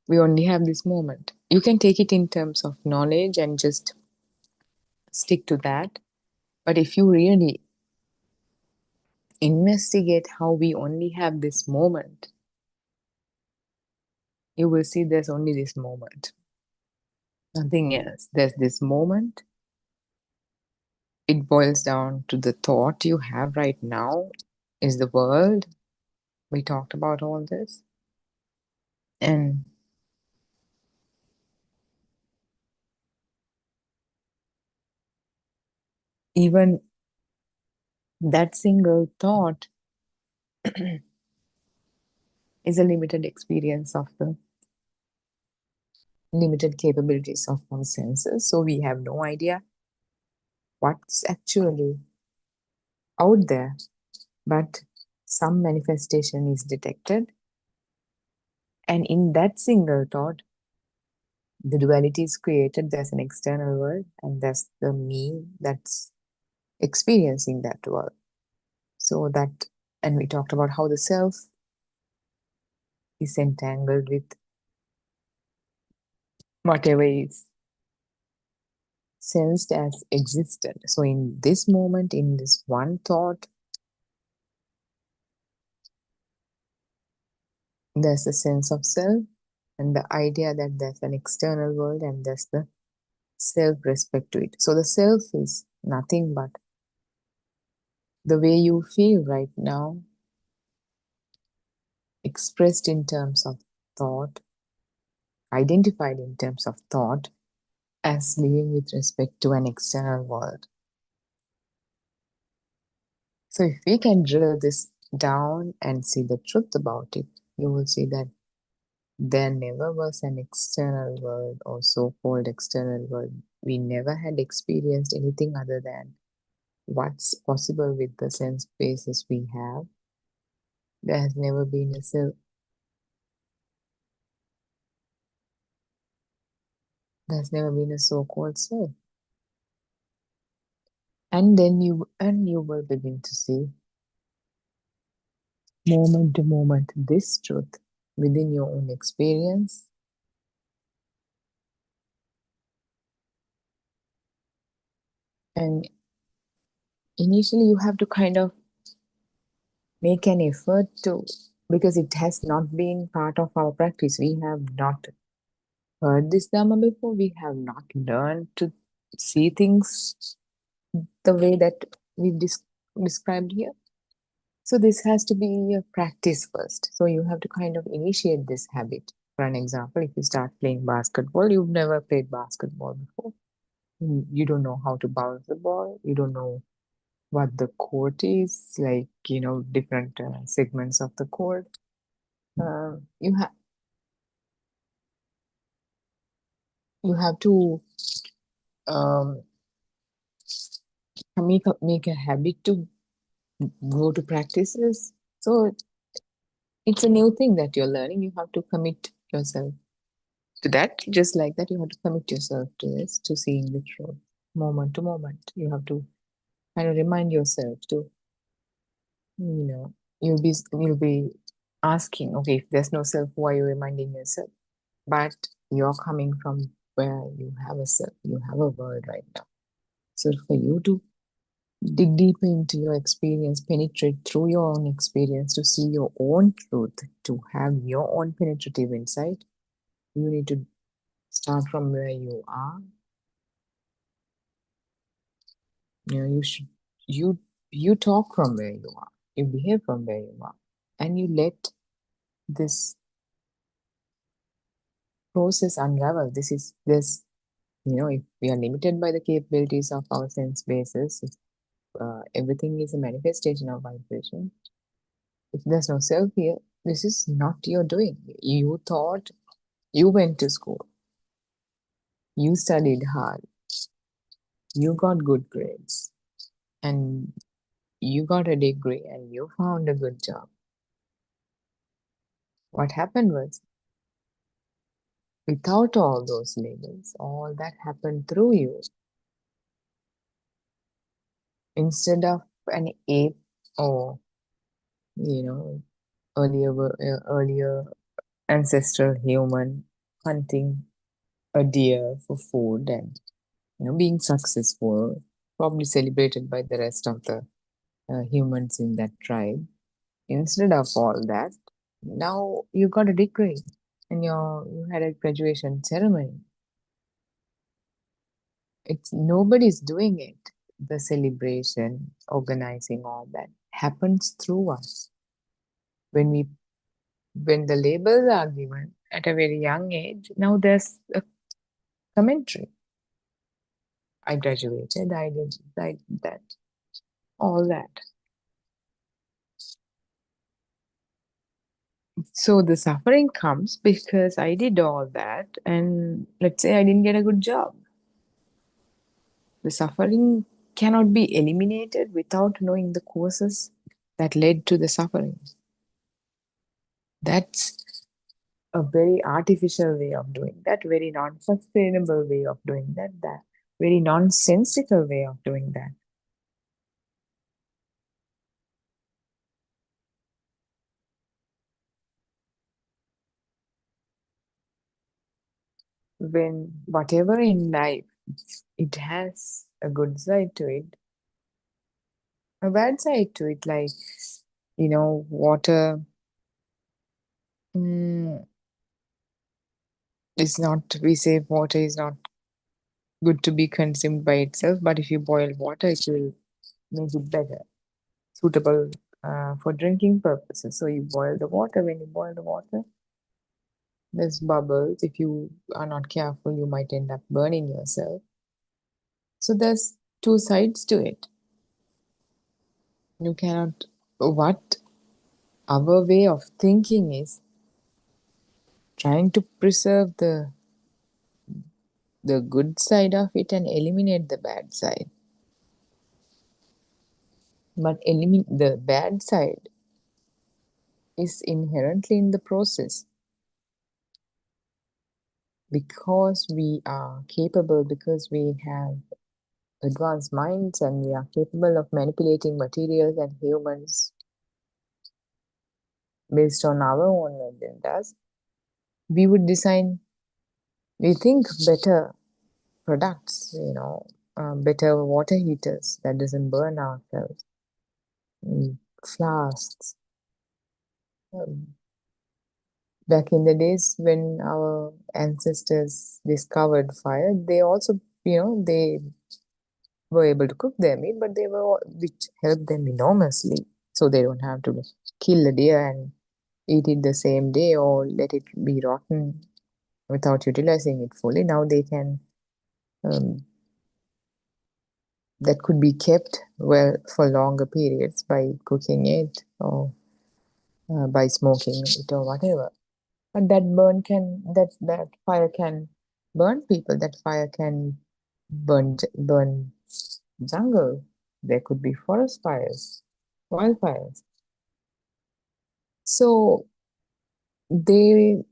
we only have this moment. You can take it in terms of knowledge and just stick to that. But if you really investigate how we only have this moment, you will see there's only this moment. Nothing else. There's this moment. It boils down to the thought you have right now is the world. We talked about all this. And even that single thought is a limited experience of the limited capabilities of our senses. So we have no idea what's actually out there. But some manifestation is detected. And in that single thought, the duality is created. There's an external world, and there's the me that's experiencing that world. So that, and we talked about how the self is entangled with whatever is sensed as existent. So in this moment, in this one thought, there's a sense of self and the idea that there's an external world and there's the self-respect to it. So the self is nothing but the way you feel right now, expressed in terms of thought, identified in terms of thought, as living with respect to an external world. So if we can drill this down and see the truth about it, you will see that there never was an external world or so-called external world. We never had experienced anything other than what's possible with the sense bases we have. There has never been a self. There's never been a so-called self. And then you will begin to see moment to moment this truth within your own experience. And initially you have to kind of make an effort to, because it has not been part of our practice. We have not heard this Dhamma before. We have not learned to see things the way that we've described here. So this has to be a practice first. So you have to kind of initiate this habit. For an example, if you start playing basketball, you've never played basketball before. You don't know how to bounce the ball. You don't know what the court is, like, different segments of the court. You have to make a habit to go to practices. So it's a new thing that you're learning. You have to commit yourself to that. Just like that, you have to commit yourself to this, to seeing the truth moment to moment. You have to kind of remind yourself to, you'll be asking, okay, if there's no self, why are you reminding yourself? But you're coming from where you have a self, you have a world right now. So for you to dig deeper into your experience, penetrate through your own experience to see your own truth, to have your own penetrative insight, you need to start from where you are. You talk from where you are, you behave from where you are, and you let this process unravel. If we are limited by the capabilities of our sense bases, everything is a manifestation of vibration. If there's no self here, this is not your doing. You thought, you went to school, you studied hard, you got good grades, and you got a degree, and you found a good job. What happened was, without all those labels, all that happened through you. Instead of an ape or, earlier ancestral human hunting a deer for food and being successful, probably celebrated by the rest of the humans in that tribe. Instead of all that, now you got a degree and you had a graduation ceremony. It's nobody's doing it. The celebration, organizing, all that happens through us. When the labels are given at a very young age, now there's a commentary. I graduated, I did that, all that. So the suffering comes because I did all that, and let's say I didn't get a good job. The suffering cannot be eliminated without knowing the causes that led to the suffering. That's a very artificial way of doing that, very non-sustainable way of doing that very nonsensical way of doing that. when whatever in life, it has a good side to it, a bad side to it, like, water is not, we say water is not good to be consumed by itself, but if you boil water, it will make it better, suitable for drinking purposes. So you boil the water. When you boil the water, there's bubbles. If you are not careful, you might end up burning yourself. So there's two sides to it. You cannot, what our way of thinking is trying to preserve the good side of it and eliminate the bad side. But the bad side is inherently in the process. Because we are capable, because we have advanced minds and we are capable of manipulating materials and humans based on our own agendas, we would design, we think, better products, better water heaters that doesn't burn ourselves, flasks. Back in the days when our ancestors discovered fire, they also, they were able to cook their meat, but which helped them enormously. So they don't have to kill a deer and eat it the same day or let it be rotten without utilizing it fully. Now they can, that could be kept well for longer periods by cooking it or by smoking it or whatever. But that fire can burn people. That fire can burn jungle. There could be forest fires, wildfires. So they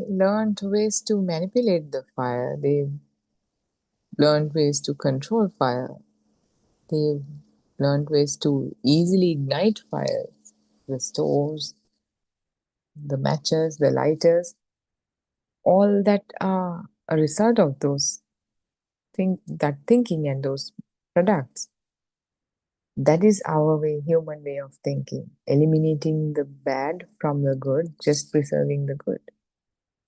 learned ways to manipulate the fire. They learned ways to control fire. They learned ways to easily ignite fires. The stoves, the matches, the lighters, all that are a result of those thinking and those products. That is our human way of thinking, eliminating the bad from the good, just preserving the good.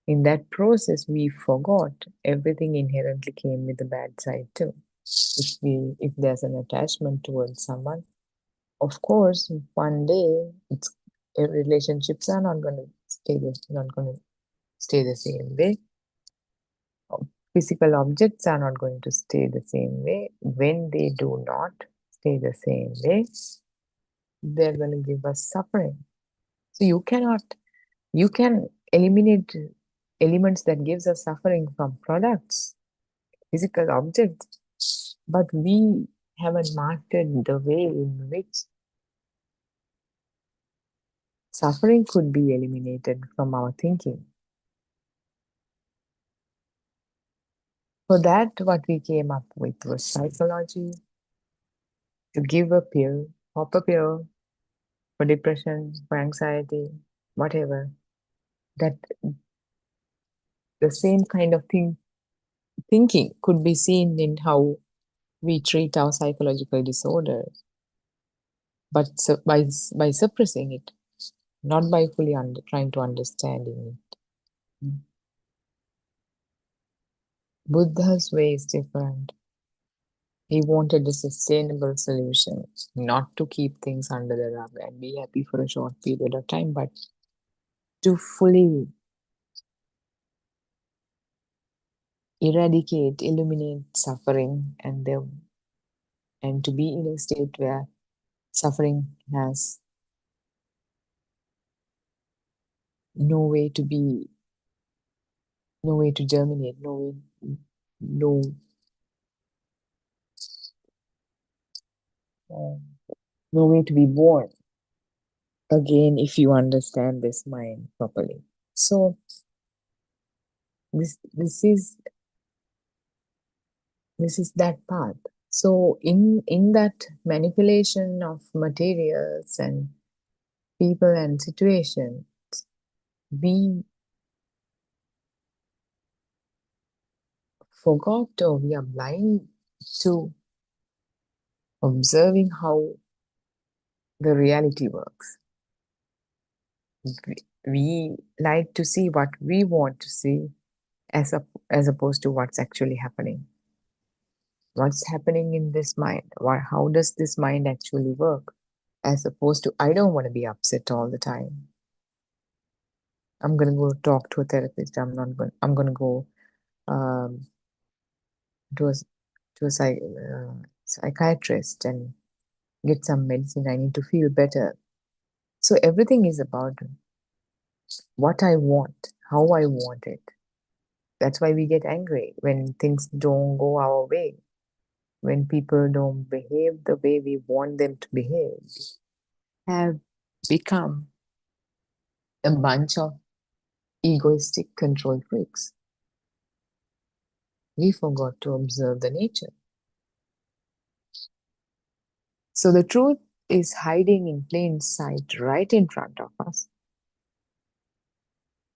In that process, we forgot everything inherently came with the bad side too. If there's an attachment towards someone, of course, one day relationships are not going to stay the same way. Physical objects are not going to stay the same way. When they do not stay the same way, they're going to give us suffering. So you can eliminate elements that gives us suffering from products, physical objects, but we haven't mastered the way in which suffering could be eliminated from our thinking. For that, what we came up with was psychology, to give a pill, pop a pill for depression, for anxiety, whatever, that the same kind of thinking could be seen in how we treat our psychological disorders, but by suppressing it, not by fully trying to understanding it. Buddha's way is different. He wanted a sustainable solution, not to keep things under the rug and be happy for a short period of time, but to fully eradicate, eliminate suffering, and to be in a state where suffering has no way to germinate, no way to be born again, if you understand this mind properly. So this is that path. So in that manipulation of materials and people and situations, we forgot or we are blind to observing how the reality works. We like to see what we want to see as opposed to what's actually happening. What's happening in this mind? How does this mind actually work? As opposed to, I don't want to be upset all the time. I'm going to go talk to a therapist. I'm going to go to a psychiatrist and get some medicine. I need to feel better. So everything is about what I want, how I want it. That's why we get angry when things don't go our way, when people don't behave the way we want them to behave. Have become a bunch of egoistic control freaks. We forgot to observe the nature. So the truth is hiding in plain sight right in front of us.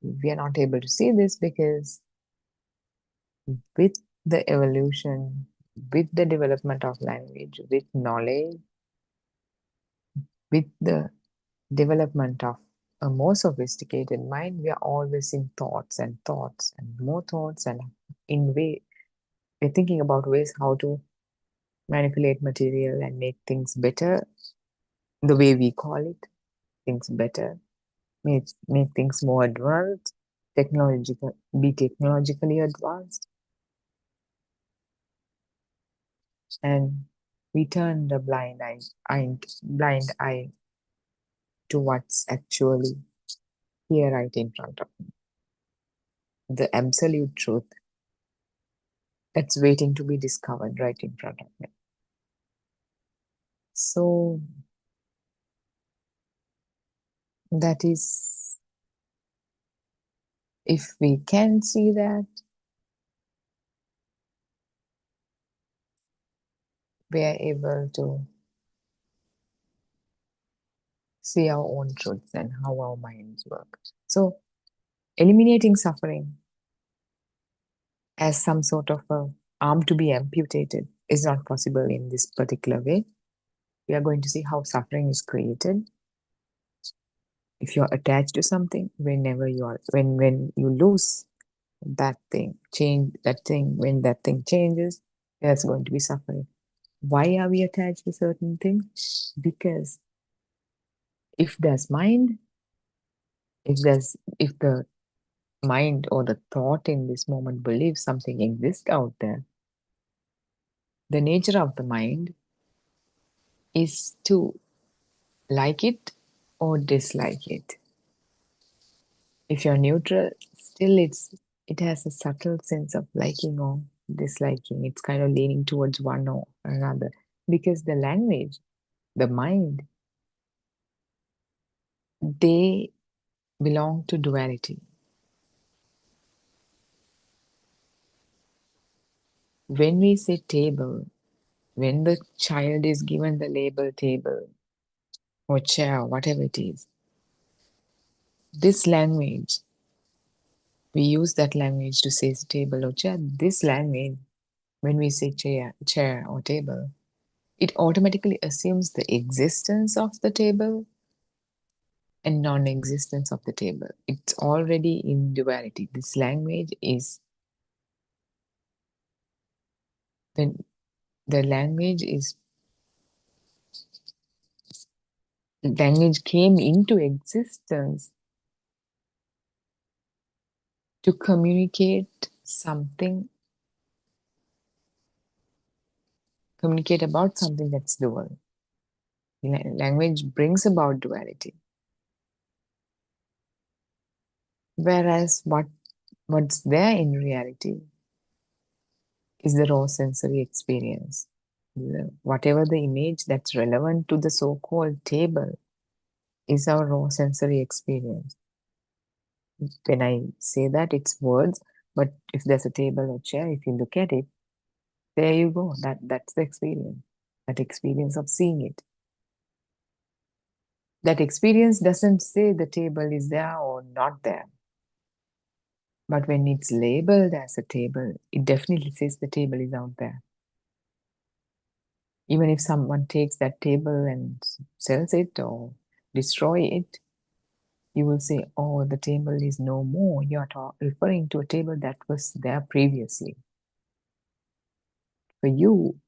We are not able to see this because with the evolution, with the development of language, with knowledge, with the development of a more sophisticated mind, we are always in thoughts and more thoughts, and we're thinking about ways how to manipulate material and make things better, the way we call it, things better, make things more advanced, be technologically advanced. And we turn the blind eye to what's actually here right in front of me. The absolute truth that's waiting to be discovered right in front of me. So that is, if we can see that, we are able to see our own truths and how our minds work. So eliminating suffering as some sort of a arm to be amputated is not possible in this particular way. We are going to see how suffering is created. If you're attached to something, when you lose that thing, when that thing changes, there's going to be suffering. Why are we attached to certain things? Because if there's mind, if the mind or the thought in this moment believes something exists out there, the nature of the mind is to like it or dislike it. If you're neutral, still it has a subtle sense of liking or disliking. It's kind of leaning towards one or another, because the language, the mind, they belong to duality. When we say table, when the child is given the label table or chair, whatever it is, this language, we use that language to say table or chair. This language, when we say chair or table, it automatically assumes the existence of the table and non-existence of the table. It's already in duality. This language is, when the language came into existence to communicate about something that's dual. Language brings about duality. Whereas what's there in reality is the raw sensory experience. Whatever the image that's relevant to the so-called table is our raw sensory experience. When I say that, it's words, but if there's a table or chair, if you look at it, there you go. That's the experience. That experience of seeing it. That experience doesn't say the table is there or not there. But when it's labeled as a table, it definitely says the table is out there. Even if someone takes that table and sells it or destroy it, you will say, oh, the table is no more. You are referring to a table that was there previously. For you,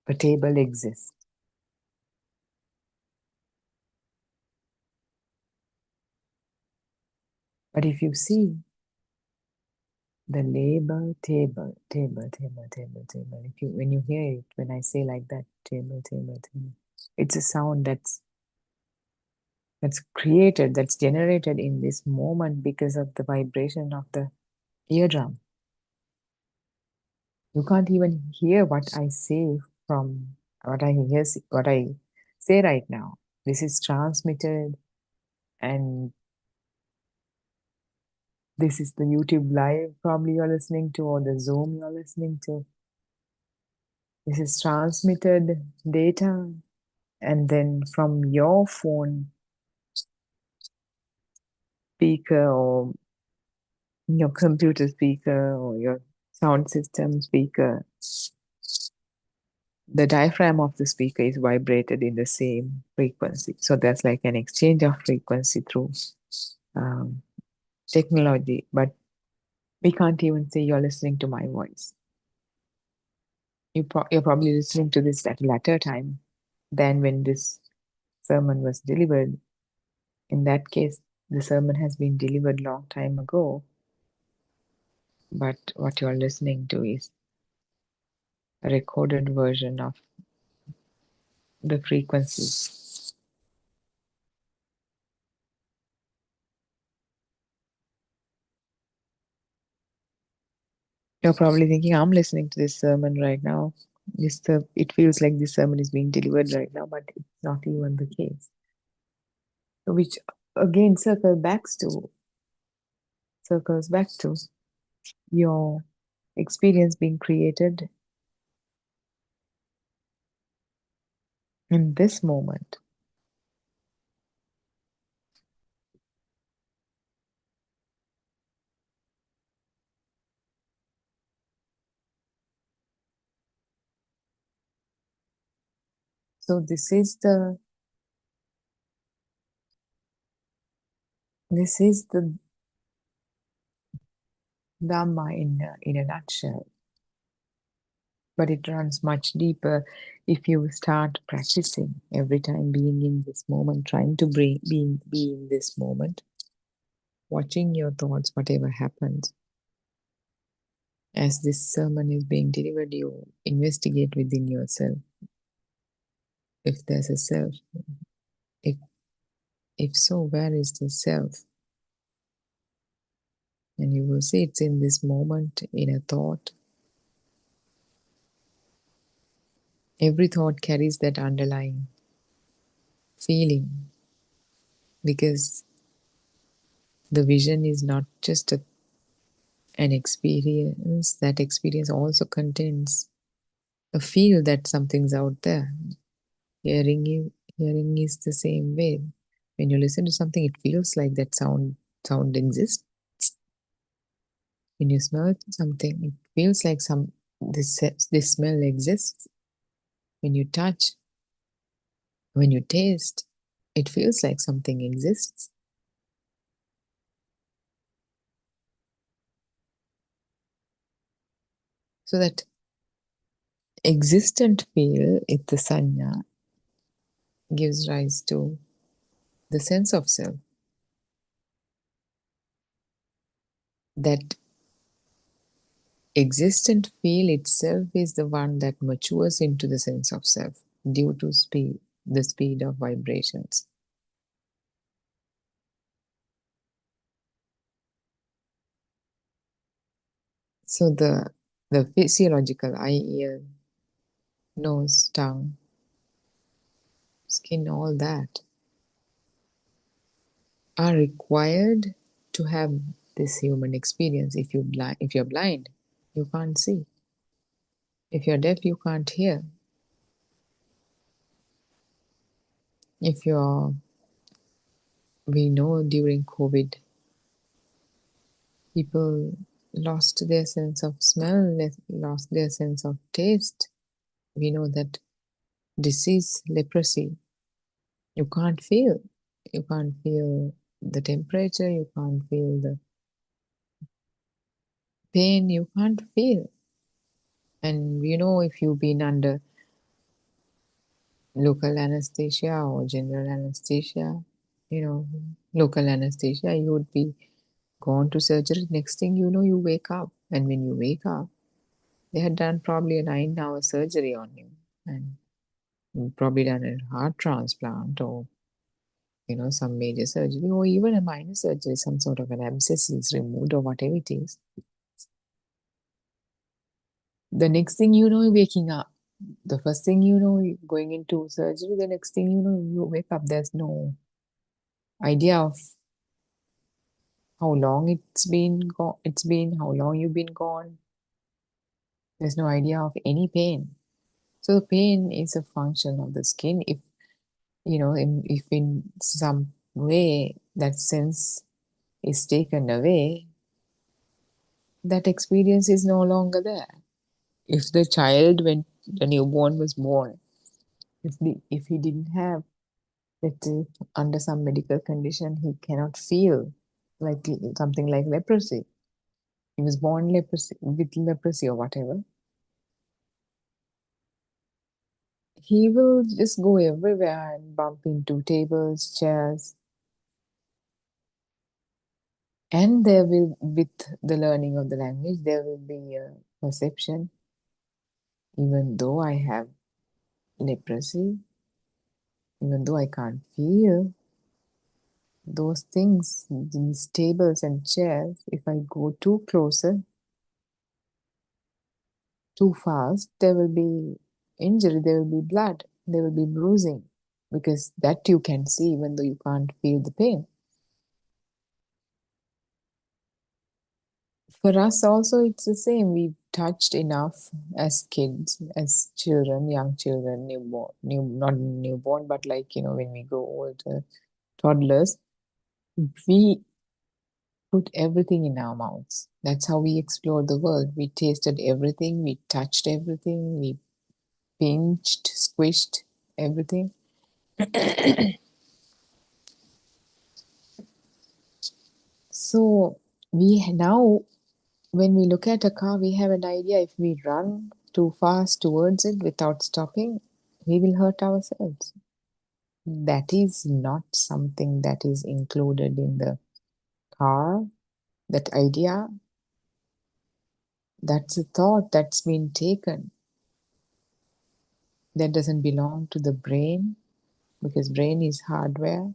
a table exists. But if you see the label table, if you when you hear it, when I say like that, table, it's a sound that's created, that's generated in this moment because of the vibration of the eardrum. You can't even hear what I say from what I say right now. This is transmitted, and this is the YouTube live probably you're listening to, or the Zoom you're listening to. This is transmitted data, and then from your phone speaker or your computer speaker or your sound system speaker, the diaphragm of the speaker is vibrated in the same frequency. So there's like an exchange of frequency through technology, but we can't even say you're listening to my voice. You're probably listening to this at a later time than when this sermon was delivered. In that case, the sermon has been delivered long time ago, but what you're listening to is a recorded version of the frequency. You're probably thinking, I'm listening to this sermon right now. It feels like this sermon is being delivered right now, but it's not even the case. Which again circles back to your experience being created in this moment. So this is the Dhamma in a nutshell. But it runs much deeper if you start practicing every time being in this moment, trying to be in this moment, watching your thoughts, whatever happens. As this sermon is being delivered, you investigate within yourself. If there's a self, if so, where is the self? And you will see it's in this moment, in a thought. Every thought carries that underlying feeling, because the vision is not just an experience. That experience also contains a feel that something's out there. Hearing is the same way. When you listen to something, it feels like that sound exists. When you smell something, it feels like this smell exists. When you touch, when you taste, it feels like something exists. So that existent feel, if the sanya, gives rise to the sense of self. That existent feel itself is the one that matures into the sense of self due to the speed of vibrations. So the physiological eye, ear, nose, tongue, skin, all that are required to have this human experience. If you're blind, you can't see. If you're deaf, you can't hear. We know during COVID, People lost their sense of smell, lost their sense of taste. We know that disease, leprosy, you can't feel. You can't feel the temperature, you can't feel the pain, you can't feel. And you know, if you've been under local anesthesia or general anesthesia, you know, local anesthesia, you would be gone to surgery. Next thing you know, you wake up. And when you wake up, they had done probably a 9-hour surgery on you and probably done a heart transplant or, you know, some major surgery or even a minor surgery, some sort of an abscess is removed or whatever it is. The next thing you know, you're waking up. The first thing you know, you're going into surgery. The next thing you know, you wake up. There's no idea of how long it's been how long you've been gone. There's no idea of any pain. So the pain is a function of the skin. If you know, if in some way that sense is taken away, that experience is no longer there. If the child, when the newborn was born, if he didn't have, let's say, under some medical condition, he cannot feel like something like leprosy. He was born with leprosy or whatever. He will just go everywhere and bump into tables, chairs. And there will, with the learning of the language, there will be a perception, even though I have leprosy, even though I can't feel those things, these tables and chairs, if I go too closer, too fast, there will be injury, there will be blood, there will be bruising, because that you can see even though you can't feel the pain. For us also, it's the same. We've touched enough as kids, as children, young children, not newborn, but like, you know, when we grow older, toddlers, we put everything in our mouths. That's how we explored the world. We tasted everything, we touched everything, we pinched, squished everything. So we now, when we look at a car, we have an idea if we run too fast towards it without stopping, we will hurt ourselves. That is not something that is included in the car. That idea, that's a thought that's been taken. That doesn't belong to the brain, because brain is hardware.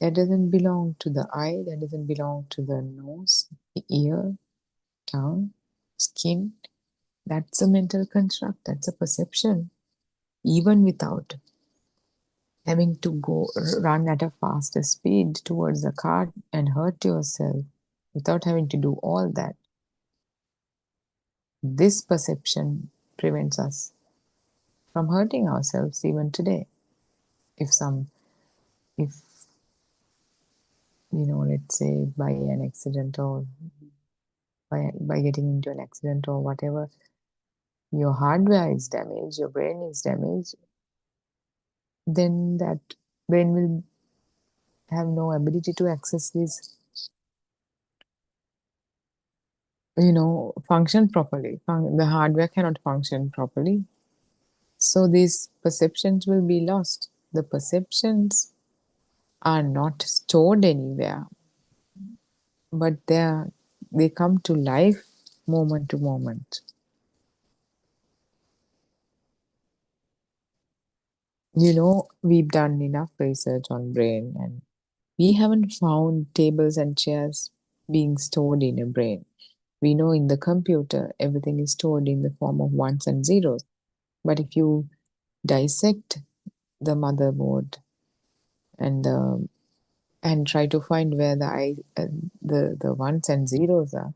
That doesn't belong to the eye, that doesn't belong to the nose, the ear, tongue, skin. That's a mental construct, that's a perception. Even without having to go run at a faster speed towards a car and hurt yourself, without having to do all that, this perception prevents us from hurting ourselves even today. If you know, let's say by an accident or by getting into an accident or whatever, your hardware is damaged, your brain is damaged, then that brain will have no ability to access this, you know, function properly. The hardware cannot function properly. So these perceptions will be lost. The perceptions are not stored anywhere, but they come to life moment to moment. You know, we've done enough research on brain and we haven't found tables and chairs being stored in a brain. We know in the computer, everything is stored in the form of ones and zeros. But if you dissect the motherboard and try to find where the ones and zeros are,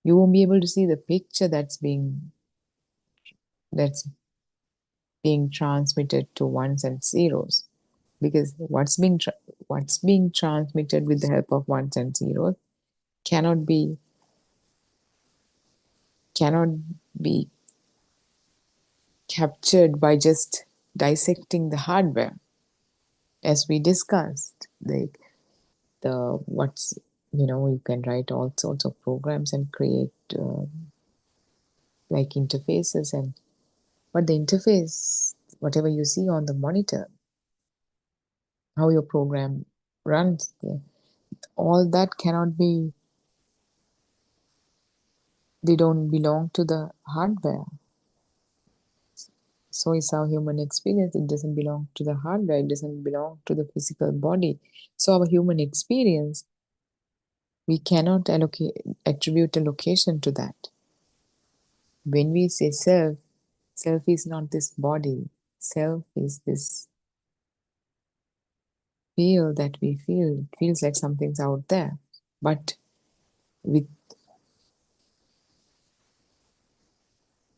you won't be able to see the picture that's being transmitted to ones and zeros. because what's being transmitted with the help of ones and zeros cannot be captured by just dissecting the hardware, as we discussed. Like you can write all sorts of programs and create like interfaces, but the interface, whatever you see on the monitor, how your program runs, all that cannot be. They don't belong to the hardware. So is our human experience. It doesn't belong to the hardware. It doesn't belong to the physical body. So our human experience, we cannot attribute a location to that. When we say self, self is not this body. Self is this feel that we feel. It feels like something's out there. But with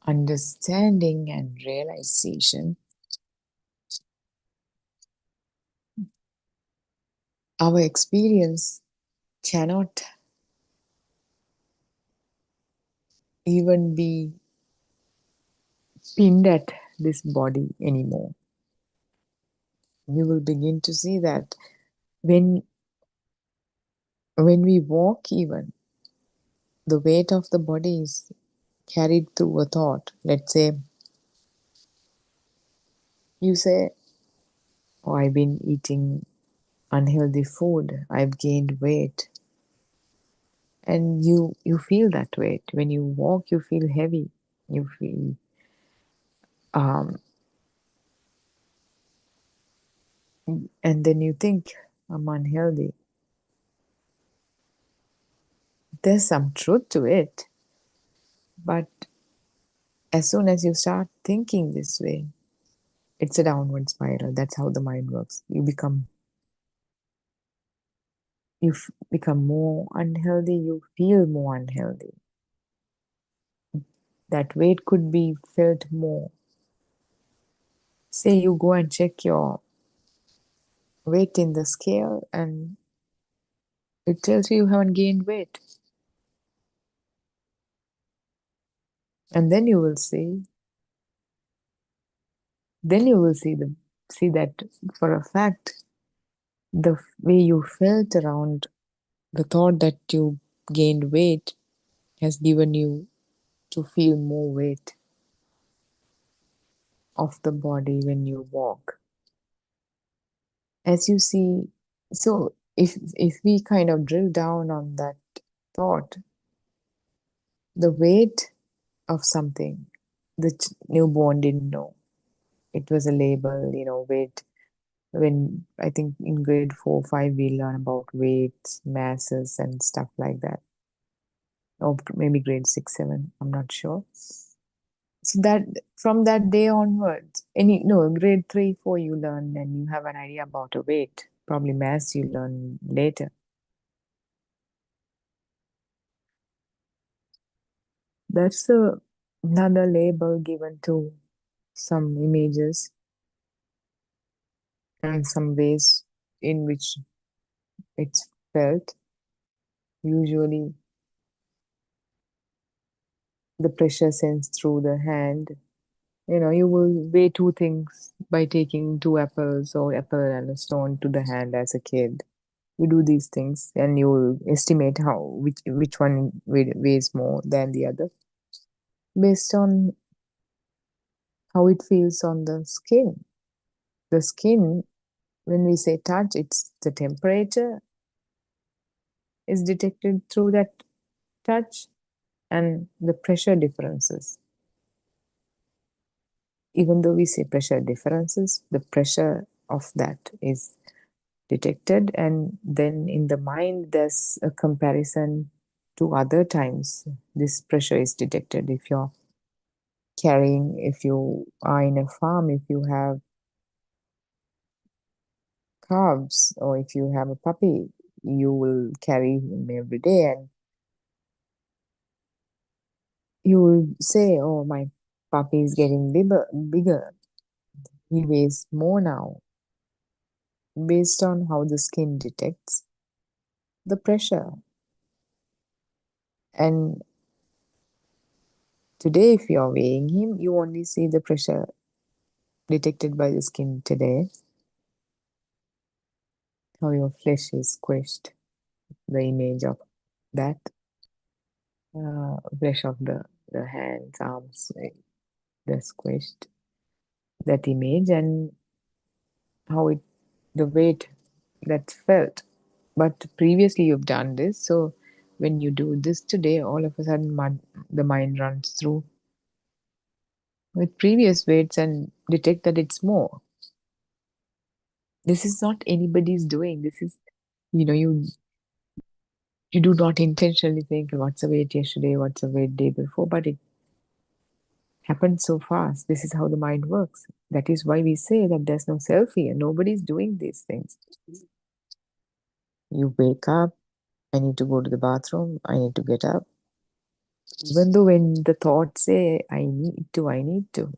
understanding and realization, our experience cannot even be pinned at this body anymore. You will begin to see that when we walk, even the weight of the body is carried through a thought. Let's say you say, oh, I've been eating unhealthy food, I've gained weight. And you feel that weight. When you walk, you feel heavy. You feel and then you think, I'm unhealthy. There's some truth to it. But as soon as you start thinking this way, it's a downward spiral. That's how the mind works. You become more unhealthy, you feel more unhealthy. That weight could be felt more. Say you go and check your weight in the scale and it tells you haven't gained weight. And then you will see that for a fact, the way you felt around the thought that you gained weight has given you to feel more weight of the body when you walk. As you see, so if we kind of drill down on that thought, the weight of something the newborn didn't know. It was a label, weight. When I think in grade 4, 5, we learn about weights, masses, and stuff like that. Or maybe grade 6, 7, I'm not sure. So that from that day onwards, grade 3, 4 you learn and you have an idea about a weight. Probably mass you learn later. That's another label given to some images and some ways in which it's felt. Usually the pressure sensed through the hand. You will weigh two things by taking 2 apples or apple and a stone to the hand as a kid. You do these things and you will estimate which one weighs more than the other based on how it feels on the skin. The skin, when we say touch, it's the temperature is detected through that touch and the pressure differences. Even though we say pressure differences, the pressure of that is detected, and then in the mind there's a comparison to other times this pressure is detected. If you are in a farm, if you have calves or if you have a puppy, you will carry him every day and you will say, oh, my puppy is getting bigger, he weighs more now. based on how the skin detects the pressure. And today, if you're weighing him, you only see the pressure detected by the skin today, how your flesh is squished, the image of that flesh of the hands, arms, they're squished, that image, and how it, the weight that's felt. But previously you've done this, so when you do this today, all of a sudden the mind runs through with previous weights and detect that it's more. This is not anybody's doing. This is, you do not intentionally think what's the weight yesterday, what's the weight day before, but it happens so fast. This is how the mind works. That is why we say that there's no self here. Nobody's doing these things. You wake up, I need to go to the bathroom, I need to get up. Even though when the thoughts say, I need to,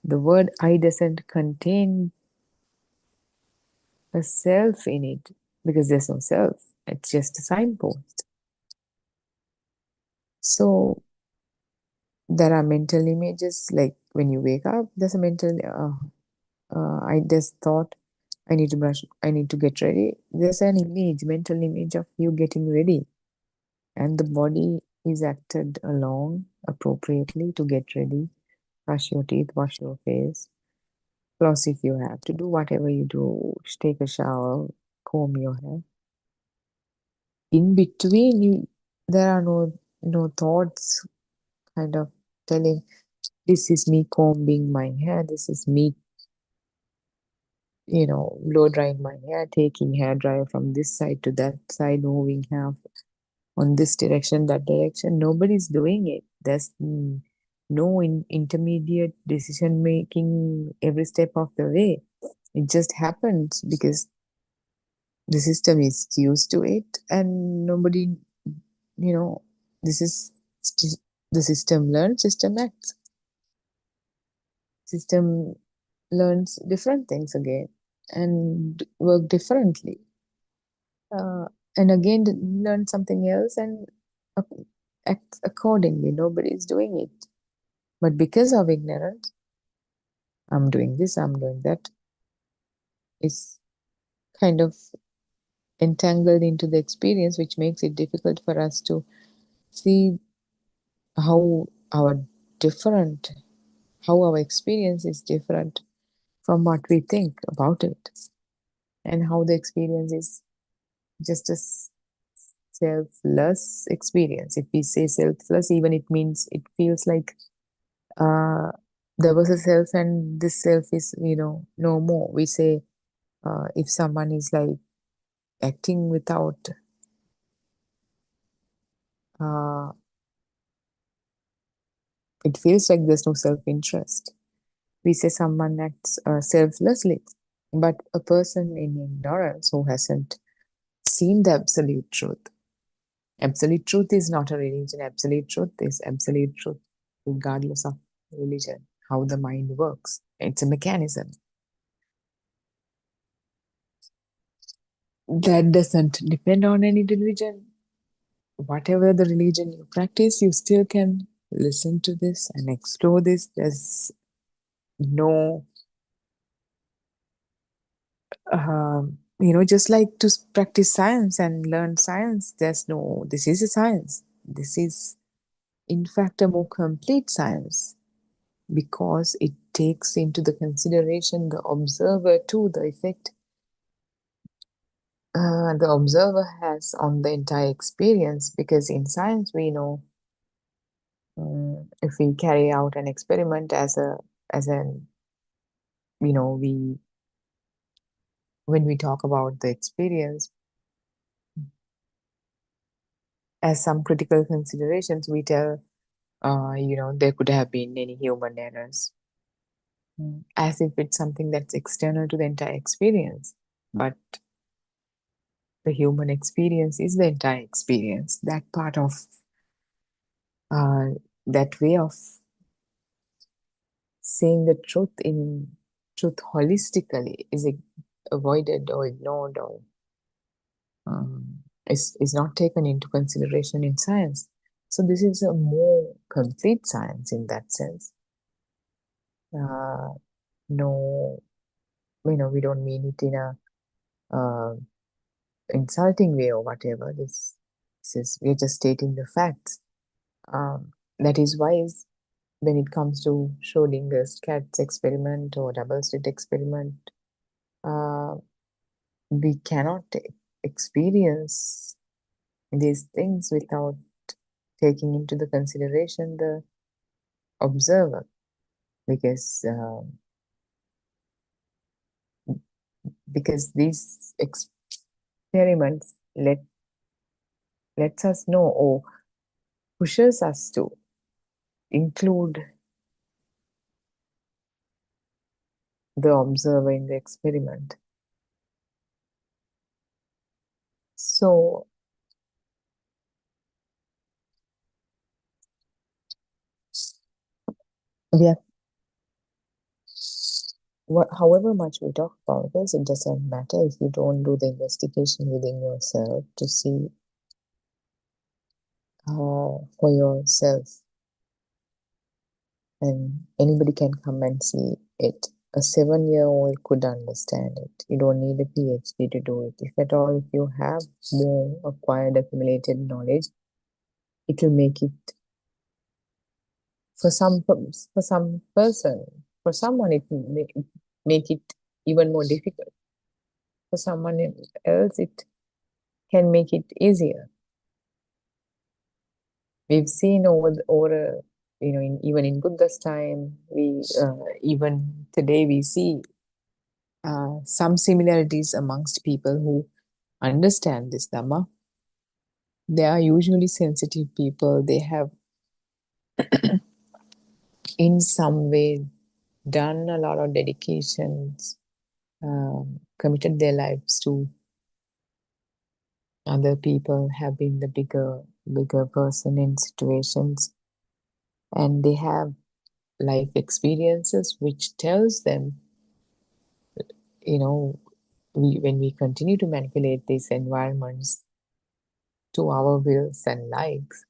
the word I doesn't contain a self in it because there's no self. It's just a signpost. So there are mental images, like when you wake up, there's a mental, I just thought, I need to brush, I need to get ready. There's an image, mental image of you getting ready. And the body is acted along appropriately to get ready. Brush your teeth, wash your face, floss if you have to, do whatever you do, take a shower, comb your hair. In between, there are no thoughts kind of telling, this is me combing my hair, this is me, blow drying my hair, taking hair dryer from this side to that side, moving hair on this direction, that direction. Nobody's doing it. There's no intermediate decision making every step of the way. It just happens because the system is used to it, and nobody, this is the system learns, system acts. System learns different things again and work differently. And again, learn something else and act accordingly. Nobody is doing it. But because of ignorance, I'm doing this, I'm doing that, it's kind of entangled into the experience, which makes it difficult for us to see how our experience is different from what we think about it, and how the experience is just a selfless experience. If we say selfless, even it means, it feels like there was a self and this self is, no more. We say if someone is like acting without it feels like there's no self-interest. We say someone acts selflessly, but a person in ignorance who hasn't seen the absolute truth. Absolute truth is not a religion. Absolute truth is absolute truth, regardless of religion, how the mind works. It's a mechanism. That doesn't depend on any religion. Whatever the religion you practice, you still can listen to this and explore this. There's no, just like to practice science and learn science, there's no, this is a science. This is, in fact, a more complete science because it takes into the consideration the observer too, the effect the observer has on the entire experience. Because in science, we know if we carry out an experiment when we talk about the experience as some critical considerations, we tell, there could have been any human errors, as if it's something that's external to the entire experience. But the human experience is the entire experience. That part of that way of saying the truth holistically is avoided or ignored or is not taken into consideration in science. So this is a more complete science in that sense. No, we don't mean it in a insulting way or whatever. This is, we're just stating the facts. That is why when it comes to Schrodinger's cat's experiment or double slit experiment, we cannot experience these things without taking into the consideration the observer, because these experiments lets us know or pushes us to include the observer in the experiment. So however much we talk about this, it doesn't matter if you don't do the investigation within yourself to see for yourself. And anybody can come and see it. A 7-year-old could understand it. You don't need a PhD to do it. If at all, if you have more acquired, accumulated knowledge, it will make it, for someone, it will make it even more difficult. For someone else, it can make it easier. We've seen over even in Buddha's time, even today we see some similarities amongst people who understand this Dhamma. They are usually sensitive people. They have in some way done a lot of dedications, committed their lives to other people, have been the bigger person in situations, and they have life experiences which tells them, when we continue to manipulate these environments to our wills and likes,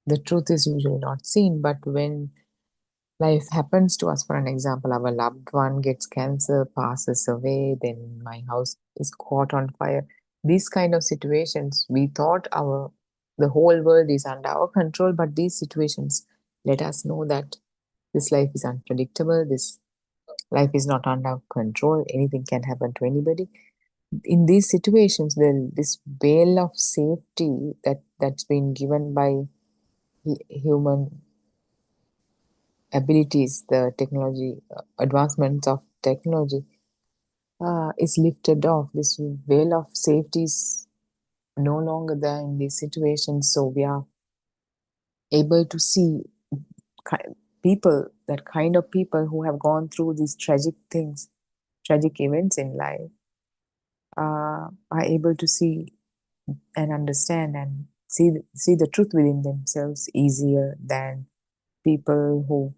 the truth is usually not seen. But when life happens to us, for an example, our loved one gets cancer, passes away, then my house is caught on fire, these kind of situations, we thought the whole world is under our control, but these situations let us know that this life is unpredictable, this life is not under control, anything can happen to anybody. In these situations, this veil of safety that's been given by human abilities, the technology, advancements of technology, is lifted off. This veil of safety is no longer there in these situations. So we are able to see that kind of people who have gone through these tragic things, tragic events in life, are able to see and understand and see the truth within themselves easier than people who've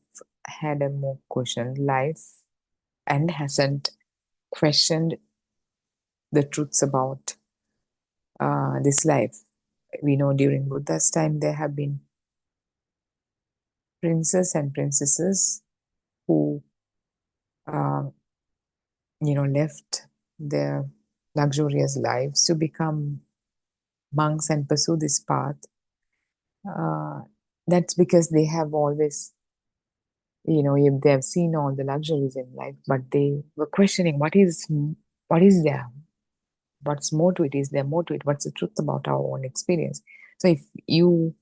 had a more cushioned life and hasn't questioned the truths about this life. We know during Buddha's time there have been princes and princesses who left their luxurious lives to become monks and pursue this path. That's because they have always, they have seen all the luxuries in life, but they were questioning what is there, what's more to it, is there more to it, what's the truth about our own experience. So if you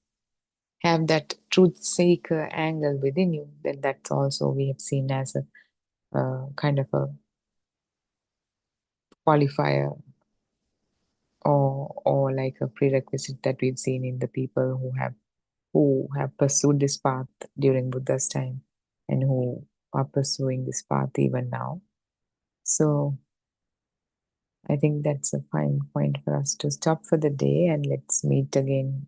have that truth seeker angle within you, then that's also we have seen as a kind of a qualifier or like a prerequisite that we've seen in the people who have pursued this path during Buddha's time and who are pursuing this path even now. So I think that's a fine point for us to stop for the day, and let's meet again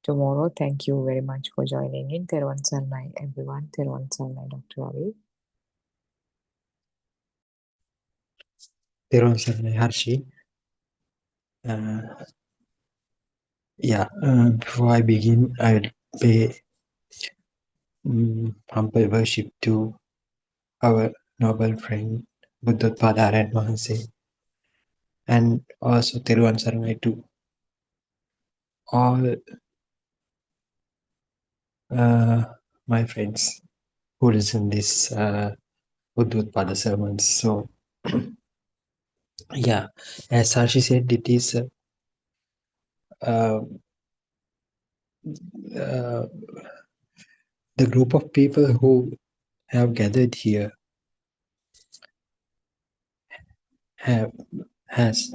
tomorrow. Thank you very much for joining in. Therwan Sarnai, everyone. Therwan Sarnai, Dr. Ravi. Teruvan Saranai, Harshi. Before I begin, I will pay humble worship to our noble friend Buddothpada Mahanse, and also Teruvan Saranai to all my friends who listen this Buddothpada sermons. So, yeah, as Harshi said, it is uh, uh, the group of people who have gathered here have has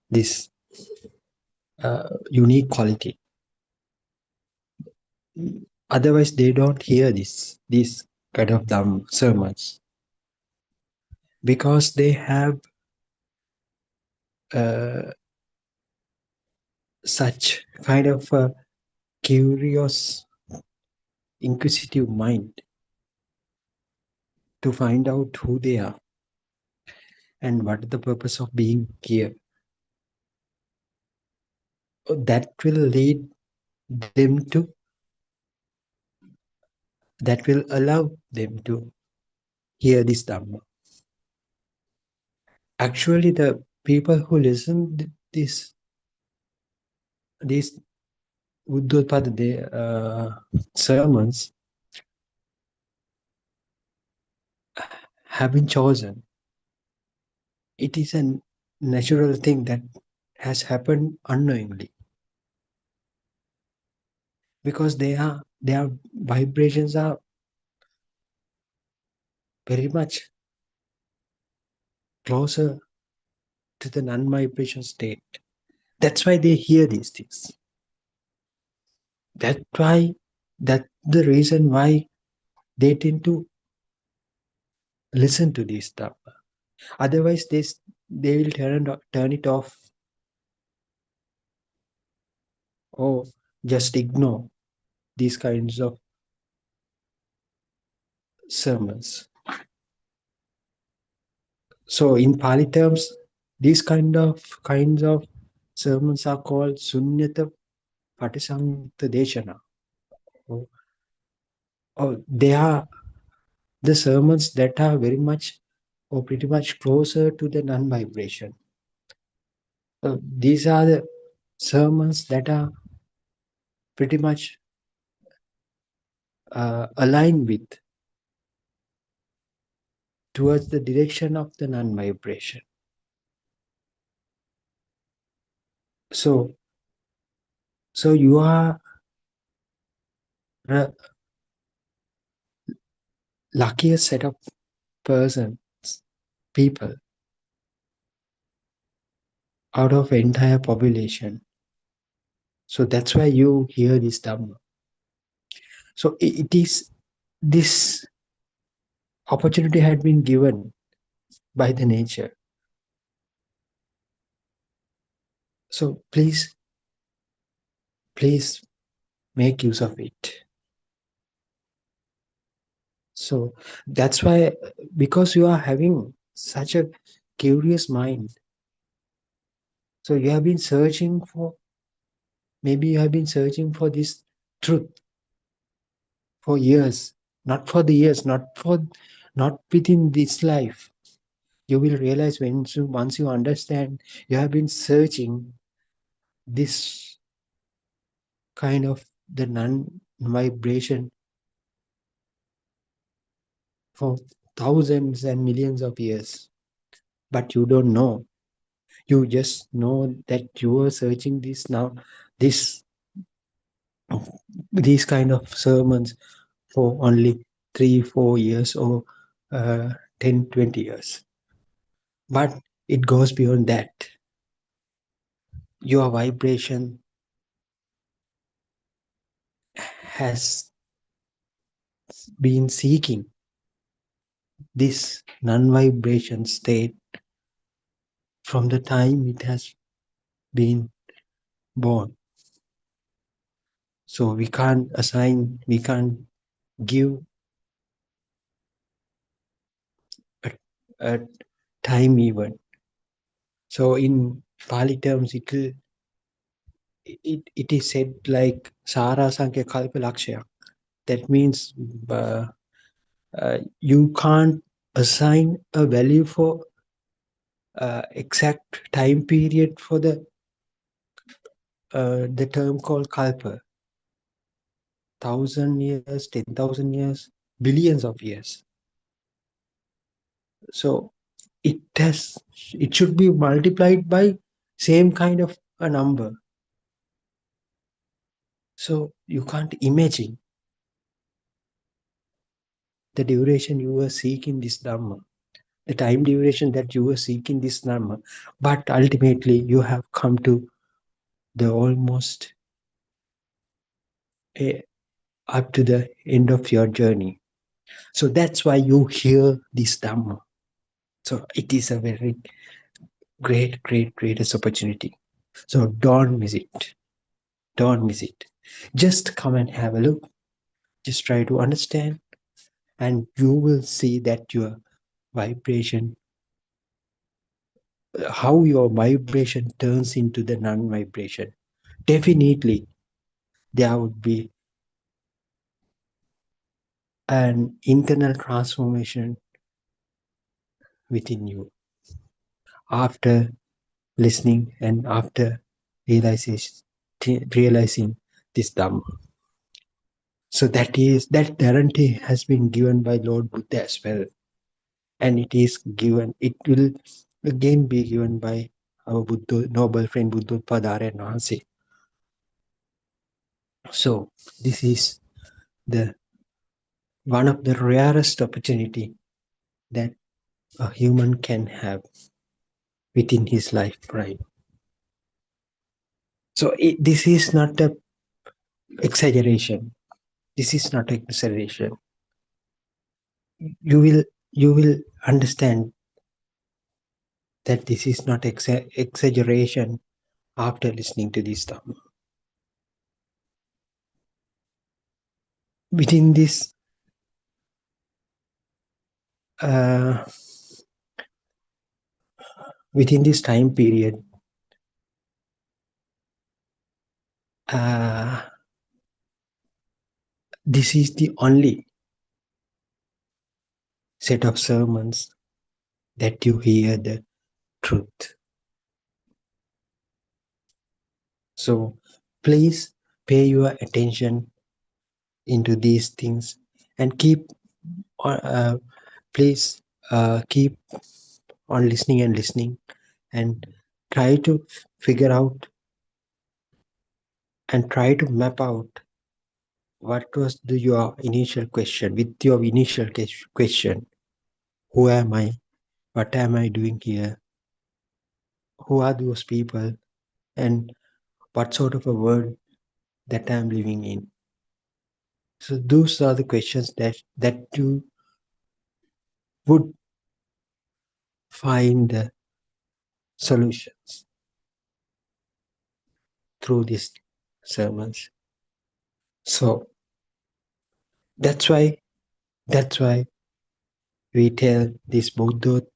this unique quality. Otherwise, they don't hear these kind of dumb sermons because they have such kind of a curious, inquisitive mind to find out who they are and what is the purpose of being here. That will lead them to, that will allow them to hear this Dhamma. Actually, the people who listen these Buddothpada sermons have been chosen. It is a natural thing that has happened unknowingly because their vibrations are very much closer to the non-vibration state. That's why they hear these things. That's the reason why they tend to listen to this stuff. Otherwise, they will turn it off or just ignore these kinds of sermons. So, in Pali terms, these kinds of sermons are called Sunyata Patisamyutta Deshana. They are the sermons that are very much or pretty much closer to the non-vibration. These are the sermons that are pretty much aligned with towards the direction of the non-vibration. So you are a luckiest set of people out of entire population. So that's why you hear this Dhamma. So it is this opportunity had been given by the nature. So please make use of it. So that's why, because you are having such a curious mind, so you have been searching for, maybe you have been searching for this truth for years, not for the years, not within this life. You will realize once you understand, you have been searching this kind of the non-vibration for thousands and millions of years, but you don't know. You just know that you are searching this now, these kind of sermons for only 3-4 years or 10-20 years. But it goes beyond that. Your vibration has been seeking this non-vibration state from the time it has been born. So we can't give a time even So in Pali terms, it is said like Sara Sankhya Kalpa Lakshya. That means you can't assign a value for exact time period for the term called Kalpa. 1,000 years, 10,000 years, billions of years. So it should be multiplied by same kind of a number. So you can't imagine the duration you were seeking this Dhamma, the time duration that you were seeking this Dhamma, but ultimately you have come to the almost up to the end of your journey. So that's why you hear this Dhamma. So it is a very greatest opportunity. So don't miss it. Don't miss it. Just come and have a look. Just try to understand, and you will see that your vibration, how your vibration turns into the non-vibration. Definitely, there would be an internal transformation within you after listening and after realizing this Dhamma. So that guarantee has been given by Lord Buddha as well. And it will again be given by our noble friend Buddothpada and Nancy. So this is the one of the rarest opportunity that a human can have within his lifetime. So this is not a exaggeration. This is not an exaggeration. You will understand that this is not exaggeration after listening to this Dhamma. Within this time period, this is the only set of sermons that you hear the truth. So please pay your attention into these things and please keep on listening and try to figure out and try to map out what was your initial question. With your initial question, who am I? What am I doing here? Who are those people? And what sort of a world that I'm living in? So those are the questions that you would find the solutions through these sermons. So that's why we tell these Buddothpada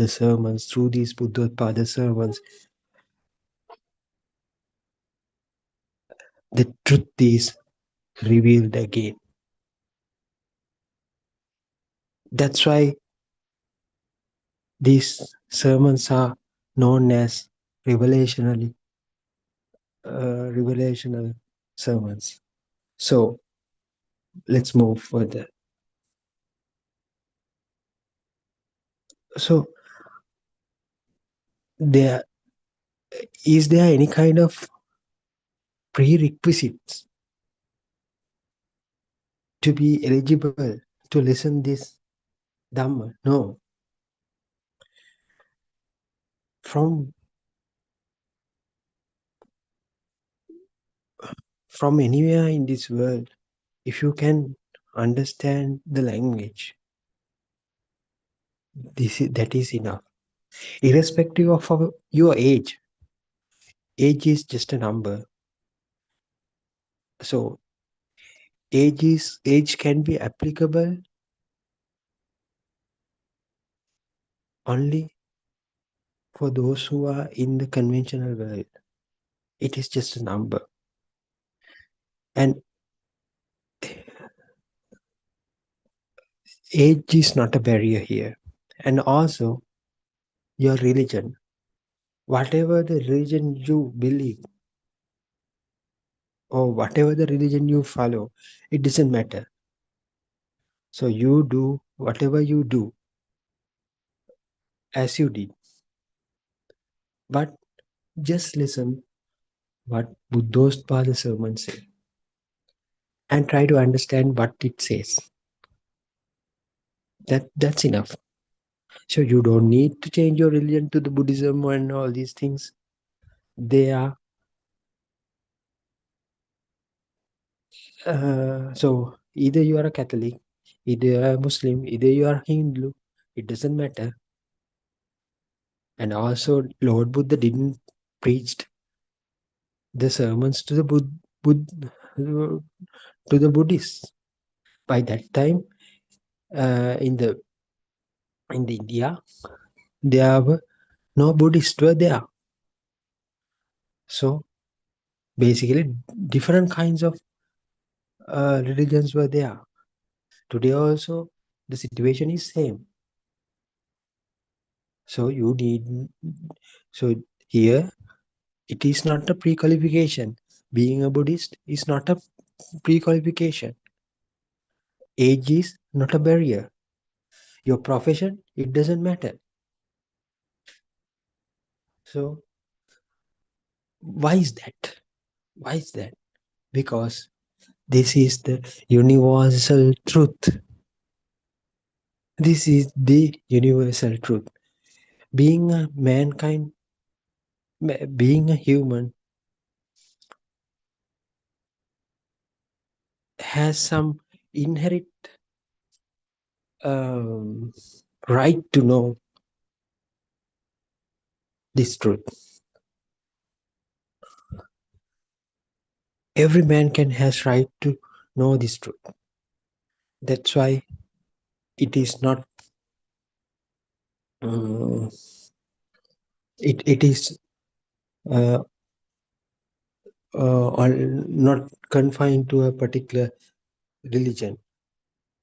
sermons, through these Buddothpada sermons, the truth is revealed again. That's why these sermons are known as revelational sermons. So let's move further. So is there any kind of prerequisites to be eligible to listen this Dhamma? No. From anywhere in this world, if you can understand the language, that is enough. Irrespective of your age is just a number. So age can be applicable only for those who are in the conventional world, it is just a number. And age is not a barrier here. And also, your religion, whatever the religion you believe or whatever the religion you follow, it doesn't matter. So you do whatever you do as you did. But just listen what Buddothpada sermon said and try to understand what it says. That's enough. So you don't need to change your religion to the Buddhism and all these things. They are so either you are a Catholic, either you are a Muslim, either you are Hindu. It doesn't matter. And also, Lord Buddha didn't preach the sermons to the to the Buddhists. By that time, in the India, there were no Buddhists were there. So basically, different kinds of religions were there. Today also, the situation is same. So you need. So here, it is not a pre-qualification. Being a Buddhist is not a pre-qualification. Age is not a barrier. Your profession, it doesn't matter. So why is that? Why is that? Because this is the universal truth. This is the universal truth. Being a mankind, being a human, has some inherent right to know this truth. Every man can has right to know this truth. That's why it is not it is not confined to a particular religion.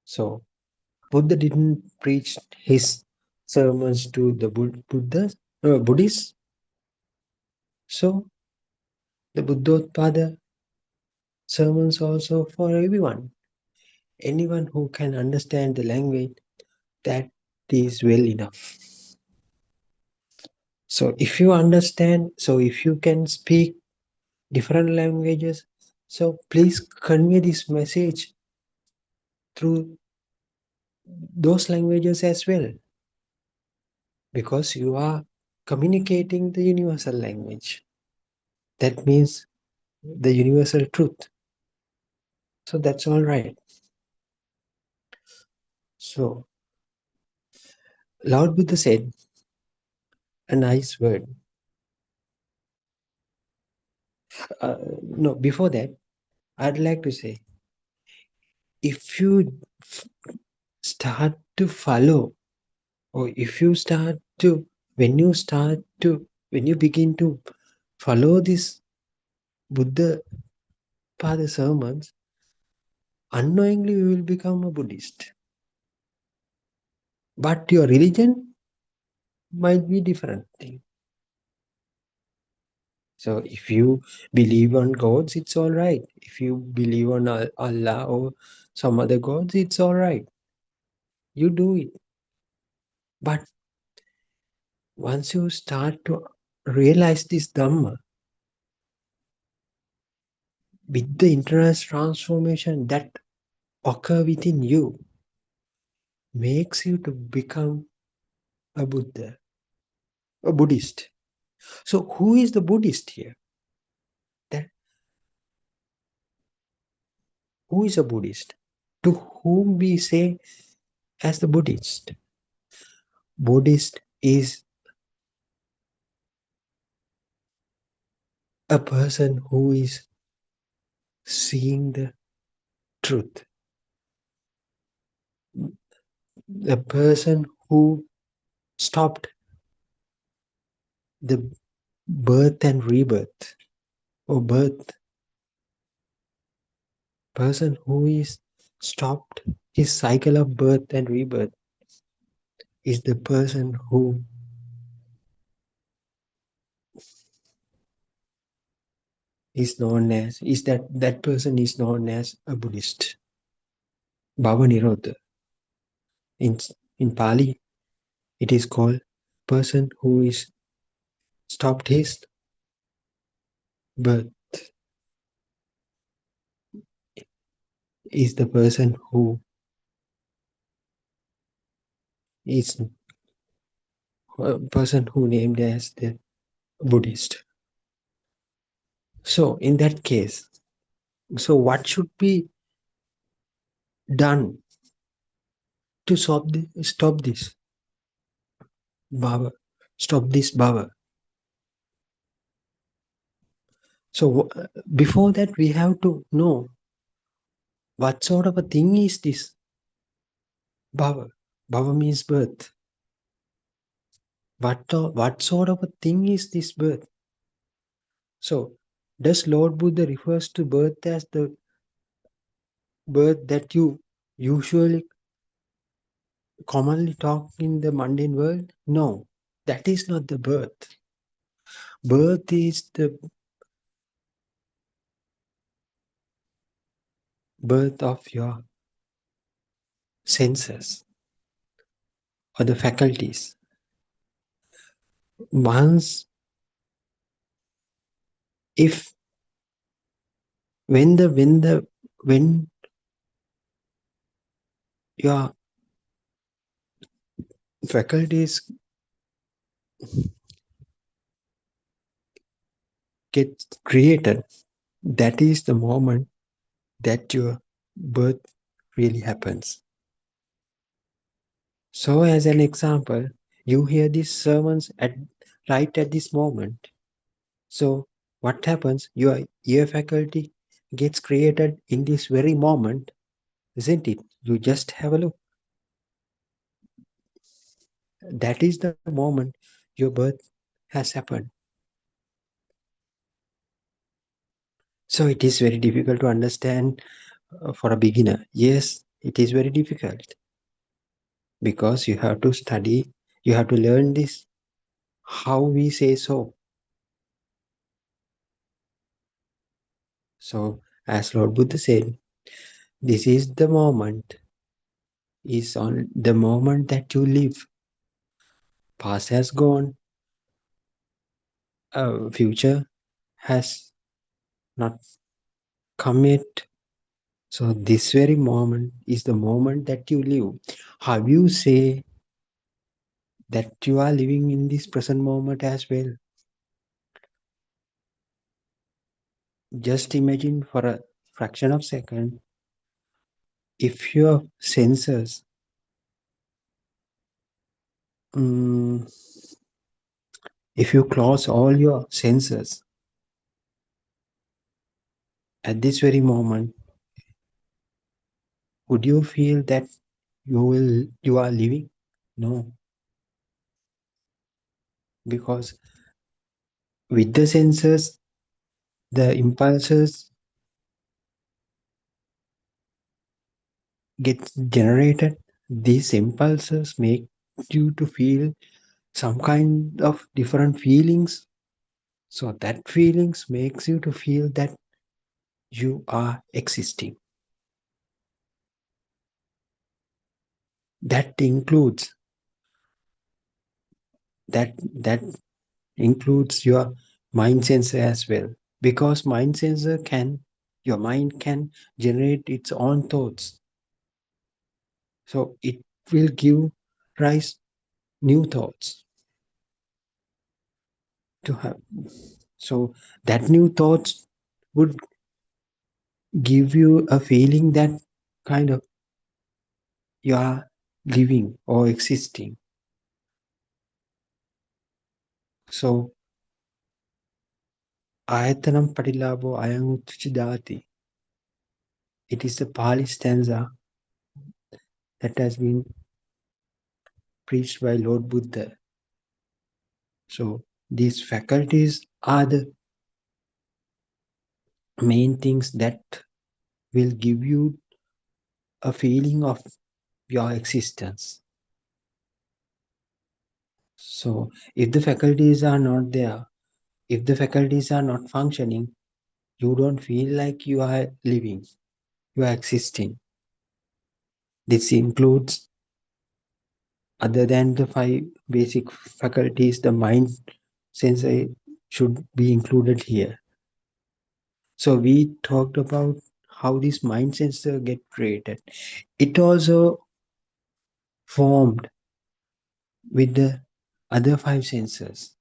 So Buddha didn't preach his sermons to the Buddhists. So the Buddothpada sermons also for everyone. Anyone who can understand the language, that is well enough. So if you understand, so if you can speak different languages, so please convey this message through those languages as well, because you are communicating the universal language. That means the universal truth. So that's all right. So Lord Buddha said a nice word. No, before that, I'd like to say, if you start to follow, or if you start to, when you begin to follow this Buddha Pada sermons, unknowingly you will become a Buddhist. But your religion might be different thing. So if you believe on gods, it's all right. If you believe on Allah or some other gods, it's all right. You do it. But once you start to realize this Dhamma, with the internal transformation that occur within you, makes you to become a Buddha, a Buddhist. So who is the Buddhist here? Who is a Buddhist? To whom we say as the Buddhist? Buddhist is a person who is seeing the truth. A person who stopped the birth and rebirth, or birth, person who is stopped his cycle of birth and rebirth is the person who is known as, is that person is known as a Buddhist. Bhava Nirodha. In Pali, it is called person who is stopped his birth, is the person who is a person who named as the Buddhist. So in that case, so what should be done to stop this bhava, stop this bhava? So before that, we have to know what sort of a thing is this bhava. Bhava means birth. What sort of a thing is this birth? So does Lord Buddha refers to birth as the birth that you usually commonly talk in the mundane world? No, that is not the birth. Birth is the birth of your senses or the faculties. Once, if when your faculties get created, that is the moment that your birth really happens. So as an example, you hear these sermons right at this moment. So what happens? Your ear faculty gets created in this very moment, isn't it? You just have a look. That is the moment your birth has happened. So it is very difficult to understand for a beginner. Yes, it is very difficult because you have to study, you have to learn this, how we say so. So as Lord Buddha said, this is the moment, is on the moment that you live. Past has gone, future has not come yet. So this very moment is the moment that you live. How you say that you are living in this present moment as well? Just imagine for a fraction of a second, if your senses, if you close all your senses at this very moment, would you feel that you are living? No, because with the senses, the impulses get generated. These impulses make you to feel some kind of different feelings. So that feelings makes you to feel that you are existing. That includes that includes your mind sensor as well, because mind sensor can, your mind can generate its own thoughts, so it will give rise new thoughts to have. So that new thoughts would give you a feeling that kind of you are living or existing. So ayatanam patilabo ayam uchidati. It is the Pali stanza that has been preached by Lord Buddha. So These faculties are the main things that will give you a feeling of your existence. So if the faculties are not there, if the faculties are not functioning, you don't feel like you are living, you are existing. This includes, other than the 5 basic faculties, the mind sensor should be included here. So we talked about how this mind sensor get created. It also formed with the other 5 sensors.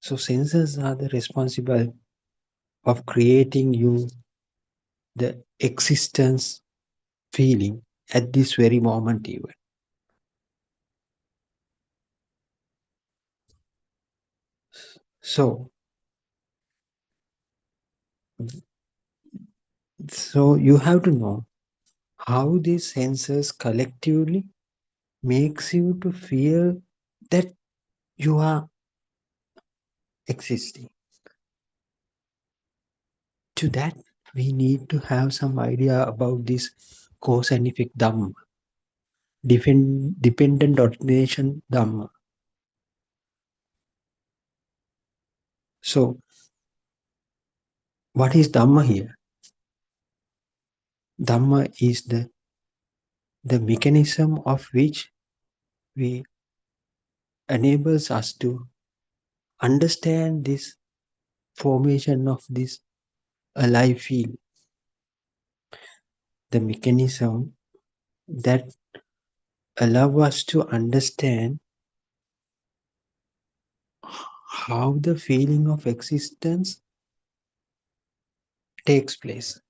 So sensors are the responsible of creating you the existence feeling at this very moment even. So, so you have to know how these sensors collectively makes you to feel that you are existing. To that, we need to have some idea about this cause and effect Dhamma, dependent origination Dhamma. So, what is Dhamma here? Dhamma is the mechanism of which we enables us to understand this formation of this alive field, the mechanism that allow us to understand how the feeling of existence takes place.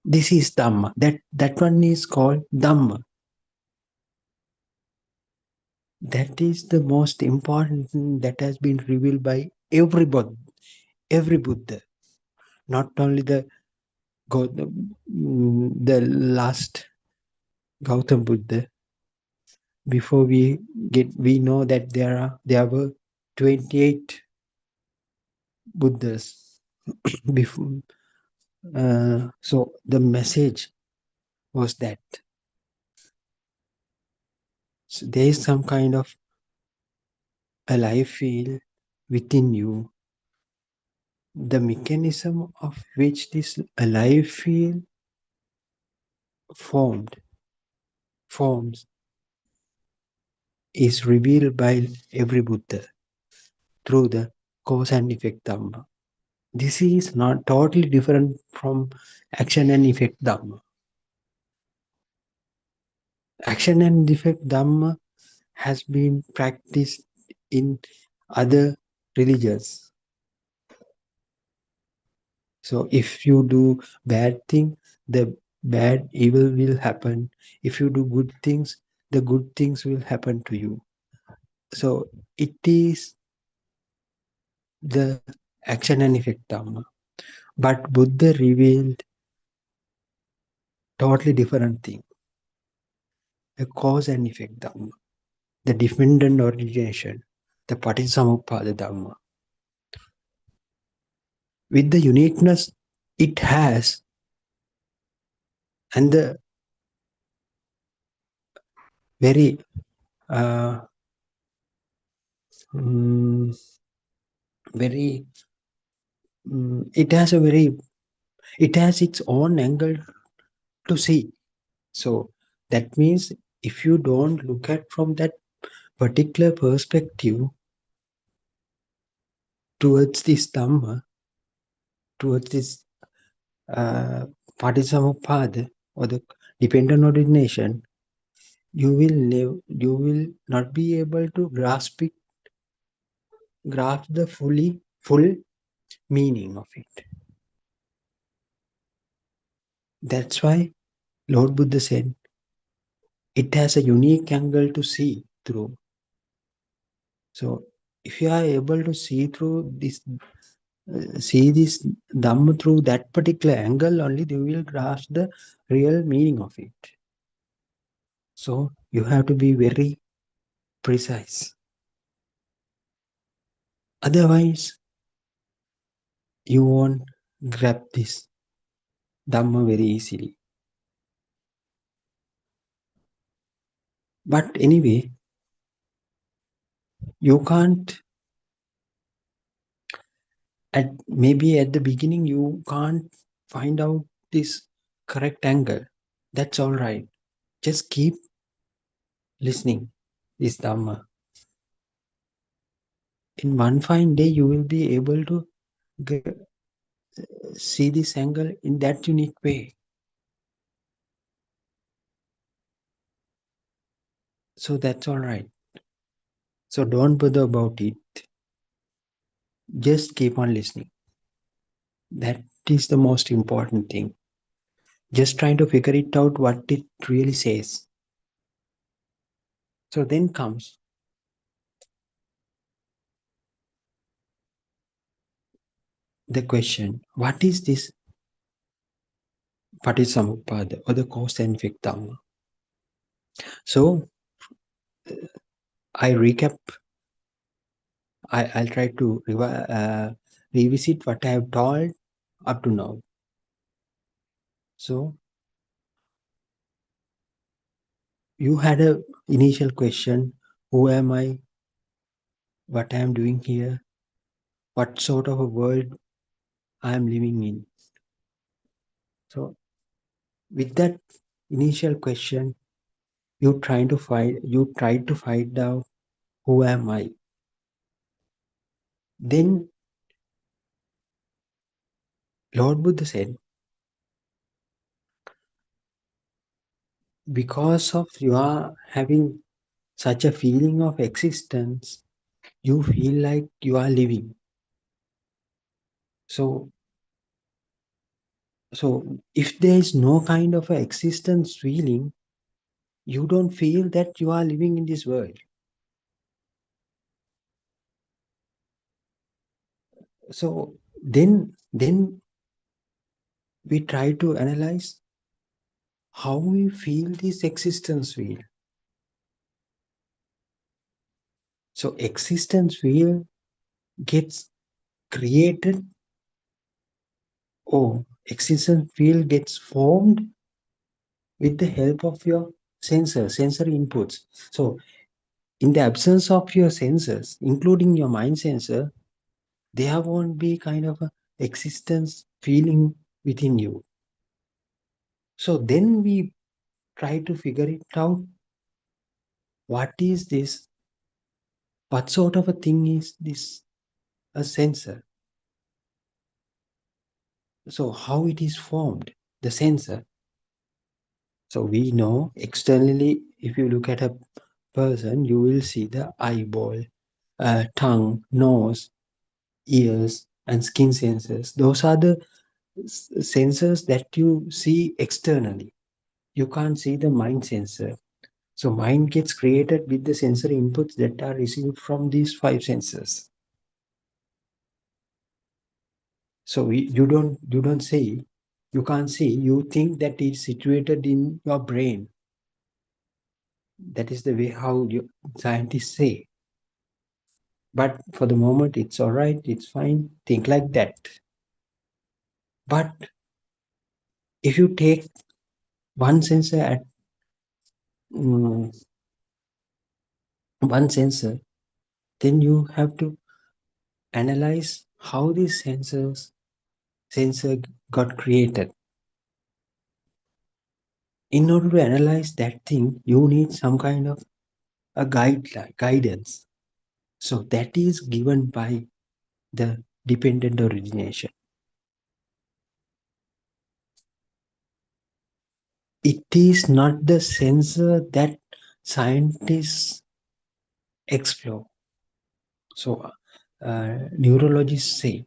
This is Dhamma. That one is called Dhamma. That is the most important thing that has been revealed by everybody, every Buddha. Not only the the last Gautam Buddha. Before we know that there were 28 Buddhas before. So the message was that so there is some kind of alive feel within you, the mechanism of which this alive feel forms is revealed by every Buddha through the cause and effect Dhamma. This is not totally different from action and effect Dhamma. Action and effect Dhamma has been practiced in other religions. So if you do bad thing, the bad evil will happen. If you do good things, the good things will happen to you. So it is the action and effect Dhamma. But Buddha revealed totally different thing. A cause and effect Dhamma. The dependent origination. The Patisamuppada Dhamma. With the uniqueness it has and the very very it has its own angle to see. So that means if you don't look at from that particular perspective towards this Dhamma, towards this Patisamuppada or the dependent origination, you will not be able to grasp the full meaning of it. That's why Lord Buddha said it has a unique angle to see through. So if you are able to see through this, see this Dhamma through that particular angle, only you will grasp the real meaning of it. So you have to be very precise. Otherwise, you won't grab this Dhamma very easily. But anyway, you can't, maybe at the beginning, you can't find out this correct angle. That's all right. Just keep listening this Dhamma. In one fine day, you will be able to see this angle in that unique way. So that's all right. So don't bother about it. Just keep on listening. That is the most important thing. Just trying to figure it out what it really says. So then comes the question, what is this Paticamuppada or the cause and effect Dhamma? So I recap, I'll try to revisit what I have told up to now. So you had a initial question, who am I? What I am doing here? What sort of a world I am living in? So with that initial question, you tried to find out who am I? Then Lord Buddha said, because of you are having such a feeling of existence, you feel like you are living. So if there is no kind of a existence feeling, you don't feel that you are living in this world. So then we try to analyze how we feel this existence feel. So existence feel gets created, or existence field gets formed with the help of your sensory inputs. So in the absence of your senses, including your mind sensor, there won't be kind of a existence feeling within you. So then we try to figure it out. What is this? What sort of a thing is this? A sensor. So how it is formed, the sensor. So we know externally, if you look at a person, you will see the eyeball, tongue, nose, ears, and skin sensors. Those are the sensors that you see externally. You can't see the mind sensor. So mind gets created with the sensory inputs that are received from these 5 sensors. So you don't say, you can't see, you think that it's situated in your brain. That is the way how scientists say. But for the moment, it's all right, it's fine, think like that. But if you take one sensor at one sensor, then you have to analyze how this sensor got created. In order to analyze that thing, you need some kind of a guidance. So that is given by the dependent origination. It is not the sensor that scientists explore. So neurologists say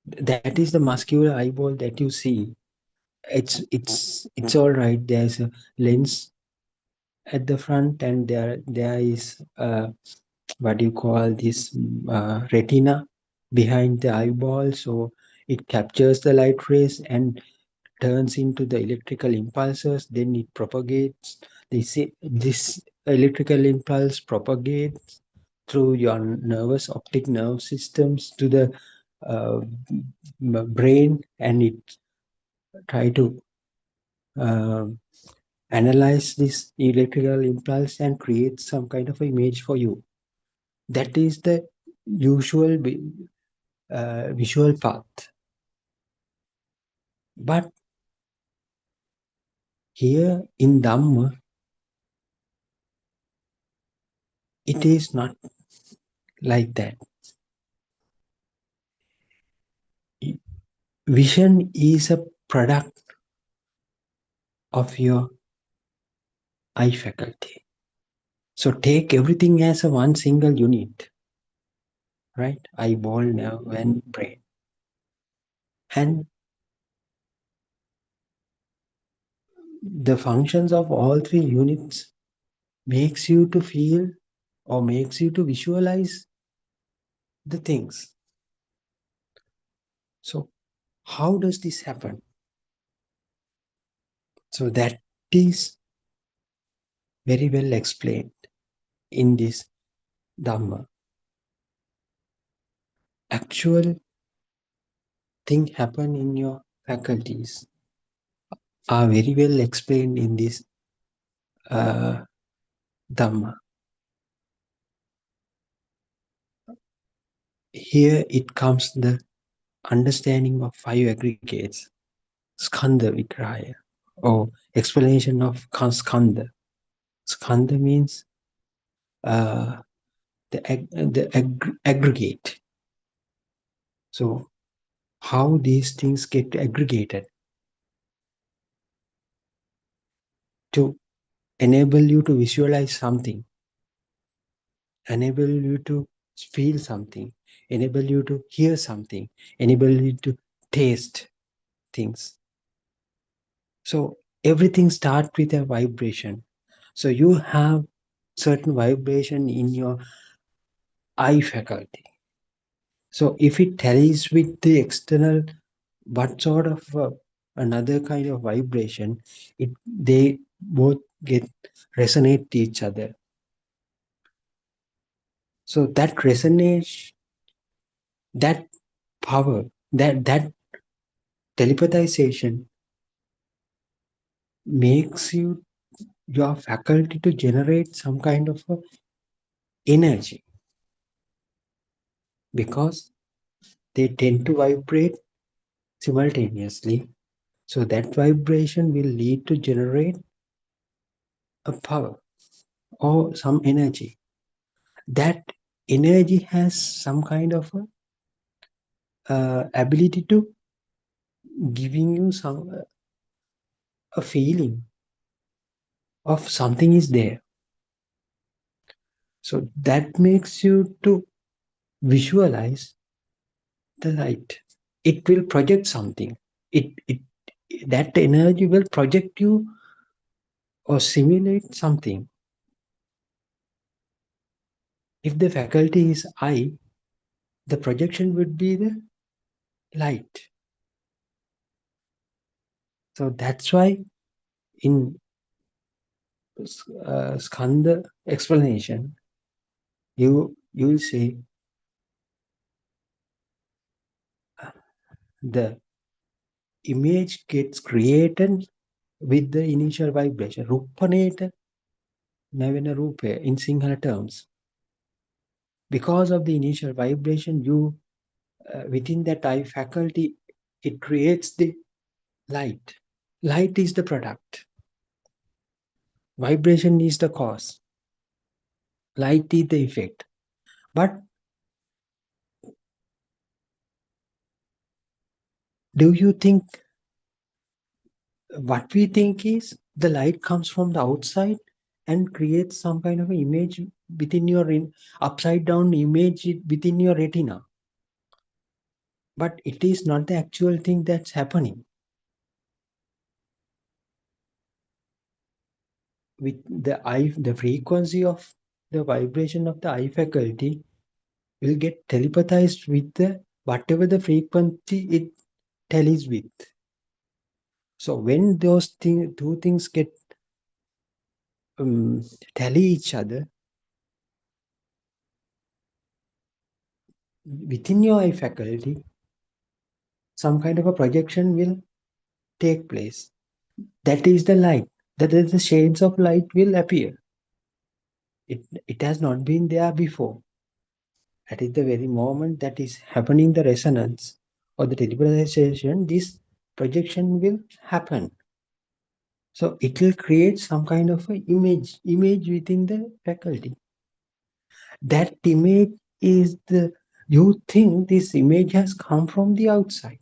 that is the muscular eyeball that you see. It's all right. There's a lens at the front, and there is what you call this retina behind the eyeball. So it captures the light rays and turns into the electrical impulses. Then it propagates. This electrical impulse propagates through your nervous optic nerve systems to the brain, and it try to analyze this electrical impulse and create some kind of image for you. That is the usual visual path. But here in Dhamma, it is not like that. Vision is a product of your eye faculty. So take everything as a one single unit, right? Eyeball, nerve, and brain. And the functions of all three units makes you to feel or makes you to visualize the things. So how does this happen? So that is very well explained in this Dhamma. Actual thing happen in your faculties are very well explained in this Dhamma. Here it comes the understanding of five aggregates, skandha vigraya, or explanation of skandha. Skandha means aggregate. So how these things get aggregated to enable you to visualize something, enable you to feel something, enable you to hear something, enable you to taste things. So everything starts with a vibration. So you have certain vibration in your eye faculty. So if it tallies with the external, what sort of another kind of vibration, they both get resonate to each other. So that resonance, that power, that telepathization makes your faculty to generate some kind of energy, because they tend to vibrate simultaneously. So that vibration will lead to generate a power or some energy. That energy has some kind of ability to giving you a feeling of something is there. So that makes you to visualize the light. It will project something. That energy will project you or simulate something. If the faculty is eye, the projection would be the light. So that's why in skandha explanation, you will say the image gets created with the initial vibration. Rupaneta navena rupe in Sinhala terms. Because of the initial vibration, you within that eye faculty, it creates the light. Light is the product. Vibration is the cause. Light is the effect. But do you think what we think is the light comes from the outside and creates some kind of an image within your upside down image within your retina? But it is not the actual thing that's happening. With the eye, the frequency of the vibration of the eye faculty will get telepathized with the whatever the frequency it tallies with. So when those two things get tally each other, within your eye faculty, some kind of a projection will take place. That is the light. That is the shades of light will appear. It has not been there before. At the very moment that is happening, the resonance or the teleportation, this projection will happen. So it will create some kind of a image within the faculty. That image is you think this image has come from the outside.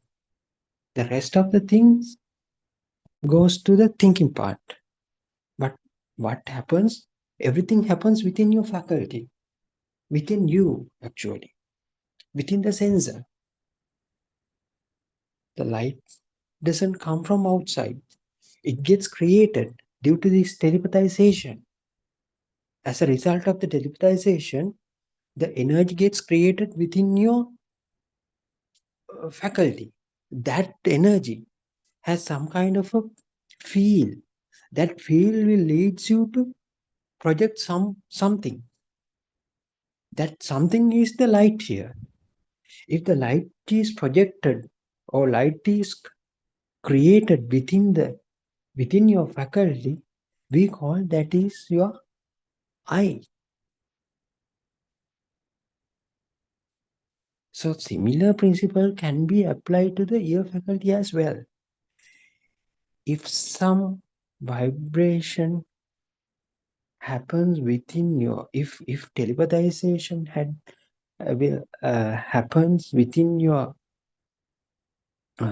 The rest of the things goes to the thinking part. But what happens? Everything happens within your faculty, within you actually, within the sensor. The light doesn't come from outside. It gets created due to this telepathization. As a result of the telepathization, the energy gets created within your faculty. That energy has some kind of a feel. That feel will leads you to project something. That something is the light here. If the light is projected or light is created within your faculty, we call that is your eye. So similar principle can be applied to the ear faculty as well. If some vibration happens within your, if telepathization happens within your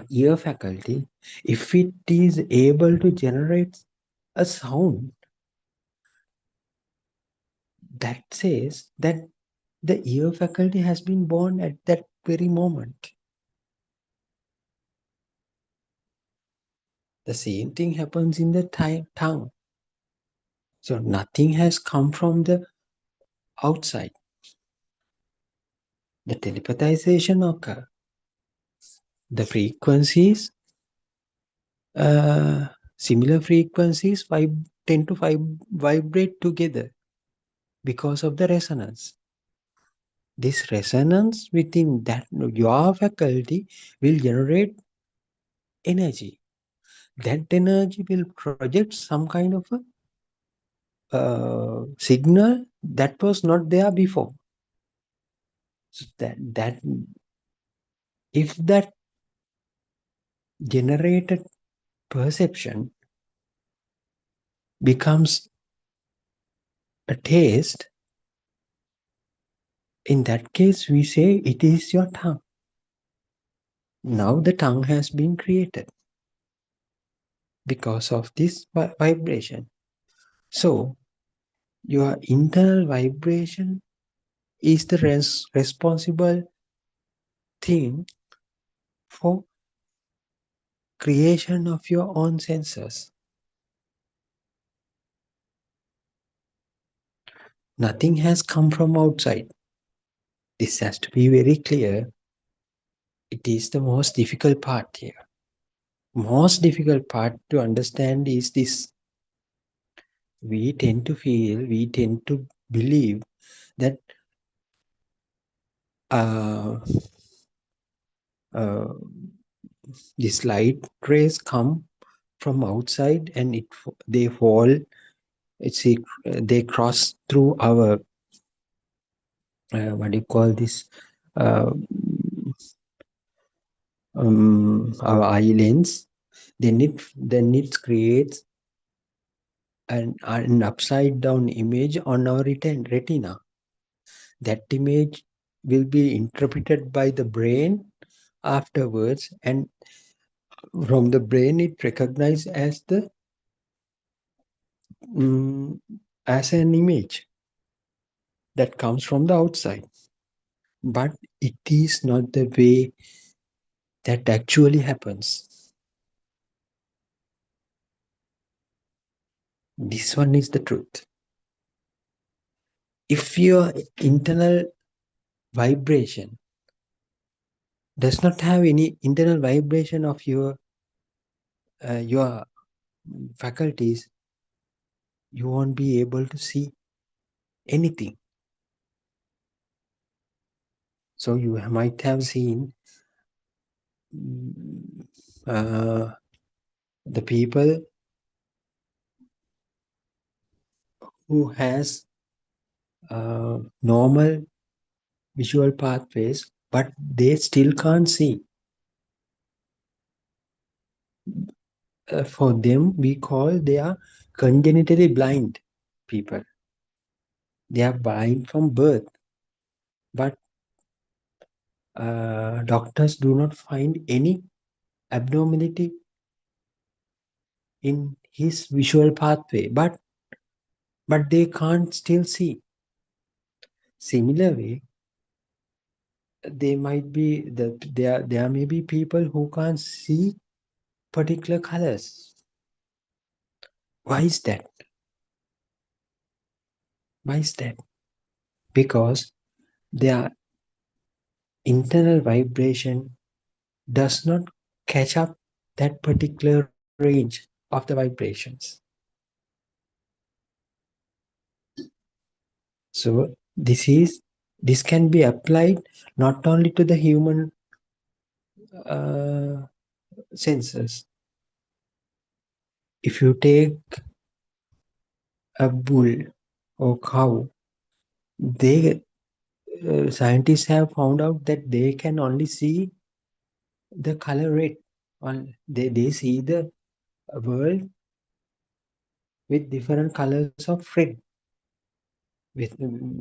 ear faculty, if it is able to generate a sound, that says that the ear faculty has been born at that very moment. The same thing happens in the tongue. So nothing has come from the outside. The telepathization occurs. The frequencies, similar frequencies tend to vibrate together because of the resonance. This resonance within that your faculty will generate energy. That energy will project some kind of a signal that was not there before. So that if that generated perception becomes a taste, in that case we say it is your tongue. Now the tongue has been created because of this vibration. So your internal vibration is the responsible thing for creation of your own senses. Nothing has come from outside. This has to be very clear. It is the most difficult part here. Most difficult part to understand is this. We tend to feel, we tend to believe that these light rays come from outside and they fall. They cross through our what do you call this? Our eye lens. Then it creates an upside down image on our retina. That image will be interpreted by the brain afterwards, and from the brain it recognizes as an image that comes from the outside. But it is not the way that actually happens. This one is the truth. If your internal vibration does not have any internal vibration of your faculties, you won't be able to see anything. So you might have seen mm, the people who has normal visual pathways, but they still can't see. For them, we call they are congenitally blind people. They are blind from birth, but doctors do not find any abnormality in his visual pathway, but they can't still see. Similarly, they might be that there may be people who can't see particular colors. Why is that? Why is that? Because their internal vibration does not catch up that particular range of the vibrations. So this can be applied not only to the human senses. If you take a bull or cow, they scientists have found out that they can only see the color red. They see the world with different colors of red, with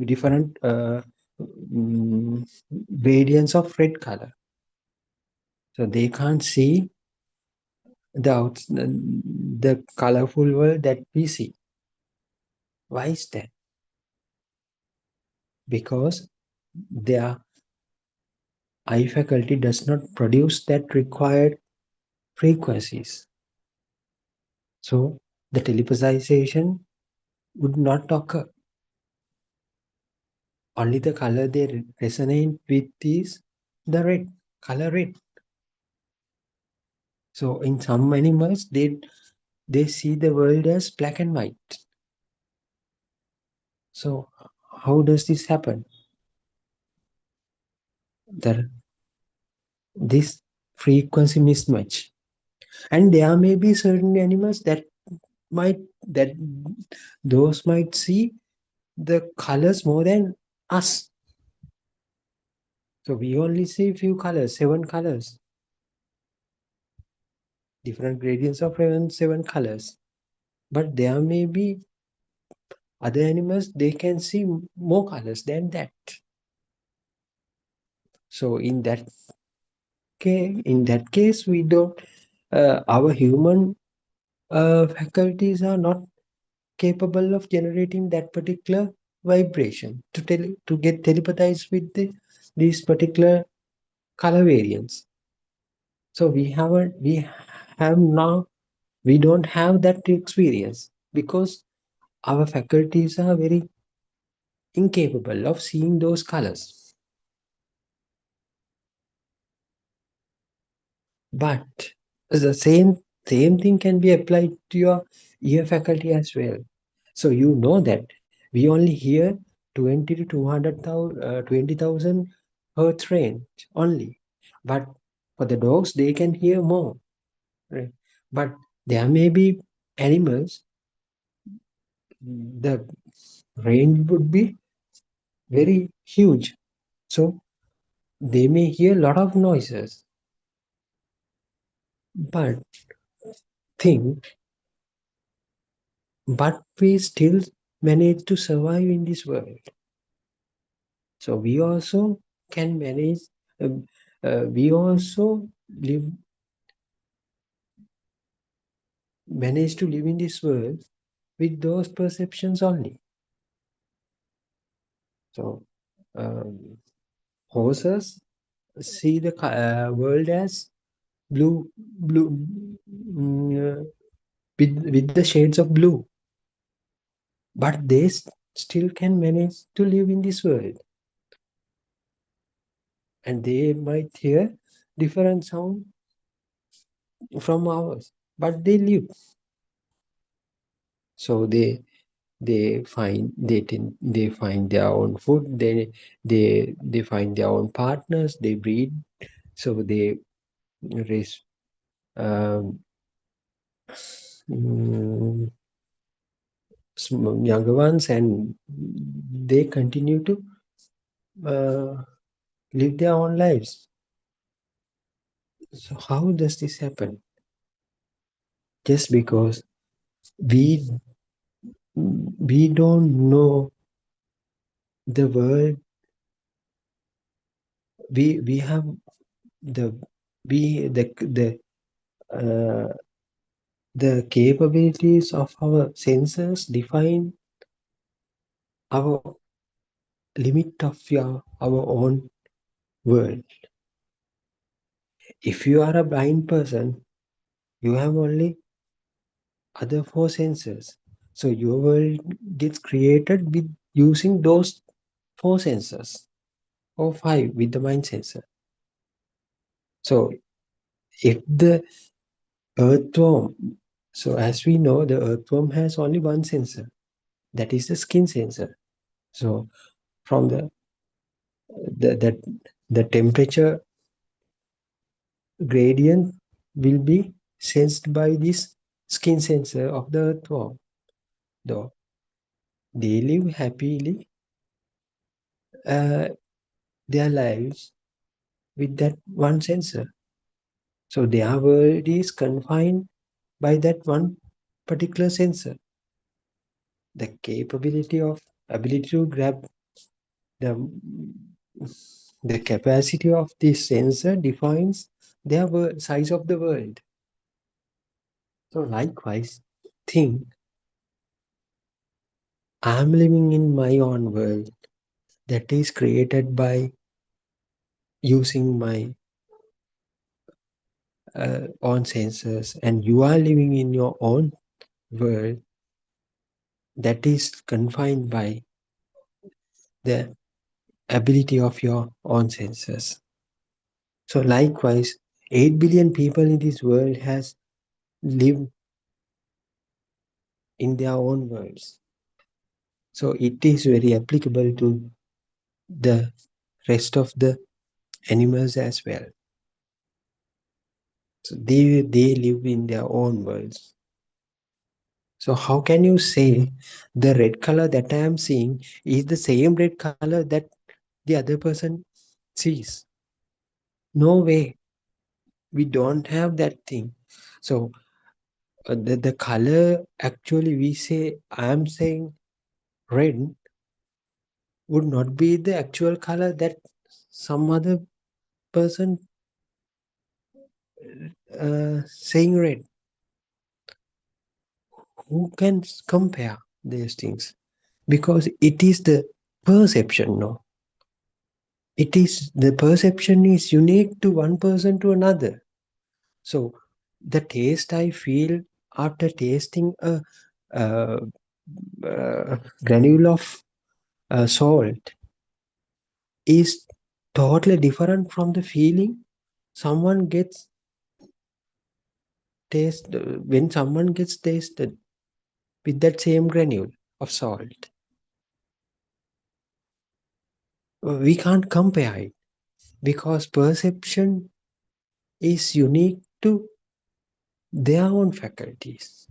different gradients of red color. So they can't see the colorful world that we see. Why is that? Because their eye faculty does not produce that required frequencies. So the telepathization would not occur. Only the color they resonate with is the red, color red. So in some animals, they see the world as black and white. So how does this happen? This frequency mismatch. And there may be certain animals that those might see the colors more than us. So we only see a few colors, 7 colors. Different gradients of 7 colors. But there may be other animals, they can see more colors than that. So in that case, we don't, our human faculties are not capable of generating that particular vibration to get telepathized with these particular color variants. So we don't have that experience because our faculties are very incapable of seeing those colors. But the same thing can be applied to your ear faculty as well. So you know that we only hear 20 to 20,000 hertz range only. But for the dogs, they can hear more. Right? But there may be animals, the range would be very huge. So they may hear a lot of noises. But we still manage to survive in this world. So we also can manage, we also manage to live in this world with those perceptions only. So horses see the world as blue, with the shades of blue, but they still can manage to live in this world, and they might hear different sound from ours, but they live. So they they find their own food, they find their own partners, they breed, so they raise um, younger ones, and they continue to live their own lives. So how does this happen? Just because we don't know the world, we have the the capabilities of our senses define our limit of our own world. If you are a blind person, you have only other four senses. So your world gets created with using those four senses, or five with the mind sensor. So if the earthworm, so as we know, the earthworm has only one sensor, that is the skin sensor. So from the temperature gradient will be sensed by this skin sensor of the earthworm. Though they live happily their lives with that one sensor. So their world is confined by that one particular sensor. The ability to grab the capacity of this sensor defines their size of the world. So likewise, think I'm living in my own world that is created by using my own sensors, and you are living in your own world that is confined by the ability of your own senses. So likewise, 8 billion people in this world has lived in their own worlds. So it is very applicable to the rest of the animals as well. So they live in their own worlds. So how can you say the red color that I am seeing is the same red color that the other person sees? No way. We don't have that thing. So the color, actually we say, I am saying red, would not be the actual color that some other person saying red. Who can compare these things? Because it is the perception, no? It is the perception is unique to one person to another. So the taste I feel after tasting a granule of salt is totally different from the feeling someone gets when someone gets tasted with that same granule of salt. We can't compare it because perception is unique to their own faculties.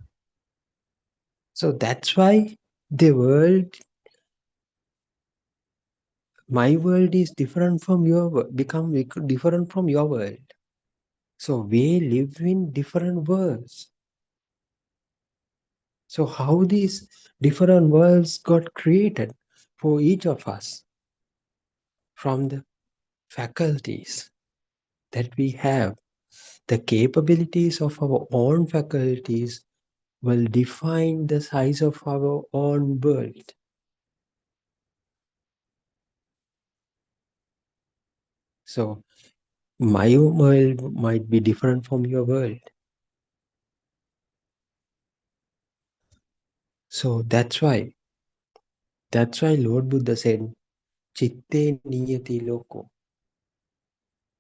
So that's why the world, my world is different from your world, become different from your world. So we live in different worlds. So how these different worlds got created for each of us from the faculties that we have, the capabilities of our own faculties will define the size of our own world. So my world might be different from your world. So that's why Lord Buddha said, Chitte niyati loko.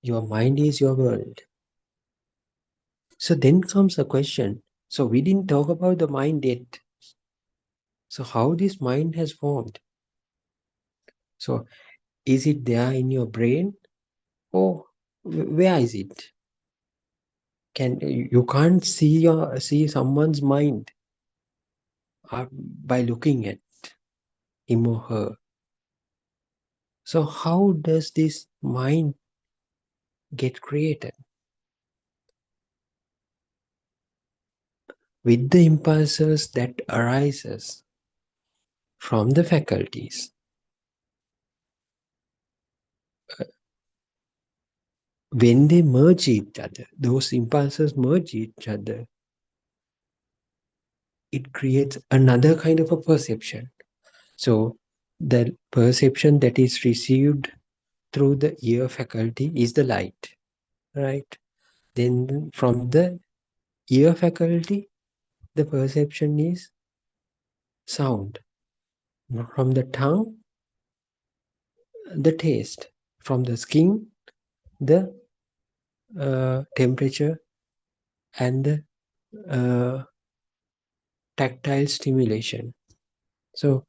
Your mind is your world. So then comes the question. So we didn't talk about the mind yet. So how this mind has formed? So is it there in your brain, or where is it? You can't see someone's mind by looking at him or her. So how does this mind get created? With the impulses that arises from the faculties. When they merge each other, those impulses merge each other, it creates another kind of a perception. So the perception that is received through the ear faculty is the light, right? Then from the ear faculty, the perception is sound. From the tongue, the taste. From the skin, the temperature and the tactile stimulation. So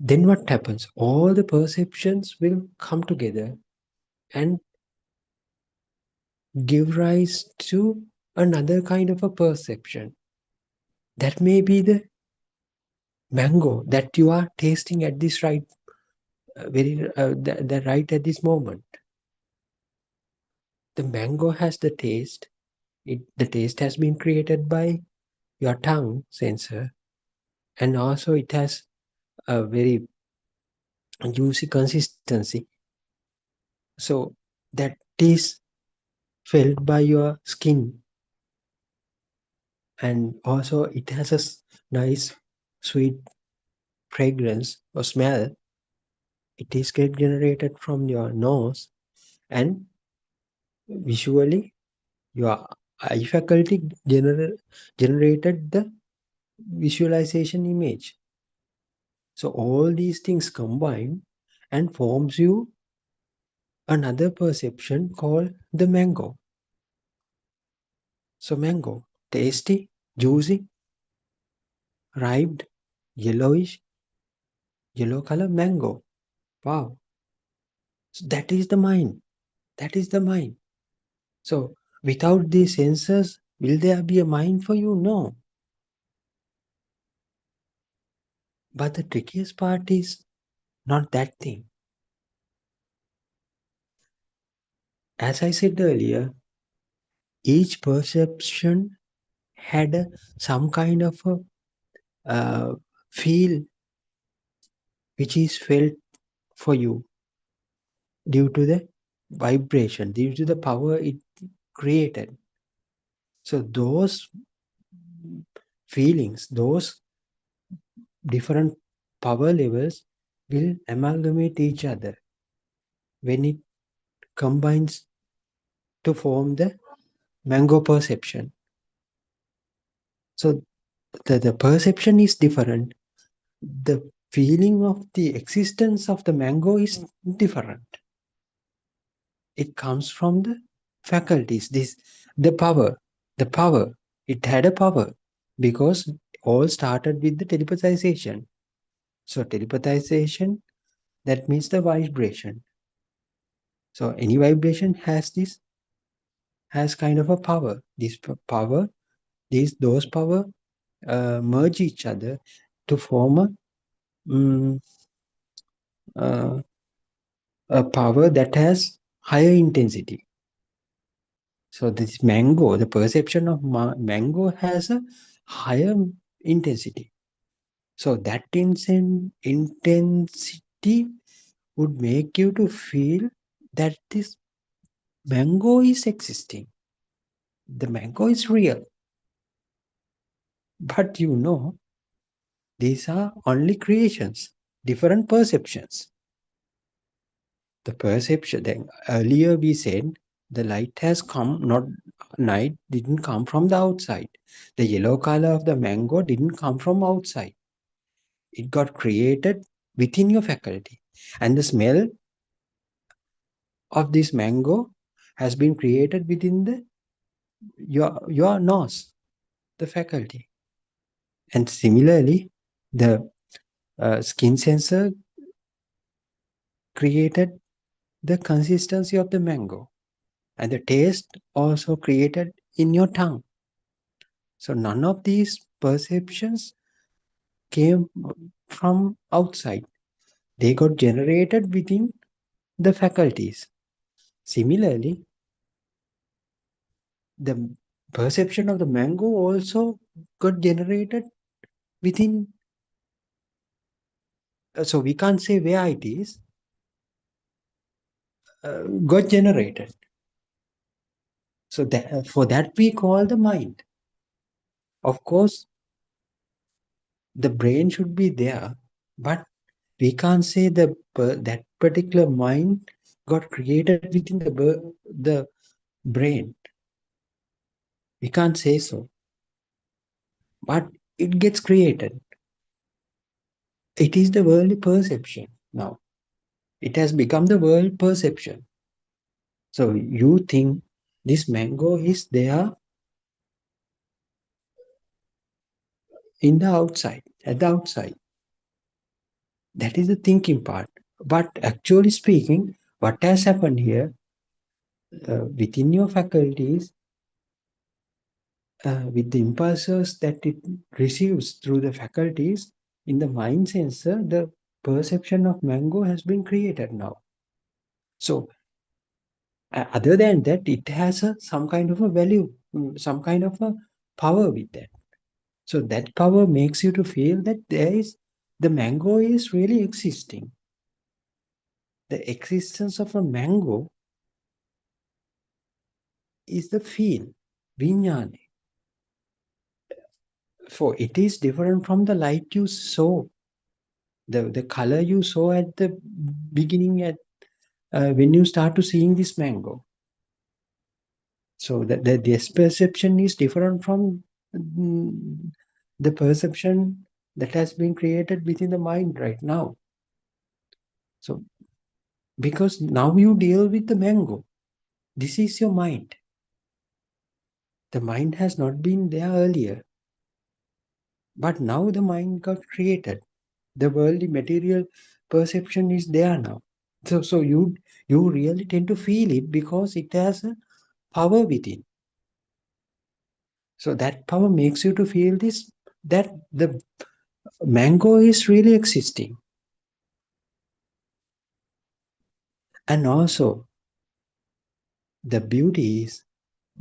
then what happens? All the perceptions will come together and give rise to another kind of a perception. That may be the mango that you are tasting at this right, right at this moment. The mango has the taste. The taste has been created by your tongue sensor, and also it has a very juicy consistency. So that is felt by your skin, and also it has a nice sweet fragrance or smell. It is get generated from your nose, and visually your eye faculty generated the visualization image. So all these things combine and forms you another perception called the mango. So mango, tasty, juicy, ripe, yellowish, yellow color mango. Wow. So that is the mind. That is the mind. So without these senses, will there be a mind for you? No. But the trickiest part is not that thing. As I said earlier, each perception had some kind of a feel which is felt for you due to the vibration, due to the power it created. So those feelings, those different power levels will amalgamate each other when it combines to form the mango perception. So the perception is different. The feeling of the existence of the mango is different. It comes from the faculties. The power. It had a power because all started with the telepathization. So telepathization, that means the vibration. So any vibration has kind of a power. Those power merge each other to form a power that has higher intensity. So this mango, the perception of mango has a higher intensity. So that intensity would make you to feel that this mango is existing. The mango is real. But you know, these are only creations, different perceptions. The perception, then earlier we said the light has come, not night didn't come from the outside. The yellow color of the mango didn't come from outside. It got created within your faculty. And the smell of this mango has been created within your nose, the faculty. And similarly, the skin sensor created the consistency of the mango, and the taste also created in your tongue. So none of these perceptions came from outside. They got generated within the faculties. Similarly, the perception of the mango also got generated within. So we can't say where it is, got generated. So that, for that we call the mind. Of course, the brain should be there, but we can't say that particular mind got created within the brain. We can't say so. But it gets created. It is the worldly perception now. It has become the world perception. So you think this mango is there in the outside, at the outside. That is the thinking part. But actually speaking, what has happened here, within your faculties, with the impulses that it receives through the faculties, in the mind sensor, the perception of mango has been created now. So other than that, it has some kind of a value, some kind of a power with that. So that power makes you to feel that the mango is really existing. The existence of a mango is the feel, vinyane. For it is different from the light you saw, the color you saw at the beginning, at when you start to seeing this mango. So this perception is different from the perception that has been created within the mind right now. So because now you deal with the mango, this is your mind. The mind has not been there earlier, but now the mind got created. The worldly material perception is there now. So you really tend to feel it because it has a power within. So that power makes you to feel this, that the mango is really existing. And also the beauty is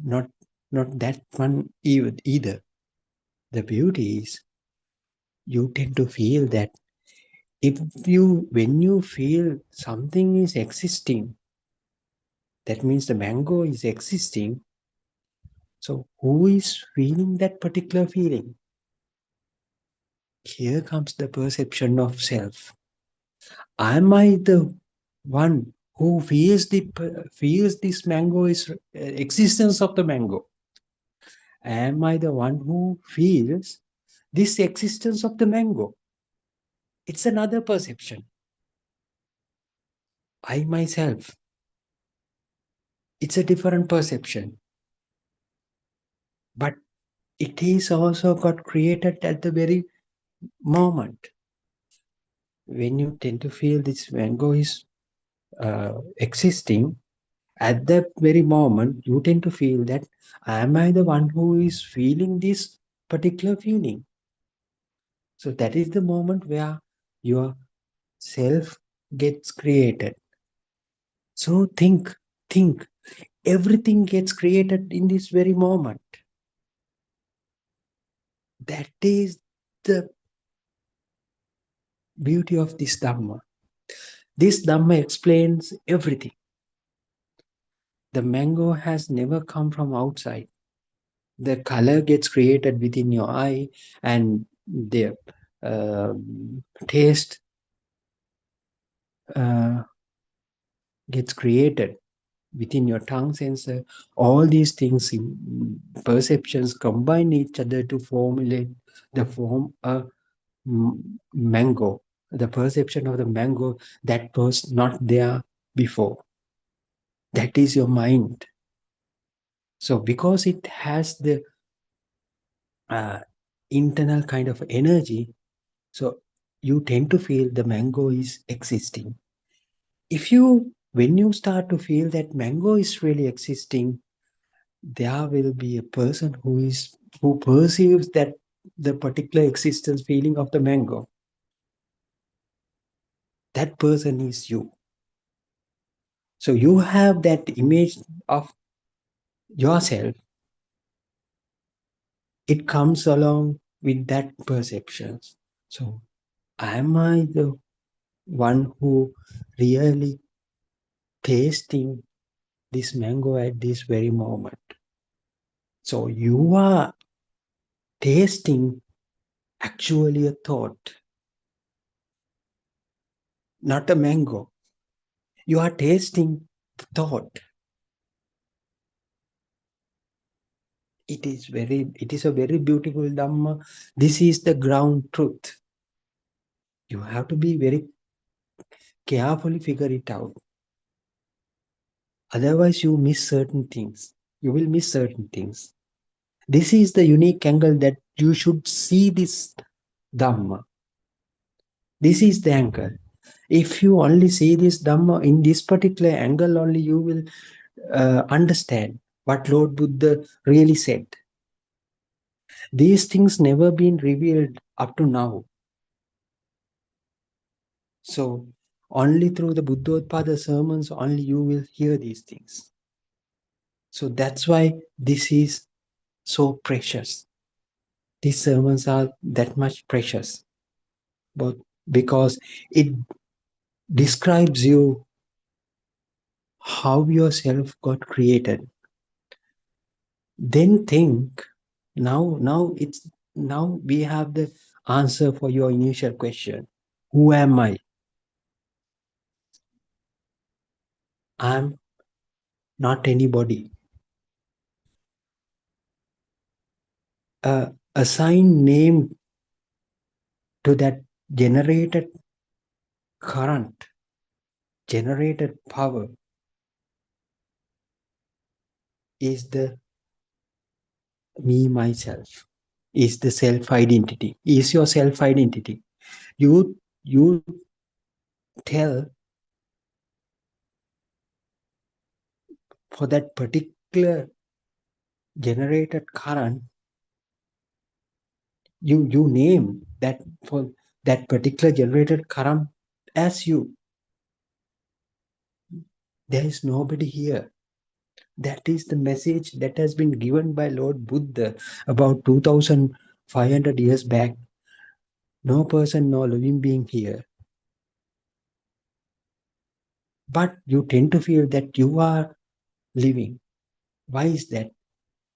not that one either. The beauty is you tend to feel that when you feel something is existing, that means the mango is existing. So who is feeling that particular feeling? Here comes the perception of self. Am I the one who feels this mango is existence of the mango? Am I the one who feels this existence of the mango? It's another perception. I myself, it's a different perception. But it is also got created at the very moment. When you tend to feel this mango is existing, at that very moment, you tend to feel that, am I the one who is feeling this particular feeling? So that is the moment where your self gets created. So think, everything gets created in this very moment. That is the beauty of this Dhamma. This Dhamma explains everything. The mango has never come from outside. The color gets created within your eye, and the taste gets created within your tongue sensor. All these things, perceptions, combine each other to formulate the form a mango. The perception of the mango that was not there before. That is your mind. So because it has the internal kind of energy. So you tend to feel the mango is existing. When you start to feel that mango is really existing, there will be a person who perceives that the particular existence feeling of the mango. That person is you. So you have that image of yourself. It comes along with that perception. So am I the one who really tasting this mango at this very moment? So you are tasting actually a thought, not a mango. You are tasting the thought. It is a very beautiful Dhamma. This is the ground truth. You have to be very carefully figure it out. Otherwise, you miss certain things. You will miss certain things. This is the unique angle that you should see this Dhamma. This is the angle. If you only see this Dhamma in this particular angle only, you will understand what Lord Buddha really said. These things never been revealed up to now. So only through the Buddothpada sermons only you will hear these things. So that's why this is so precious. These sermons are that much precious, but because it describes you how yourself got created. Then think, now we have the answer for your initial question. Who am I? I'm not anybody. Assign name to that generated current, generated power is the me, myself, is the self-identity, is your self-identity. You tell for that particular generated current, you name that for that particular generated current as you. There is nobody here. That is the message that has been given by Lord Buddha about 2500 years back. No person, no living being here. But you tend to feel that you are living. Why is that?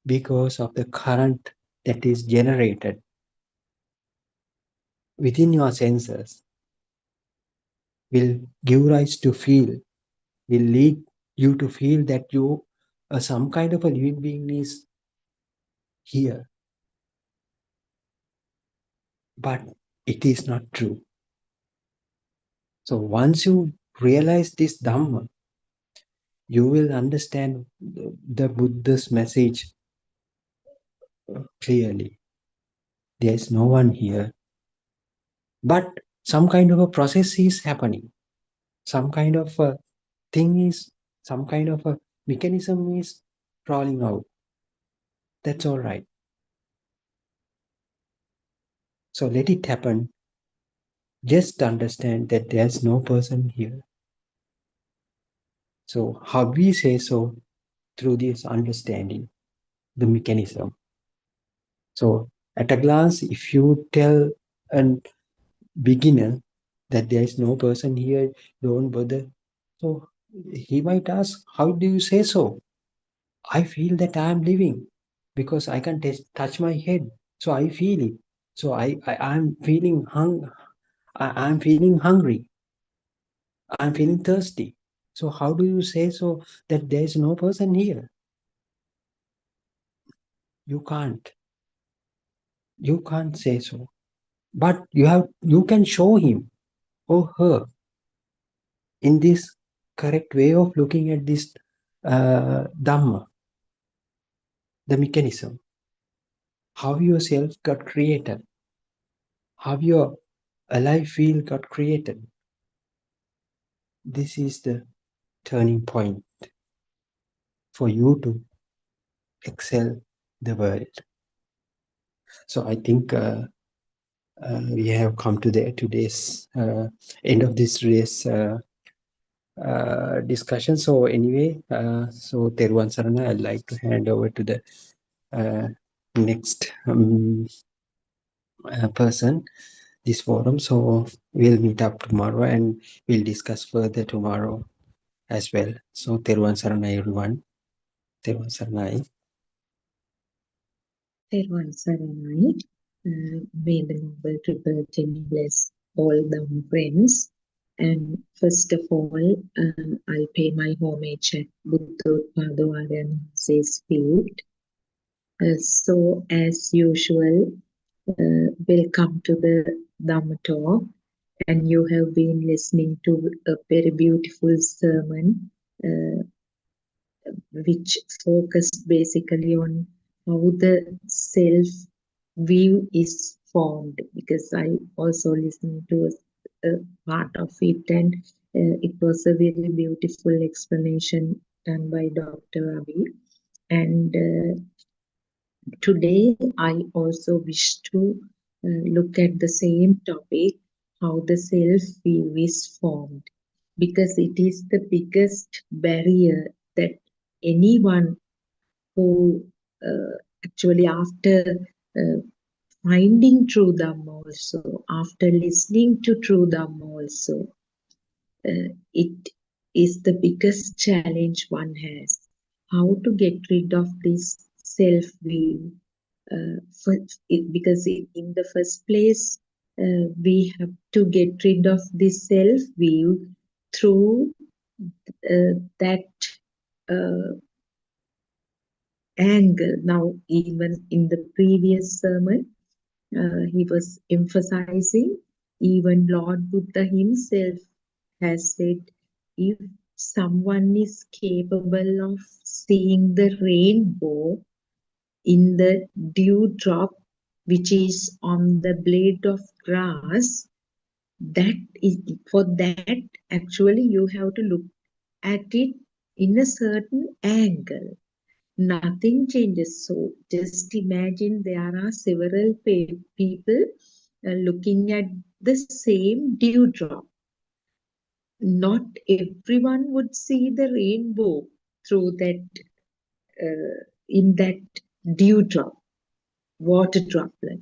Because of the current that is generated within your senses will give rise to feel, will lead you to feel that you some kind of a living being is here. But it is not true. So once you realize this Dhamma, you will understand the Buddha's message clearly. There is no one here. But some kind of a process is happening. Some kind of a thing is, some kind of a mechanism is rolling out. That's all right. So let it happen. Just understand that there's no person here. So how we say so? Through this understanding, the mechanism. So at a glance, if you tell a beginner that there is no person here, don't bother. So he might ask, how do you say so? I feel that I am living because I can touch my head. So I feel it. So I'm feeling I'm feeling hungry. I'm feeling thirsty. So how do you say so that there is no person here? You can't. You can't say so. But you can show him or her in this correct way of looking at this Dhamma, the mechanism. how your self got created, how your alive field got created. This is the turning point for you to excel the world. So I think we have come to the today's end of this race discussion. So anyway, so Teruvan Sarana, I'd like to hand over to the next person, this forum. So we'll meet up tomorrow and we'll discuss further tomorrow as well. So Teruvan Sarana, everyone. Teruvan Sarana. Teruvan Saranai. May the Noble Triple Gem bless all the friends. And first of all, I pay my homage at Buddothpado says feet. So as usual, welcome to the Dhamma talk, and you have been listening to a very beautiful sermon, which focused basically on how the self view is formed, because I also listened to a part of it, and it was a very beautiful explanation done by Dr. Avi. And today I also wish to look at the same topic, how the self view is formed, because it is the biggest barrier that anyone who actually after finding true Dhamma also, after listening to true Dhamma also, it is the biggest challenge one has. How to get rid of this self-view. Because in the first place, we have to get rid of this self-view through that angle. Now, even in the previous sermon, he was emphasizing, even Lord Buddha himself has said, if someone is capable of seeing the rainbow in the dewdrop which is on the blade of grass, that is, for that actually you have to look at it in a certain angle. Nothing changes. So just imagine there are several people looking at the same dewdrop. Not everyone would see the rainbow through that, in that dewdrop, water droplet.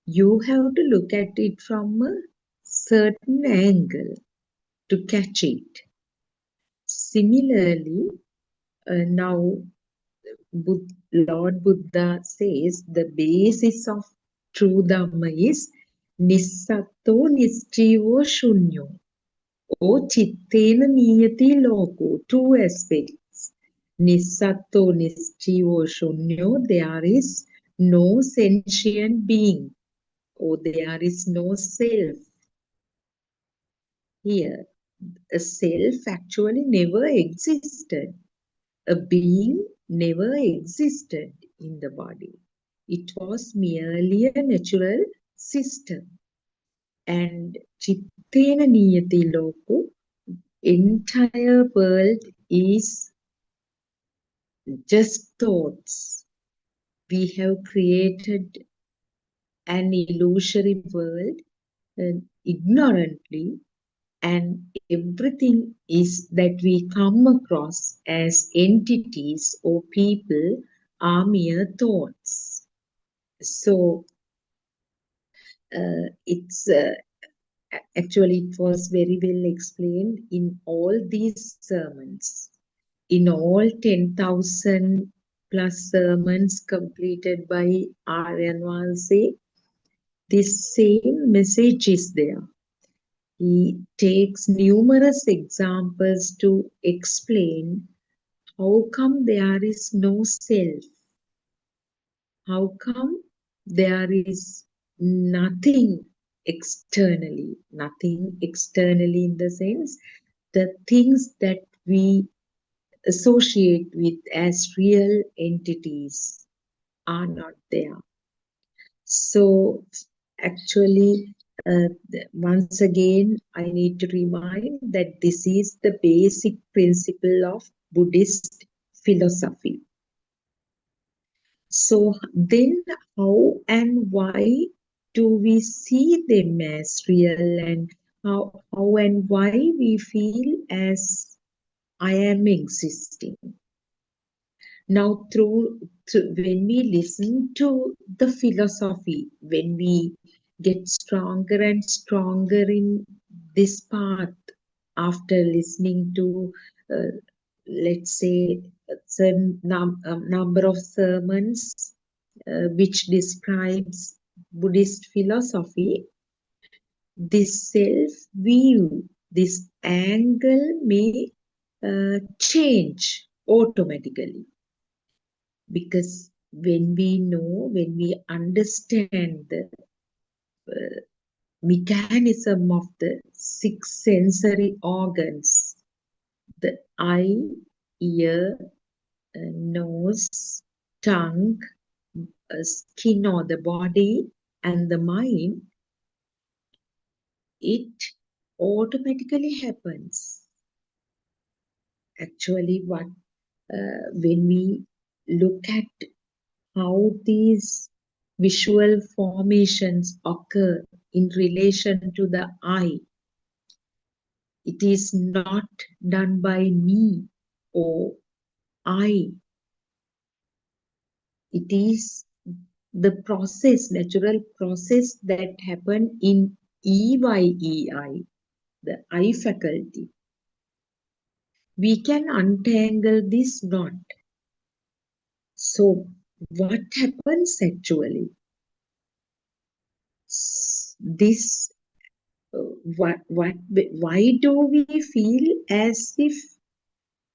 You have to look at it from a certain angle to catch it. Similarly, now Lord Buddha says the basis of true Dhamma is Nissatto Nisjivo Shunyo. O Chittena Niyati Loko. Two aspects. Nissatto Nisjivo Shunyo, there is no sentient being, or there is no self. Here, a self actually never existed. A being never existed in the body. It was merely a natural system. And Chittena Niyati Loko, entire world is just thoughts. We have created an illusory world ignorantly, and everything is that we come across as entities or people are mere thoughts. So it's actually it was very well explained in all these sermons. In all 10,000 plus sermons completed by Aryan Valse, this same message is there. He takes numerous examples to explain how come there is no self, how come there is nothing externally in the sense the things that we associate with as real entities. are not there. So actually, once again, I need to remind that this is the basic principle of Buddhist philosophy. So then how and why do we see them as real, and how and why we feel as I am existing? Now, when we listen to the philosophy, when we get stronger and stronger in this path after listening to, let's say, a certain number of sermons which describes Buddhist philosophy, this self-view, this angle may change automatically. Because when we understand the mechanism of the 6 sensory organs, the eye, ear, nose, tongue, skin or the body, and the mind, it automatically happens. Actually, when we look at how these visual formations occur in relation to the eye, it is not done by me or I. It is the process, natural process that happen in EYEI, the eye faculty. We can untangle this knot. So what happens actually? This why do we feel as if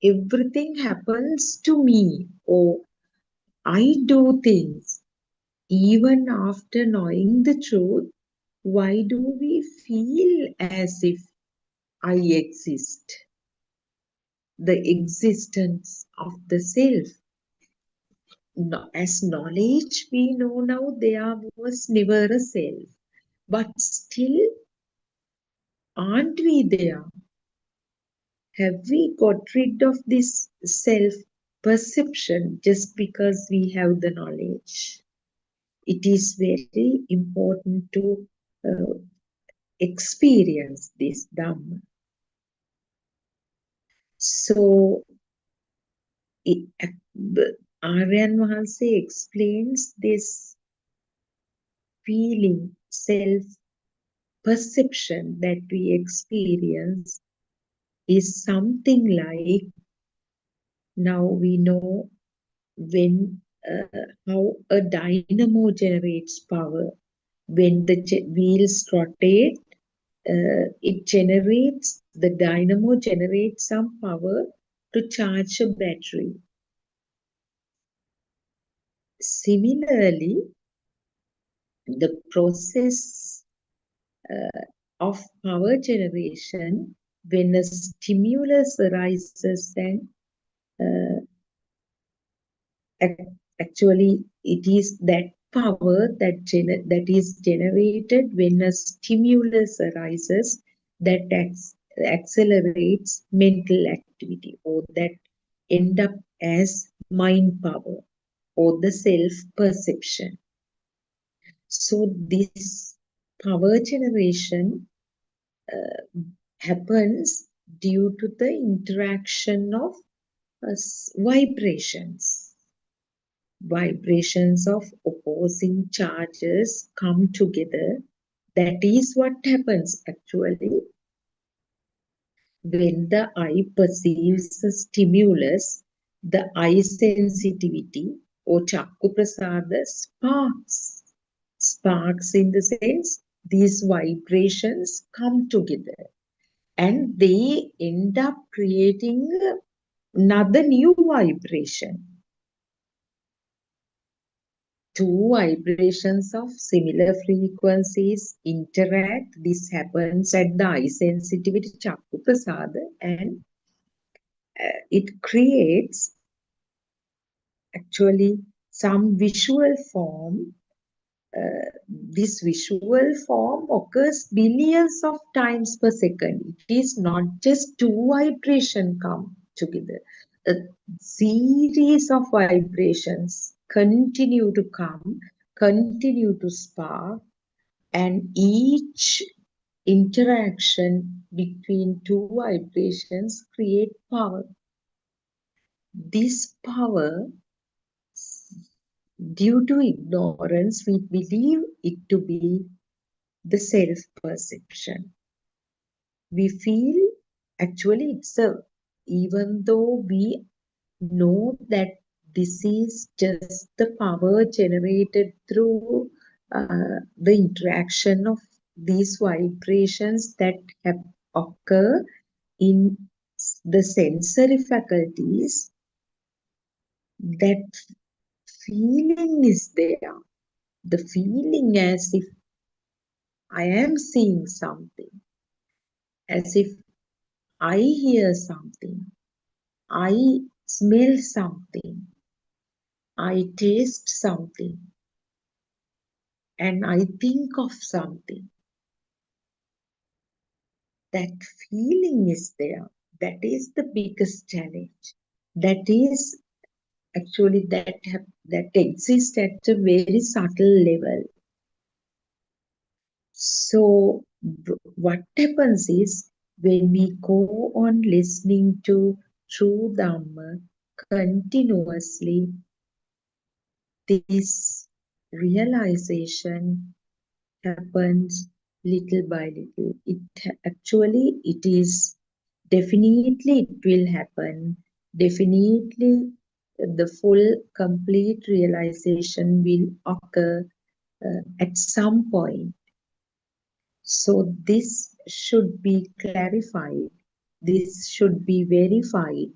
everything happens to me, or I do things even after knowing the truth? Why do we feel as if I exist? The existence of the self. As knowledge, we know now there was never a self, but still, aren't we there? Have we got rid of this self-perception just because we have the knowledge? It is very important to experience this Dhamma. So, Aryan Mahanse explains this feeling, self-perception that we experience is something like, now we know when how a dynamo generates power. When the wheels rotate, the dynamo generates some power to charge a battery. Similarly, the process of power generation, when a stimulus arises, and actually it is that power that is generated when a stimulus arises that accelerates mental activity, or that end up as mind power or the self-perception. So this power generation happens due to the interaction of vibrations. Vibrations of opposing charges come together. That is what happens actually when the eye perceives a stimulus. The eye sensitivity or chakku prasada sparks in the sense these vibrations come together and they end up creating another new vibration. Two vibrations of similar frequencies interact. This happens at the eye sensitivity chakku prasada, and it creates actually some visual form. This visual form occurs billions of times per second. It is not just two vibrations come together. A series of vibrations continue to come, continue to spark, and each interaction between two vibrations create power. This power, due to ignorance, we believe it to be the self-perception. We feel actually even though we know that this is just the power generated through the interaction of these vibrations that occur in the sensory faculties, that feeling is there. The feeling as if I am seeing something, as if I hear something, I smell something, I taste something, and I think of something. That feeling is there. That is the biggest challenge. That is actually that exists at a very subtle level. So what happens is, when we go on listening to true Dhamma continuously, this realization happens little by little. It is definitely, it will happen. Definitely the full complete realization will occur at some point. So this should be clarified. This should be verified.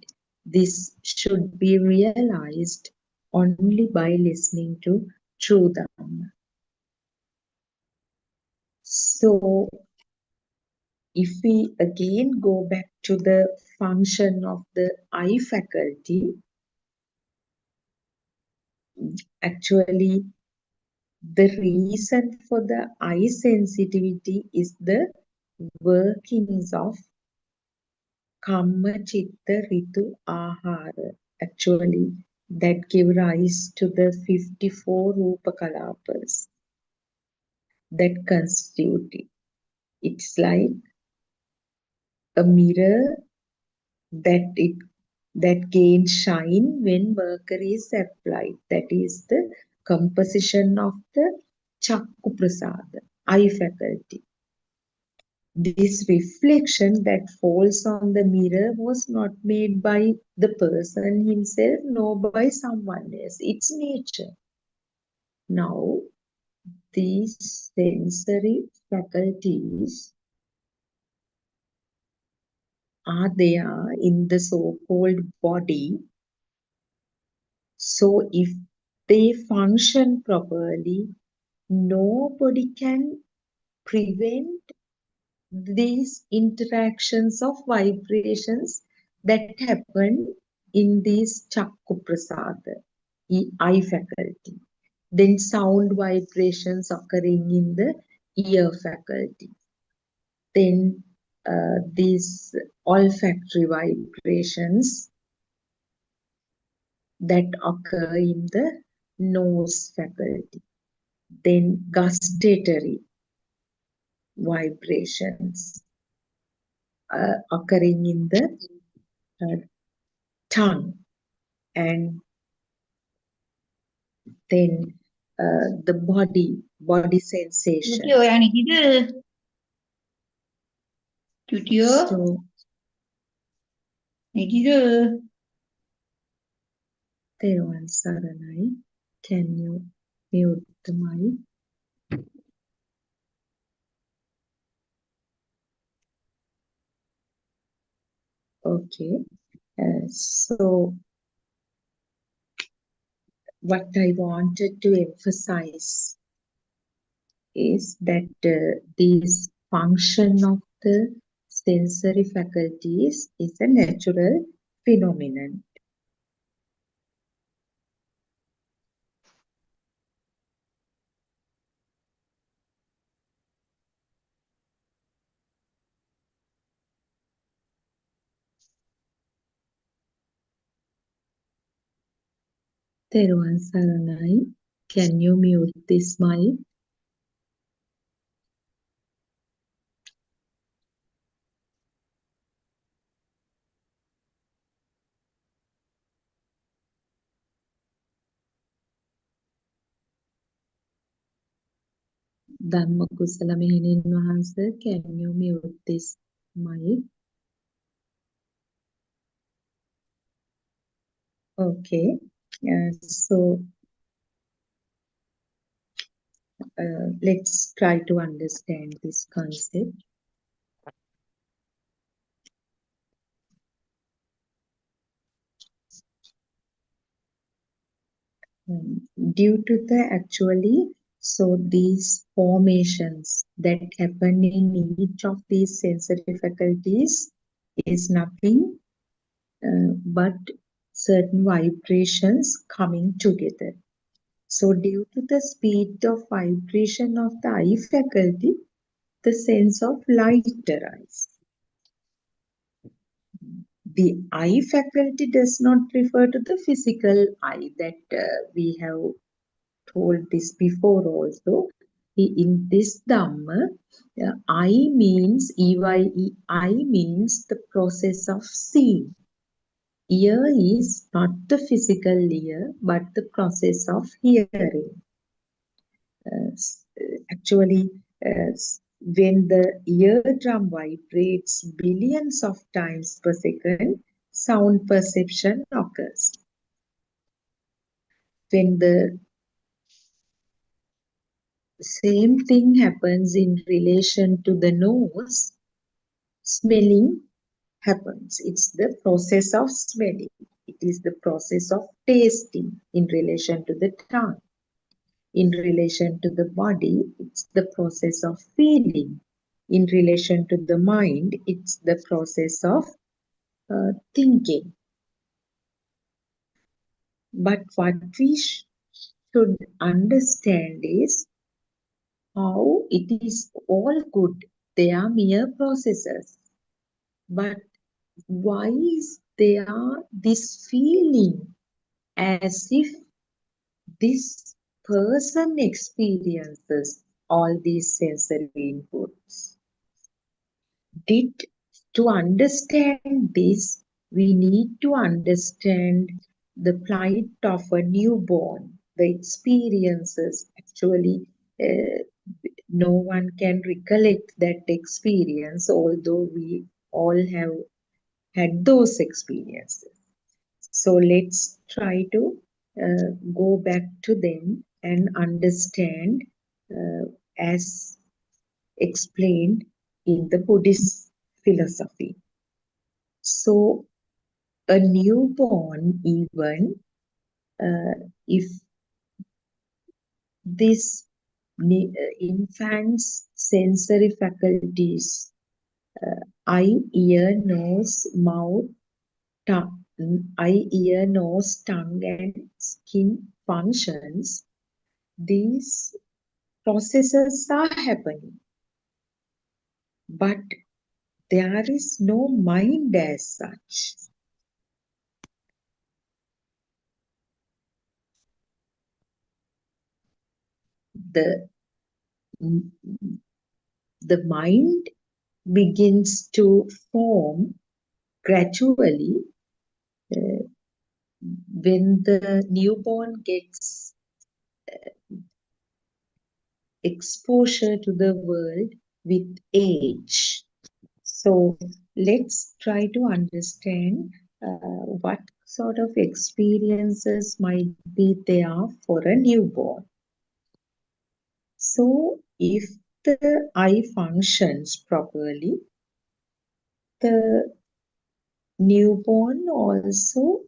This should be realized only by listening to true Dhamma. So if we again go back to the function of the eye faculty, actually the reason for the eye sensitivity is the workings of Kamma, Chitta, Ritu, Ahara. Actually, that give rise to the 54 Rupa Kalapas that constitute it. It's like a mirror that gains shine when mercury is applied. That is the composition of the Chakku Prasada, eye faculty. This reflection that falls on the mirror was not made by the person himself nor by someone else. It's nature. Now, these sensory faculties are there in the so-called body. So if they function properly, nobody can prevent these interactions of vibrations that happen in these Chakku Prasada, eye faculty. Then sound vibrations occurring in the ear faculty. Then these olfactory vibrations that occur in the nose faculty. Then gustatory vibrations occurring in the tongue, and then the body sensation. So, Theruvan Saranai, can you mute the mic? Okay. So, what I wanted to emphasize is that this function of the sensory faculties is a natural phenomenon. Teruvan Saranai. Can you mute this mic? Dhammakusala Mehenin Wahanse, can you mute this mic? Okay. So let's try to understand this concept. Due to these formations that happen in each of these sensory faculties is nothing but certain vibrations coming together. So due to the speed of vibration of the eye faculty, the sense of light arises. The eye faculty does not refer to the physical eye that we have told this before also. In this Dhamma, eye means, eye means the process of seeing. Ear is not the physical ear, but the process of hearing. Actually, when the eardrum vibrates billions of times per second, sound perception occurs. When the same thing happens in relation to the nose, smelling happens. It's the process of smelling. It is the process of tasting in relation to the tongue. In relation to the body, it's the process of feeling. In relation to the mind, it's the process of thinking. But what we should understand is how it is all good. They are mere processes. But why is there this feeling as if this person experiences all these sensory inputs? To understand this, we need to understand the plight of a newborn, the experiences. Actually, no one can recollect that experience, although we all have had those experiences. So let's try to go back to them and understand as explained in the Buddhist philosophy. So a newborn, even if this infant's sensory faculties, eye, ear, nose, mouth, tongue, eye, ear, nose, tongue, and skin functions, these processes are happening. But there is no mind as such. The mind begins to form gradually when the newborn gets exposure to the world with age. So let's try to understand what sort of experiences might be there for a newborn. So if the eye functions properly, the newborn also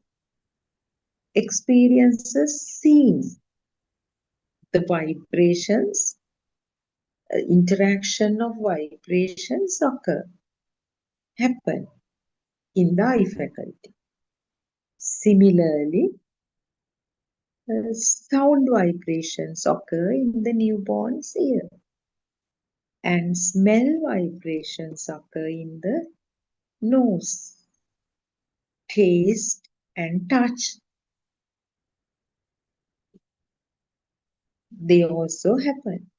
experiences seeing. The vibrations, interaction of vibrations happen in the eye faculty. Similarly, sound vibrations occur in the newborn's ear, and smell vibrations occur in the nose, taste and touch they also happen.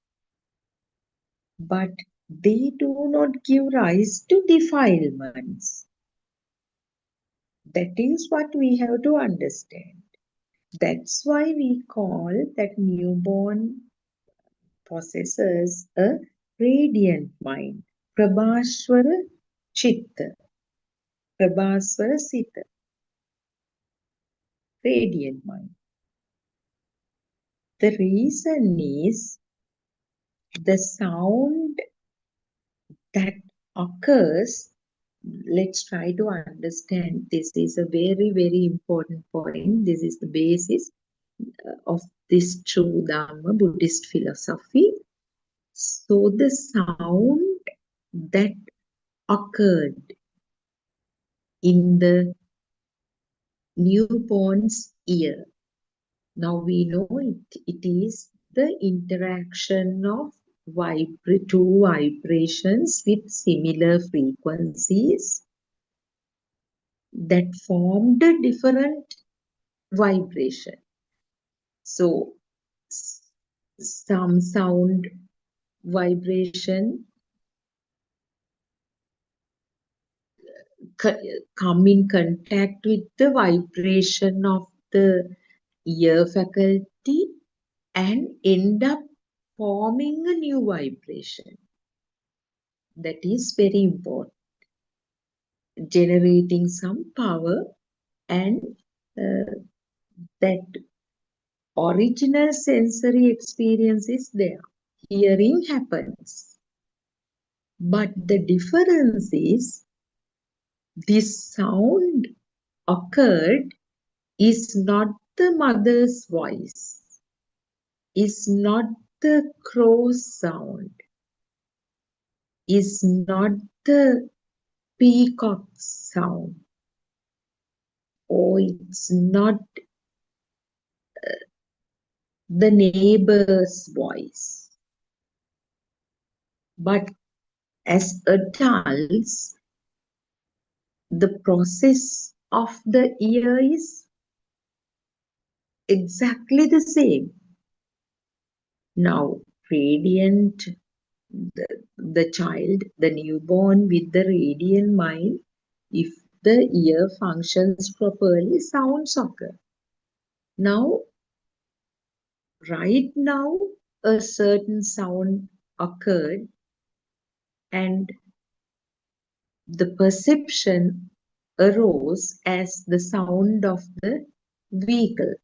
But they do not give rise to defilements. That is what we have to understand. That's why we call that newborn possesses a radiant mind. Prabhaswara Chitta. Prabhaswara Sita. Radiant mind. The reason is the sound that occurs. Let's try to understand. This is a very, very important point. This is the basis of this true Dharma Buddhist philosophy. So the sound that occurred in the newborn's ear. Now we know it is the interaction of two vibrations with similar frequencies that formed a different vibration. So some sound vibration come in contact with the vibration of the ear faculty and end up forming a new vibration. That is very important. Generating some power, and that original sensory experience is there. Hearing happens. But the difference is this sound occurred is not the mother's voice, is not the crow's sound, is not the peacock's sound, or it's not the neighbor's voice. But as adults, the process of the ear is exactly the same. Now, radiant, the child, the newborn with the radiant mind, if the ear functions properly, sounds occur. Now, right now, a certain sound occurred, and the perception arose as the sound of the vehicle.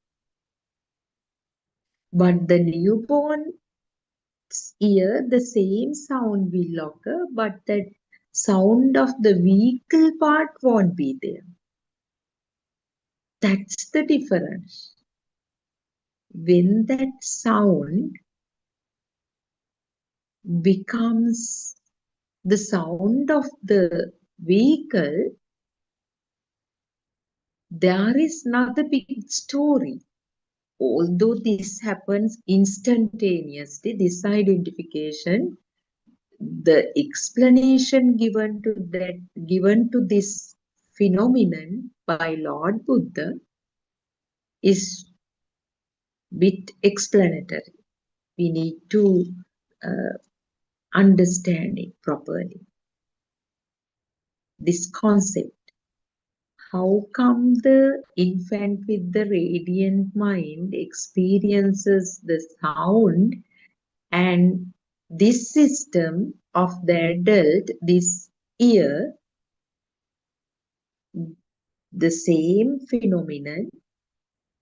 But the newborn's ear, the same sound will occur, but that sound of the vehicle part won't be there. That's the difference. When that sound becomes the sound of the vehicle, there is not a big story. Although this happens instantaneously, this identification, the explanation given to this phenomenon by Lord Buddha is bit explanatory. We need to understand it properly. This concept. How come the infant with the radiant mind experiences the sound, and this system of the adult, this ear, the same phenomenon,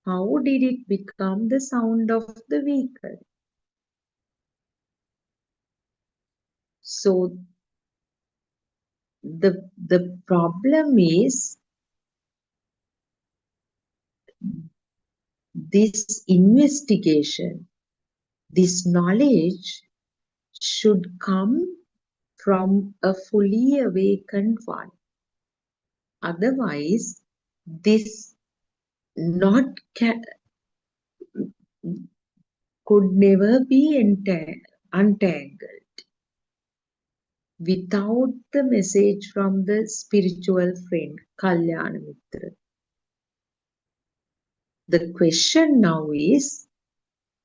how did it become the sound of the vehicle? So the problem is this investigation, this knowledge should come from a fully awakened one. Otherwise, this could never be untangled without the message from the spiritual friend, Kalyana Mitra. The question now is,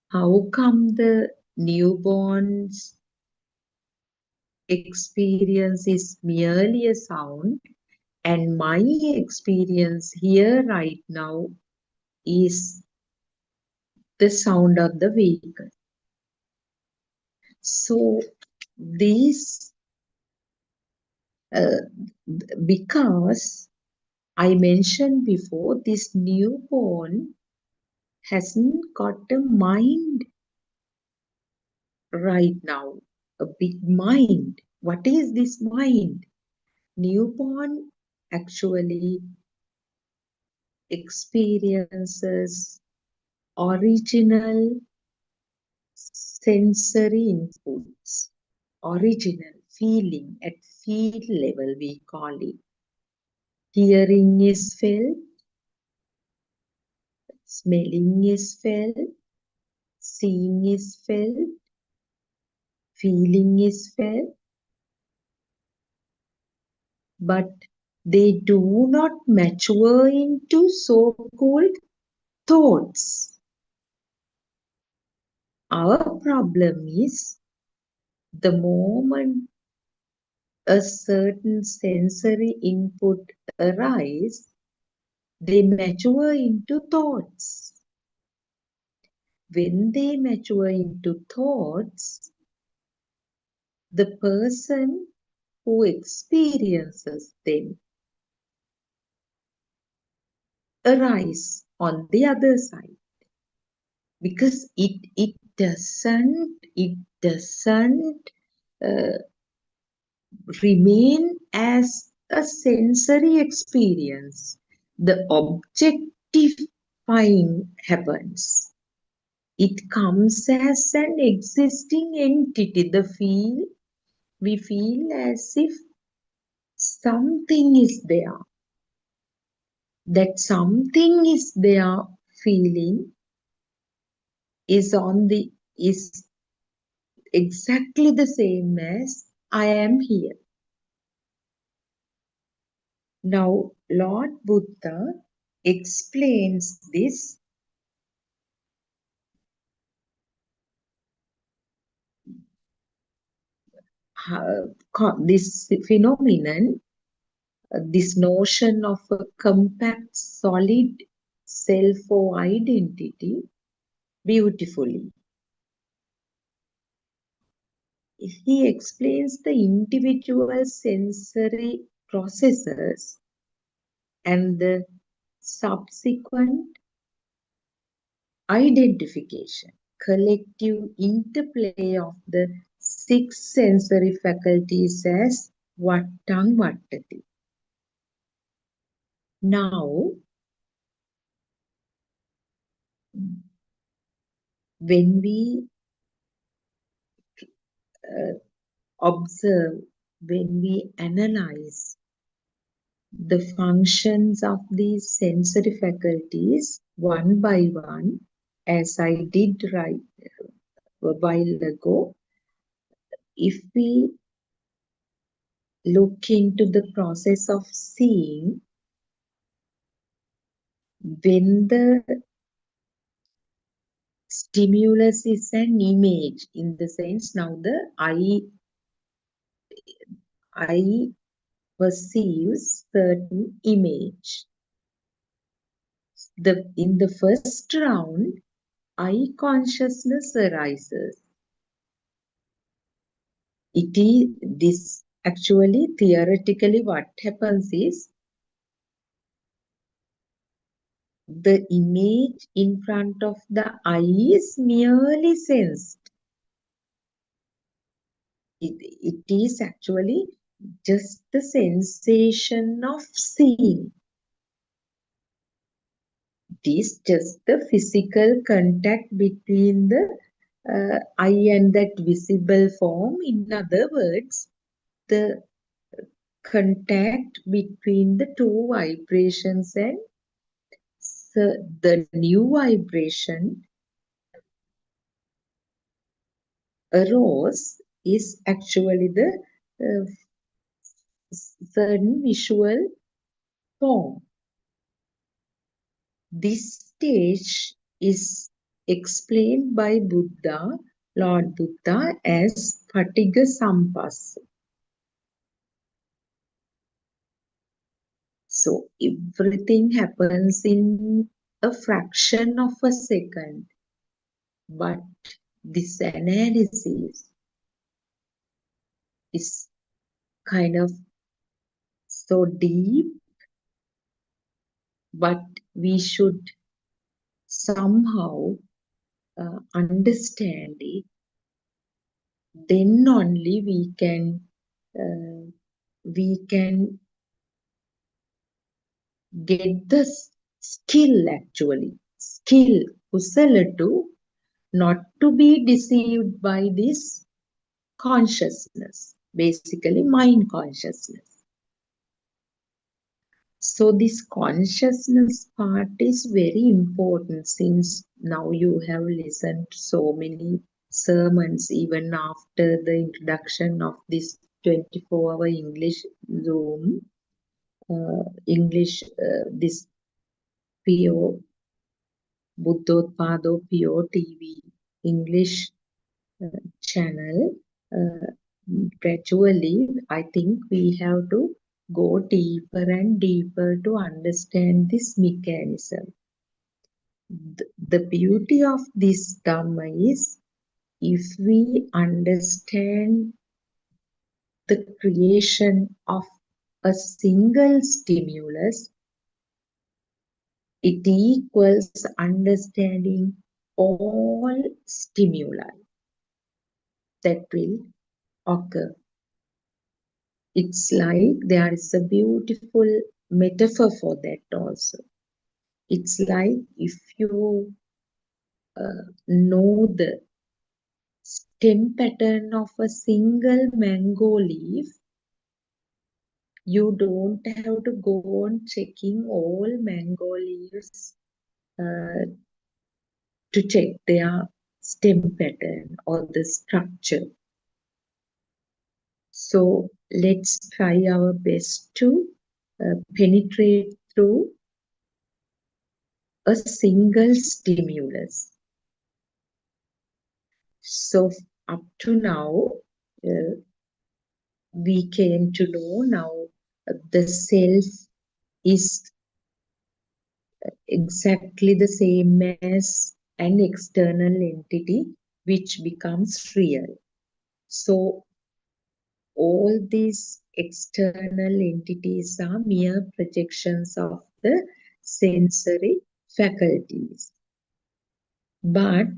How come the newborn's experience is merely a sound and my experience here right now is the sound of the vehicle? So this because I mentioned before, this newborn hasn't got a mind right now, a big mind. What is this mind? Newborn actually experiences original sensory inputs, original feeling at feel level, we call it. Hearing is felt, smelling is felt, seeing is felt, feeling is felt, but they do not mature into so-called thoughts. Our problem is the moment a certain sensory input arises, they mature into thoughts. When they mature into thoughts, the person who experiences them arise on the other side, because it doesn't remain as a sensory experience. The objectifying happens. It comes as an existing entity. We feel as if something is there. That something is there feeling is exactly the same as I am here. Now, Lord Buddha explains this this phenomenon, this notion of a compact, solid self or identity beautifully. He explains the individual sensory processes and the subsequent identification, collective interplay of the 6 sensory faculties as Vattang Vattati. Now, when we observe, when we analyze the functions of these sensory faculties one by one, as I did right a while ago, if we look into the process of seeing, when the stimulus is an image, in the sense now the eye perceives certain image. In the first round, eye consciousness arises. It is this actually theoretically what happens is the image in front of the eye is merely sensed. It is actually just the sensation of seeing. It is just the physical contact between the eye and that visible form. In other words, the contact between the two vibrations, and the new vibration arose is actually the certain visual form. This stage is explained by Buddha, Lord Buddha, as Patiga Sampassa. So everything happens in a fraction of a second, but this analysis is kind of so deep, but we should somehow understand it. Then only we can get the skill, actually skill, kusalatu, not to be deceived by this consciousness, basically mind consciousness. So this consciousness part is very important, since now you have listened to so many sermons even after the introduction of this 24-hour English Zoom, this PO Buddothpado PeoTV English channel. Gradually, I think we have to go deeper and deeper to understand this mechanism. The beauty of this Dhamma is, if we understand the creation of a single stimulus, it equals understanding all stimuli that will occur. It's like there is a beautiful metaphor for that also. It's like if you know the stem pattern of a single mango leaf, you don't have to go on checking all mango leaves to check their stem pattern or the structure. So let's try our best to penetrate through a single stimulus. So up to now, we came to know now the self is exactly the same as an external entity which becomes real. So all these external entities are mere projections of the sensory faculties. But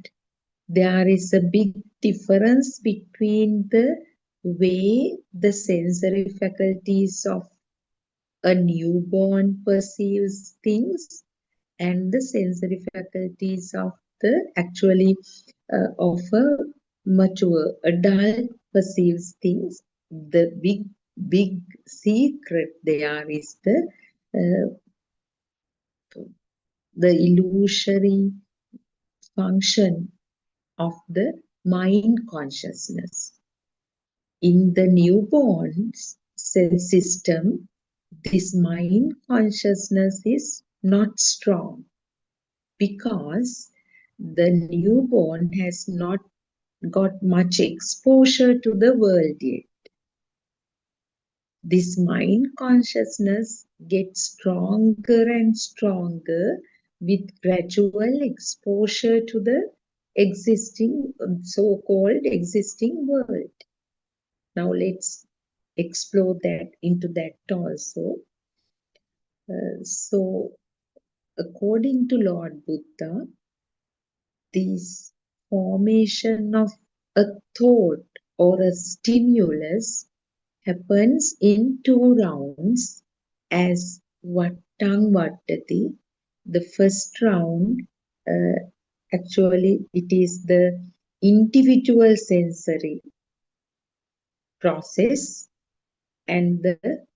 there is a big difference between the way the sensory faculties of a newborn perceives things and the sensory faculties of a mature adult perceives things. The big secret there is the illusory function of the mind consciousness. In the newborn's cell system, this mind consciousness is not strong because the newborn has not got much exposure to the world yet. This mind consciousness gets stronger and stronger with gradual exposure to the existing, so-called existing world. Now let's explore that into that also. So according to Lord Buddha, this formation of a thought or a stimulus happens in 2 rounds as Vattang Vattati. The first round, actually it is the individual sensory process, and the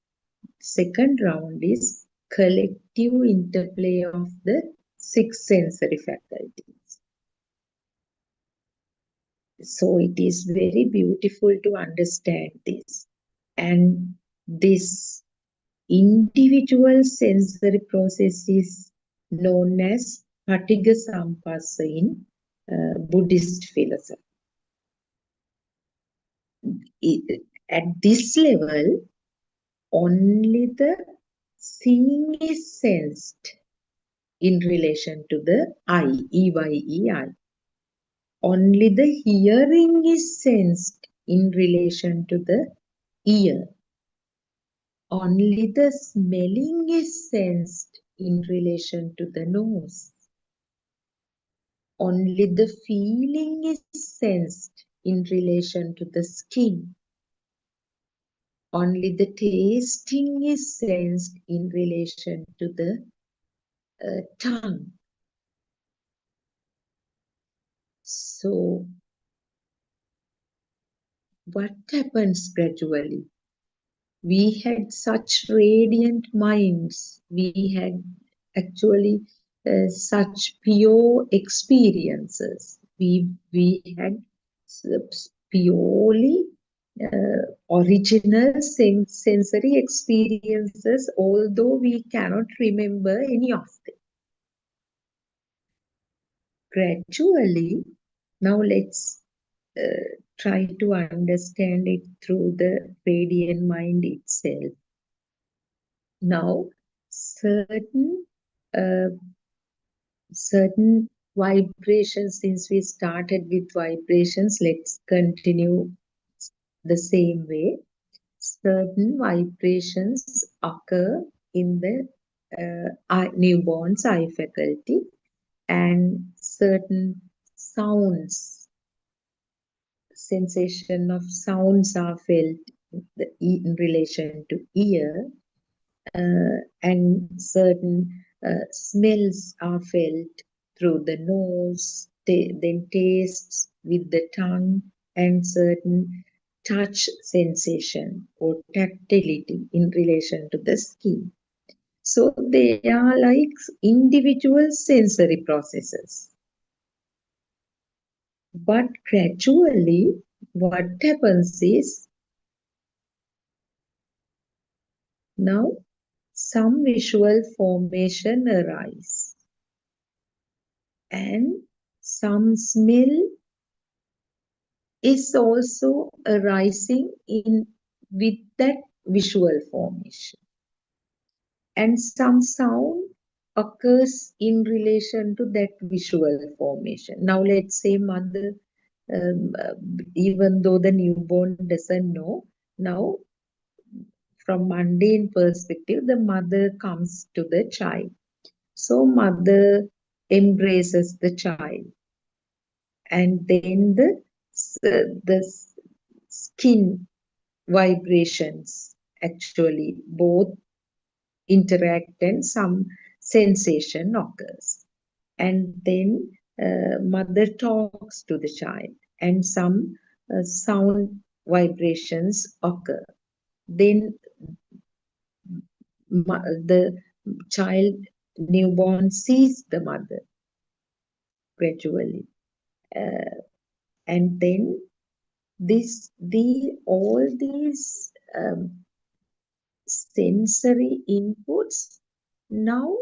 second round is collective interplay of the 6 sensory faculties. So it is very beautiful to understand this. And this individual sensory process is known as Patiga Sampassa in Buddhist philosophy. At this level, only the seeing is sensed in relation to the eye, E-Y-E-I. Only the hearing is sensed in relation to the ear. Only the smelling is sensed in relation to the nose. Only the feeling is sensed in relation to the skin. Only the tasting is sensed in relation to the tongue. So, what happens gradually? We had such radiant minds. We had actually such pure experiences. We had purely original sensory experiences, although we cannot remember any of them. Gradually, now let's try to understand it through the radiant mind itself. Now, certain vibrations, since we started with vibrations, let's continue the same way. Certain vibrations occur in the newborn's eye faculty, and certain sounds, sensation of sounds are felt in relation to ear, and certain smells are felt through the nose, then tastes with the tongue, and certain touch sensation or tactility in relation to the skin. So they are like individual sensory processes. But gradually, what happens is, now some visual formation arise, and some smell is also arising with that visual formation, and some sound occurs in relation to that visual formation. Now let's say mother, even though the newborn doesn't know, now from mundane perspective, the mother comes to the child. So mother embraces the child, and then the skin vibrations actually both interact, and some sensation occurs. And then mother talks to the child, and some sound vibrations occur. Then the child newborn sees the mother gradually, and then all these sensory inputs now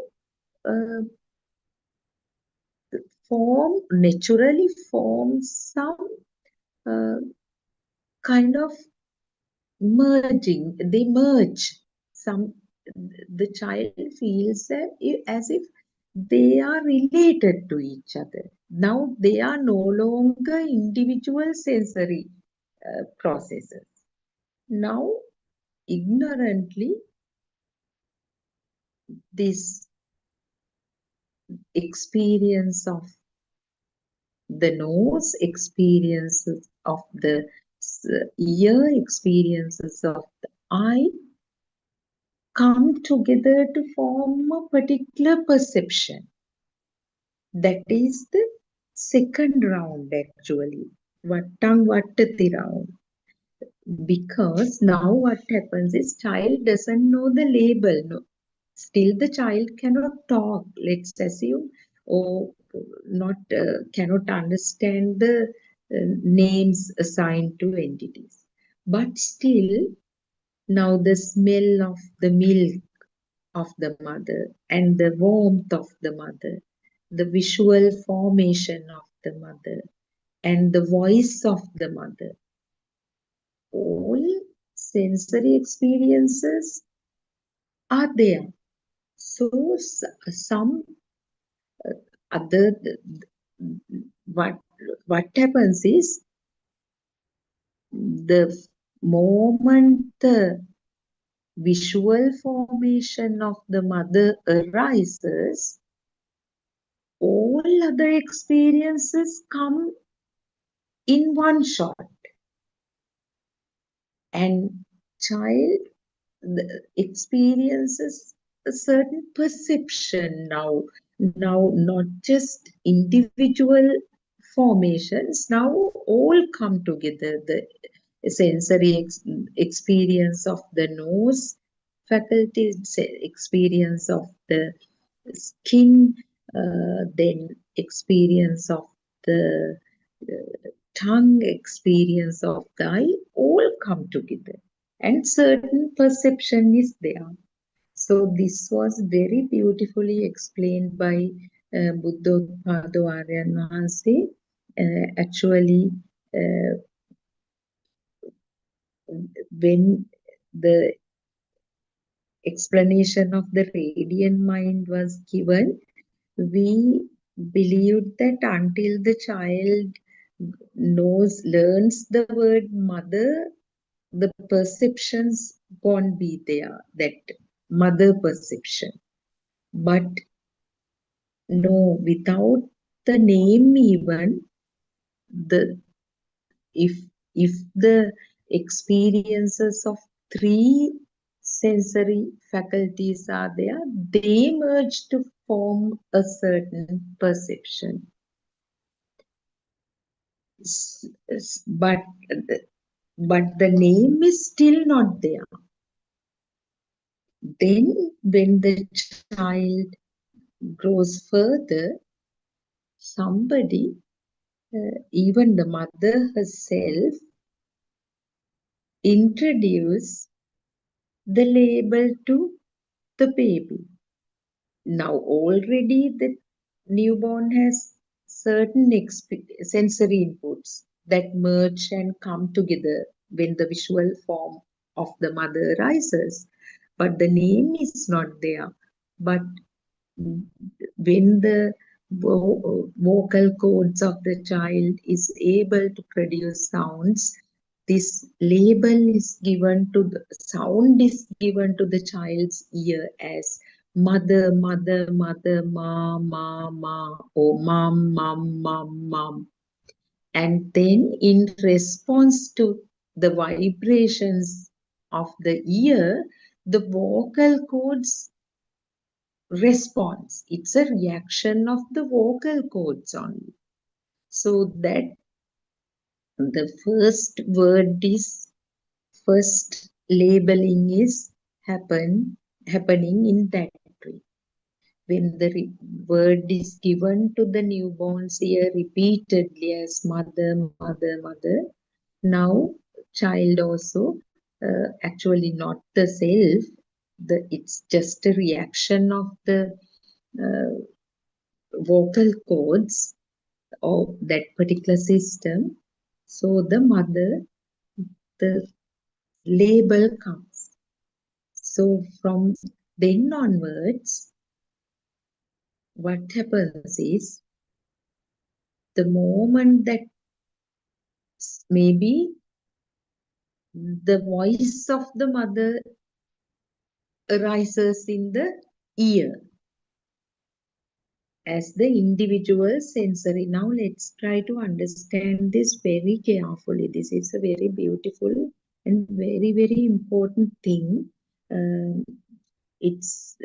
naturally form some kind of merging. They merge. The child feels that as if they are related to each other. Now they are no longer individual sensory processes. Now, ignorantly, this experience of the nose, experiences of the ear, experiences of the eye come together to form a particular perception. That is the second round actually, Vattang Vattati round. Because now what happens is child doesn't know the label. No. Still the child cannot talk, let's assume, or not cannot understand the names assigned to entities. But still, now the smell of the milk of the mother and the warmth of the mother, the visual formation of the mother and the voice of the mother. All sensory experiences are there. So some other what happens is the moment the visual formation of the mother arises, all other experiences come in one shot, and child experiences a certain perception now not just individual formations, now all come together. The sensory experience of the nose faculty, experience of the skin, then experience of the tongue, experience of the eye, all come together. And certain perception is there. So this was very beautifully explained by Buddothpado Aryan Wahanse. Actually, when the explanation of the radiant mind was given, we believed that until the child learns the word mother, the perceptions won't be there, that mother perception. But no, without the name even, if the experiences of three sensory faculties are there, they merge to form a certain perception. But the name is still not there. Then when the child grows further, somebody, even the mother herself, introduce the label to the baby. Now already the newborn has certain sensory inputs that merge and come together when the visual form of the mother arises. But the name is not there. But when the vocal cords of the child is able to produce sounds, this label is given to the sound is given to the child's ear as mother, mother, mother, ma, ma, ma, or mom, mom, mom, mom. And then in response to the vibrations of the ear, the vocal cords response. It's a reaction of the vocal cords only. So that the first labeling is happening in that way. When the word is given to the newborn's ear repeatedly as mother, mother, mother, now child also, actually not the self, it's just a reaction of the vocal cords of that particular system. So the mother, the label comes. So from then onwards, what happens is the moment that maybe the voice of the mother arises in the ear as the individual sensory. Now let's try to understand this very carefully. This is a very beautiful and very, very important thing. It's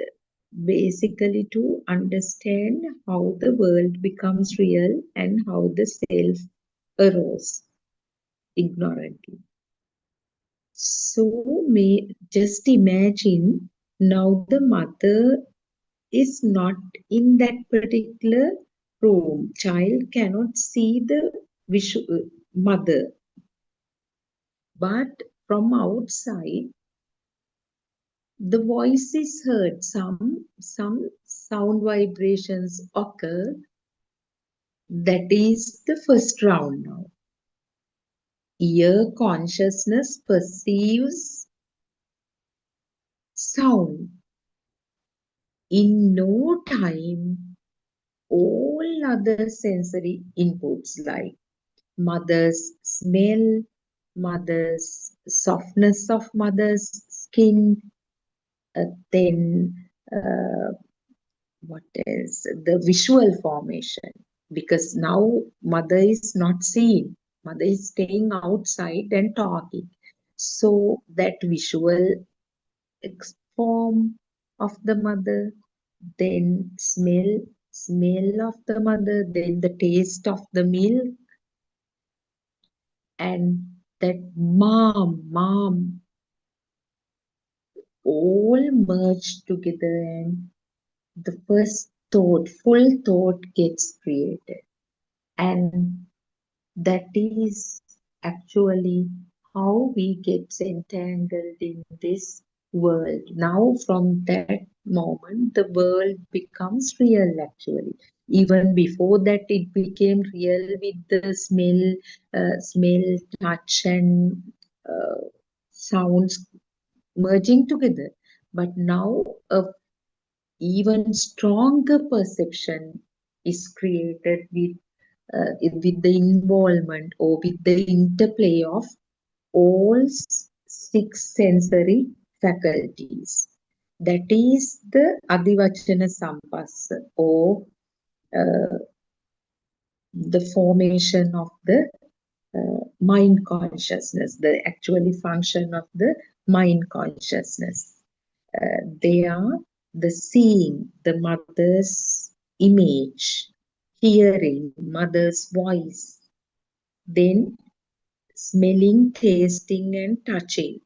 basically to understand how the world becomes real and how the self arose ignorantly. So just imagine now the mother is not in that particular room. Child cannot see the mother, but from outside the voice is heard. Some sound vibrations occur, That is the first round now. Ear consciousness perceives sound. In no time, all other sensory inputs like mother's smell, mother's softness of mother's skin, then what else? The visual formation, because now mother is not seen, mother is staying outside and talking. So that visual form of the mother, then smell of the mother, then the taste of the milk, and that mom, all merged together, and the first thought, full thought gets created. And that is actually how we get entangled in this world. Now, from that moment, the world becomes real actually. Even before that, it became real with the smell, touch, and sounds merging together. But now, a even stronger perception is created with the involvement or with the interplay of all six sensory faculties. That is the Adivachana Sampassa, or the formation of the mind consciousness, the actually function of the mind consciousness. They are the seeing the mother's image, hearing mother's voice, then smelling, tasting, and touching.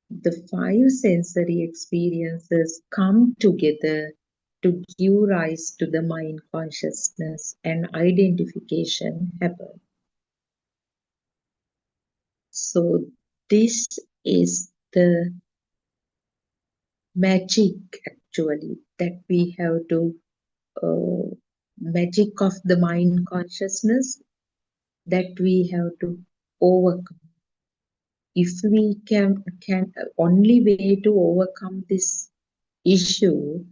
The five sensory experiences come together to give rise to the mind consciousness, and identification happen. So this is the magic actually that we have to magic of the mind consciousness that we have to overcome. If we can only way to overcome this issue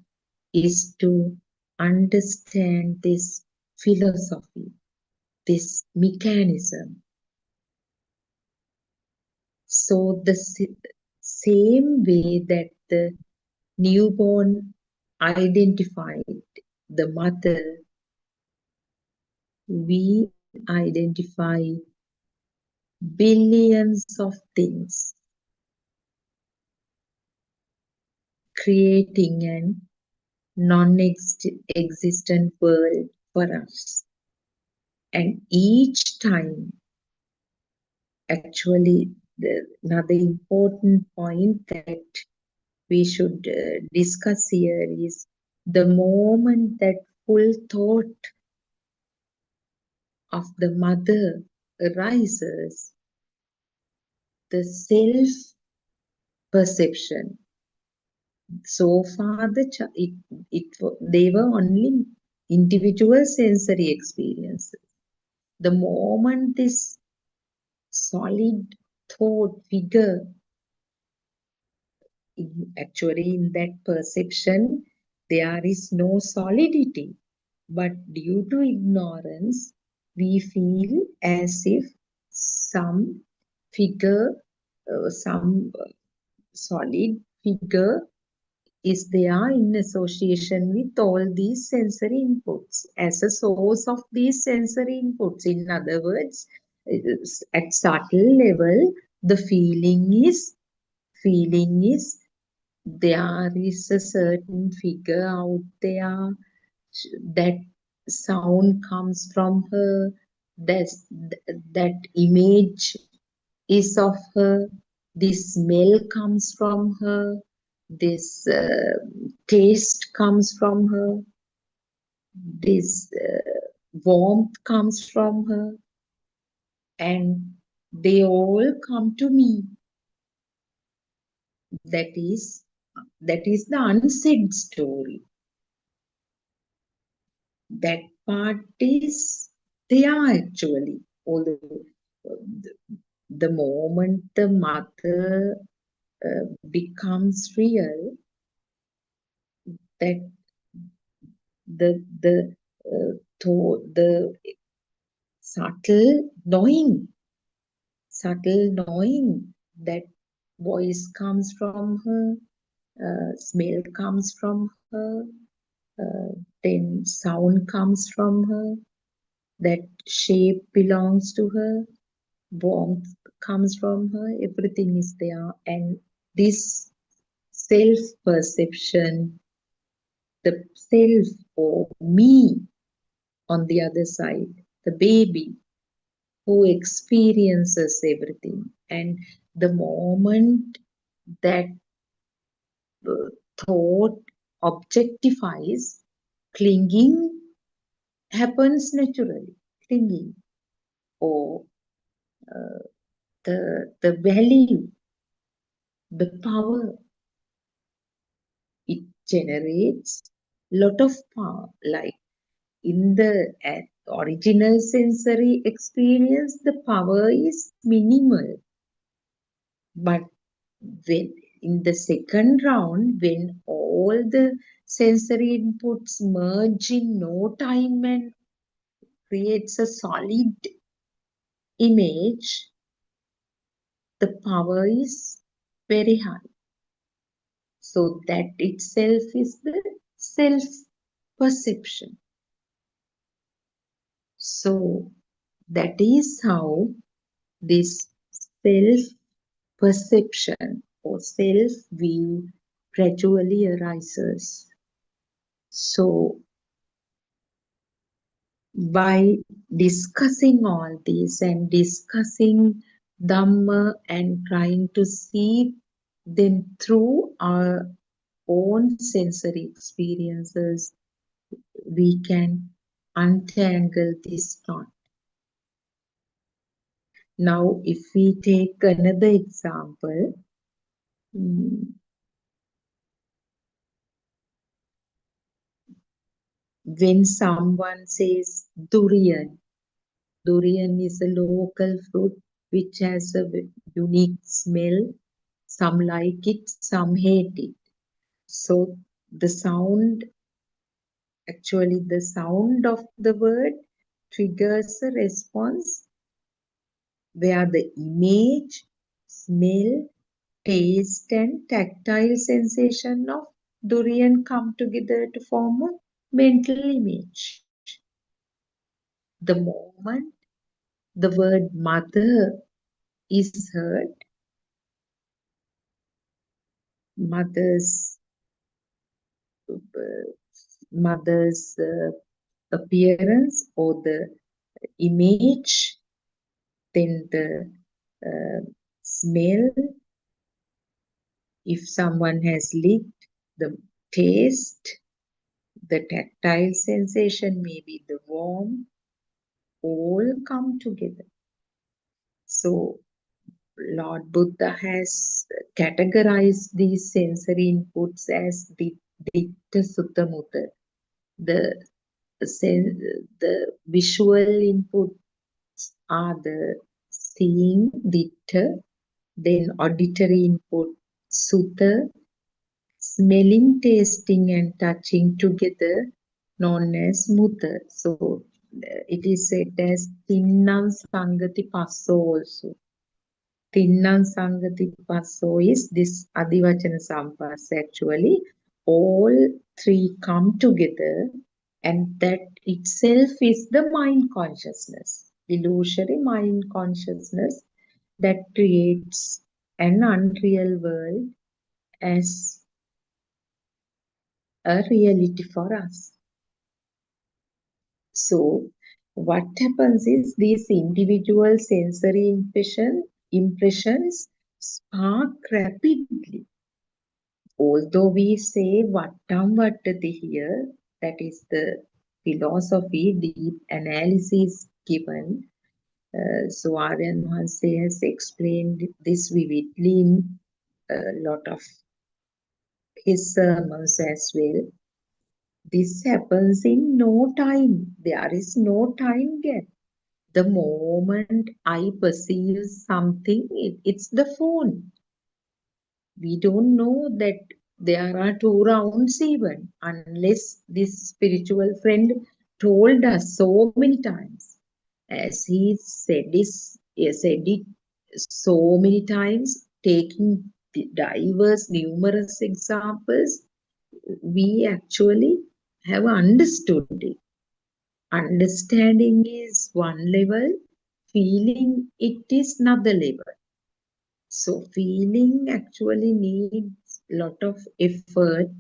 is to understand this philosophy, this mechanism. So the same way that the newborn identified the mother, we identify billions of things, creating an non-existent world for us. And each time, actually, another important point that we should discuss here is the moment that full thought of the mother arises, the self perception. So far, they were only individual sensory experiences. The moment this solid thought figure, actually in that perception, there is no solidity. But due to ignorance, we feel as if some figure, some solid figure is there in association with all these sensory inputs as a source of these sensory inputs. In other words, at subtle level, the feeling is there is a certain figure out there, that sound comes from her, that image is of her, this smell comes from her, this taste comes from her, this warmth comes from her, and they all come to me. That is the unsaid story. that part is there actually. Although the moment the mother becomes real, that the thought, the subtle knowing that voice comes from her, smell comes from her, then sound comes from her, that shape belongs to her, warmth comes from her, everything is there. And this self-perception, the self or me on the other side, the baby who experiences everything. And the moment that thought objectifies, clinging happens naturally. Clinging or the value, the power, it generates lot of power. Like in the original sensory experience, the power is minimal. But when in the second round, when all the sensory inputs merge in no time and creates a solid image, the power is very high. So that itself is the self-perception. So that is how this self-perception or self-view gradually arises. So by discussing all this and discussing Dhamma and trying to see them through our own sensory experiences, we can untangle this knot. Now, if we take another example, when someone says durian, durian is a local fruit which has a unique smell. Some like it, some hate it. So the sound, actually the sound of the word triggers a response where the image, smell, taste and tactile sensation of durian come together to form a mental image. The moment the word mother is heard, mother's appearance or the image, then the smell, if someone has licked, the taste, the tactile sensation, maybe the warmth, all come together. So Lord Buddha has categorized these sensory inputs as Ditta Sutta Mutta. The visual inputs are the seeing, Ditta, then auditory input, Sutta, smelling, tasting and touching together, known as Mutta. So it is said as Tinnam Sangati Passo also. Tinnam Sangati Passo is this Adivachana Sampas actually. All three come together and that itself is the mind consciousness, illusory mind consciousness that creates an unreal world as a reality for us. So what happens is these individual sensory impressions spark rapidly. Although we say Vattam Vattati here, that is the philosophy, deep analysis given. So Aryan Mahanse has explained this vividly in a lot of his sermons as well. This happens in no time. There is no time gap. The moment I perceive something, it's the phone. We don't know that there are two rounds even, unless this spiritual friend told us so many times. As he said it so many times, taking numerous examples, we actually have understood it. Understanding is one level, feeling it is another level. So feeling actually needs a lot of effort,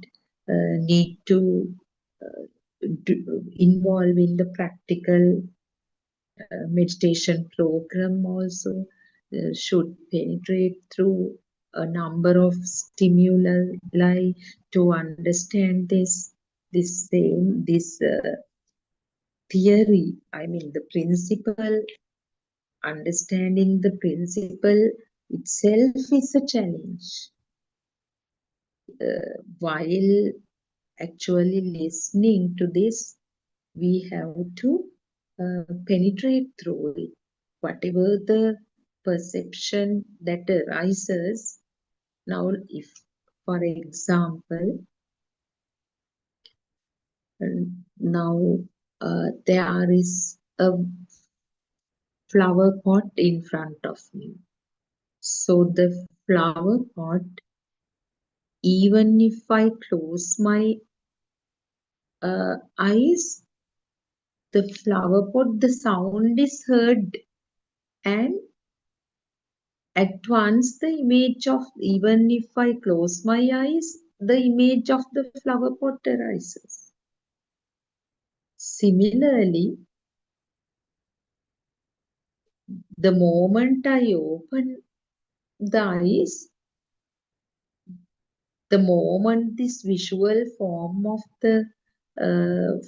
need to involve in the practical meditation program also, should penetrate through a number of stimuli to understand this theory. I mean, the principle, understanding the principle itself is a challenge. While actually listening to this, we have to penetrate through it. Whatever the perception that arises, now if, for example, now there is a flower pot in front of me. So the flower pot, even if I close my eyes, the flower pot, the sound is heard, and at once the image of, even if I close my eyes, the image of the flower pot arises. Similarly, the moment I open the eyes, the moment this visual form of the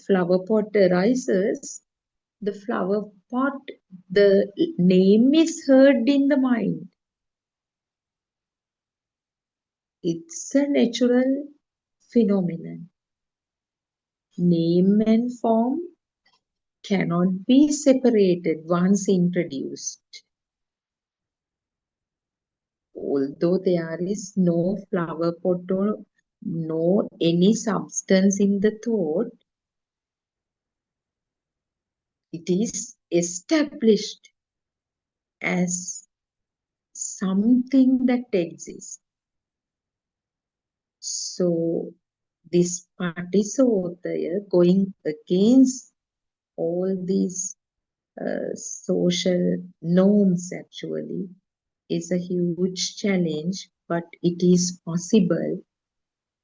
flower pot arises, the flower pot, the name is heard in the mind. It's a natural phenomenon. Name and form cannot be separated once introduced. Although there is no flower pot or no any substance in the thought, it is established as something that exists. So this Patisotaya, going against all these social norms, actually is a huge challenge, but it is possible.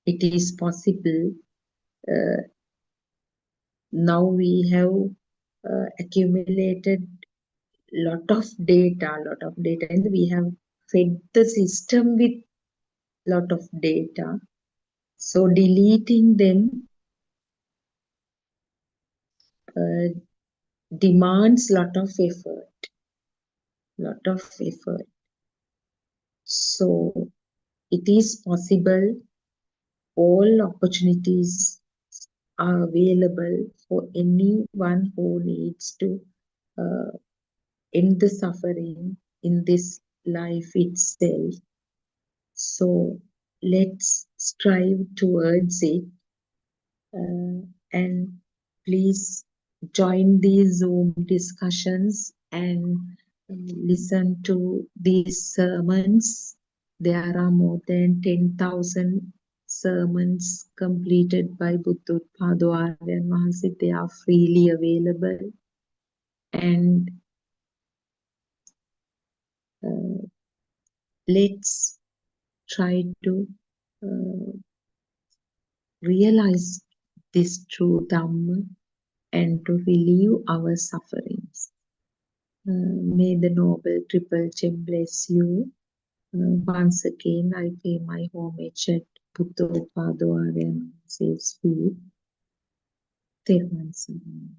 It is possible. Now we have accumulated lot of data, and we have fed the system with lot of data. So deleting them demands lot of effort. So it is possible. All opportunities are available for anyone who needs to end the suffering in this life itself. So let's strive towards it, and please join these Zoom discussions and listen to these sermons. There are more than 10,000 sermons completed by Buddothpado Aryan Mahasid. They are freely available, and let's try to realize this true Dhamma and to relieve our sufferings. May the Noble Triple Gem bless you. Once again, I pay my homage at Buddothpado Aryan Mahas's feet. Therwan Saranam.